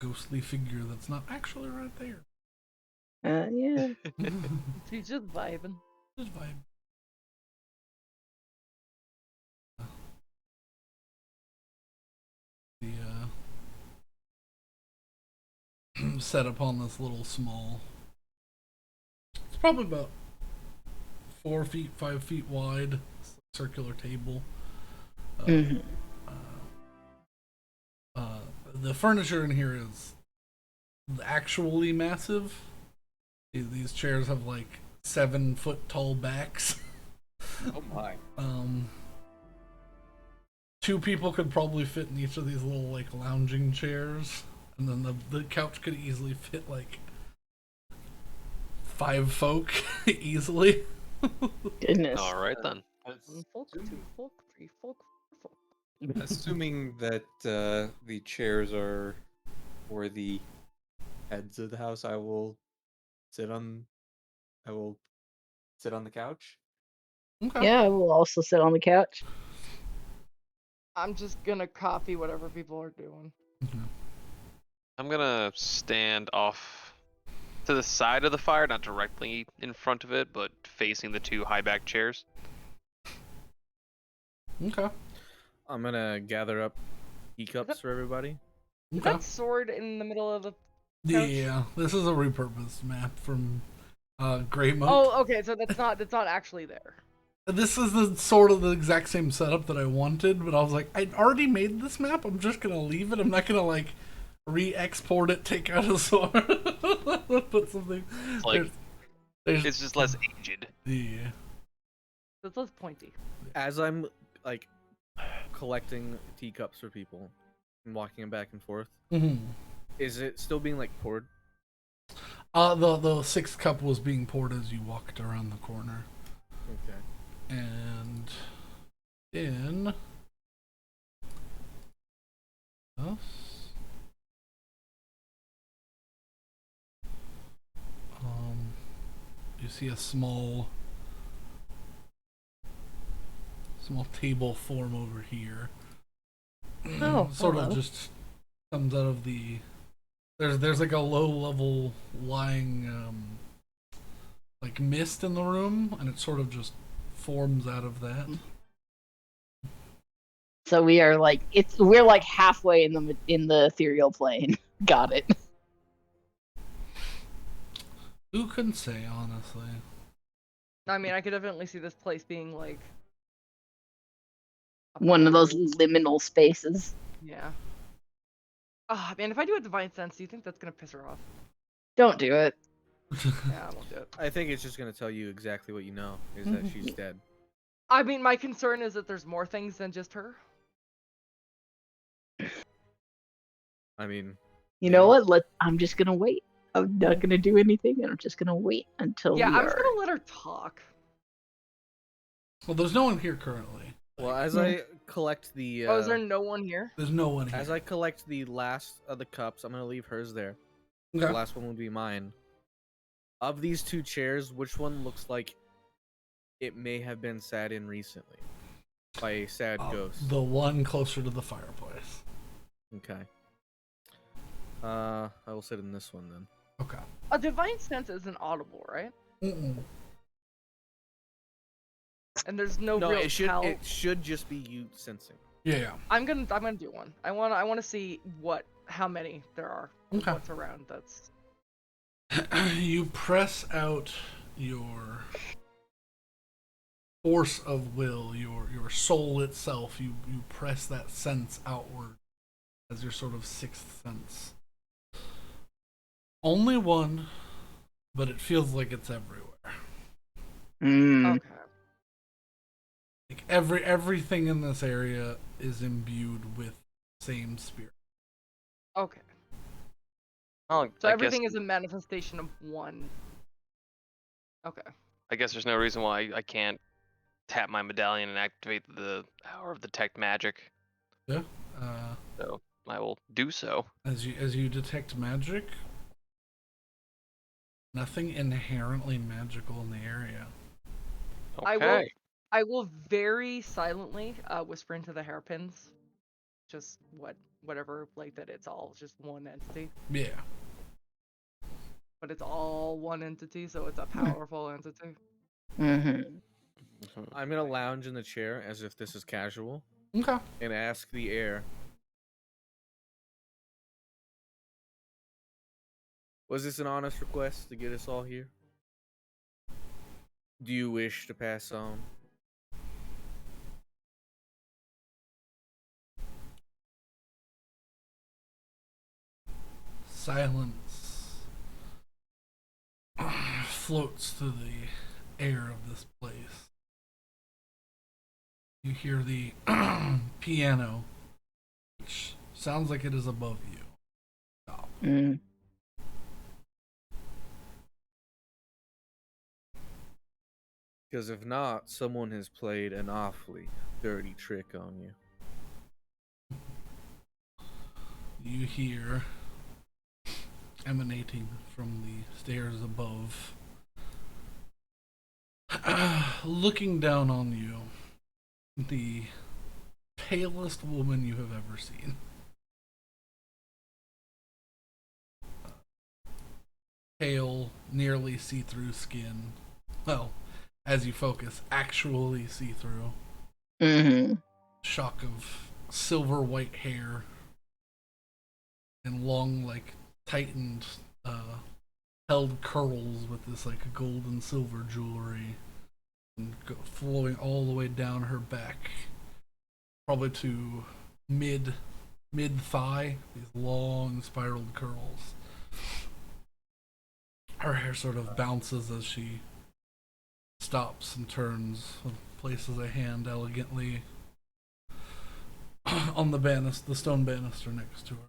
a ghostly figure that's not actually right there. Yeah. She's just vibing. Just vibe. The set up on this little small. It's probably about 4 feet, 5 feet wide, circular table. Mhm. The furniture in here is actually massive. These chairs have like 7-foot tall backs. Oh my. 2 people could probably fit in each of these little like lounging chairs, and then the couch could easily fit like 5 folk easily. Goodness. All right then. One folk, 2 folk, 3 folk, 4 folk. Assuming that the chairs are for the heads of the house, I will sit on the couch. Okay. Yeah, I will also sit on the couch. I'm just gonna copy whatever people are doing. I'm gonna stand off to the side of the fire, not directly in front of it, but facing the 2 high back chairs. Okay. I'm gonna gather up teacups for everybody. Is Okay. that sword in the middle of the Yeah, this is a repurposed map from Grey Moat. Oh, okay, so that's not actually there. This is the sort of the exact same setup that I wanted, but I was like, I'd already made this map. I'm just gonna leave it. I'm not gonna like re-export it, take out a sword, put something. It's like it's just less aged. Yeah. It's less pointy. As I'm like collecting teacups for people and walking them back and forth, is it still being like poured? The sixth cup was being poured as you walked around the corner. Okay. And then you see a small table form over here. Oh, sort hello. of just comes out of the. There's like a low level lying like mist in the room, and it sort of just forms out of that. So we are like we're like halfway in the ethereal plane. Got it. Who can say, honestly? I mean, I could definitely see this place being like a One of those portal. liminal spaces. Yeah. Ah, man, if I do a divine sense, do you think that's gonna piss her off? Don't do it. Yeah, I won't do it. I think it's just gonna tell you exactly what you know, is that she's dead. I mean, my concern is that there's more things than just her. I mean, You know what? I'm just gonna wait. I'm not gonna do anything, and I'm just gonna wait until Yeah, we I'm are. just gonna let her talk. Well, there's no one here currently. well, as I collect the Oh, is there no one here? There's no one here. as I collect the last of the cups, I'm gonna leave hers there. Okay. The last one will be mine. Of these two chairs, which one looks like it may have been sat in recently by a sad ghost? The one closer to the fireplace. Okay. I will sit in this one then. Okay. A divine sense isn't audible, right? Mm-mm. And there's no No, real it should tell. it should just be you sensing. Yeah. I'm gonna do one. I wanna see how many there are. Okay. What's around that's. You press out your force of will, your soul itself. You press that sense outward as your sort of sixth sense. Only one, but it feels like it's everywhere. Mm. Okay. Like everything in this area is imbued with same spirit. Okay. Oh, So I everything guess, is a manifestation of one. Okay. I guess there's no reason why I can't tap my medallion and activate the power of detect magic. Yeah. So I will do so. As you detect magic, nothing inherently magical in the area. Okay. I will very silently whisper into the hairpins, just whatever, like that. It's all just one entity, Yeah. but it's all one entity, so it's a powerful entity. Mm-hmm. I'm gonna lounge in the chair as if this is casual Okay. and ask the air. Was this an honest request to get us all here? Do you wish to pass on? Silence floats through the air of this place. You hear the piano, which sounds like it is above you. Stop. Mm. Because if not, someone has played an awfully dirty trick on you. You hear emanating from the stairs above, looking down on you, the palest woman you have ever seen. Pale, nearly see-through skin. Well, as you focus, actually see-through. Mm-hmm. Shock of silver white hair and long, like, tightened, held curls with this, like, gold and silver jewelry and flowing all the way down her back, probably to mid mid-thigh, these long spiraled curls. Her hair sort of bounces as she stops and turns, places a hand elegantly on the stone banister next to her.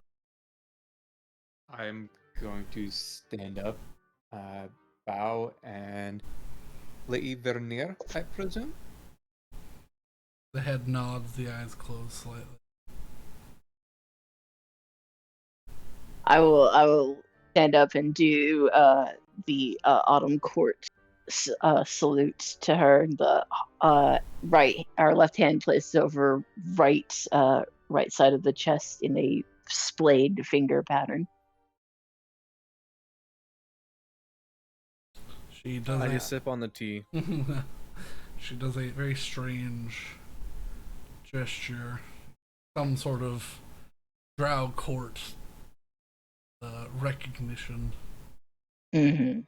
I'm going to stand up, bow, and Lady Vernyre, I presume? The head nods, the eyes close slightly. I will stand up and do the autumn court salute to her. The our left hand placed over right side of the chest in a splayed finger pattern. She does. I just sip on the tea. She does a very strange gesture, some sort of drow court recognition. Mm-hmm.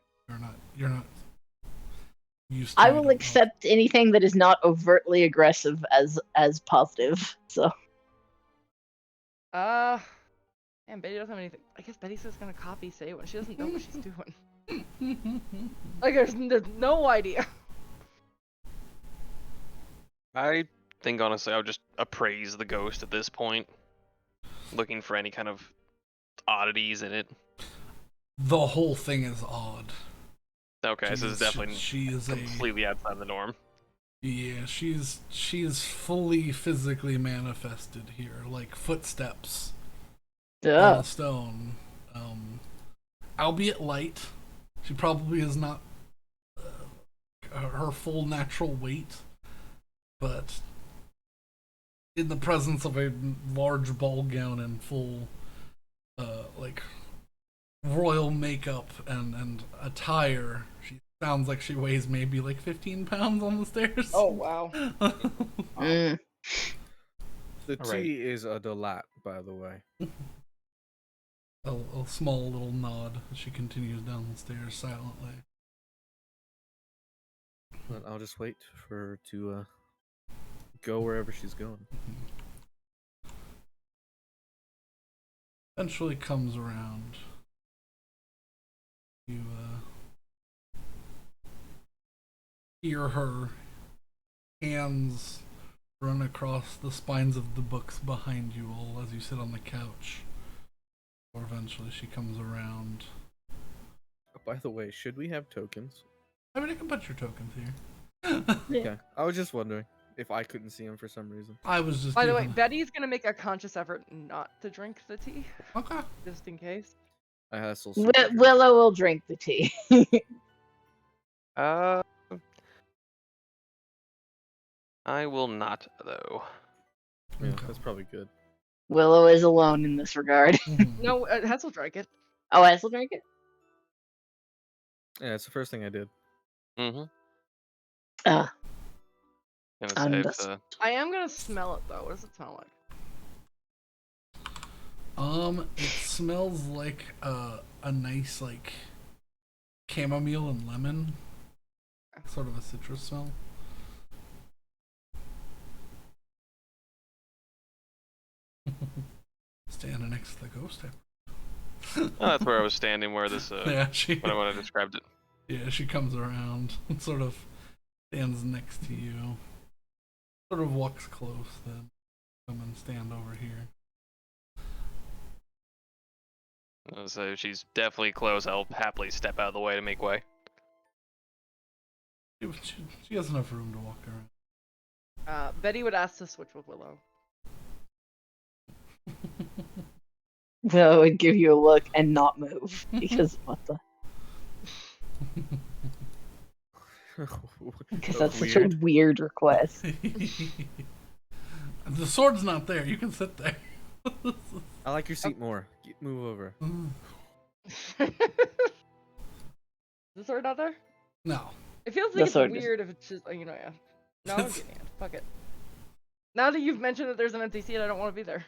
You're not used to I it will at all. accept anything that is not overtly aggressive as positive. So And Betty doesn't have anything. I guess Betty's just gonna copy say when she doesn't know what she's doing. Like there's no idea. I think honestly I would just appraise the ghost at this point, looking for any kind of oddities in it. The whole thing is odd. Okay, so this is definitely she is completely outside the norm. Yeah, she's fully physically manifested here, like footsteps on duh. a stone. Albeit light, she probably is not her full natural weight, but in the presence of a large ball gown and full, like royal makeup and attire, she sounds like she weighs maybe like 15 pounds on the stairs. Oh wow. Mm. The All right. tea is a delight, by the way. A small little nod as she continues down the stairs silently. But I'll just wait for her to go wherever she's going. Eventually comes around. You hear her hands run across the spines of the books behind you all as you sit on the couch. Or eventually she comes around. By the way, should we have tokens? I mean, I can put your tokens here. Okay, I was just wondering if I couldn't see them for some reason. I was just By the way, giving- Betty's gonna make a conscious effort not to drink the tea, Okay. just in case. I hustle. Willow will drink the tea. I will not though. Yeah, Okay. that's probably good. Willow is alone in this regard. Mhm. No, Hazel drank it. Oh, I still drink it. Yeah, it's the first thing I did. Mm-hmm. Ah, Gonna I'm say just- I am gonna smell it though. What does it smell like? It smells like a nice like chamomile and lemon, sort of a citrus smell. Standing next to the ghost. Oh, that's where I was standing. Where this Yeah, she. when I described it. Yeah, she comes around and sort of stands next to you. Sort of walks close, then come and stand over here. So she's definitely close. I'll happily step out of the way to make way. She has enough room to walk around. Betty would ask to switch with Willow. Willow would give you a look and not move because what the? Because that's such a weird request. The sword's not there. You can sit there. I like your seat more. Move over. Is the sword not there? No. It feels The like it's sword is- weird if it's just, you know, yeah. No, I'm getting it. Fuck it. Now that you've mentioned that there's an empty seat, I don't want to be there.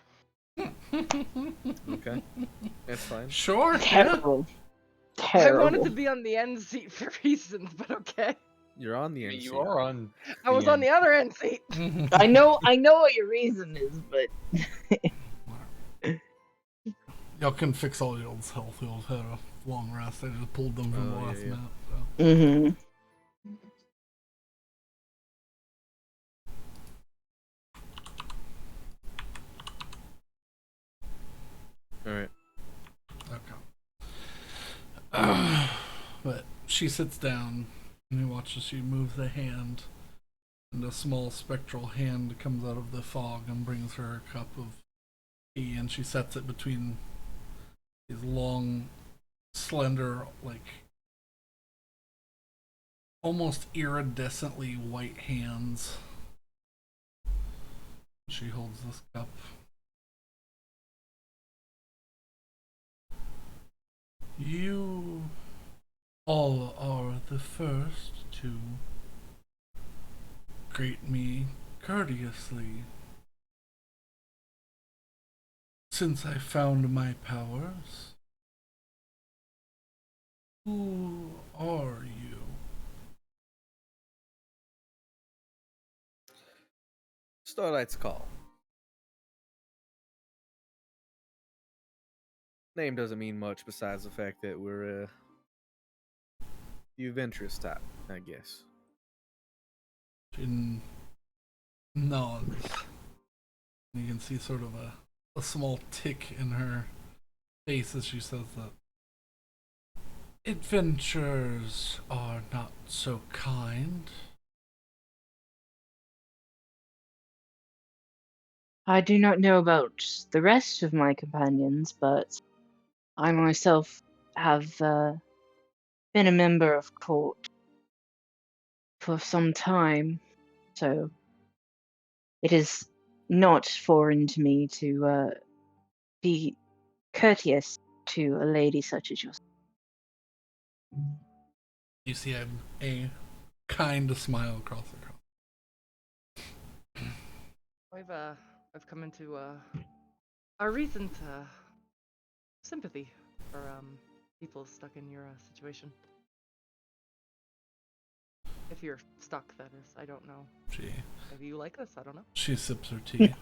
Okay, that's fine. Sure. Yeah. Terrible. I Terrible. wanted to be on the end seat for reasons, but okay. You're on the end. You seat. are on. I was on the other end seat. I know what your reason is, but Y'all can fix all y'all's health. Y'all had a long rest. I just pulled them from the Oh, last yeah. map. So. Mm-hmm. All right. Okay. But she sits down and you watch as she moves a hand, and a small spectral hand comes out of the fog and brings her a cup of tea, and she sets it between these long, slender, like almost iridescently white hands. She holds this cup. You all are the first to greet me courteously since I found my powers. Who are you? Starlight's Call. Name doesn't mean much besides the fact that we're the adventurous type, I guess. She nods. You can see sort of a small tick in her face as she says that. Adventurers are not so kind. I do not know about the rest of my companions, but I myself have been a member of court for some time, so it is not foreign to me to be courteous to a lady such as yourself. You see a kind smile across her. I've come into a recent sympathy for people stuck in your situation. If you're stuck, that is. I don't know. Maybe you like this. I don't know. She sips her tea.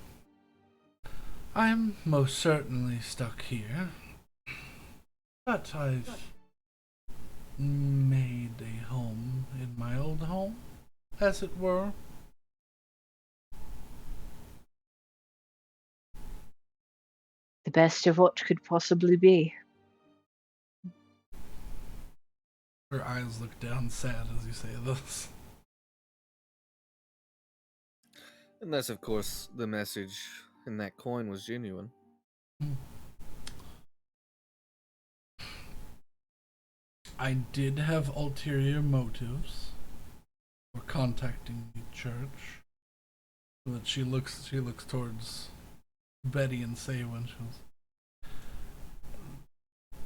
I'm most certainly stuck here, but I've made a home in my old home, as it were. The best of what could possibly be. Her eyes look down sad as you say this. Unless, of course, the message in that coin was genuine. I did have ulterior motives for contacting the church. But she looks towards Betty and Saywin.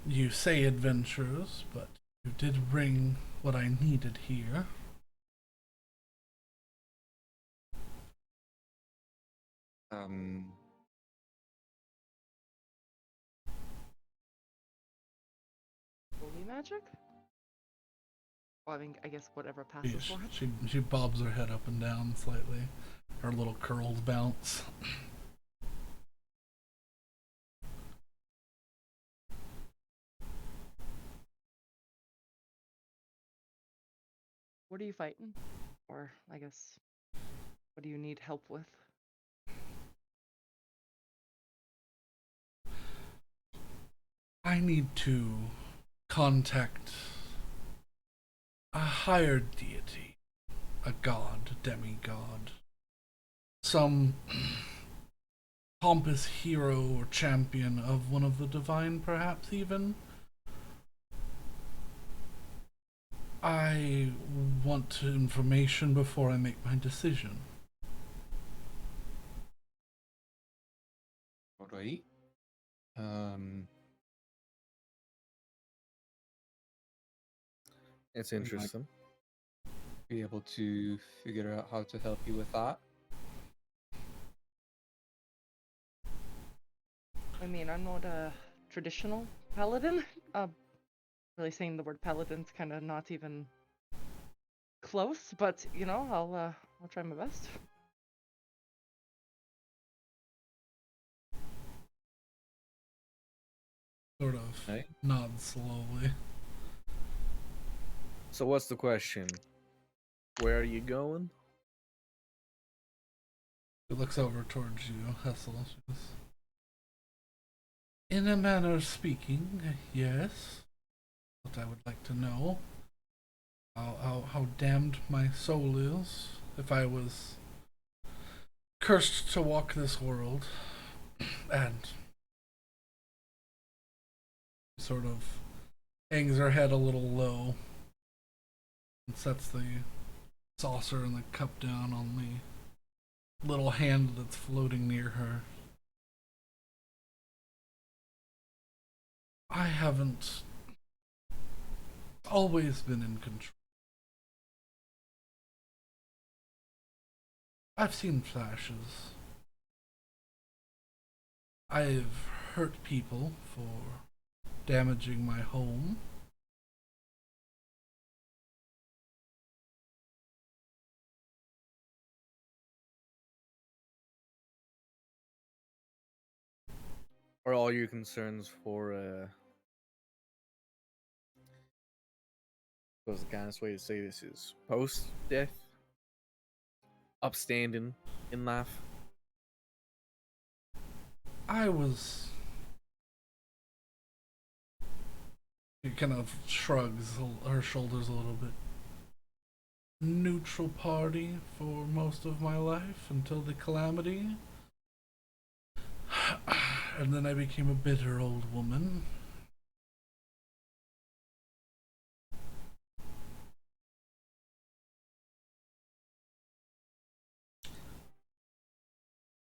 You say adventurers, but you did bring what I needed here. Holy magic? Well, I mean, I guess whatever passes for it. She bobs her head up and down slightly. Her little curls bounce. What are you fighting? Or, I guess, what do you need help with? I need to contact a higher deity, a god, demigod, some pompous hero or champion of one of the divine, perhaps even. I want information before I make my decision. Alright. It's We might interesting. be able to figure out how to help you with that. I mean, I'm not a traditional paladin. Really saying the word paladin's kind of not even close, but you know, I'll try my best. Right. nods slowly. So what's the question? Where are you going? She looks over towards you, Hessel. She goes, in a manner of speaking, yes. But I would like to know how damned my soul is if I was cursed to walk this world. And sort of hangs her head a little low and sets the saucer and the cup down on the little hand that's floating near her. I haven't always been in control. I've seen flashes. I've hurt people for damaging my home. Are all your concerns for what's the kindest way to say this is post death? Upstanding in life? I was. She kind of shrugs her shoulders a little bit. Neutral party for most of my life until the calamity. And then I became a bitter old woman.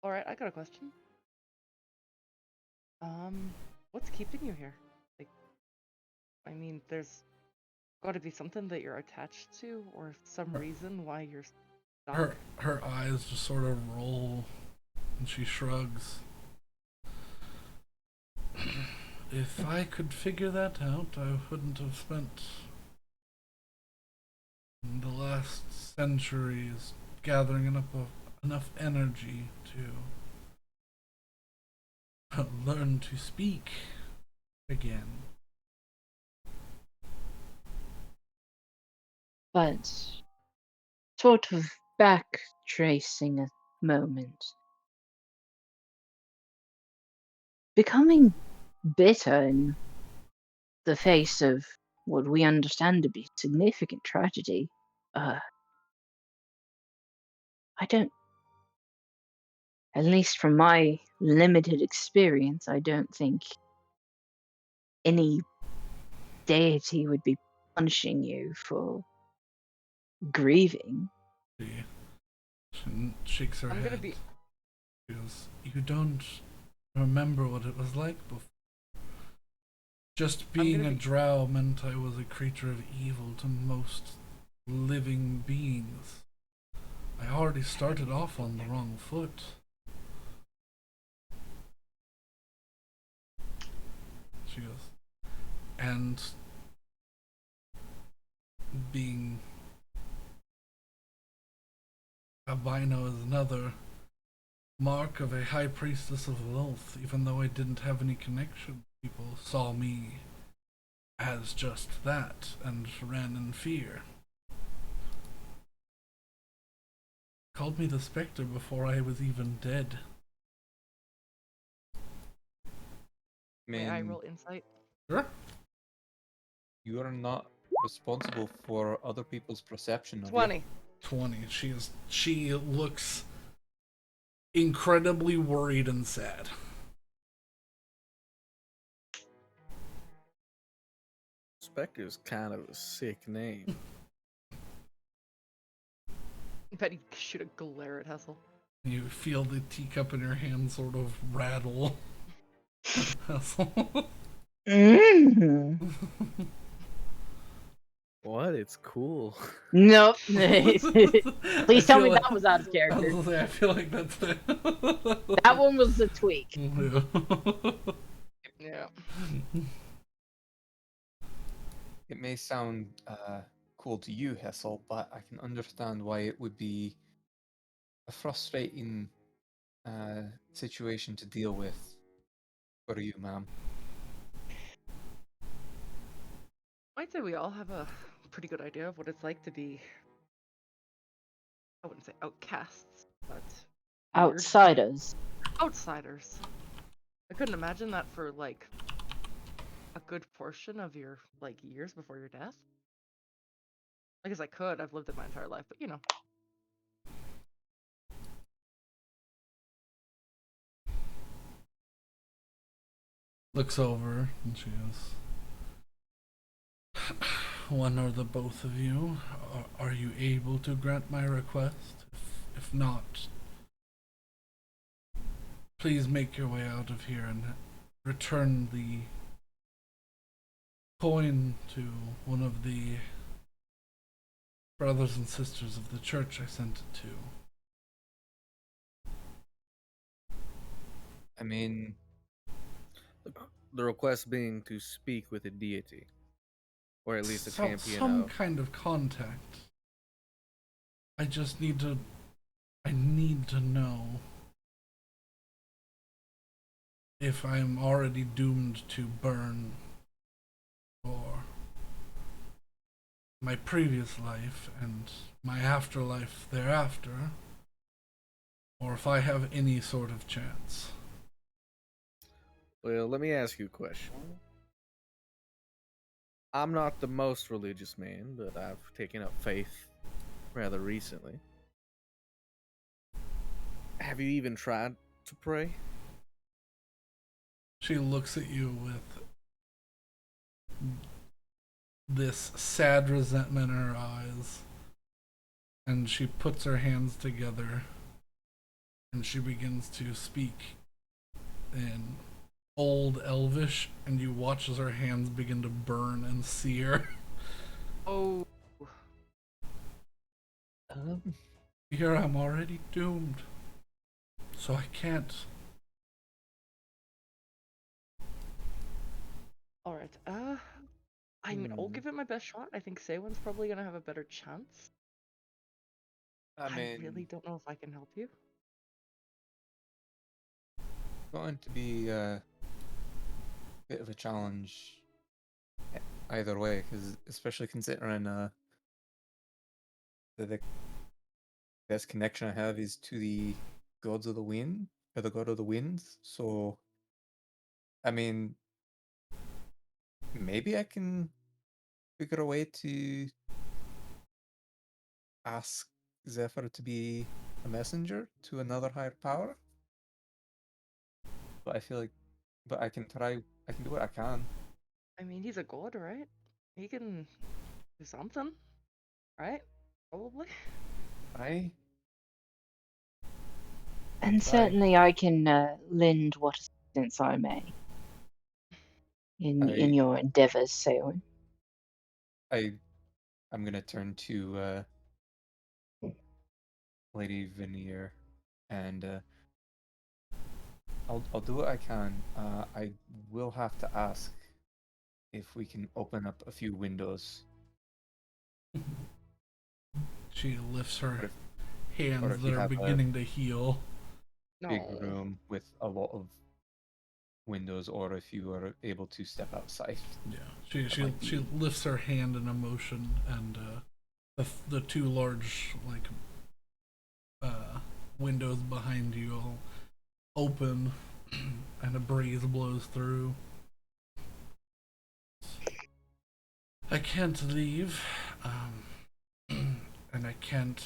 Alright, I got a question. What's keeping you here? Like, I mean, there's gotta be something that you're attached to, or some reason why you're stuck. Her eyes just sort of roll, and she shrugs. If I could figure that out, I wouldn't have spent the last centuries gathering enough energy to learn to speak again. But sort of back tracing a moment. Becoming bitter in the face of what we understand to be significant tragedy, I don't, at least from my limited experience, I don't think any deity would be punishing you for grieving. She shakes her I'm head. gonna be. She goes, you don't remember what it was like before. Just being a drow meant I was a creature of evil to most living beings. I already started off on the wrong foot. She goes, and being albino is another mark of a high priestess of Lilith. Even though I didn't have any connection, people saw me as just that and ran in fear. Called me the Spectre before I was even dead. May I roll insight? Sure. You are not responsible for other people's perception of 20. 20. She looks incredibly worried and sad. Spectre's kind of a sick name. Bet you shoot a glare at Hessel. You feel the teacup in your hand sort of rattle. Mm. What? It's cool. Nope. Please tell me like, that was out of character. I feel like that's the... That one was a tweak. Yeah. It may sound cool to you, Hessel, but I can understand why it would be a frustrating situation to deal with for you, ma'am. I'd say we all have a pretty good idea of what it's like to be, I wouldn't say outcasts, but weird. Outsiders. Outsiders. I couldn't imagine that for like a good portion of your like years before your death. I guess I could. I've lived it my entire life, but you know. Looks over and she goes, one or the both of you, are you able to grant my request? If not, please make your way out of here and return the coin to one of the brothers and sisters of the church I sent it to. I mean, The request being to speak with a deity, or at least a champion some of. kind of contact. I just need to. I need to know if I'm already doomed to burn for my previous life and my afterlife thereafter, or if I have any sort of chance. Well, let me ask you a question. I'm not the most religious man, but I've taken up faith rather recently. Have you even tried to pray? She looks at you with this sad resentment in her eyes, and she puts her hands together and she begins to speak in Old Elvish, and you watch as her hands begin to burn and sear. Oh. Here I'm already doomed, so I can't. Alright, I mean, I'll give it my best shot. I think Sewen's probably gonna have a better chance. I mean, I really don't know if I can help you. going to be a bit of a challenge either way, because especially considering the best connection I have is to the gods of the wind, or the god of the winds. So, I mean, maybe I can figure a way to ask Zephyr to be a messenger to another higher power. But I feel like, but I can try. I can do what I can. I mean, he's a god, right? He can do something, right? Probably. I And try. certainly I can lend what assistance I may in your endeavors, Selwyn. I'm gonna turn to Lady Vernyre, and I'll do what I can. I will have to ask if we can open up a few windows. She lifts her Or if hands if that you are have a beginning to heal. big No. room with a lot of windows, or if you are able to step outside. Yeah, she might she be- lifts her hand in a motion, and the two large windows behind you all open, and a breeze blows through. I can't leave, and I can't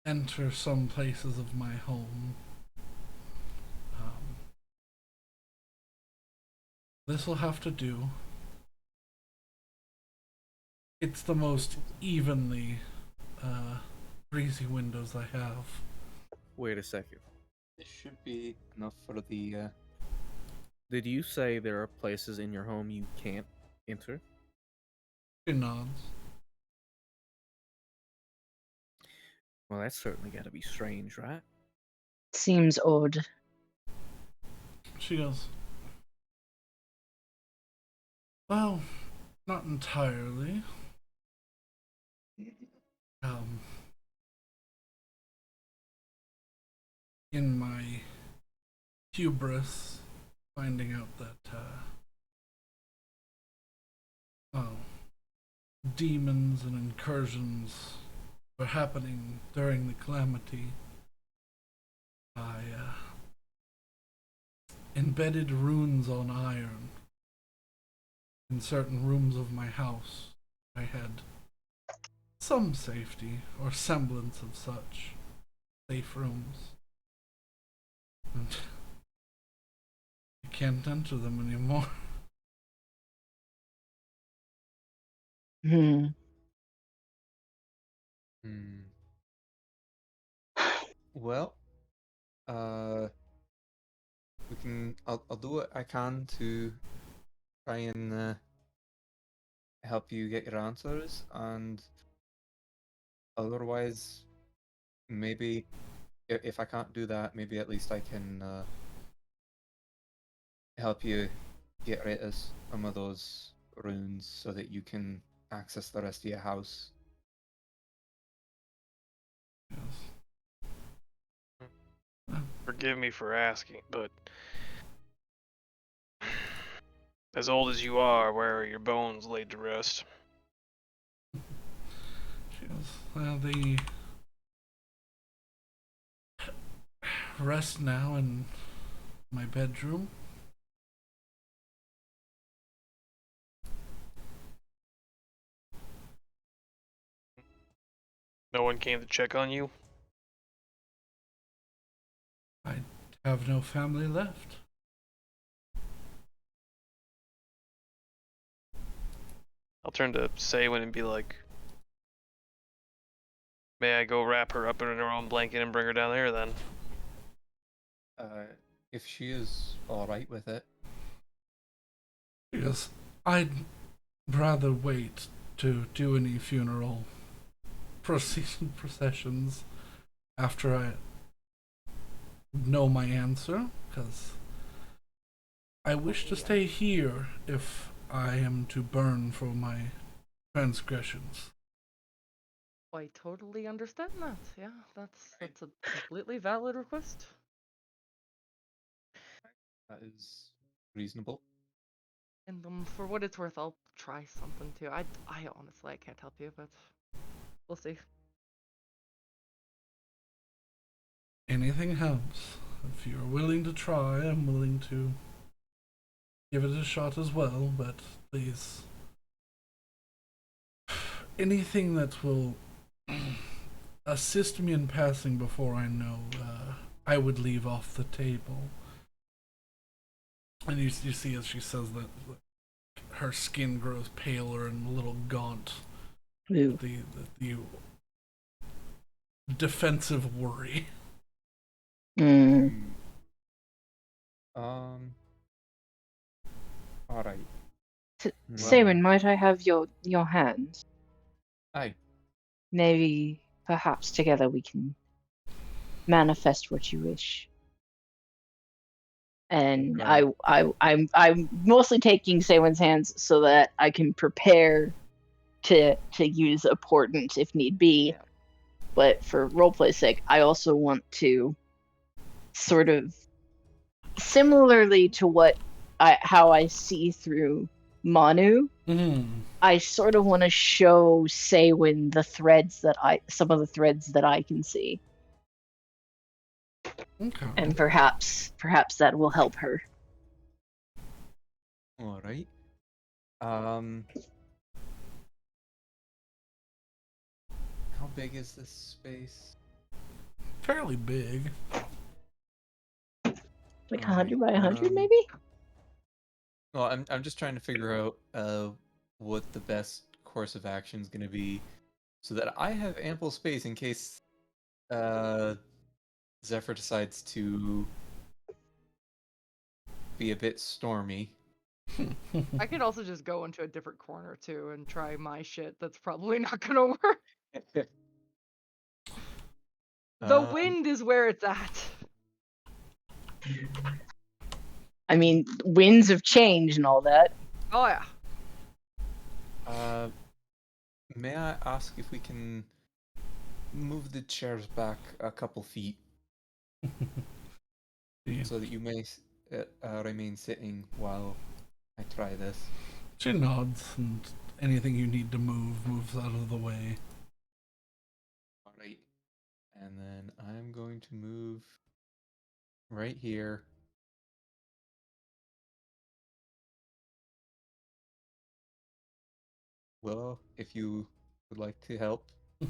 enter some places of my home. This will have to do. It's the most evenly breezy windows I have. Wait a second. This should be enough for the. Did you say there are places in your home you can't enter? She nods. Well, that's certainly got to be strange, right? Seems odd. She goes, well, not entirely. In my hubris, finding out that demons and incursions were happening during the calamity, I embedded runes on iron in certain rooms of my house. I had some safety, or semblance of such, safe rooms. And I can't enter them anymore. Hmm. Hmm. Well, we can. I'll do what I can to try and help you get your answers, and otherwise, maybe if I can't do that, maybe at least I can help you get rid of some of those runes so that you can access the rest of your house. Yes. Forgive me for asking, but as old as you are, where are your bones laid to rest? They rest now in my bedroom. No one came to check on you? I have no family left. I'll turn to Saywin and be like, may I go wrap her up in her own blanket and bring her down there then? If she is all right with it. Yes, I'd rather wait to do any funeral processions after I know my answer, because I wish to stay here if I am to burn for my transgressions. I totally understand that. Yeah, that's a completely valid request. That is reasonable. And for what it's worth, I'll try something too. I honestly I can't help you, but we'll see. Anything helps. If you're willing to try, I'm willing to give it a shot as well, but please. Anything that will assist me in passing before I know, I would leave off the table. And you see as she says that, her skin grows paler and a little gaunt. Ooh. The defensive worry. Mm. All right. Saywin, might I have your hand? Aye. Maybe, perhaps together we can manifest what you wish. And Right. I'm mostly taking Saywin's hands so that I can prepare to use a portent if need be. Yeah. But for roleplay's sake, I also want to sort of similarly to how I see through Manu. I sort of want to show Saywin some of the threads that I can see. Okay. And perhaps that will help her. All right. How big is this space? Fairly big. Like All 100 right, by 100, maybe? Well, I'm just trying to figure out what the best course of action is going to be, so that I have ample space in case Zephyr decides to be a bit stormy. I could also just go into a different corner too and try my shit. That's probably not gonna work. The wind is where it's at. I mean, winds of change and all that. Oh yeah. May I ask if we can move the chairs back a couple feet Yeah. so that you may remain sitting while I try this? She nods, and anything you need to moves out of the way. Alright. And then I'm going to move right here. Willow, if you would like to help. I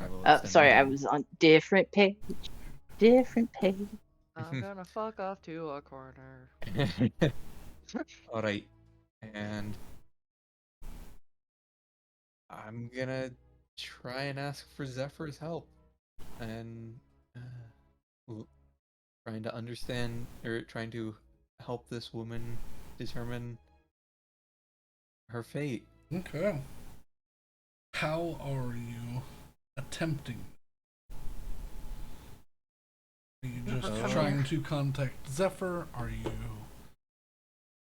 will extend Sorry, my I hand. was on different page. Different page. I'm gonna fuck off to a corner. Alright. And I'm gonna try and ask for Zephyr's help. And w- trying to understand, or trying to help this woman determine her fate. Okay. How are you attempting? Are you just trying to contact Zephyr? Are you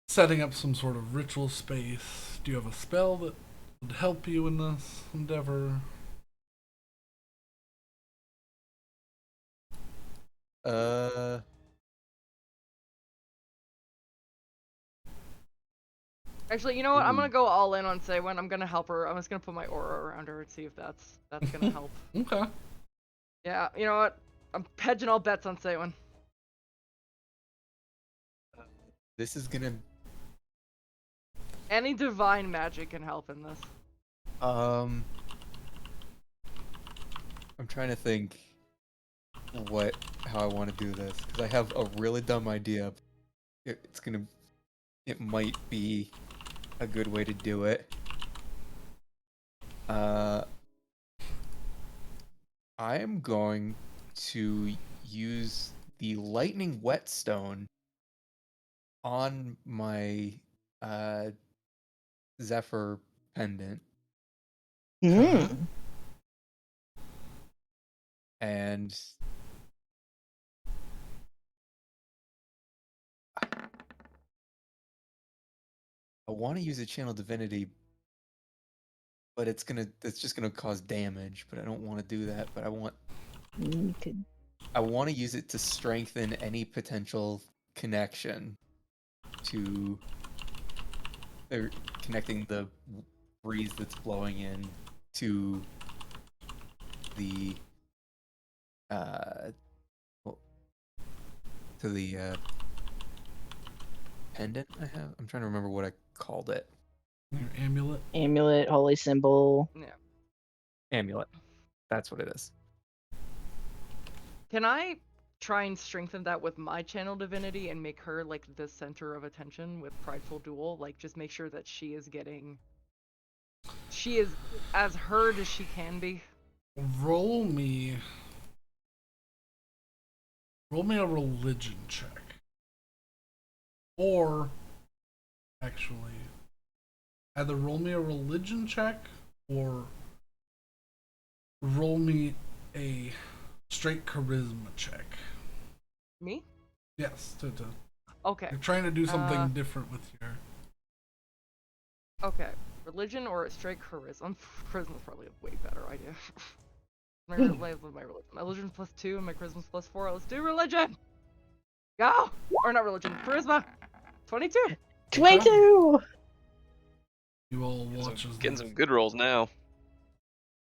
setting up some sort of ritual space? Do you have a spell that would help you in this endeavor? Actually, you know what? I'm gonna Ooh. go all in on Saywin. I'm gonna help her. I'm just gonna put my aura around her and see if that's gonna help. Okay. Yeah, you know what? I'm hedging all bets on Saywin. This is gonna Any divine magic can help in this. I'm trying to think how I want to do this, because I have a really dumb idea. It might be a good way to do it. I am going to use the lightning whetstone on my Zephyr pendant, Mm. and I want to use a channel divinity, but it's just gonna cause damage. But I don't want to do that. But You could. I want to use it to strengthen any potential connection to connecting the breeze that's blowing in to the well, to the pendant I have. I'm trying to remember what I called it. Your amulet. Amulet, holy symbol. Yeah. Amulet. That's what it is. Can I try and strengthen that with my channel divinity and make her like the center of attention with Prideful Duel? Like, just make sure that she is as heard as she can be. Roll me a religion check. Or actually, either roll me a religion check or roll me a straight charisma check. Me? Yes, Okay. you're trying to do something different with your. Okay. Religion or straight charisma? Charisma's probably a way better idea. my religion. My religion's +2 and my charisma's +4. Let's do religion! Go! Or not religion, charisma! 22! 22! You all watch as Getting this. some good rolls now.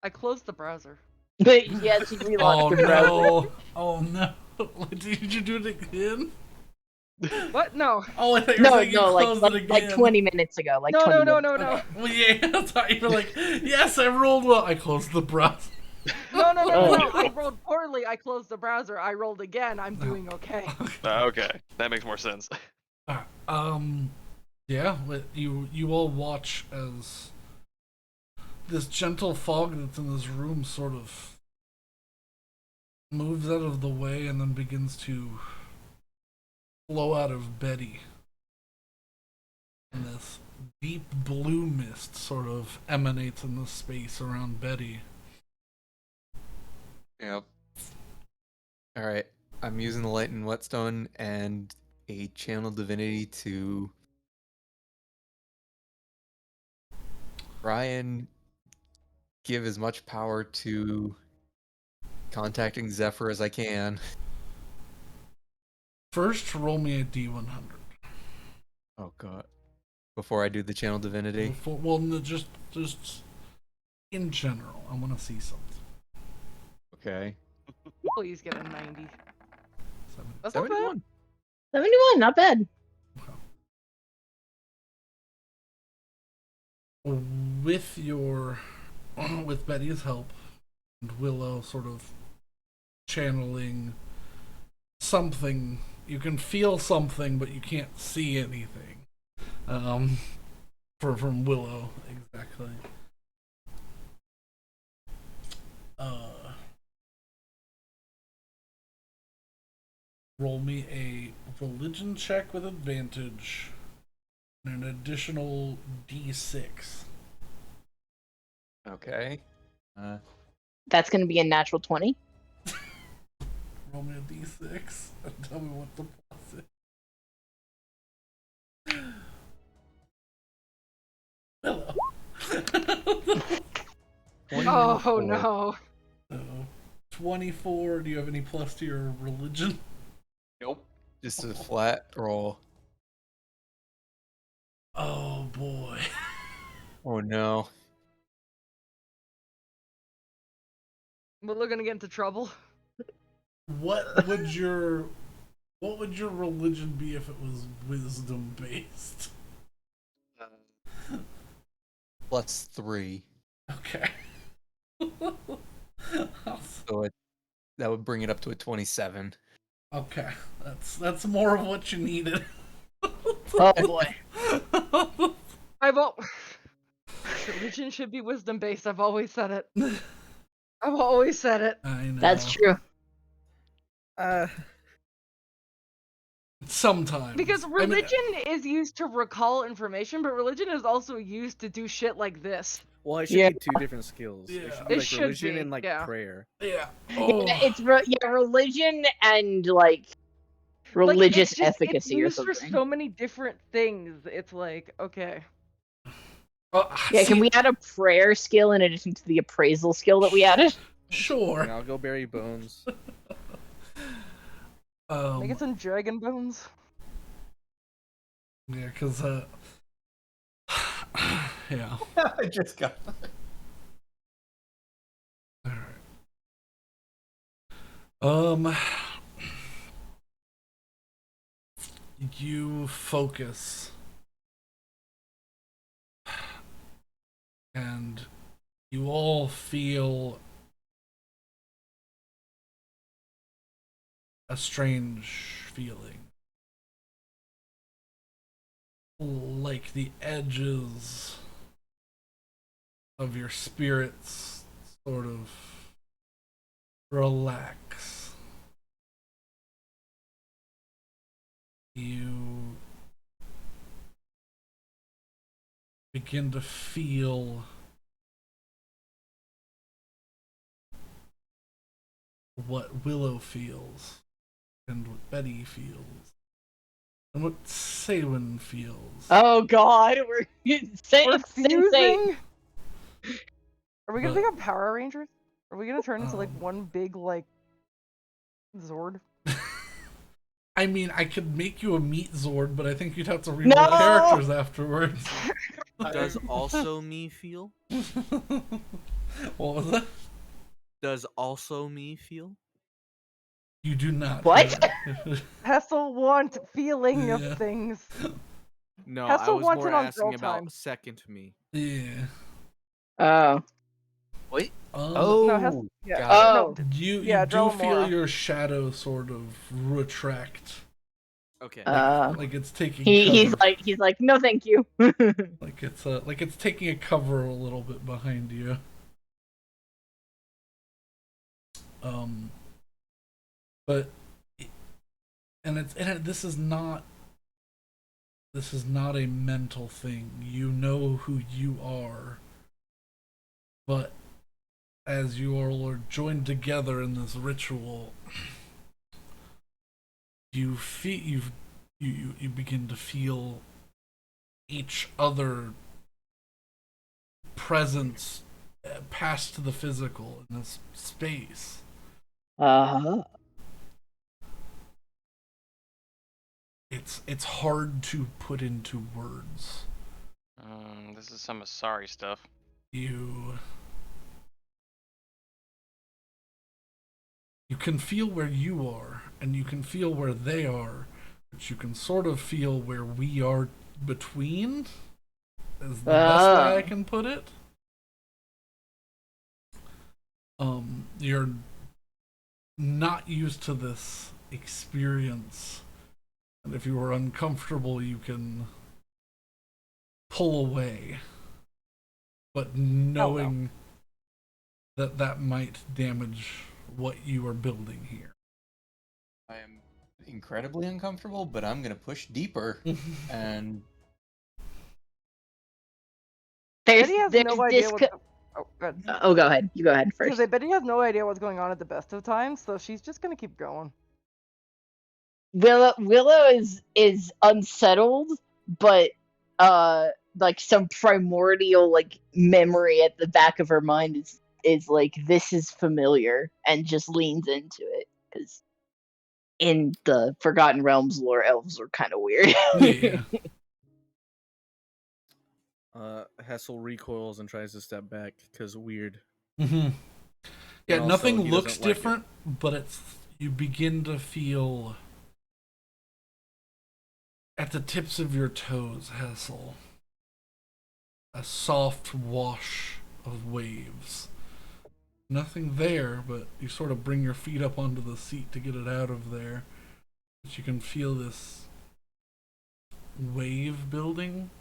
I closed the browser. Yes, you relaunched Oh the browser. no! Oh no! Did you do it again? What? No. Oh, I thought you were saying you No, closed it again. like 20 minutes ago. Like No, 20 no, minutes. no. Well, yeah, I thought you were like, yes, I rolled well. I closed the browser. No. Oh. I rolled poorly. I closed the browser. I rolled again. I'm doing okay. Okay, that makes more sense. Yeah, you all watch as this gentle fog that's in this room sort of moves out of the way and then begins to flow out of Betty. And this deep blue mist sort of emanates in the space around Betty. Yep. All right. I'm using the lightning whetstone and a channel divinity to try and give as much power to contacting Zephyr as I can. First, roll me a D100. Oh god. before I do the channel divinity. Well, no, just in general, I want to see something. Okay. Please get a 90. Seven. That's not bad. 71. 71, not bad. With your, with Betty's help, and Willow sort of channeling something, you can feel something, but you can't see anything. From Willow, exactly. Roll me a religion check with advantage and an additional d6. Okay. That's going to be a natural 20. Roll me a d6 and tell me what the plus is. Willow. Oh no. So, 24. Do you have any plus to your religion? Nope. Just a flat roll. Oh boy. Oh no. We're gonna get into trouble. What would your religion be if it was wisdom based? +3. Okay. So that would bring it up to a 27. Okay, that's more of what you needed. Oh boy. Religion should be wisdom based. I've always said it. I've always said it. I know. That's true. Sometimes. Because religion is used to recall information, but religion is also used to do shit like this. Well, it should be two different skills. Yeah. It should be It like should religion be, and like yeah. prayer. Yeah. Oh. Yeah, it's religion and like religious it's just, efficacy or it's used something. for so many different things. It's like, okay. Yeah, can we add a prayer skill in addition to the appraisal skill that we added? Sure. And I'll go bury bones. Make it some dragon bones. Yeah, because yeah. I just got. All right. You focus, and you all feel a strange feeling. Like the edges of your spirits sort of relax. You begin to feel what Willow feels and what Betty feels and what Saywin feels. Oh god, we're We're insane. fusing. Are we gonna But- become Power Rangers? Are we gonna turn into like one big like Zord? I mean, I could make you a meat Zord, but I think you'd have to reroll No! characters afterwards. Does also me feel? What was that? Does also me feel? You do not. What? Hessel want feeling Yeah. of things. No, Hessel I was wants more it on asking girl about time. second me. Yeah. Oh. Wait. Oh. No, Hessel. Yeah. got Oh. No, You Yeah, do feel Dromora. your shadow sort of retract, Okay. like it's taking. He's cover. like, no, thank you. Like it's taking a cover a little bit behind you. But this is not a mental thing. You know who you are, but as you all are joined together in this ritual, you feel you begin to feel each other presence past the physical in this space. It's hard to put into words. This is some Asari stuff. You can feel where you are, and you can feel where they are, but you can sort of feel where we are between, is the best way I can put it. You're not used to this experience, and if you are uncomfortable, you can pull away. But knowing that might damage what you are building here. I am incredibly uncomfortable, but I'm gonna push deeper and Betty has no idea what's oh, good. Go ahead. You go ahead Because first. Betty has no idea what's going on at the best of times, so she's just gonna keep going. Willow is unsettled, but like some primordial like memory at the back of her mind is like, this is familiar, and just leans into it because in the Forgotten Realms lore, elves are kind of weird. Yeah. Hessel recoils and tries to step back because weird. Mm-hmm. Yeah, And also, nothing he looks doesn't like it. different, but you begin to feel at the tips of your toes, Hessel, a soft wash of waves. Nothing there, but you sort of bring your feet up onto the seat to get it out of there. But you can feel this wave building.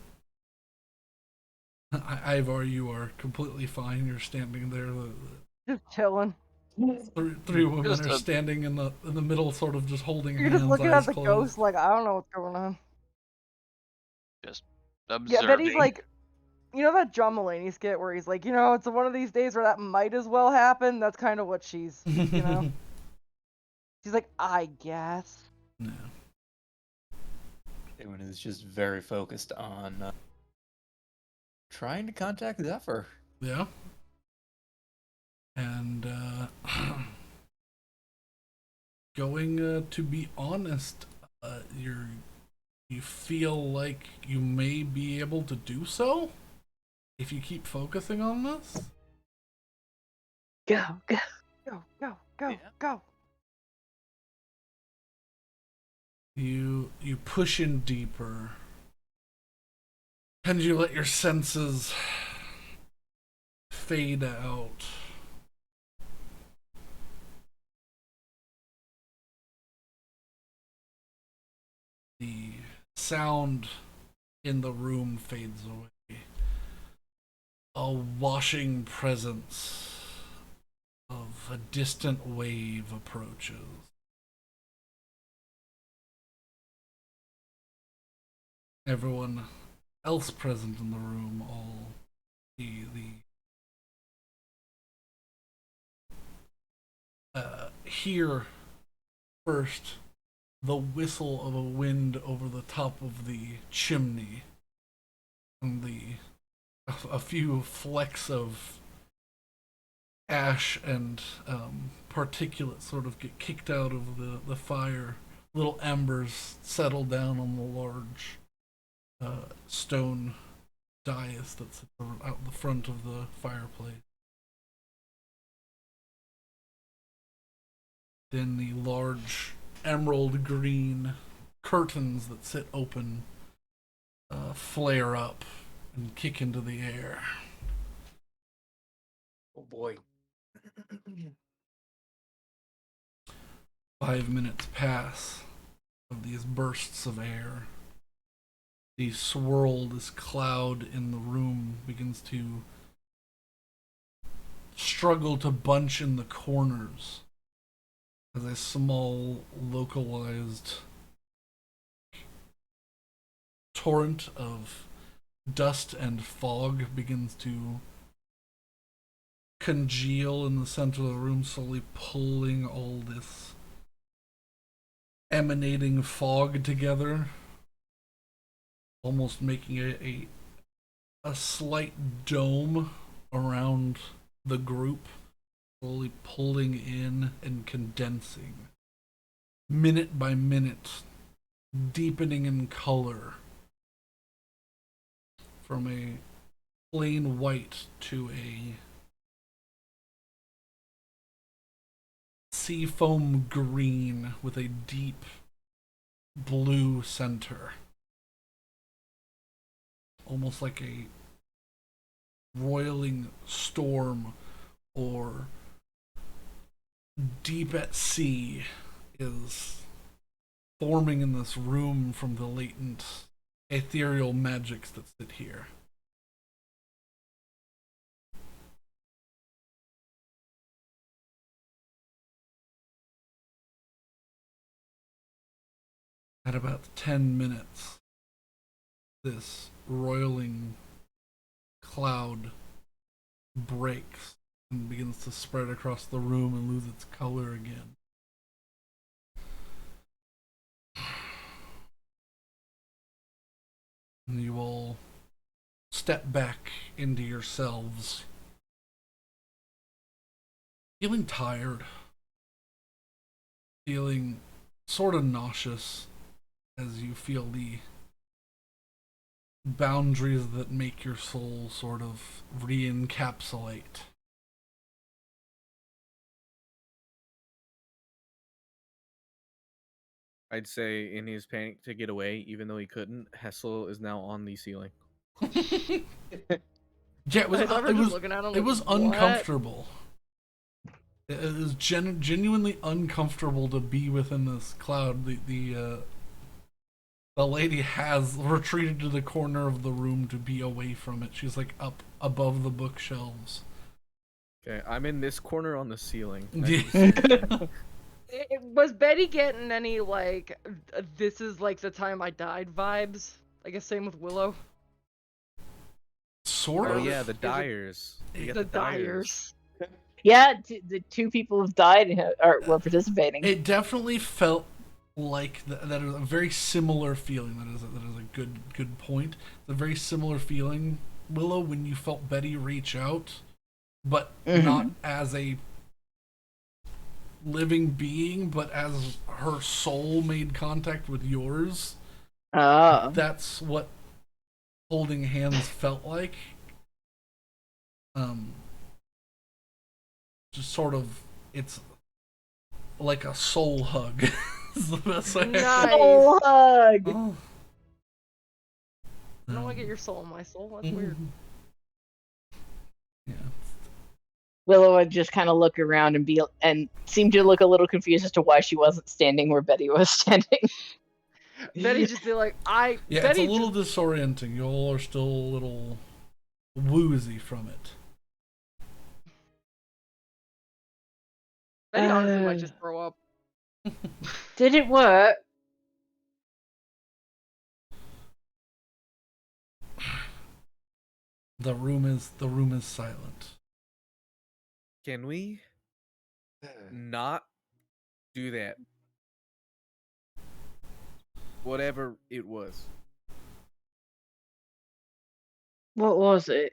Ivar, you are completely fine. You're standing there. Just chilling. Three women Just are standing in the middle, sort of just holding You're hands, just looking eyes at the closed. ghost like, I don't know what's going on. Just Yeah, observing. Betty's like, you know that John Mulaney skit where he's like, it's one of these days where that might as well happen? That's kind of what she's, She's like, I guess. No. everyone is just very focused on trying to contact Zephyr. Yeah. And going to be honest, you feel like you may be able to do so if you keep focusing on this. Go, go. Go. You push in deeper, and you let your senses fade out. The sound in the room fades away. A washing presence of a distant wave approaches. Everyone else present in the room all hear first the whistle of a wind over the top of the chimney, and a few flecks of ash and particulate sort of get kicked out of the fire. Little embers settle down on the large stone dais that sits out the front of the fireplace. Then the large emerald green curtains that sit open flare up and kick into the air. Oh boy. 5 minutes pass of these bursts of air. The swirl, this cloud in the room begins to struggle to bunch in the corners as a small, localized torrent of dust and fog begins to congeal in the center of the room, slowly pulling all this emanating fog together, almost making a slight dome around the group, slowly pulling in and condensing, minute by minute, deepening in color. from a plain white to a seafoam green with a deep blue center. Almost like a roiling storm or deep at sea is forming in this room from the latent ethereal magics that sit here. At about 10 minutes, this roiling cloud breaks and begins to spread across the room and lose its color again. And you all step back into yourselves, feeling tired, feeling sort of nauseous as you feel the boundaries that make your soul sort of re-encapsulate. I'd say in his panic to get away, even though he couldn't, Hessel is now on the ceiling. Yeah, it was, I thought we were just looking at him it like, was "What?" uncomfortable. It was genuinely uncomfortable to be within this cloud. The lady has retreated to the corner of the room to be away from it. She's like up above the bookshelves. Okay, I'm in this corner on the ceiling. Was Betty getting any, like, this is like the time I died vibes? I guess same with Willow. Sort Oh of. yeah, the Dyers. You got The Dyers. Yeah, the two people who've died were participating. It definitely felt like that is a very similar feeling. That is a good point. It's a very similar feeling, Willow, when you felt Betty reach out, but not as a living being, but as her soul made contact with yours. That's what holding hands felt like. Just sort of, it's like a soul hug. Is the best way. Nice. Soul hug. Oh. I don't want to get your soul in my soul. That's weird. Yeah. Willow would just kind of look around and seem to look a little confused as to why she wasn't standing where Betty was standing. Betty just be like, Yeah, Betty it's a little disorienting. You all are still a little woozy from it. Betty honestly might just throw up. Did it work? The room is silent. Can we not do that? Whatever it was. What was it?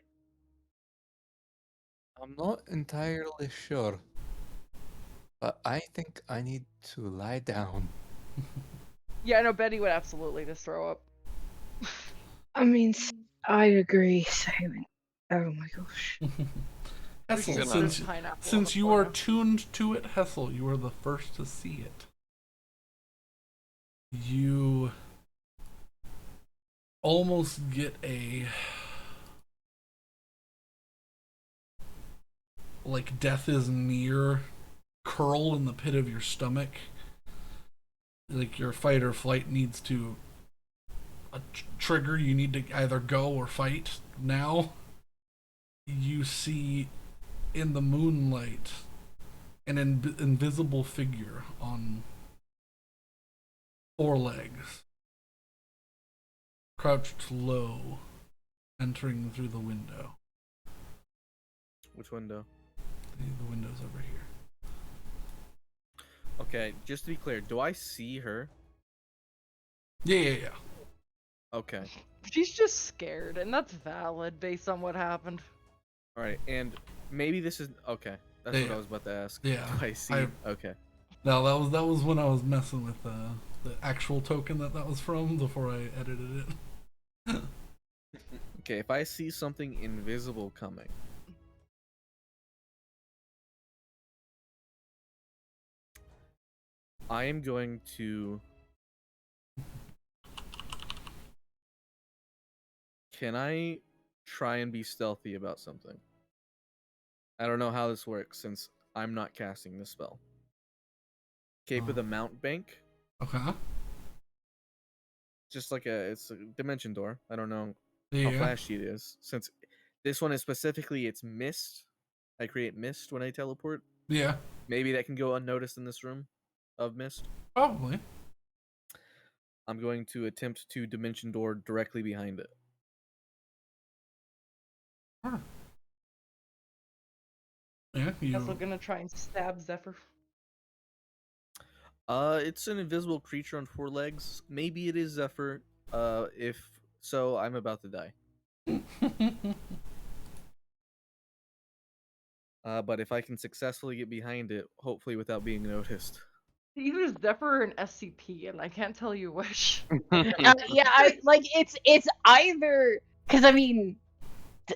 I'm not entirely sure, but I think I need to lie down. Yeah, no, Betty would absolutely just throw up. I mean, I agree, Simon. Oh my gosh. Hessel, Good since you are tuned to it, Hessel, you are the first to see it. You almost get a like death is near curl in the pit of your stomach. Like your fight or flight needs to trigger. You need to either go or fight now. You see in the moonlight an invisible figure on 4 legs, crouched low, entering through the window. Which window? The window's over here. Okay, just to be clear, do I see her? Yeah. Okay. She's just scared, and that's valid based on what happened. Alright, and maybe this is... Okay, that's what I was about to ask. Yeah. Do I see... Okay. No, that was when I was messing with the actual token that was from before I edited it. Okay, if I see something invisible coming, I am going to... Can I try and be stealthy about something? I don't know how this works since I'm not casting this spell. Cape of the Mountebank. Okay. Just like it's a dimension door. I don't know how Yeah. flashy it is. Since this one is specifically, it's mist. I create mist when I teleport. Yeah. Maybe that can go unnoticed in this room of mist. Probably. I'm going to attempt to dimension door directly behind it. Huh. Yeah, I'm also gonna try and stab Zephyr. It's an invisible creature on 4 legs. Maybe it is Zephyr. If so, I'm about to die. But if I can successfully get behind it, hopefully without being noticed. Either Zephyr or an SCP, and I can't tell you which. Yeah, it's either because I mean,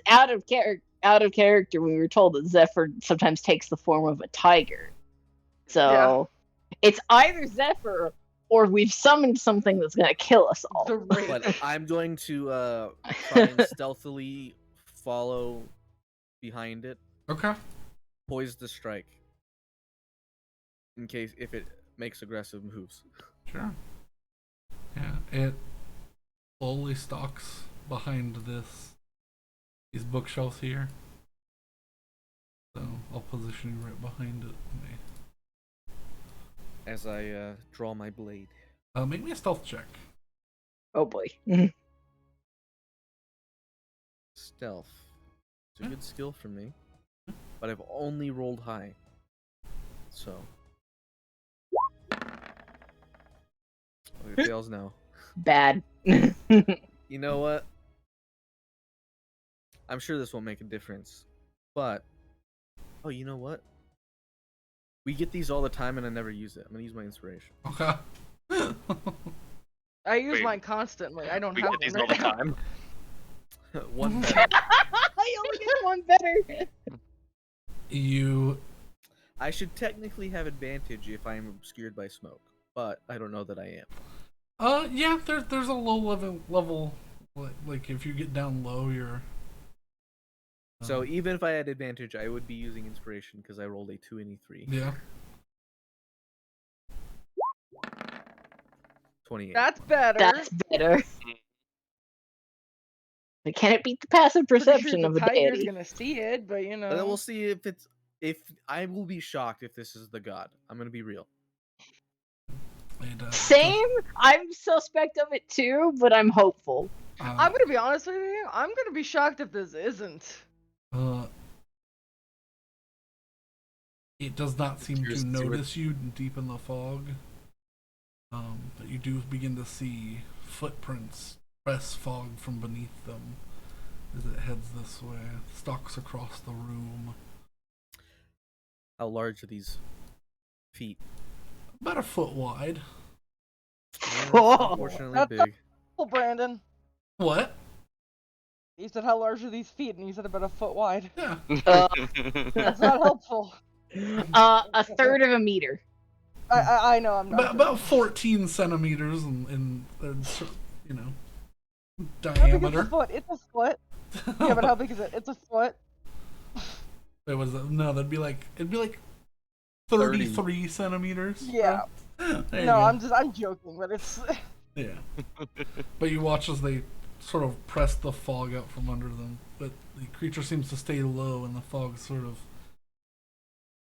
out of character, we were told that Zephyr sometimes takes the form of a tiger. So it's either Zephyr or we've summoned something that's gonna kill us all. The Wraith. But I'm going to try and stealthily follow behind it, Okay. poised to strike. In case if it makes aggressive moves. Sure. Yeah, it slowly stalks behind these bookshelves here. So I'll position you right behind it. As I draw my blade. Make me a stealth check. Oh boy. Stealth. It's a good skill for me. But I've only rolled high. So. It fails now. Bad. You know what? I'm sure this won't make a difference. But. Oh, you know what? We get these all the time and I never use it. I'm gonna use my inspiration. Okay. I use Wait. mine constantly. I don't We have get these one all right the now. time. One better. I only get one better. You I should technically have advantage if I'm obscured by smoke, but I don't know that I am. yeah, there's a low level like if you get down low you're So even if I had advantage, I would be using inspiration because I rolled a 2 and a 3. yeah. 28. That's better. That's better. But can it beat the passive Pretty sure perception the of a tiger's deity? gonna see it, but you know. And then we'll see if I will be shocked if this is the god. I'm gonna be real. Same. I'm suspect of it too, but I'm hopeful. I'm gonna be honest with you. I'm gonna be shocked if this isn't. It does not seem Curious to to see what- notice you deep in the fog. But you do begin to see footprints press fog from beneath them as it heads this way, stalks across the room. How large are these feet? About a foot wide. Yeah, Whoa. unfortunately That's big. Oh, Brandon. What? You said how large are these feet, and you said about a foot wide. Yeah. That's not helpful. A third of a meter. I know I'm not. About 14 centimeters in you know, How big is diameter. a foot? It's a foot. Yeah, but how big is it? It's a foot. Wait, what is that? No, it'd be like 33 centimeters. Yeah. There you No, go. I'm joking, but it's. Yeah. But you watch as they sort of press the fog out from under them, but the creature seems to stay low and the fog sort of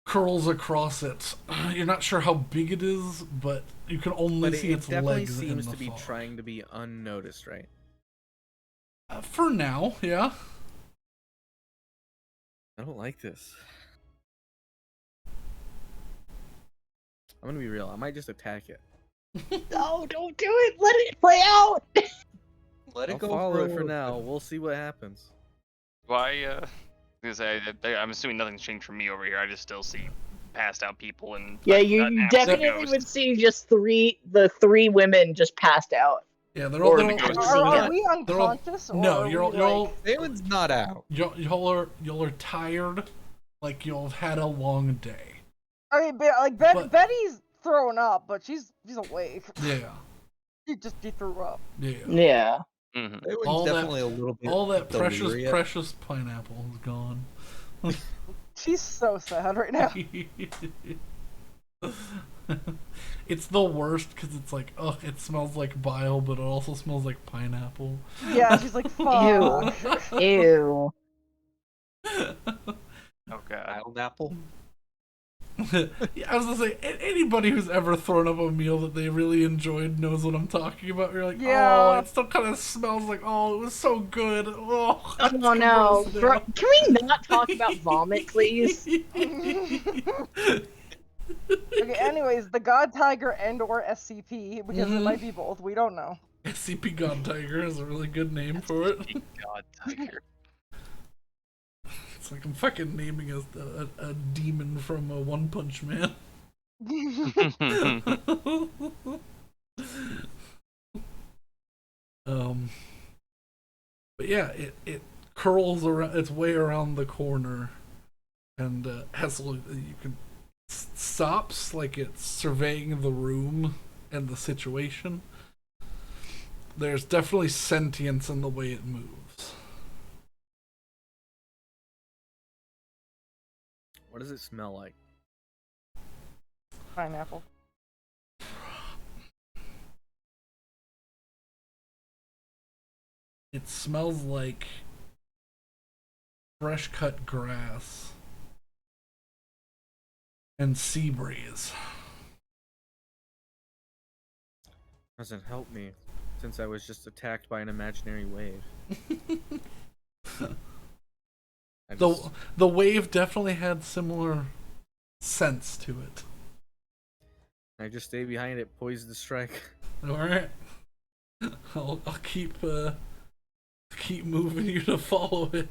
curls across it. You're not sure how big it is, but you can only But see it its definitely legs in seems the to be fog. trying to be unnoticed, right? For now, yeah. I don't like this. I'm gonna be real. I might just attack it. No, don't do it. Let it play out. Let it I'll go follow for it for a now. little We'll see what happens. Why? Because I'm assuming nothing's changed for me over here. I just still see passed out people and Yeah, an you absent definitely ghost. would see just the three women just passed out. Yeah, they're Or all. the They're all ghost Are, seeing are it. we they're all- unconscious? Or no, are you're we, all. like... Damon's not out. Y'all are tired, like you'll have had a long day. I mean, Betty's throwing up, but she's awake. Yeah, She threw up. yeah. Yeah. Mm-hmm. Damon's All that- definitely a little bit. All that delirious. precious pineapple is gone. She's so sad right now. It's the worst because it's like, oh, it smells like bile, but it also smells like pineapple. Yeah, she's like, fuck. Ew. Oh god. Wild apple. Yeah, I was gonna say, anybody who's ever thrown up a meal that they really enjoyed knows what I'm talking about. You're like, oh, Yeah. it still kind of smells like, oh, it was so good. Oh, it's Oh no. gross now. Can we not talk about vomit, please? Okay, anyways, the God Tiger and/or SCP, because it might be both, we don't know. SCP God Tiger is a really good name for it. God, Tiger. It's like I'm fucking naming a demon from One Punch Man. But yeah, it curls around its way around the corner, and Hessel, you can stops like it's surveying the room and the situation. There's definitely sentience in the way it moves. What does it smell like? Pineapple. It smells like fresh cut grass and sea breeze. Doesn't help me, since I was just attacked by an imaginary wave. The wave definitely had similar sense to it. I just stay behind it, poised to strike. All right, I'll keep moving you to follow it.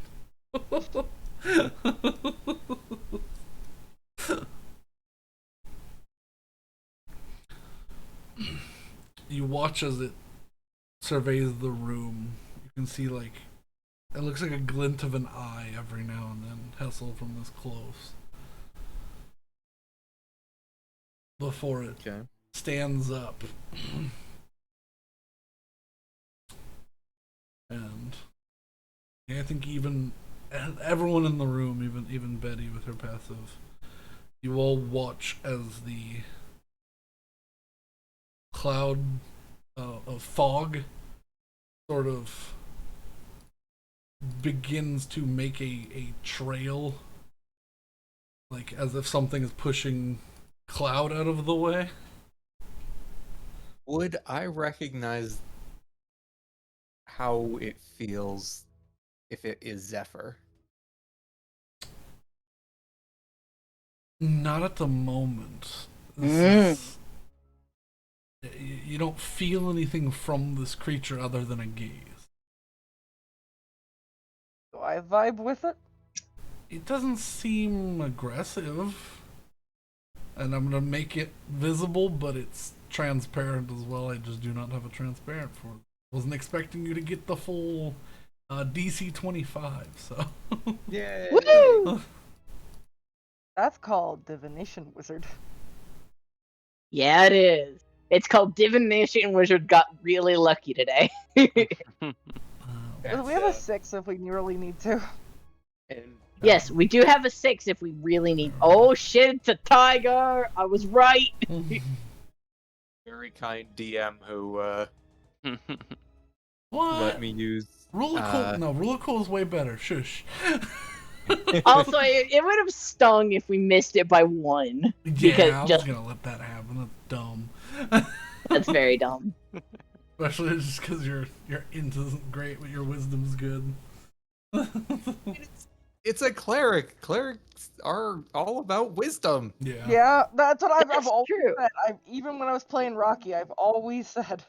You watch as it surveys the room. You can see like it looks like a glint of an eye every now and then, Hessel, from this close. Before it Okay. stands up. And yeah, I think even everyone in the room, even Betty with her passive, you all watch as the cloud of fog sort of begins to make a trail, like as if something is pushing cloud out of the way. Would I recognize how it feels if it is Zephyr? Not at the moment. Mm. You don't feel anything from this creature other than a gaze. Do I vibe with it? It doesn't seem aggressive. And I'm gonna make it visible, but it's transparent as well. I just do not have a transparent for it. Wasn't expecting you to get the full DC 25, so. Yeah. Woo! That's called Divination Wizard. Yeah, it is. It's called Divination Wizard got really lucky today. That's, We have a 6 if we really need to. and, Yes, we do have a 6 if we really need. Oh shit, it's a tiger! I was right! very kind DM who What? let me use. Rule of cool. No, rule of cool is way better. Shush. Also, it would have stung if we missed it by 1. Yeah, I was just- gonna let that happen. That's dumb. That's very dumb. Especially just because your int isn't great, but your wisdom's good. It's a cleric. Clerics are all about wisdom. Yeah. Yeah, that's what I've That's always true. said. Even when I was playing Rocky, I've always said.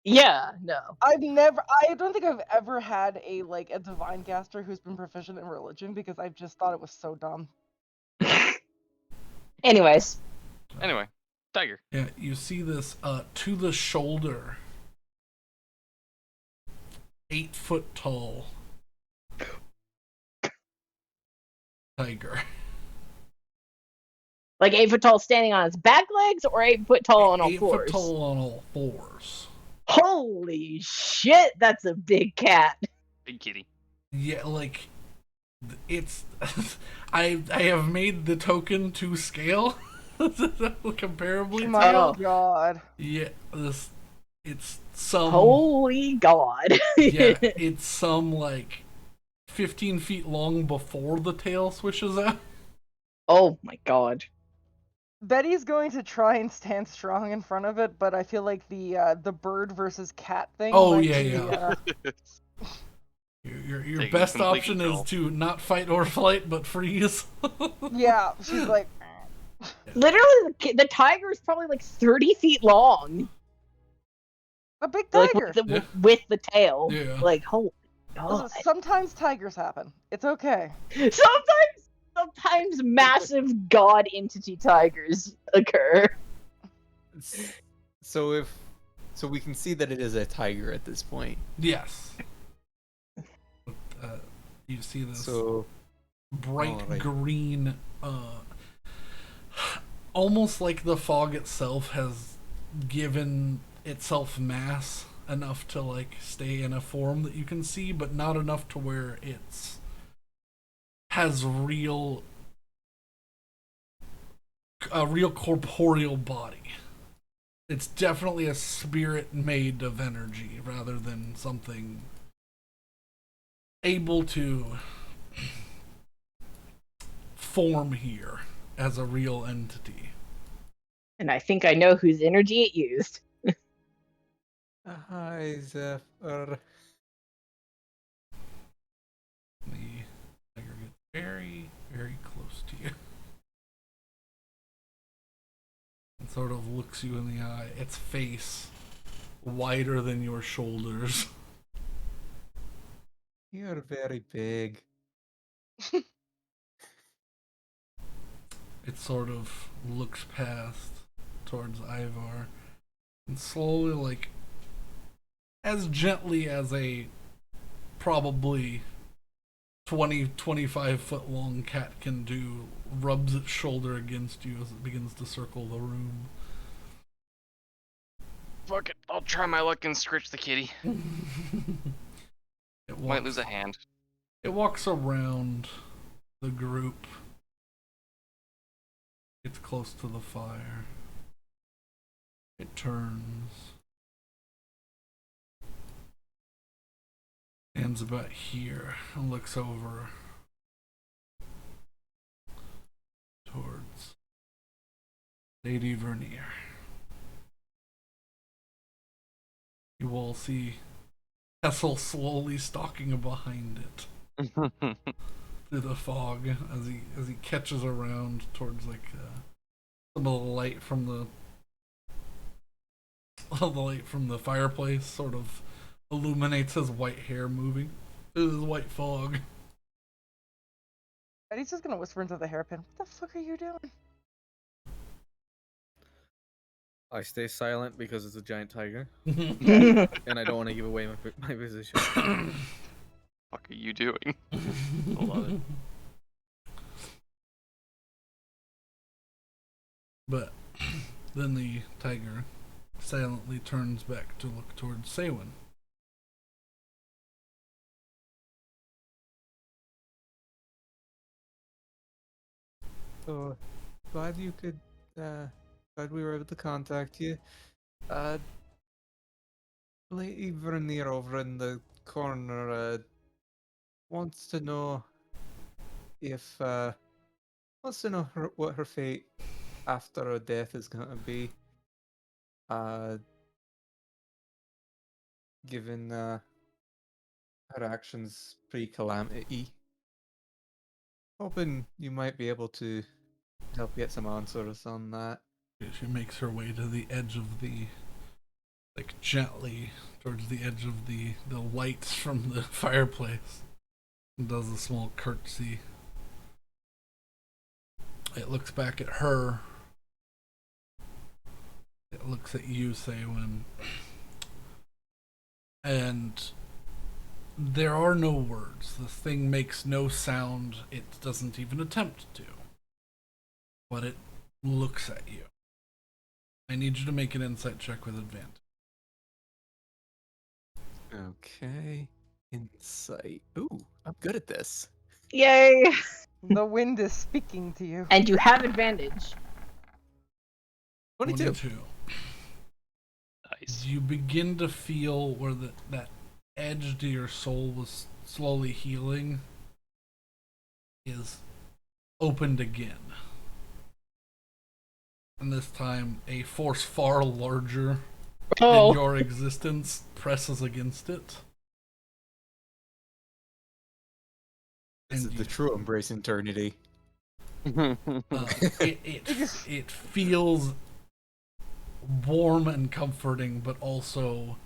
Yeah, no. I don't think I've ever had a divine caster who's been proficient in religion because I've just thought it was so dumb. Anyways. Anyway, tiger. Yeah, you see this to the shoulder 8-foot tall tiger. Like 8 foot tall standing on its back legs, or 8 foot tall on all 8 foot fours? tall on all fours. Holy shit, that's a big cat. Big kitty. Yeah, like it's. I have made the token to scale comparably. My Oh. god. Yeah, it's some. Holy god. Yeah, it's some like 15 feet long before the tail swishes out. Oh my god. Betty's going to try and stand strong in front of it, but I feel like the bird versus cat thing. Oh, might yeah, be, yeah. Your Taking best complete option control. is to not fight or flight, but freeze. Yeah, she's like. Literally, the tiger is probably like 30 feet long. A big Like tiger. with the tail. Yeah. Like, holy god. Listen, sometimes tigers happen. It's okay. Sometimes massive god entity tigers occur. So we can see that it is a tiger at this point. Yes. You see this So bright alright. green, almost like the fog itself has given itself mass enough to like stay in a form that you can see, but not enough to where it's has a real corporeal body. It's definitely a spirit made of energy rather than something able to form here as a real entity. And I think I know whose energy it used. Hi, Zephyr. The tiger gets very, very close to you. And sort of looks you in the eye. Its face wider than your shoulders. You're very big. It sort of looks past towards Ivar and slowly, like, as gently as a probably 20-25 foot long cat can do, rubs its shoulder against you as it begins to circle the room. Fuck it. I'll try my luck and scritch the kitty. Might lose a hand. It walks around the group. Gets close to the fire. It turns. Stands about here and looks over towards Lady Vernyre. You all see Kessel slowly stalking behind it through the fog as he catches around towards like some of the light from the fireplace sort of illuminates his white hair moving through his white fog. Betty's just gonna whisper into the hairpin. What the fuck are you doing? I stay silent because it's a giant tiger, I and I don't want to give away my position. Fuck are you doing? I love it. But then the tiger silently turns back to look towards Saywin. So glad we were able to contact you. Lady Vernier over in the corner wants to know what her fate after her death is going to be. Given her actions pre-calamity. Hoping you might be able to help get some answers on that. She makes her way to the edge of gently towards the edge of the lights from the fireplace and does a small curtsy. It looks back at her. It looks at you, Saywin. And There are no words. This thing makes no sound. It doesn't even attempt to. But it looks at you. I need you to make an insight check with advantage. Okay. Insight. Ooh, I'm good at this. Yay! The wind is speaking to you. And you have advantage. 22. 22. Nice. You begin to feel where that edge to your soul was slowly healing is opened again. And this time, a force far larger than your existence presses against it. This is the true embrace eternity. It feels warm and comforting, but also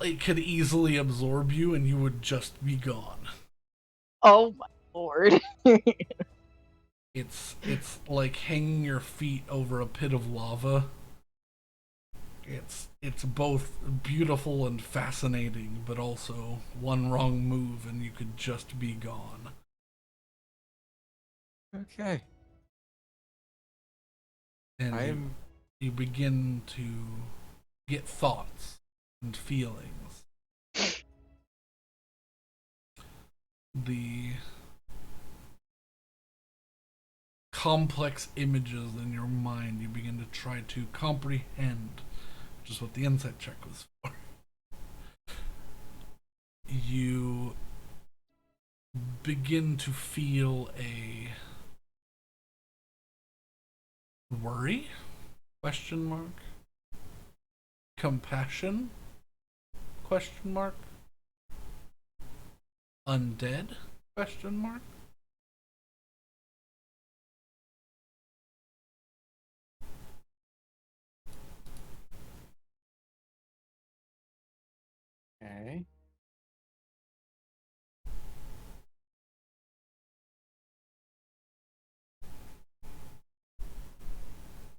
it could easily absorb you and you would just be gone. Oh my lord. It's like hanging your feet over a pit of lava. It's both beautiful and fascinating, but also one wrong move and you could just be gone. Okay. And you begin to get thoughts and feelings. The complex images in your mind you begin to try to comprehend, which is what the insight check was for. You begin to feel a worry? Question mark. Compassion? Question mark. Undead? Question mark. Okay.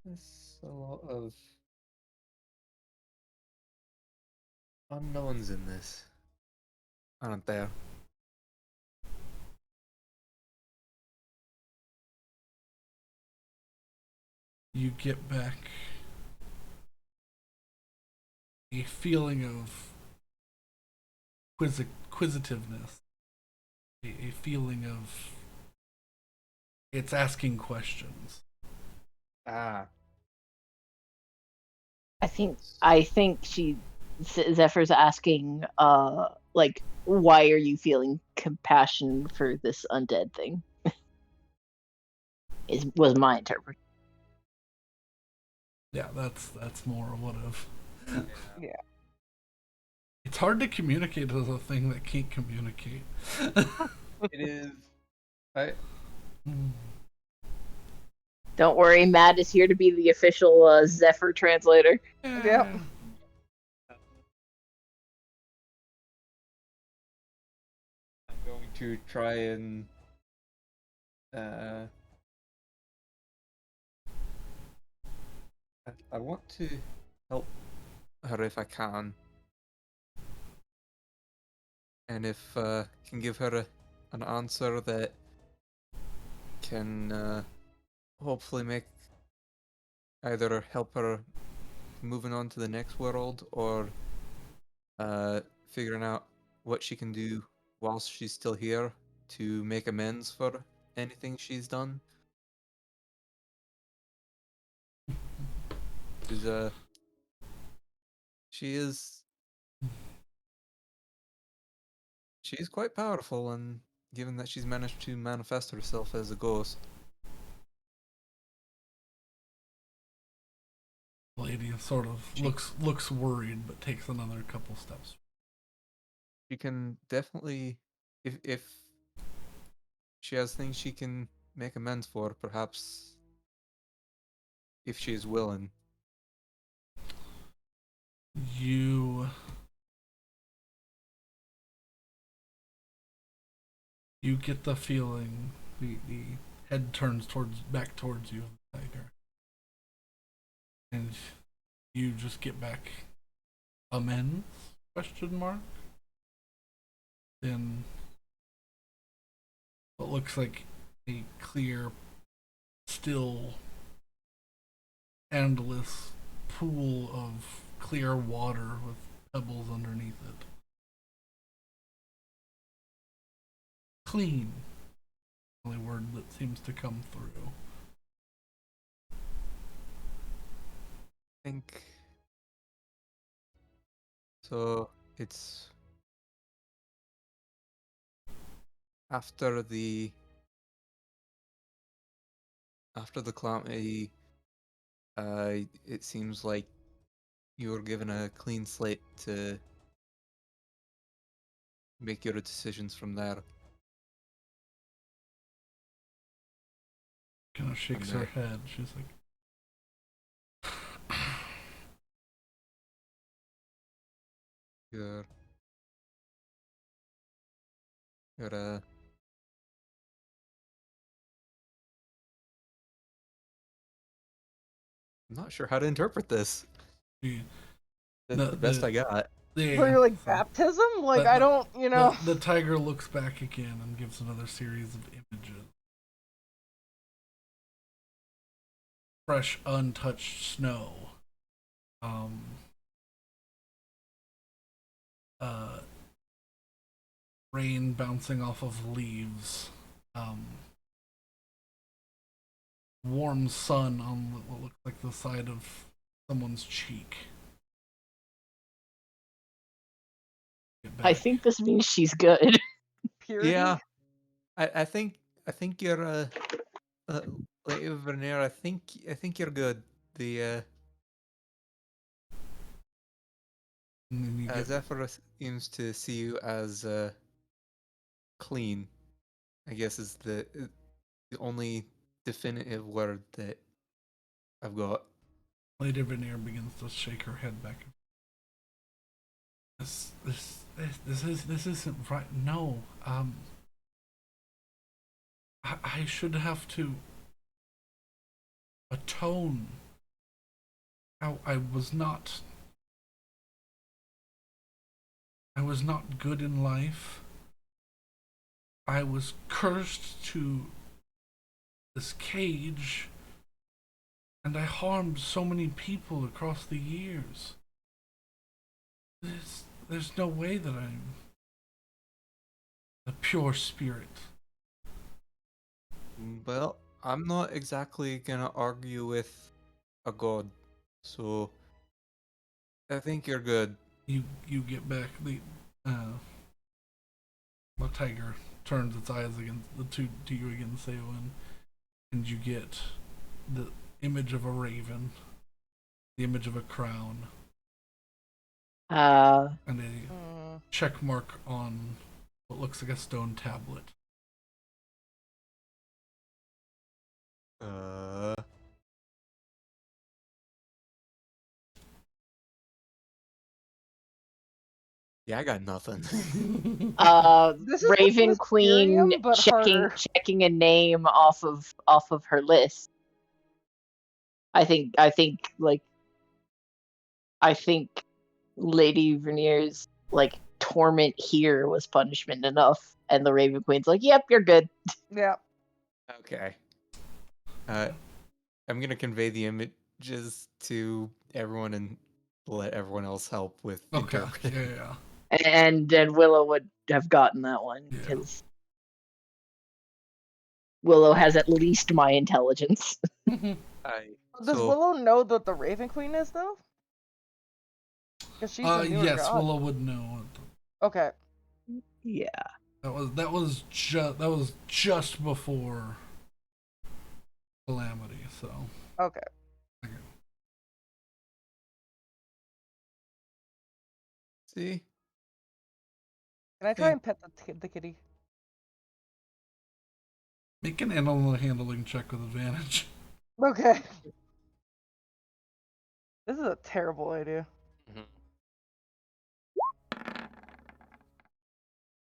There's a lot of unknowns in this, aren't there? You get back a feeling of quisitiveness, a feeling of it's asking questions. Ah. I think Zephyr's asking, like, why are you feeling compassion for this undead thing? Was my interpretation. Yeah, that's more what of. Yeah. It's hard to communicate with a thing that can't communicate. It is. I. Don't worry, Matt is here to be the official Zephyr translator. Yep. I'm going to try and I want to help her if I can, and if can give her an answer that can hopefully make either help her moving on to the next world or figuring out what she can do whilst she's still here to make amends for anything she's done. Because she's quite powerful, and given that she's managed to manifest herself as a ghost. Lady sort of looks worried, but takes another couple steps. She can definitely, if she has things she can make amends for, perhaps if she is willing. You get the feeling the head turns back towards you, tiger, and you just get back amends? question mark in what looks like a clear, still, endless pool of clear water with pebbles underneath it. Clean. The only word that seems to come through. I think so. It's after the calamity. It seems like you were given a clean slate to make your decisions from there. Kind of shakes her head. She's like, You're I'm not sure how to interpret this. yeah. That's the best I got. Yeah, For your, like, so baptism? Like, But I don't, you know. the tiger looks back again and gives another series of images. Fresh, untouched snow. Rain bouncing off of leaves. Warm sun on what looks like the side of someone's cheek. I think this means she's good. Purity? Yeah, I think you're Lady Vernier. I think you're good. The And then you get Zephyr seems to see you as clean. I guess is the only definitive word that I've got. Lady Veneer begins to shake her head back. This isn't right. No, I should have to atone. I was not good in life. I was cursed to this cage, and I harmed so many people across the years. There's no way that I'm a pure spirit. Well, I'm not exactly gonna argue with a god, so I think you're good. You get back the tiger turns its eyes against to you again, Seoin, and you get the image of a raven, the image of a crown, and a check mark on what looks like a stone tablet. Yeah, I got nothing. This is Raven like Queen Mysterium, but harder. checking a name off of her list. I think Lady Vernier's like torment here was punishment enough, and the Raven Queen's like, "Yep, you're good." Yeah. Okay. I'm gonna convey the images to everyone and let everyone else help with Okay, interpreting. yeah. And Willow would have gotten that one Yeah. because Willow has at least my intelligence. Does Willow know that the Raven Queen is, though? Because she's the newer Yes, god. Willow would know. Okay. Yeah. That was just before Calamity, so. Okay. See? Can I try and pet the kitty? Make an animal handling check with advantage. Okay. This is a terrible idea.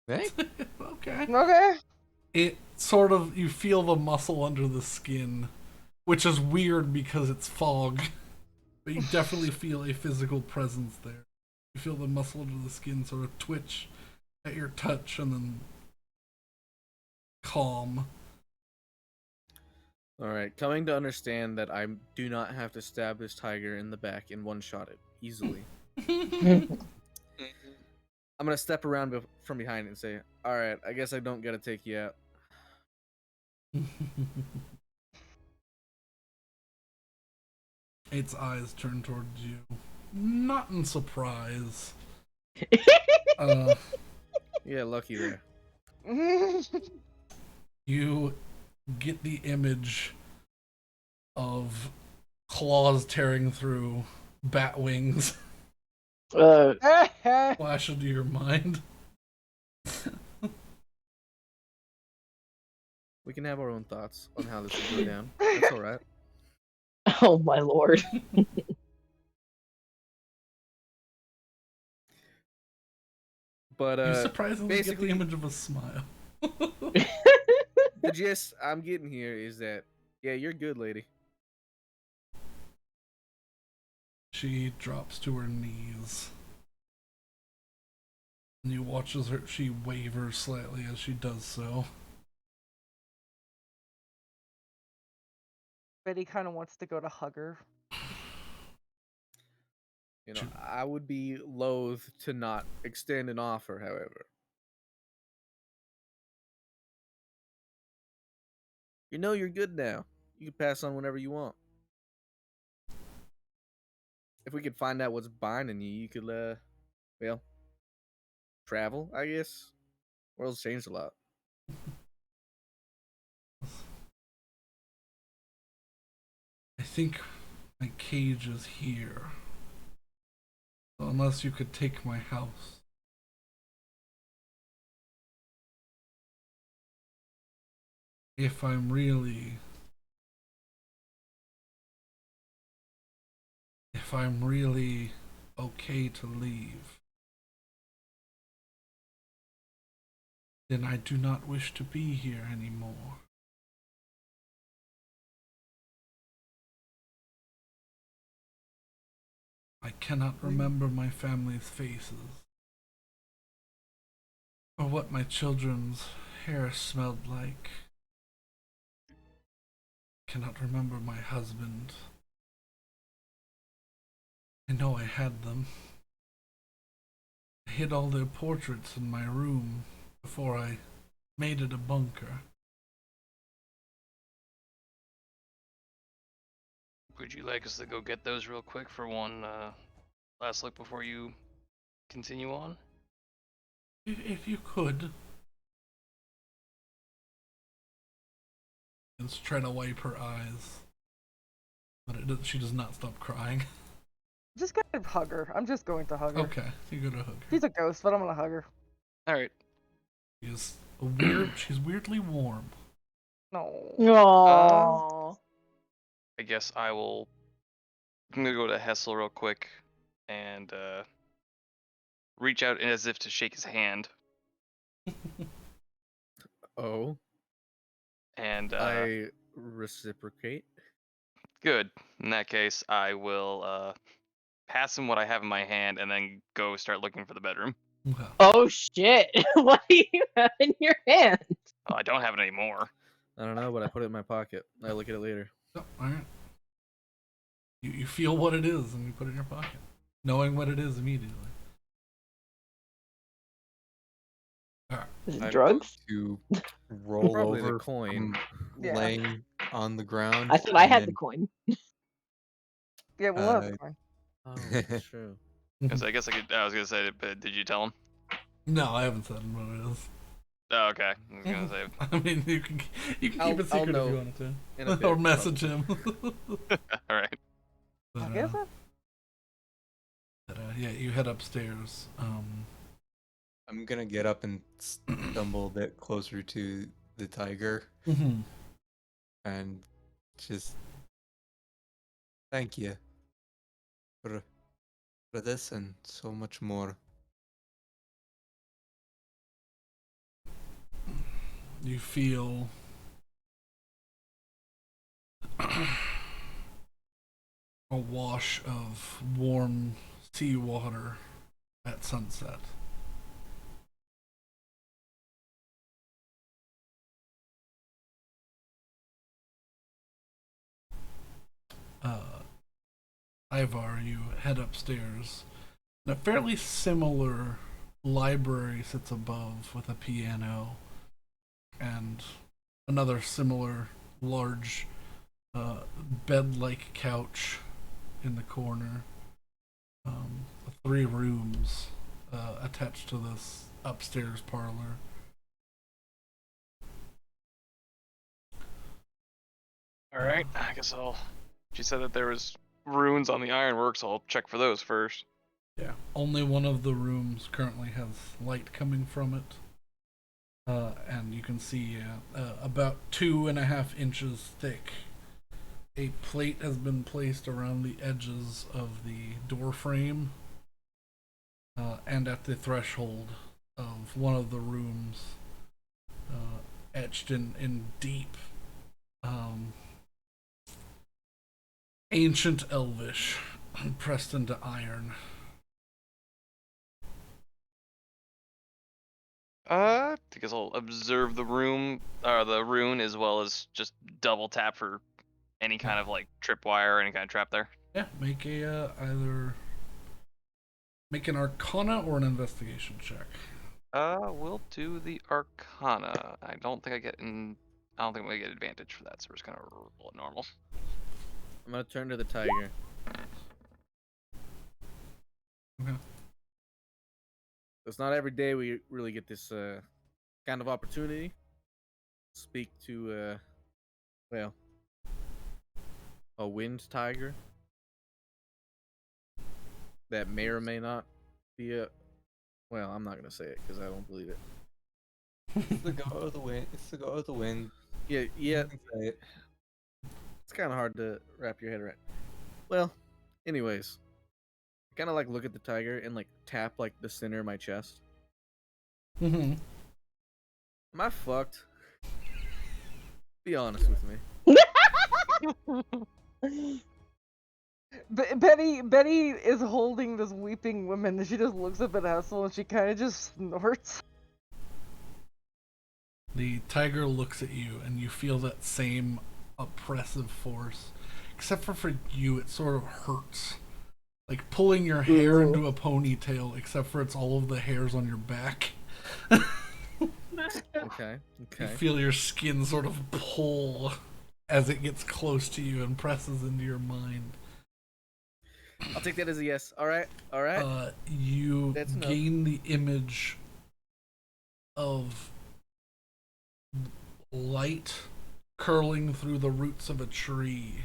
Hey? Okay. Okay. It sort of, you feel the muscle under the skin, which is weird because it's fog, but you definitely feel a physical presence there. You feel the muscle under the skin sort of twitch at your touch and then calm. Alright, coming to understand that I do not have to stab this tiger in the back and one-shot it easily. I'm gonna step around from behind and say, alright, I guess I don't gotta take you out. Its eyes turn towards you, not in surprise. Yeah, lucky there. You get the image of claws tearing through bat wings flash into your mind. We can have our own thoughts on how this will go down. That's alright. Oh my lord. But You surprisingly get basically the image of a smile. the gist I'm getting here is that, yeah, you're good, lady. She drops to her knees. And you watch as she wavers slightly as she does so. Betty kind of wants to go to hug her. You know, I would be loath to not extend an offer, however. You know you're good now. You can pass on whenever you want. If we could find out what's binding you, you could, well, travel, I guess. World's changed a lot. I think my cage is here. So unless you could take my house. If I'm really okay to leave, then I do not wish to be here anymore. I cannot remember my family's faces, or what my children's hair smelled like. I cannot remember my husband. I know I had them. I hid all their portraits in my room before I made it a bunker. Would you like us to go get those real quick for one last look before you continue on? If you could. Let's try to wipe her eyes. But she does not stop crying. Just gonna hug her. I'm just going to hug her. Okay, you go to hug her. She's a ghost, but I'm gonna hug her. Alright. She's weirdly warm. No. Aww. I guess I'm gonna go to Hessel real quick and reach out as if to shake his hand. Oh. And I reciprocate. good. In that case, I will pass him what I have in my hand and then go start looking for the bedroom. Okay. Oh shit. What do you have in your hand? Oh, I don't have it anymore. I don't know, but I put it in my pocket. I look at it later. Oh, alright. You feel what it is and you put it in your pocket. Knowing what it is immediately. Alright. Is it I'm drugs? going to roll Probably the over coin. from Yeah. laying on the ground. I thought I and had the then, coin. Yeah, we'll have the coin. Oh, that's true. Because I guess I was gonna say, but did you tell him? No, I haven't said what it is. Oh, okay. I was gonna say. I mean, you can keep I'll it secret if know you wanted to. In a bit, Or message probably. him. All right. But, I guess it. yeah, you head upstairs. I'm gonna get up and stumble a bit closer to the tiger and just thank you for this and so much more. You feel a wash of warm seawater at sunset. Ivar, you head upstairs. A fairly similar library sits above with a piano and another similar large bed-like couch in the corner. 3 rooms attached to this upstairs parlor. All right, I guess I'll. She said that there was runes on the ironwork, so I'll check for those first. Yeah, only one of the rooms currently has light coming from it. And you can see about 2.5 inches thick. A plate has been placed around the edges of the door frame and at the threshold of one of the rooms, etched in deep, ancient Elvish, pressed into iron. I guess I'll observe the room, or the rune, as well as just double tap for any kind of like tripwire or any kind of trap there. Yeah, make a either make an Arcana or an Investigation check. We'll do the Arcana. I don't think I'm gonna get advantage for that, so we're just gonna roll it normal. I'm gonna turn to the tiger. Okay. It's not every day we really get this kind of opportunity. Speak to, well, a wind tiger that may or may not be a. Well, I'm not gonna say it because I don't believe it. It's the go of the wind. It's the go of the wind. Yeah. You can say it. It's kind of hard to wrap your head around. Well, anyways, I kind of like look at the tiger and like tap like the center of my chest. Mm-hmm. Am I fucked? Be honest with me. Betty is holding this weeping woman, and she just looks up at Hassel, and she kind of just snorts. The tiger looks at you, and you feel that same oppressive force. Except for you, it sort of hurts. Like pulling your hair into a ponytail, except for it's all of the hairs on your back. Okay. You feel your skin sort of pull as it gets close to you and presses into your mind. I'll take that as a yes. All right. You That's enough. gain the image of light curling through the roots of a tree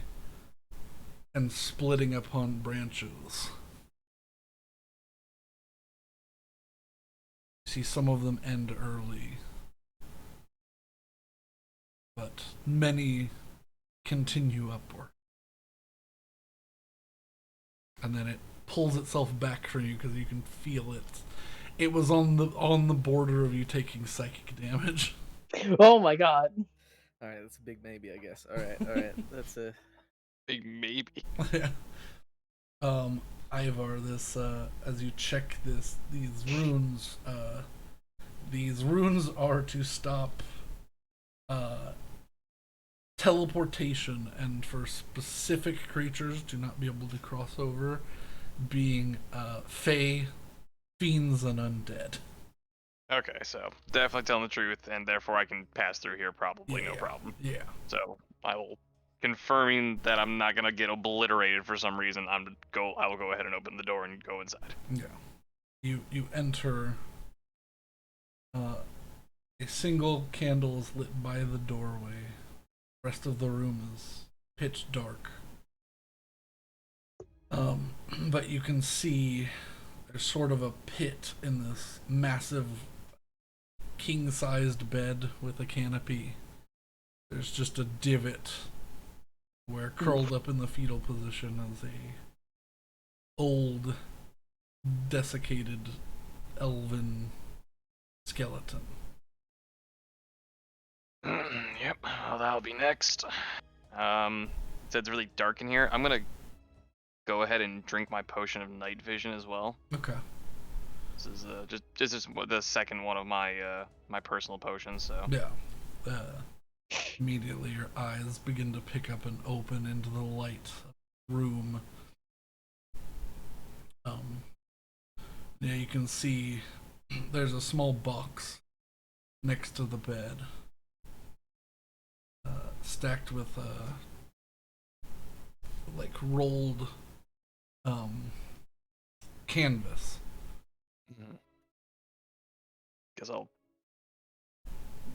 and splitting upon branches. See some of them end early, but many continue upward. And then it pulls itself back from you because you can feel it. It was on the border of you taking psychic damage. Oh my god. All right, that's a big maybe, I guess. All right. That's a Big maybe. Ivar, this as you check these runes are to stop teleportation and for specific creatures to not be able to cross over, being fae, fiends, and undead. Okay, so definitely telling the truth, and therefore I can pass through here probably no problem. Yeah. So I will, confirming that I'm not gonna get obliterated for some reason. I will go ahead and open the door and go inside. Yeah. You enter. A single candle is lit by the doorway. The rest of the room is pitch dark. But you can see there's sort of a pit in this massive king-sized bed with a canopy. There's just a divot where curled up in the fetal position is a old, desiccated elven skeleton. Yep, well, that'll be next. So it's really dark in here. I'm gonna go ahead and drink my potion of night vision as well. Okay. This is just the second one of my my personal potions. So Yeah. Immediately your eyes begin to pick up and open into the light of the room. Yeah, you can see there's a small box next to the bed, stacked with like rolled canvas. guess I'll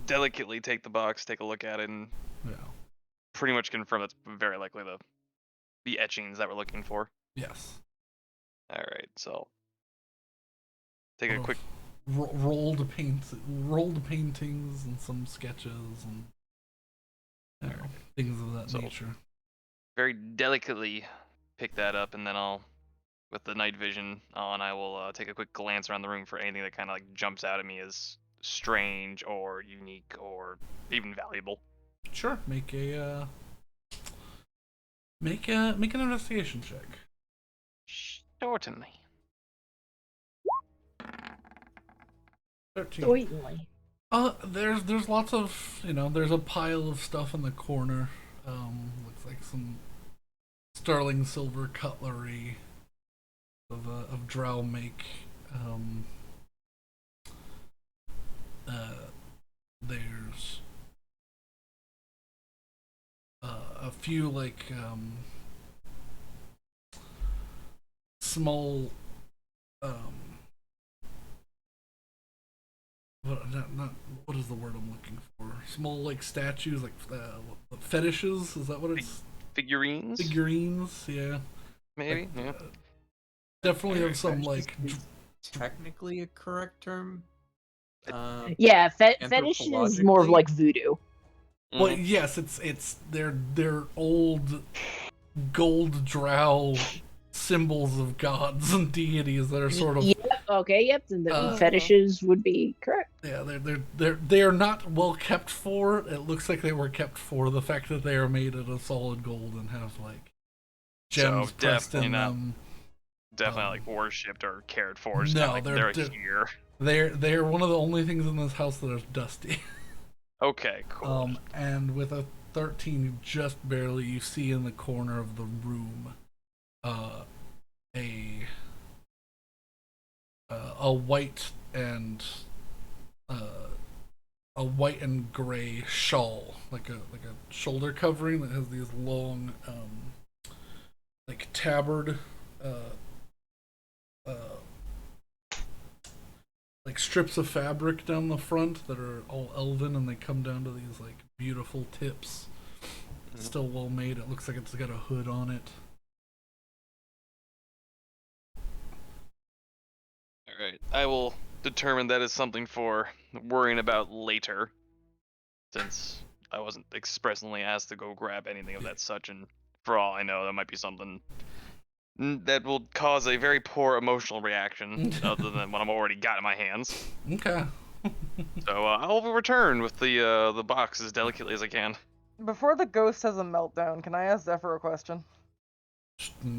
delicately take the box, take a look at it, and Yeah. pretty much confirm that's very likely the etchings that we're looking for. Yes. All right, so take a Sort quick. of rolled paintings and some sketches and things of that So- nature. Very delicately pick that up, and then I'll, with the night vision on, I will take a quick glance around the room for anything that kind of like jumps out at me as strange or unique or even valuable. Sure. Make an investigation check. Certainly. 13. Certainly. There's lots of, there's a pile of stuff in the corner. Looks like some sterling silver cutlery of drow make. There's a few like small what is the word I'm looking for? Small like statues, like fetishes. Is that what it's? Figurines? Figurines, yeah. Maybe. Like, Yeah. Definitely have some Fetish like. is technically a correct term. Yeah, fetish is more of Anthropologically? like voodoo. Well, Mhm. yes, it's they're old gold drow symbols of gods and deities that are sort of Yep. Okay. Yep. Then the Uh, fetishes would be correct. yeah, they are not well kept for. It looks like they were kept for the fact that they are made out of solid gold and have like gems So pressed definitely in not- them. Definitely like worshipped or cared for. It's No, kind of like they're here. They're one of the only things in this house that are dusty. Okay, cool. And with a 13, you see in the corner of the room, a white and gray shawl, like a shoulder covering that has these long, like tabard, like strips of fabric down the front that are all elven, and they come down to these like beautiful tips. Still well made. It looks like it's got a hood on it. All right, I will determine that is something for worrying about later, since I wasn't expressly asked to go grab anything of that such, and for all I know, that might be something that will cause a very poor emotional reaction, other than what I'm already got in my hands. Okay. So I'll return with the box as delicately as I can. Before the ghost has a meltdown, can I ask Zephyr a question?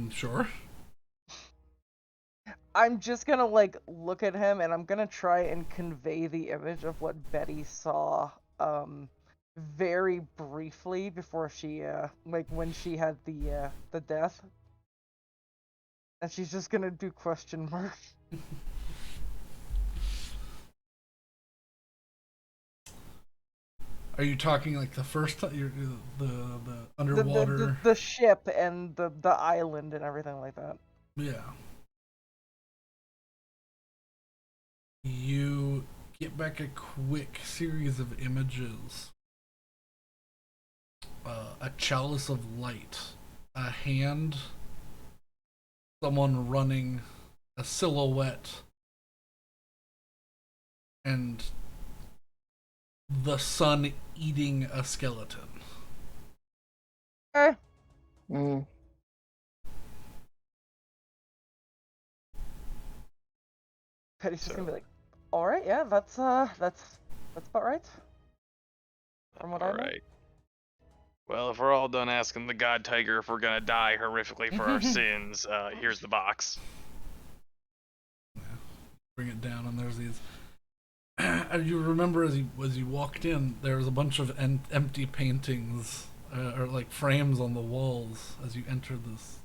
Sure. I'm just gonna like look at him and I'm gonna try and convey the image of what Betty saw very briefly before she like when she had the death. And she's just gonna do question mark. Are you talking like the first time? The underwater? The ship and the island and everything like that. Yeah. You get back a quick series of images. A chalice of light, a hand, someone running, a silhouette, and the sun eating a skeleton. Mm. Betty's just gonna be like, all right, yeah, that's about right. From what I know. Alright. Well, if we're all done asking the God Tiger if we're gonna die horrifically for our sins, here's the box. bring it down, and there's these. As you remember, as you walked in, there was a bunch of empty paintings or like frames on the walls as you entered this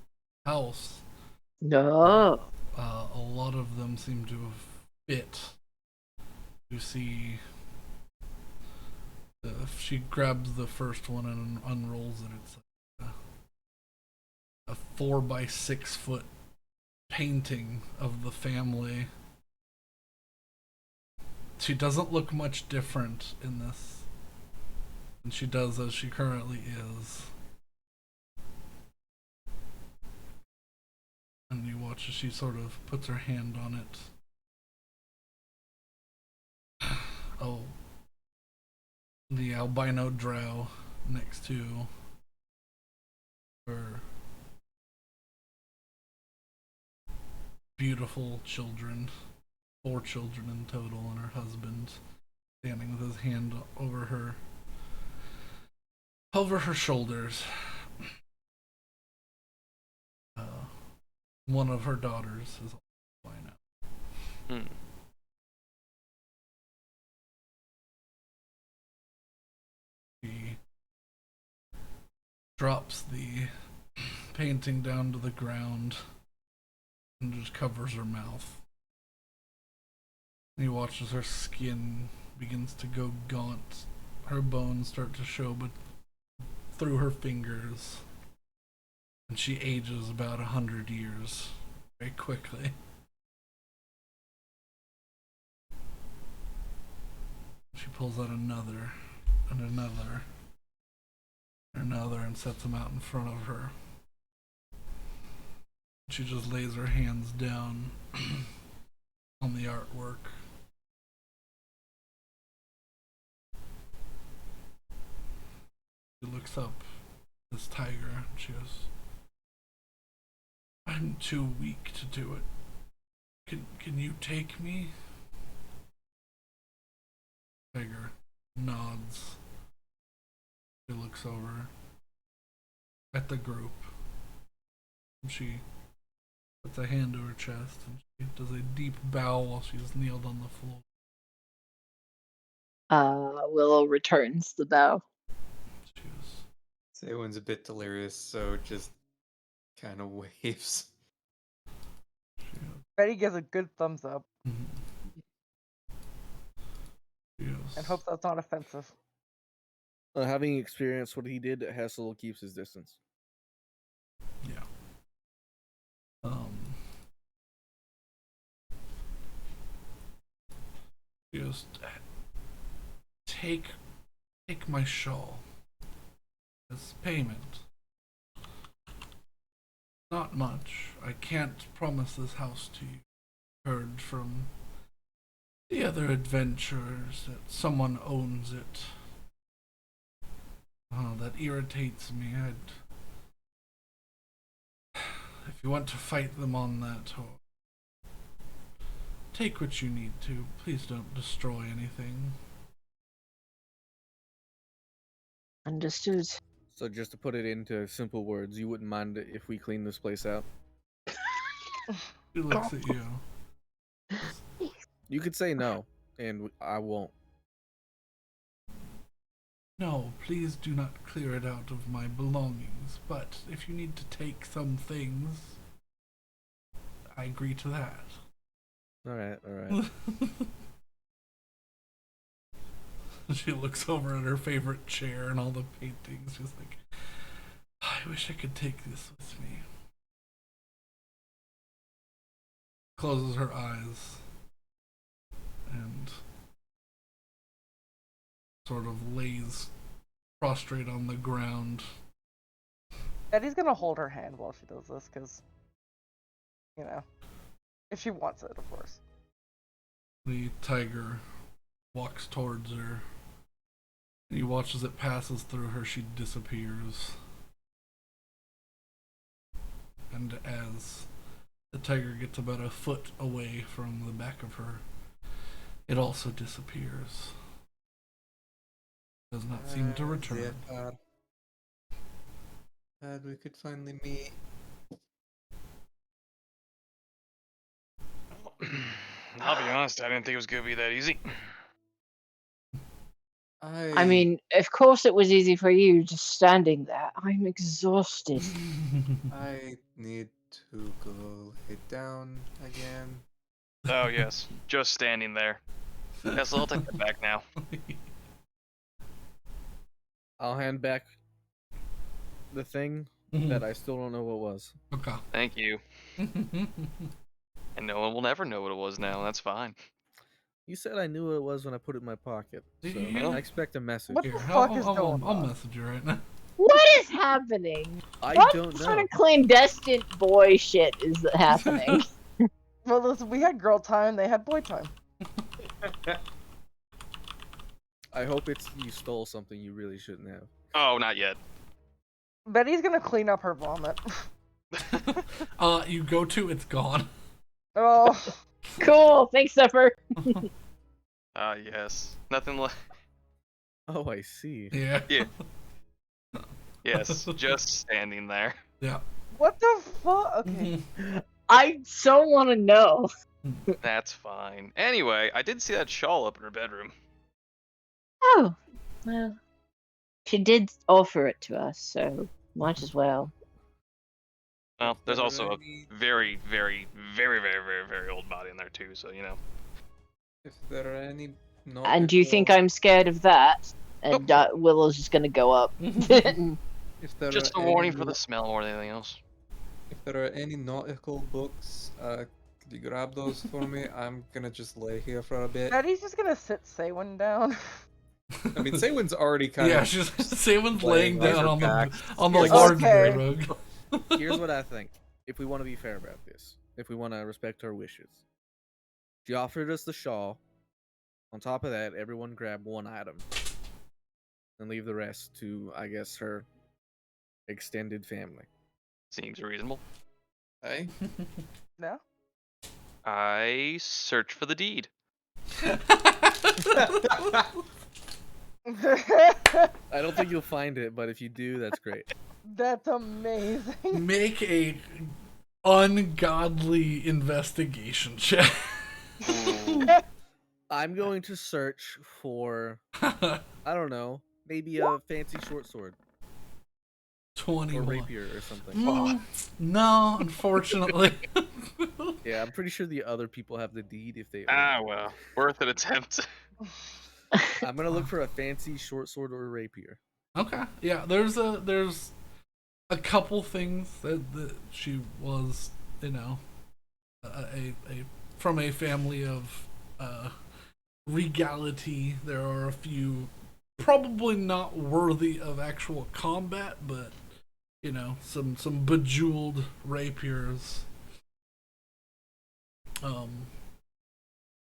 house. No. A lot of them seem to have fit. You see, she grabs the first one and unrolls it. It's like a 4 by 6 foot painting of the family. She doesn't look much different in this than she does as she currently is. And you watch as she sort of puts her hand on it. Oh, the albino drow next to her beautiful children, 4 children in total, and her husband standing with his hand over her shoulders. One of her daughters is albino. She drops the painting down to the ground and just covers her mouth. And he watches her skin begins to go gaunt. Her bones start to show, but through her fingers. And she ages about 100 years very quickly. She pulls out another and another and another and sets them out in front of her. She just lays her hands down on the artwork. She looks up at this tiger and she goes, "I'm too weak to do it. Can you take me?" Tiger nods. She looks over at the group. And she puts a hand to her chest and she does a deep bow while she's kneeled on the floor. Willow returns the bow. She goes, Saywoon's a bit delirious, so just kind of waves. Betty gives a good thumbs up she goes, and hopes that's not offensive. Having experienced what he did, Hassel keeps his distance. yeah. She goes, take my shawl as payment. Not much. I can't promise this house to you. Heard from the other adventurers that someone owns it. Oh, that irritates me. If you want to fight them on that, or take what you need to. Please don't destroy anything. Understood. So just to put it into simple words, you wouldn't mind it if we clean this place out? She looks at you. You could say no, and I won't. No, please do not clear it out of my belongings, but if you need to take some things, I agree to that. Alright. She looks over at her favorite chair and all the paintings. She's like, I wish I could take this with me. Closes her eyes and sort of lays prostrate on the ground. Betty's gonna hold her hand while she does this, because, you know, if she wants it, of course. The tiger walks towards her. He watches it passes through her. She disappears. And as the tiger gets about a foot away from the back of her, it also disappears. Does not seem to return. Glad we could finally meet. I'll be honest, I didn't think it was gonna be that easy. I mean, of course it was easy for you just standing there. I'm exhausted. I need to go lay down again. Oh yes, just standing there. Yes, I'll take that back now. I'll hand back the thing that I still don't know what was. Okay. Thank you. And no one will never know what it was now. That's fine. You said I knew what it was when I put it in my pocket. So Well, I expect a message. What Here, the fuck is going I'll on? message you right now. What is happening? I What don't sort know. of clandestine boy shit is happening? Well, listen, we had girl time, they had boy time. I hope it's you stole something you really shouldn't have. Oh, not yet. Betty's gonna clean up her vomit. You go to, it's gone. Oh, Cool. Thanks, Zephyr. Ah, yes. Nothing like. Oh, I see. Yeah. Yeah. Yes, just standing there. Yeah. what the fuck? Okay. I so want to know. That's fine. Anyway, I did see that shawl up in her bedroom. Oh, well, she did offer it to us, so might as well. Well, there's there also a any- very, very, very, very, very, very old body in there too. So you know. If there are any And do you think nautical- I'm scared of that? And Willow's just gonna go up. If there Just are a warning any for the smell more than anything else. If there are any nautical books, could you grab those for me? I'm gonna just lay here for a bit. Betty's just gonna sit Saywin down. I mean, Saywin's already kind Yeah, of. she's Saywin's laying laying down on her back. on the Like, large okay. grey rug. Here's what I think. If we want to be fair about this, if we want to respect her wishes, she offered us the shawl. On top of that, everyone grab one item and leave the rest to, I guess, her extended family. Seems reasonable. Hey, No? I search for the deed. I don't think you'll find it, but if you do, that's great. That's amazing. Make a ungodly investigation check. I'm going to search for, I don't know, maybe a fancy short sword or 21. rapier or something. No, unfortunately. Yeah, I'm pretty sure the other people have the deed if they. Ah, well, worth an attempt. I'm gonna look for a fancy short sword or rapier. Okay. Yeah, there's a couple things that she was, you know, a from a family of regality. There are a few probably not worthy of actual combat, but you know, some bejeweled rapiers.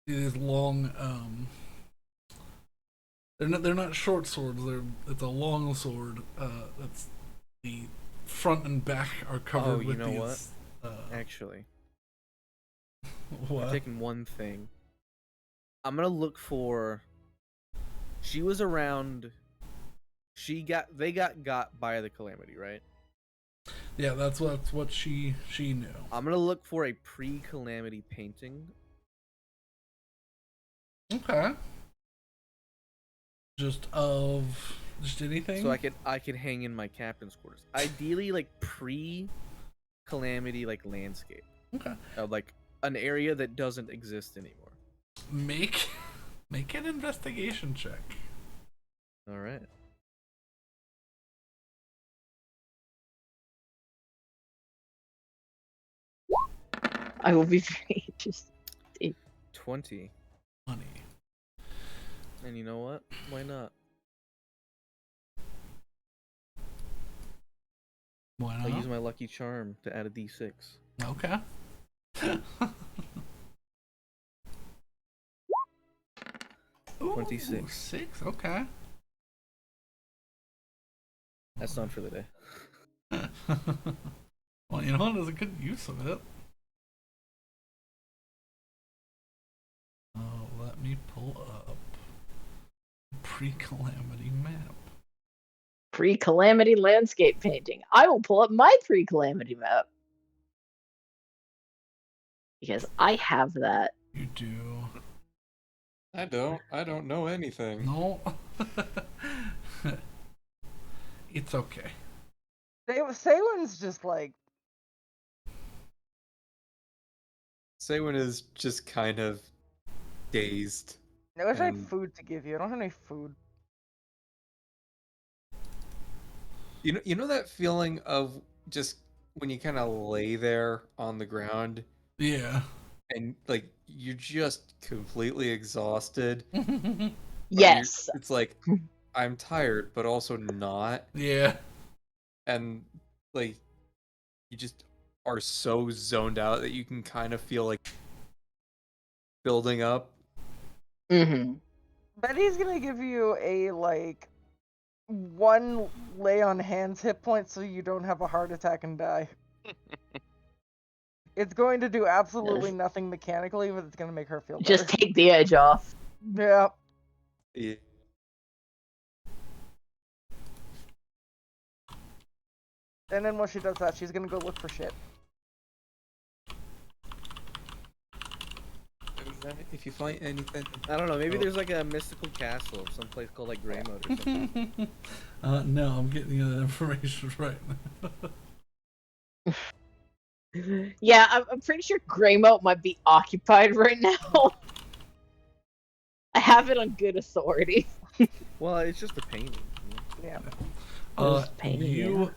These long they're not short swords. It's a long sword. That's the front and back are covered Oh, with you know these. Actually, What? I'm taking one thing. I'm gonna look for. She was around. They got by the calamity, right? Yeah, that's what she knew. I'm gonna look for a pre-calamity painting. Okay. Just anything. So I could hang in my captain's quarters. Ideally, like pre-calamity, like landscape. Okay. Like an area that doesn't exist anymore. Make an investigation check. All right. I will be very interested. 20. Money. And you know what? Why not? Why I'll not? use my lucky charm to add a d6. Okay. 26. Ooh, 6. Okay. That's done for the day. Well, you know what? There's a good use of it. Oh, let me pull up pre-calamity map. Pre-calamity landscape painting. I will pull up my pre-calamity map. Because I have that. You do. I don't know anything. No. It's okay. Saywin's just like, Saywin is just kind of dazed. I wish I had And- food to give you. I don't have any food. You know that feeling of just when you kind of lay there on the ground Yeah. and like you're just completely exhausted. Yes. It's like I'm tired, but also not, Yeah. and like you just are so zoned out that you can kind of feel like building up. Mm-hmm. Betty's gonna give you a like 1 lay on hands hit point so you don't have a heart attack and die. It's going to do absolutely nothing mechanically, but it's gonna make her feel better. Just take the edge off. Yeah. Yeah. And then once she does that, she's gonna go look for shit. If you find anything, I don't know. Maybe there's like a mystical castle of some place called like Greymouth or something. No, I'm getting you that information right now. Yeah, I'm pretty sure Greymote might be occupied right now. I have it on good authority. Well, it's just a painting. Yeah. Just painting,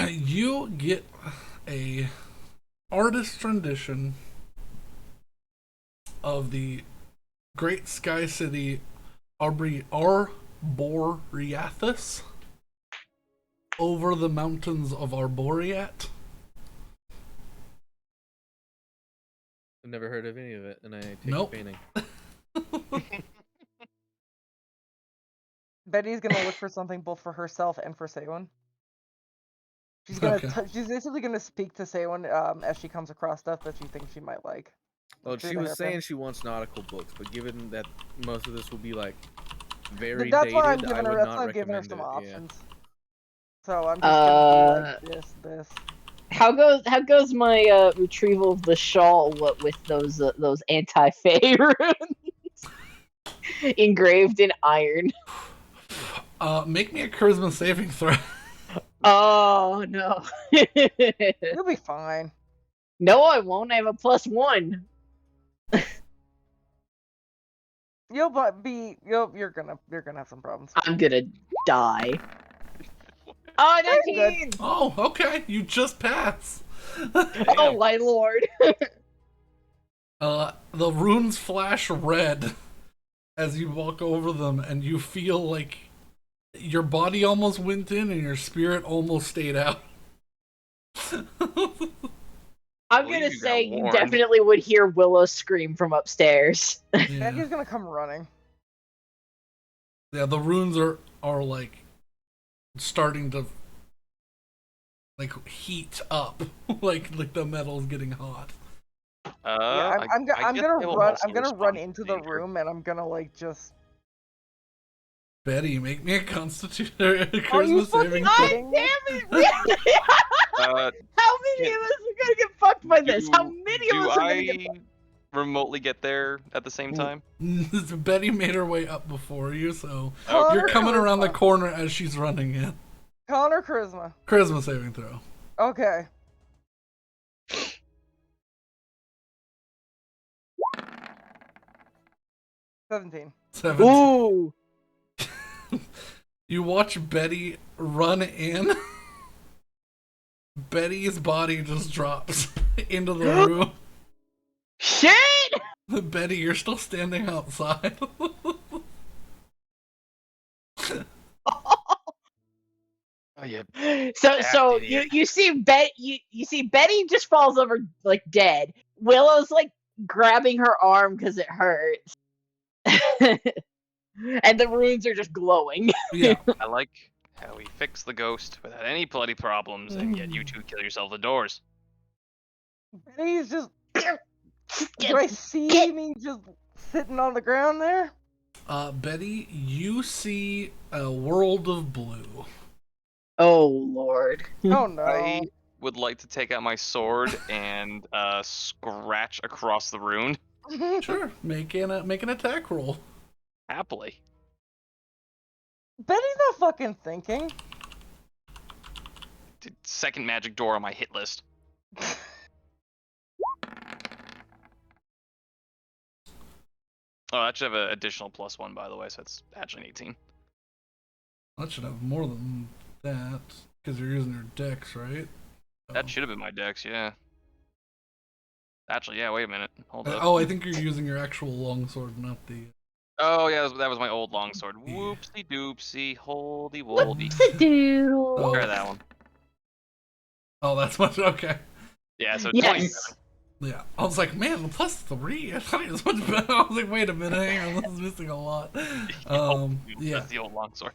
You get a artist rendition of the Great Sky City Arboreathus over the mountains of Arboreat. I've never heard of any of it, and I take Nope. the painting. Betty's gonna look for something both for herself and for Saywin. She's gonna. Okay. She's basically gonna speak to Saywin as she comes across stuff that she thinks she might like. Well, Through she the was hairpin. saying she wants nautical books, but given that most of this will be like very That's dated, why I'm I giving her. would That's not why I'm giving her recommend some it. Yeah. options. So I'm just gonna do like this. How goes my retrieval of the shawl? What with those anti-fey runes engraved in iron? Make me a charisma saving throw. Oh no! You'll be fine. No, I won't. I have a +1. You're gonna have some problems. I'm gonna die. Oh, Very 19! Oh, okay. You just pass. Oh my lord! The runes flash red as you walk over them, and you feel like your body almost went in and your spirit almost stayed out. I'm Believe gonna you got say you warned. definitely would hear Willow scream from upstairs. Yeah. Betty's gonna come running. Yeah, the runes are like starting to like heat up, like the metal's getting hot. Yeah, I'm I gonna guess I will run. also I'm gonna respond run to into the danger. room and I'm gonna like just. Betty, make me a constitution Are you charisma saving fucking throw. kidding Damn me? it! Really? How many of us are gonna get fucked by this? How many of do us are gonna get I fucked? remotely get there at the same time? Betty made her way up before you, so Connor you're coming around the charisma. corner as she's running in. Connor charisma. Charisma saving throw. Okay. $17. 17. Ooh! You watch Betty run in. Betty's body just drops into the room. Shit! Betty, you're still standing outside. Oh yeah. So idiot. you see you see Betty just falls over like dead. Willow's like grabbing her arm because it hurts. And the runes are just glowing. Yeah. I like how we fix the ghost without any bloody problems, and yet you two kill yourself indoors. Betty's just. Do I see me just sitting on the ground there? Betty, you see a world of blue. Oh lord. Oh no. I would like to take out my sword and scratch across the rune. Sure, make an attack roll. Happily. Betty's not fucking thinking. Second magic door on my hit list. Oh, that should have an additional +1, by the way, so it's actually an 18. That should have more than that because you're using your dex, right? That should have been my dex, yeah. Actually, yeah, wait a minute. Hold up. Oh, I think you're using your actual longsword, not the. Oh, yeah, that was my old longsword. Yeah. Whoopsie doopsie, holdy woldy. What's a doodle? Try that one. Oh, that's much okay. Yeah, so Yes. 27. Yeah, I was like, man, the +3. I thought it was much better. I was like, wait a minute, hang on, this is missing a lot. Yeah. That's the old longsword.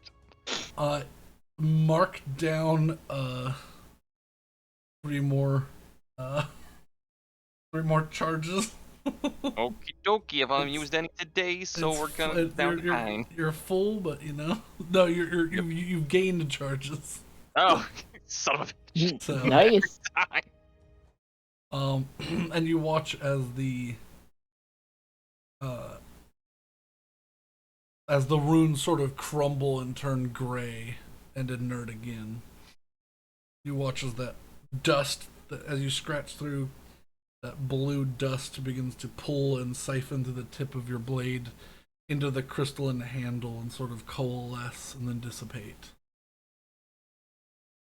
Mark down 3 more charges. Okie dokie, if I'm used any today, so we're gonna down to 9. You're full, but no, you've gained charges. Oh, son of a bitch. So, Nice. and you watch as the runes sort of crumble and turn gray and inert again. You watch as that dust, as you scratch through, that blue dust begins to pull and siphon to the tip of your blade into the crystalline handle and sort of coalesce and then dissipate.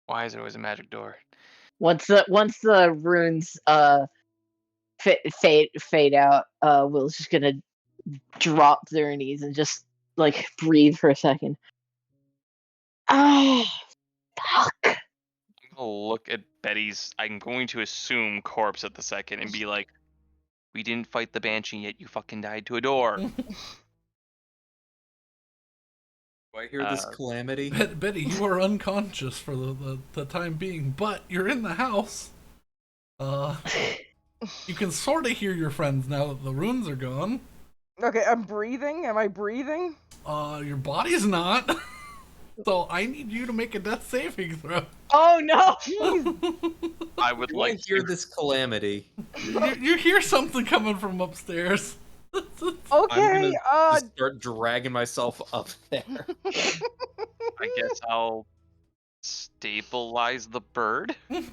Why is there always a magic door? Once the runes fade out, Will's just gonna drop to their knees and just like breathe for a second. Oh, fuck. I'm gonna look at Betty's, I'm going to assume, corpse at the second and be like, we didn't fight the banshee yet, you fucking died to a door. Do I hear this calamity? Betty, you are unconscious for the time being, but you're in the house. You can sort of hear your friends now that the runes are gone. Okay, I'm breathing. Am I breathing? Your body's not. So I need you to make a death saving throw. Oh no! I would Do I like hear to. this calamity? You hear something coming from upstairs. Okay, Just start dragging myself up there. I guess I'll stabilize the bird. That'd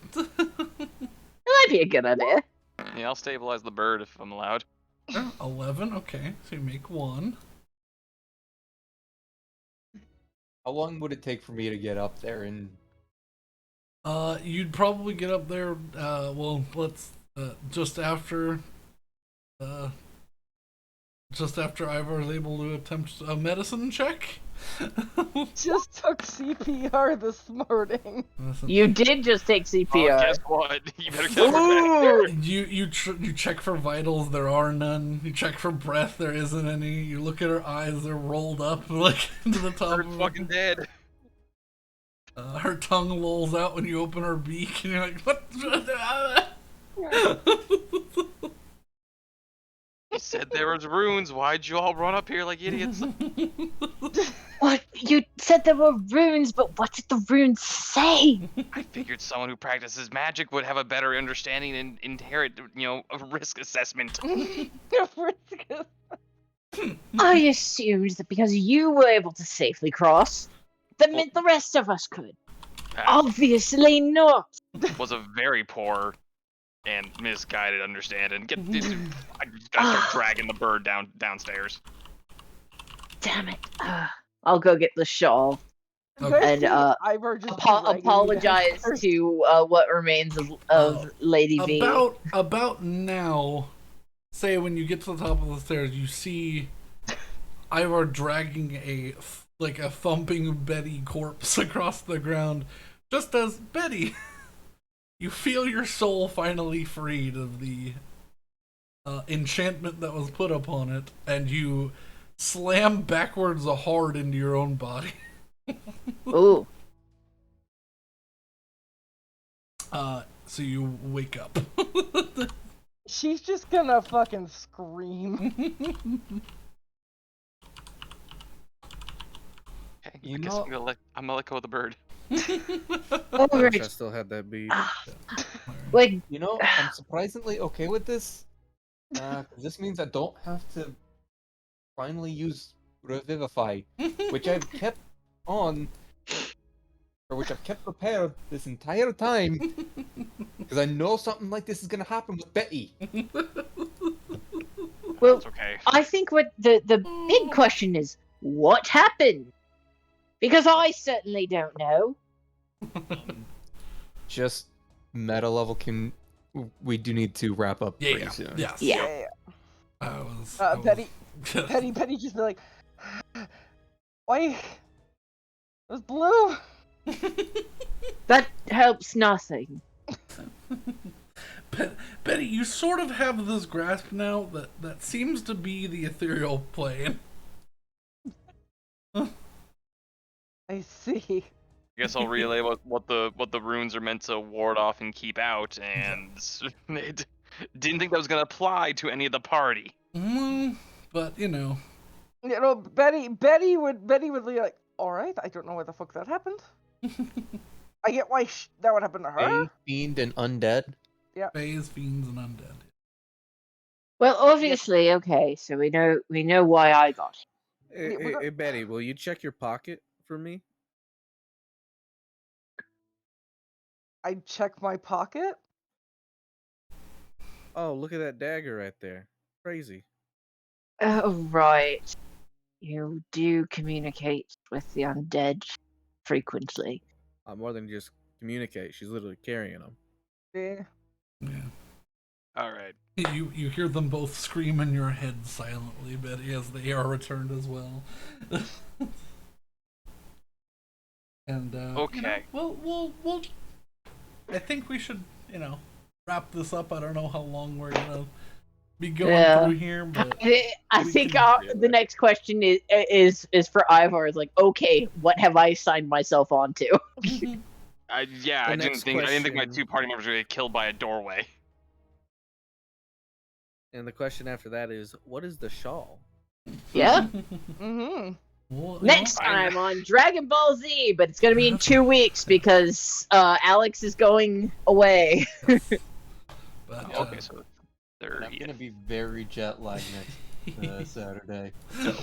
be a good idea. Yeah, I'll stabilize the bird if I'm allowed. 11, okay. So you make 1. How long would it take for me to get up there and... You'd probably get up there, just after Ivar is able to attempt a medicine check. just took CPR this morning. You did just take Oh, CPR. guess what? You better get over there. You check for vitals, there are none. You check for breath, there isn't any. You look at her eyes, they're rolled up like into the top Bird's of fucking dead. her tongue lolls out when you open her beak, and you're like, what? You said there was runes. Why'd you all run up here like idiots? What? You said there were runes, but what did the runes say? I figured someone who practices magic would have a better understanding and inherit, a risk assessment. I assumed that because you were able to safely cross, that meant the rest of us could. That Obviously not. was a very poor and misguided understanding. I just gotta start dragging the bird downstairs. Damn it. I'll go get the shawl Okay. and Ivar just dragging me apologize downstairs. to what remains of Lady V. About now, say when you get to the top of the stairs, you see Ivar dragging a thumping Betty corpse across the ground. Just as Betty, you feel your soul finally freed of the enchantment that was put upon it, and you slam backwards hard into your own body. Ooh. So you wake up. She's just gonna fucking scream. Okay, You I guess know- I'm gonna let go of the bird. Oh, I wish I right. still had that beat. Like, You know, I'm surprisingly okay with this. This means I don't have to finally use Revivify, which I've kept on, or which I've kept prepared this entire time, because I know something like this is gonna happen with Betty. Well, That's okay. I think what the big question is, what happened? Because I certainly don't know. Just meta level can. We do need to wrap up pretty Yeah. soon. Yes. Yeah. I was. Betty just be like, why? It was blue. That helps nothing. Betty, you sort of have this grasp now that seems to be the ethereal plane. I see. I guess I'll relay what the runes are meant to ward off and keep out, and didn't think that was gonna apply to any of the party. But you know. You know, Betty would be like, all right, I don't know why the fuck that happened. I get why that would happen to her. Fae, fiend, and undead. Fays, fiends, and undead. Well, obviously, okay, so we know why I got it. Hey, Betty, will you check your pocket for me? I check my pocket. Oh, look at that dagger right there. Crazy. Oh, right. You do communicate with the undead frequently. More than just communicate. She's literally carrying them. Yeah. Yeah. All right. You hear them both scream in your head silently, Betty, as they are returned as well. And Okay. you know, we'll. I think we should, wrap this up. I don't know how long we're gonna be going through here, but I think the next question is for Ivar. Is like, okay, what have I signed myself onto? I didn't think my two party members were gonna get killed by a doorway. And the question after that is, what is the shawl? Yeah. Mm-hmm. well, Next time on Dragon Ball Z, but it's gonna be in 2 weeks because Alex is going away. But, Okay, so And I'm gonna be very jet lagged next Saturday. so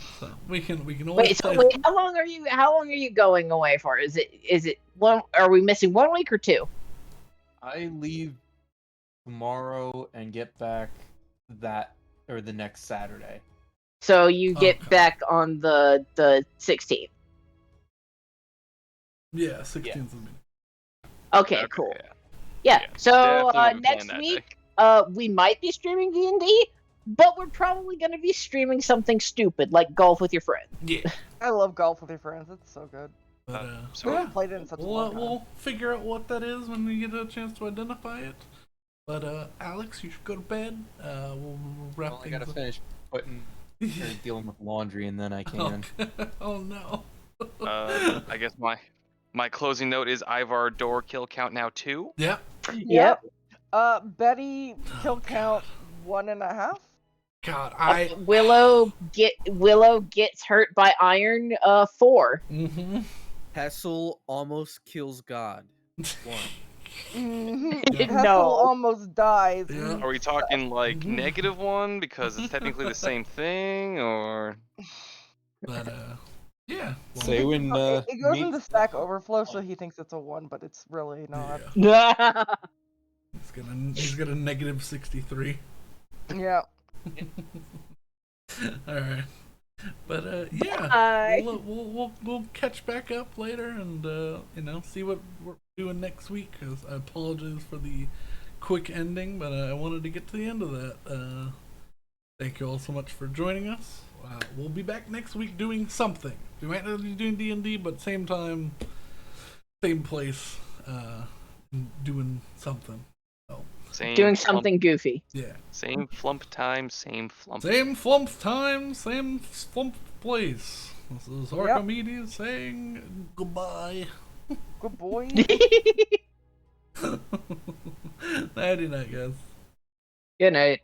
we can always Wait, how long are you going away for? Is it one? Are we missing 1 week or 2? I leave tomorrow and get back the next Saturday. So you get Okay. back on the 16th. Yeah, 16th of May. Okay, cool. Yeah. Yeah. So Definitely won't be playing next that week, we might be streaming D&D, but we're probably gonna be streaming something stupid like golf with your friend. Yeah. I love golf with your friends. It's so good. But so We yeah. haven't played it in such a long time. We'll figure out what that is when we get a chance to identify it. But Alex, you should go to bed. We'll wrap I things gotta up. finish dealing with laundry and then I can. Oh no. I guess my closing note is Ivar door kill count now 2. Yeah. Yep. Betty kill Oh, count 1.5. God, Willow gets hurt by iron 4. Mm-hmm. Hessel almost kills God. 1. Mm-hmm. No. Hessel almost dies. Yeah. Are we talking like Mhm. -1 because it's technically the same thing, or But yeah. well, Say when It goes meet- into stack overflow, so he thinks it's a 1, but it's really not. yeah. He's got a negative 63. Yeah. All right. But yeah, Bye. we'll catch back up later and see what we're doing next week. 'Cause I apologize for the quick ending, but I wanted to get to the end of that. Thank you all so much for joining us. We'll be back next week doing something. We might not be doing D&D, but same time, same place, doing something. same Doing flump- something goofy. Yeah. Same flump time, same flump. Same flump time, same flump place. This is Archimedes saying goodbye. Good boy. Nighty night, guys. Good night.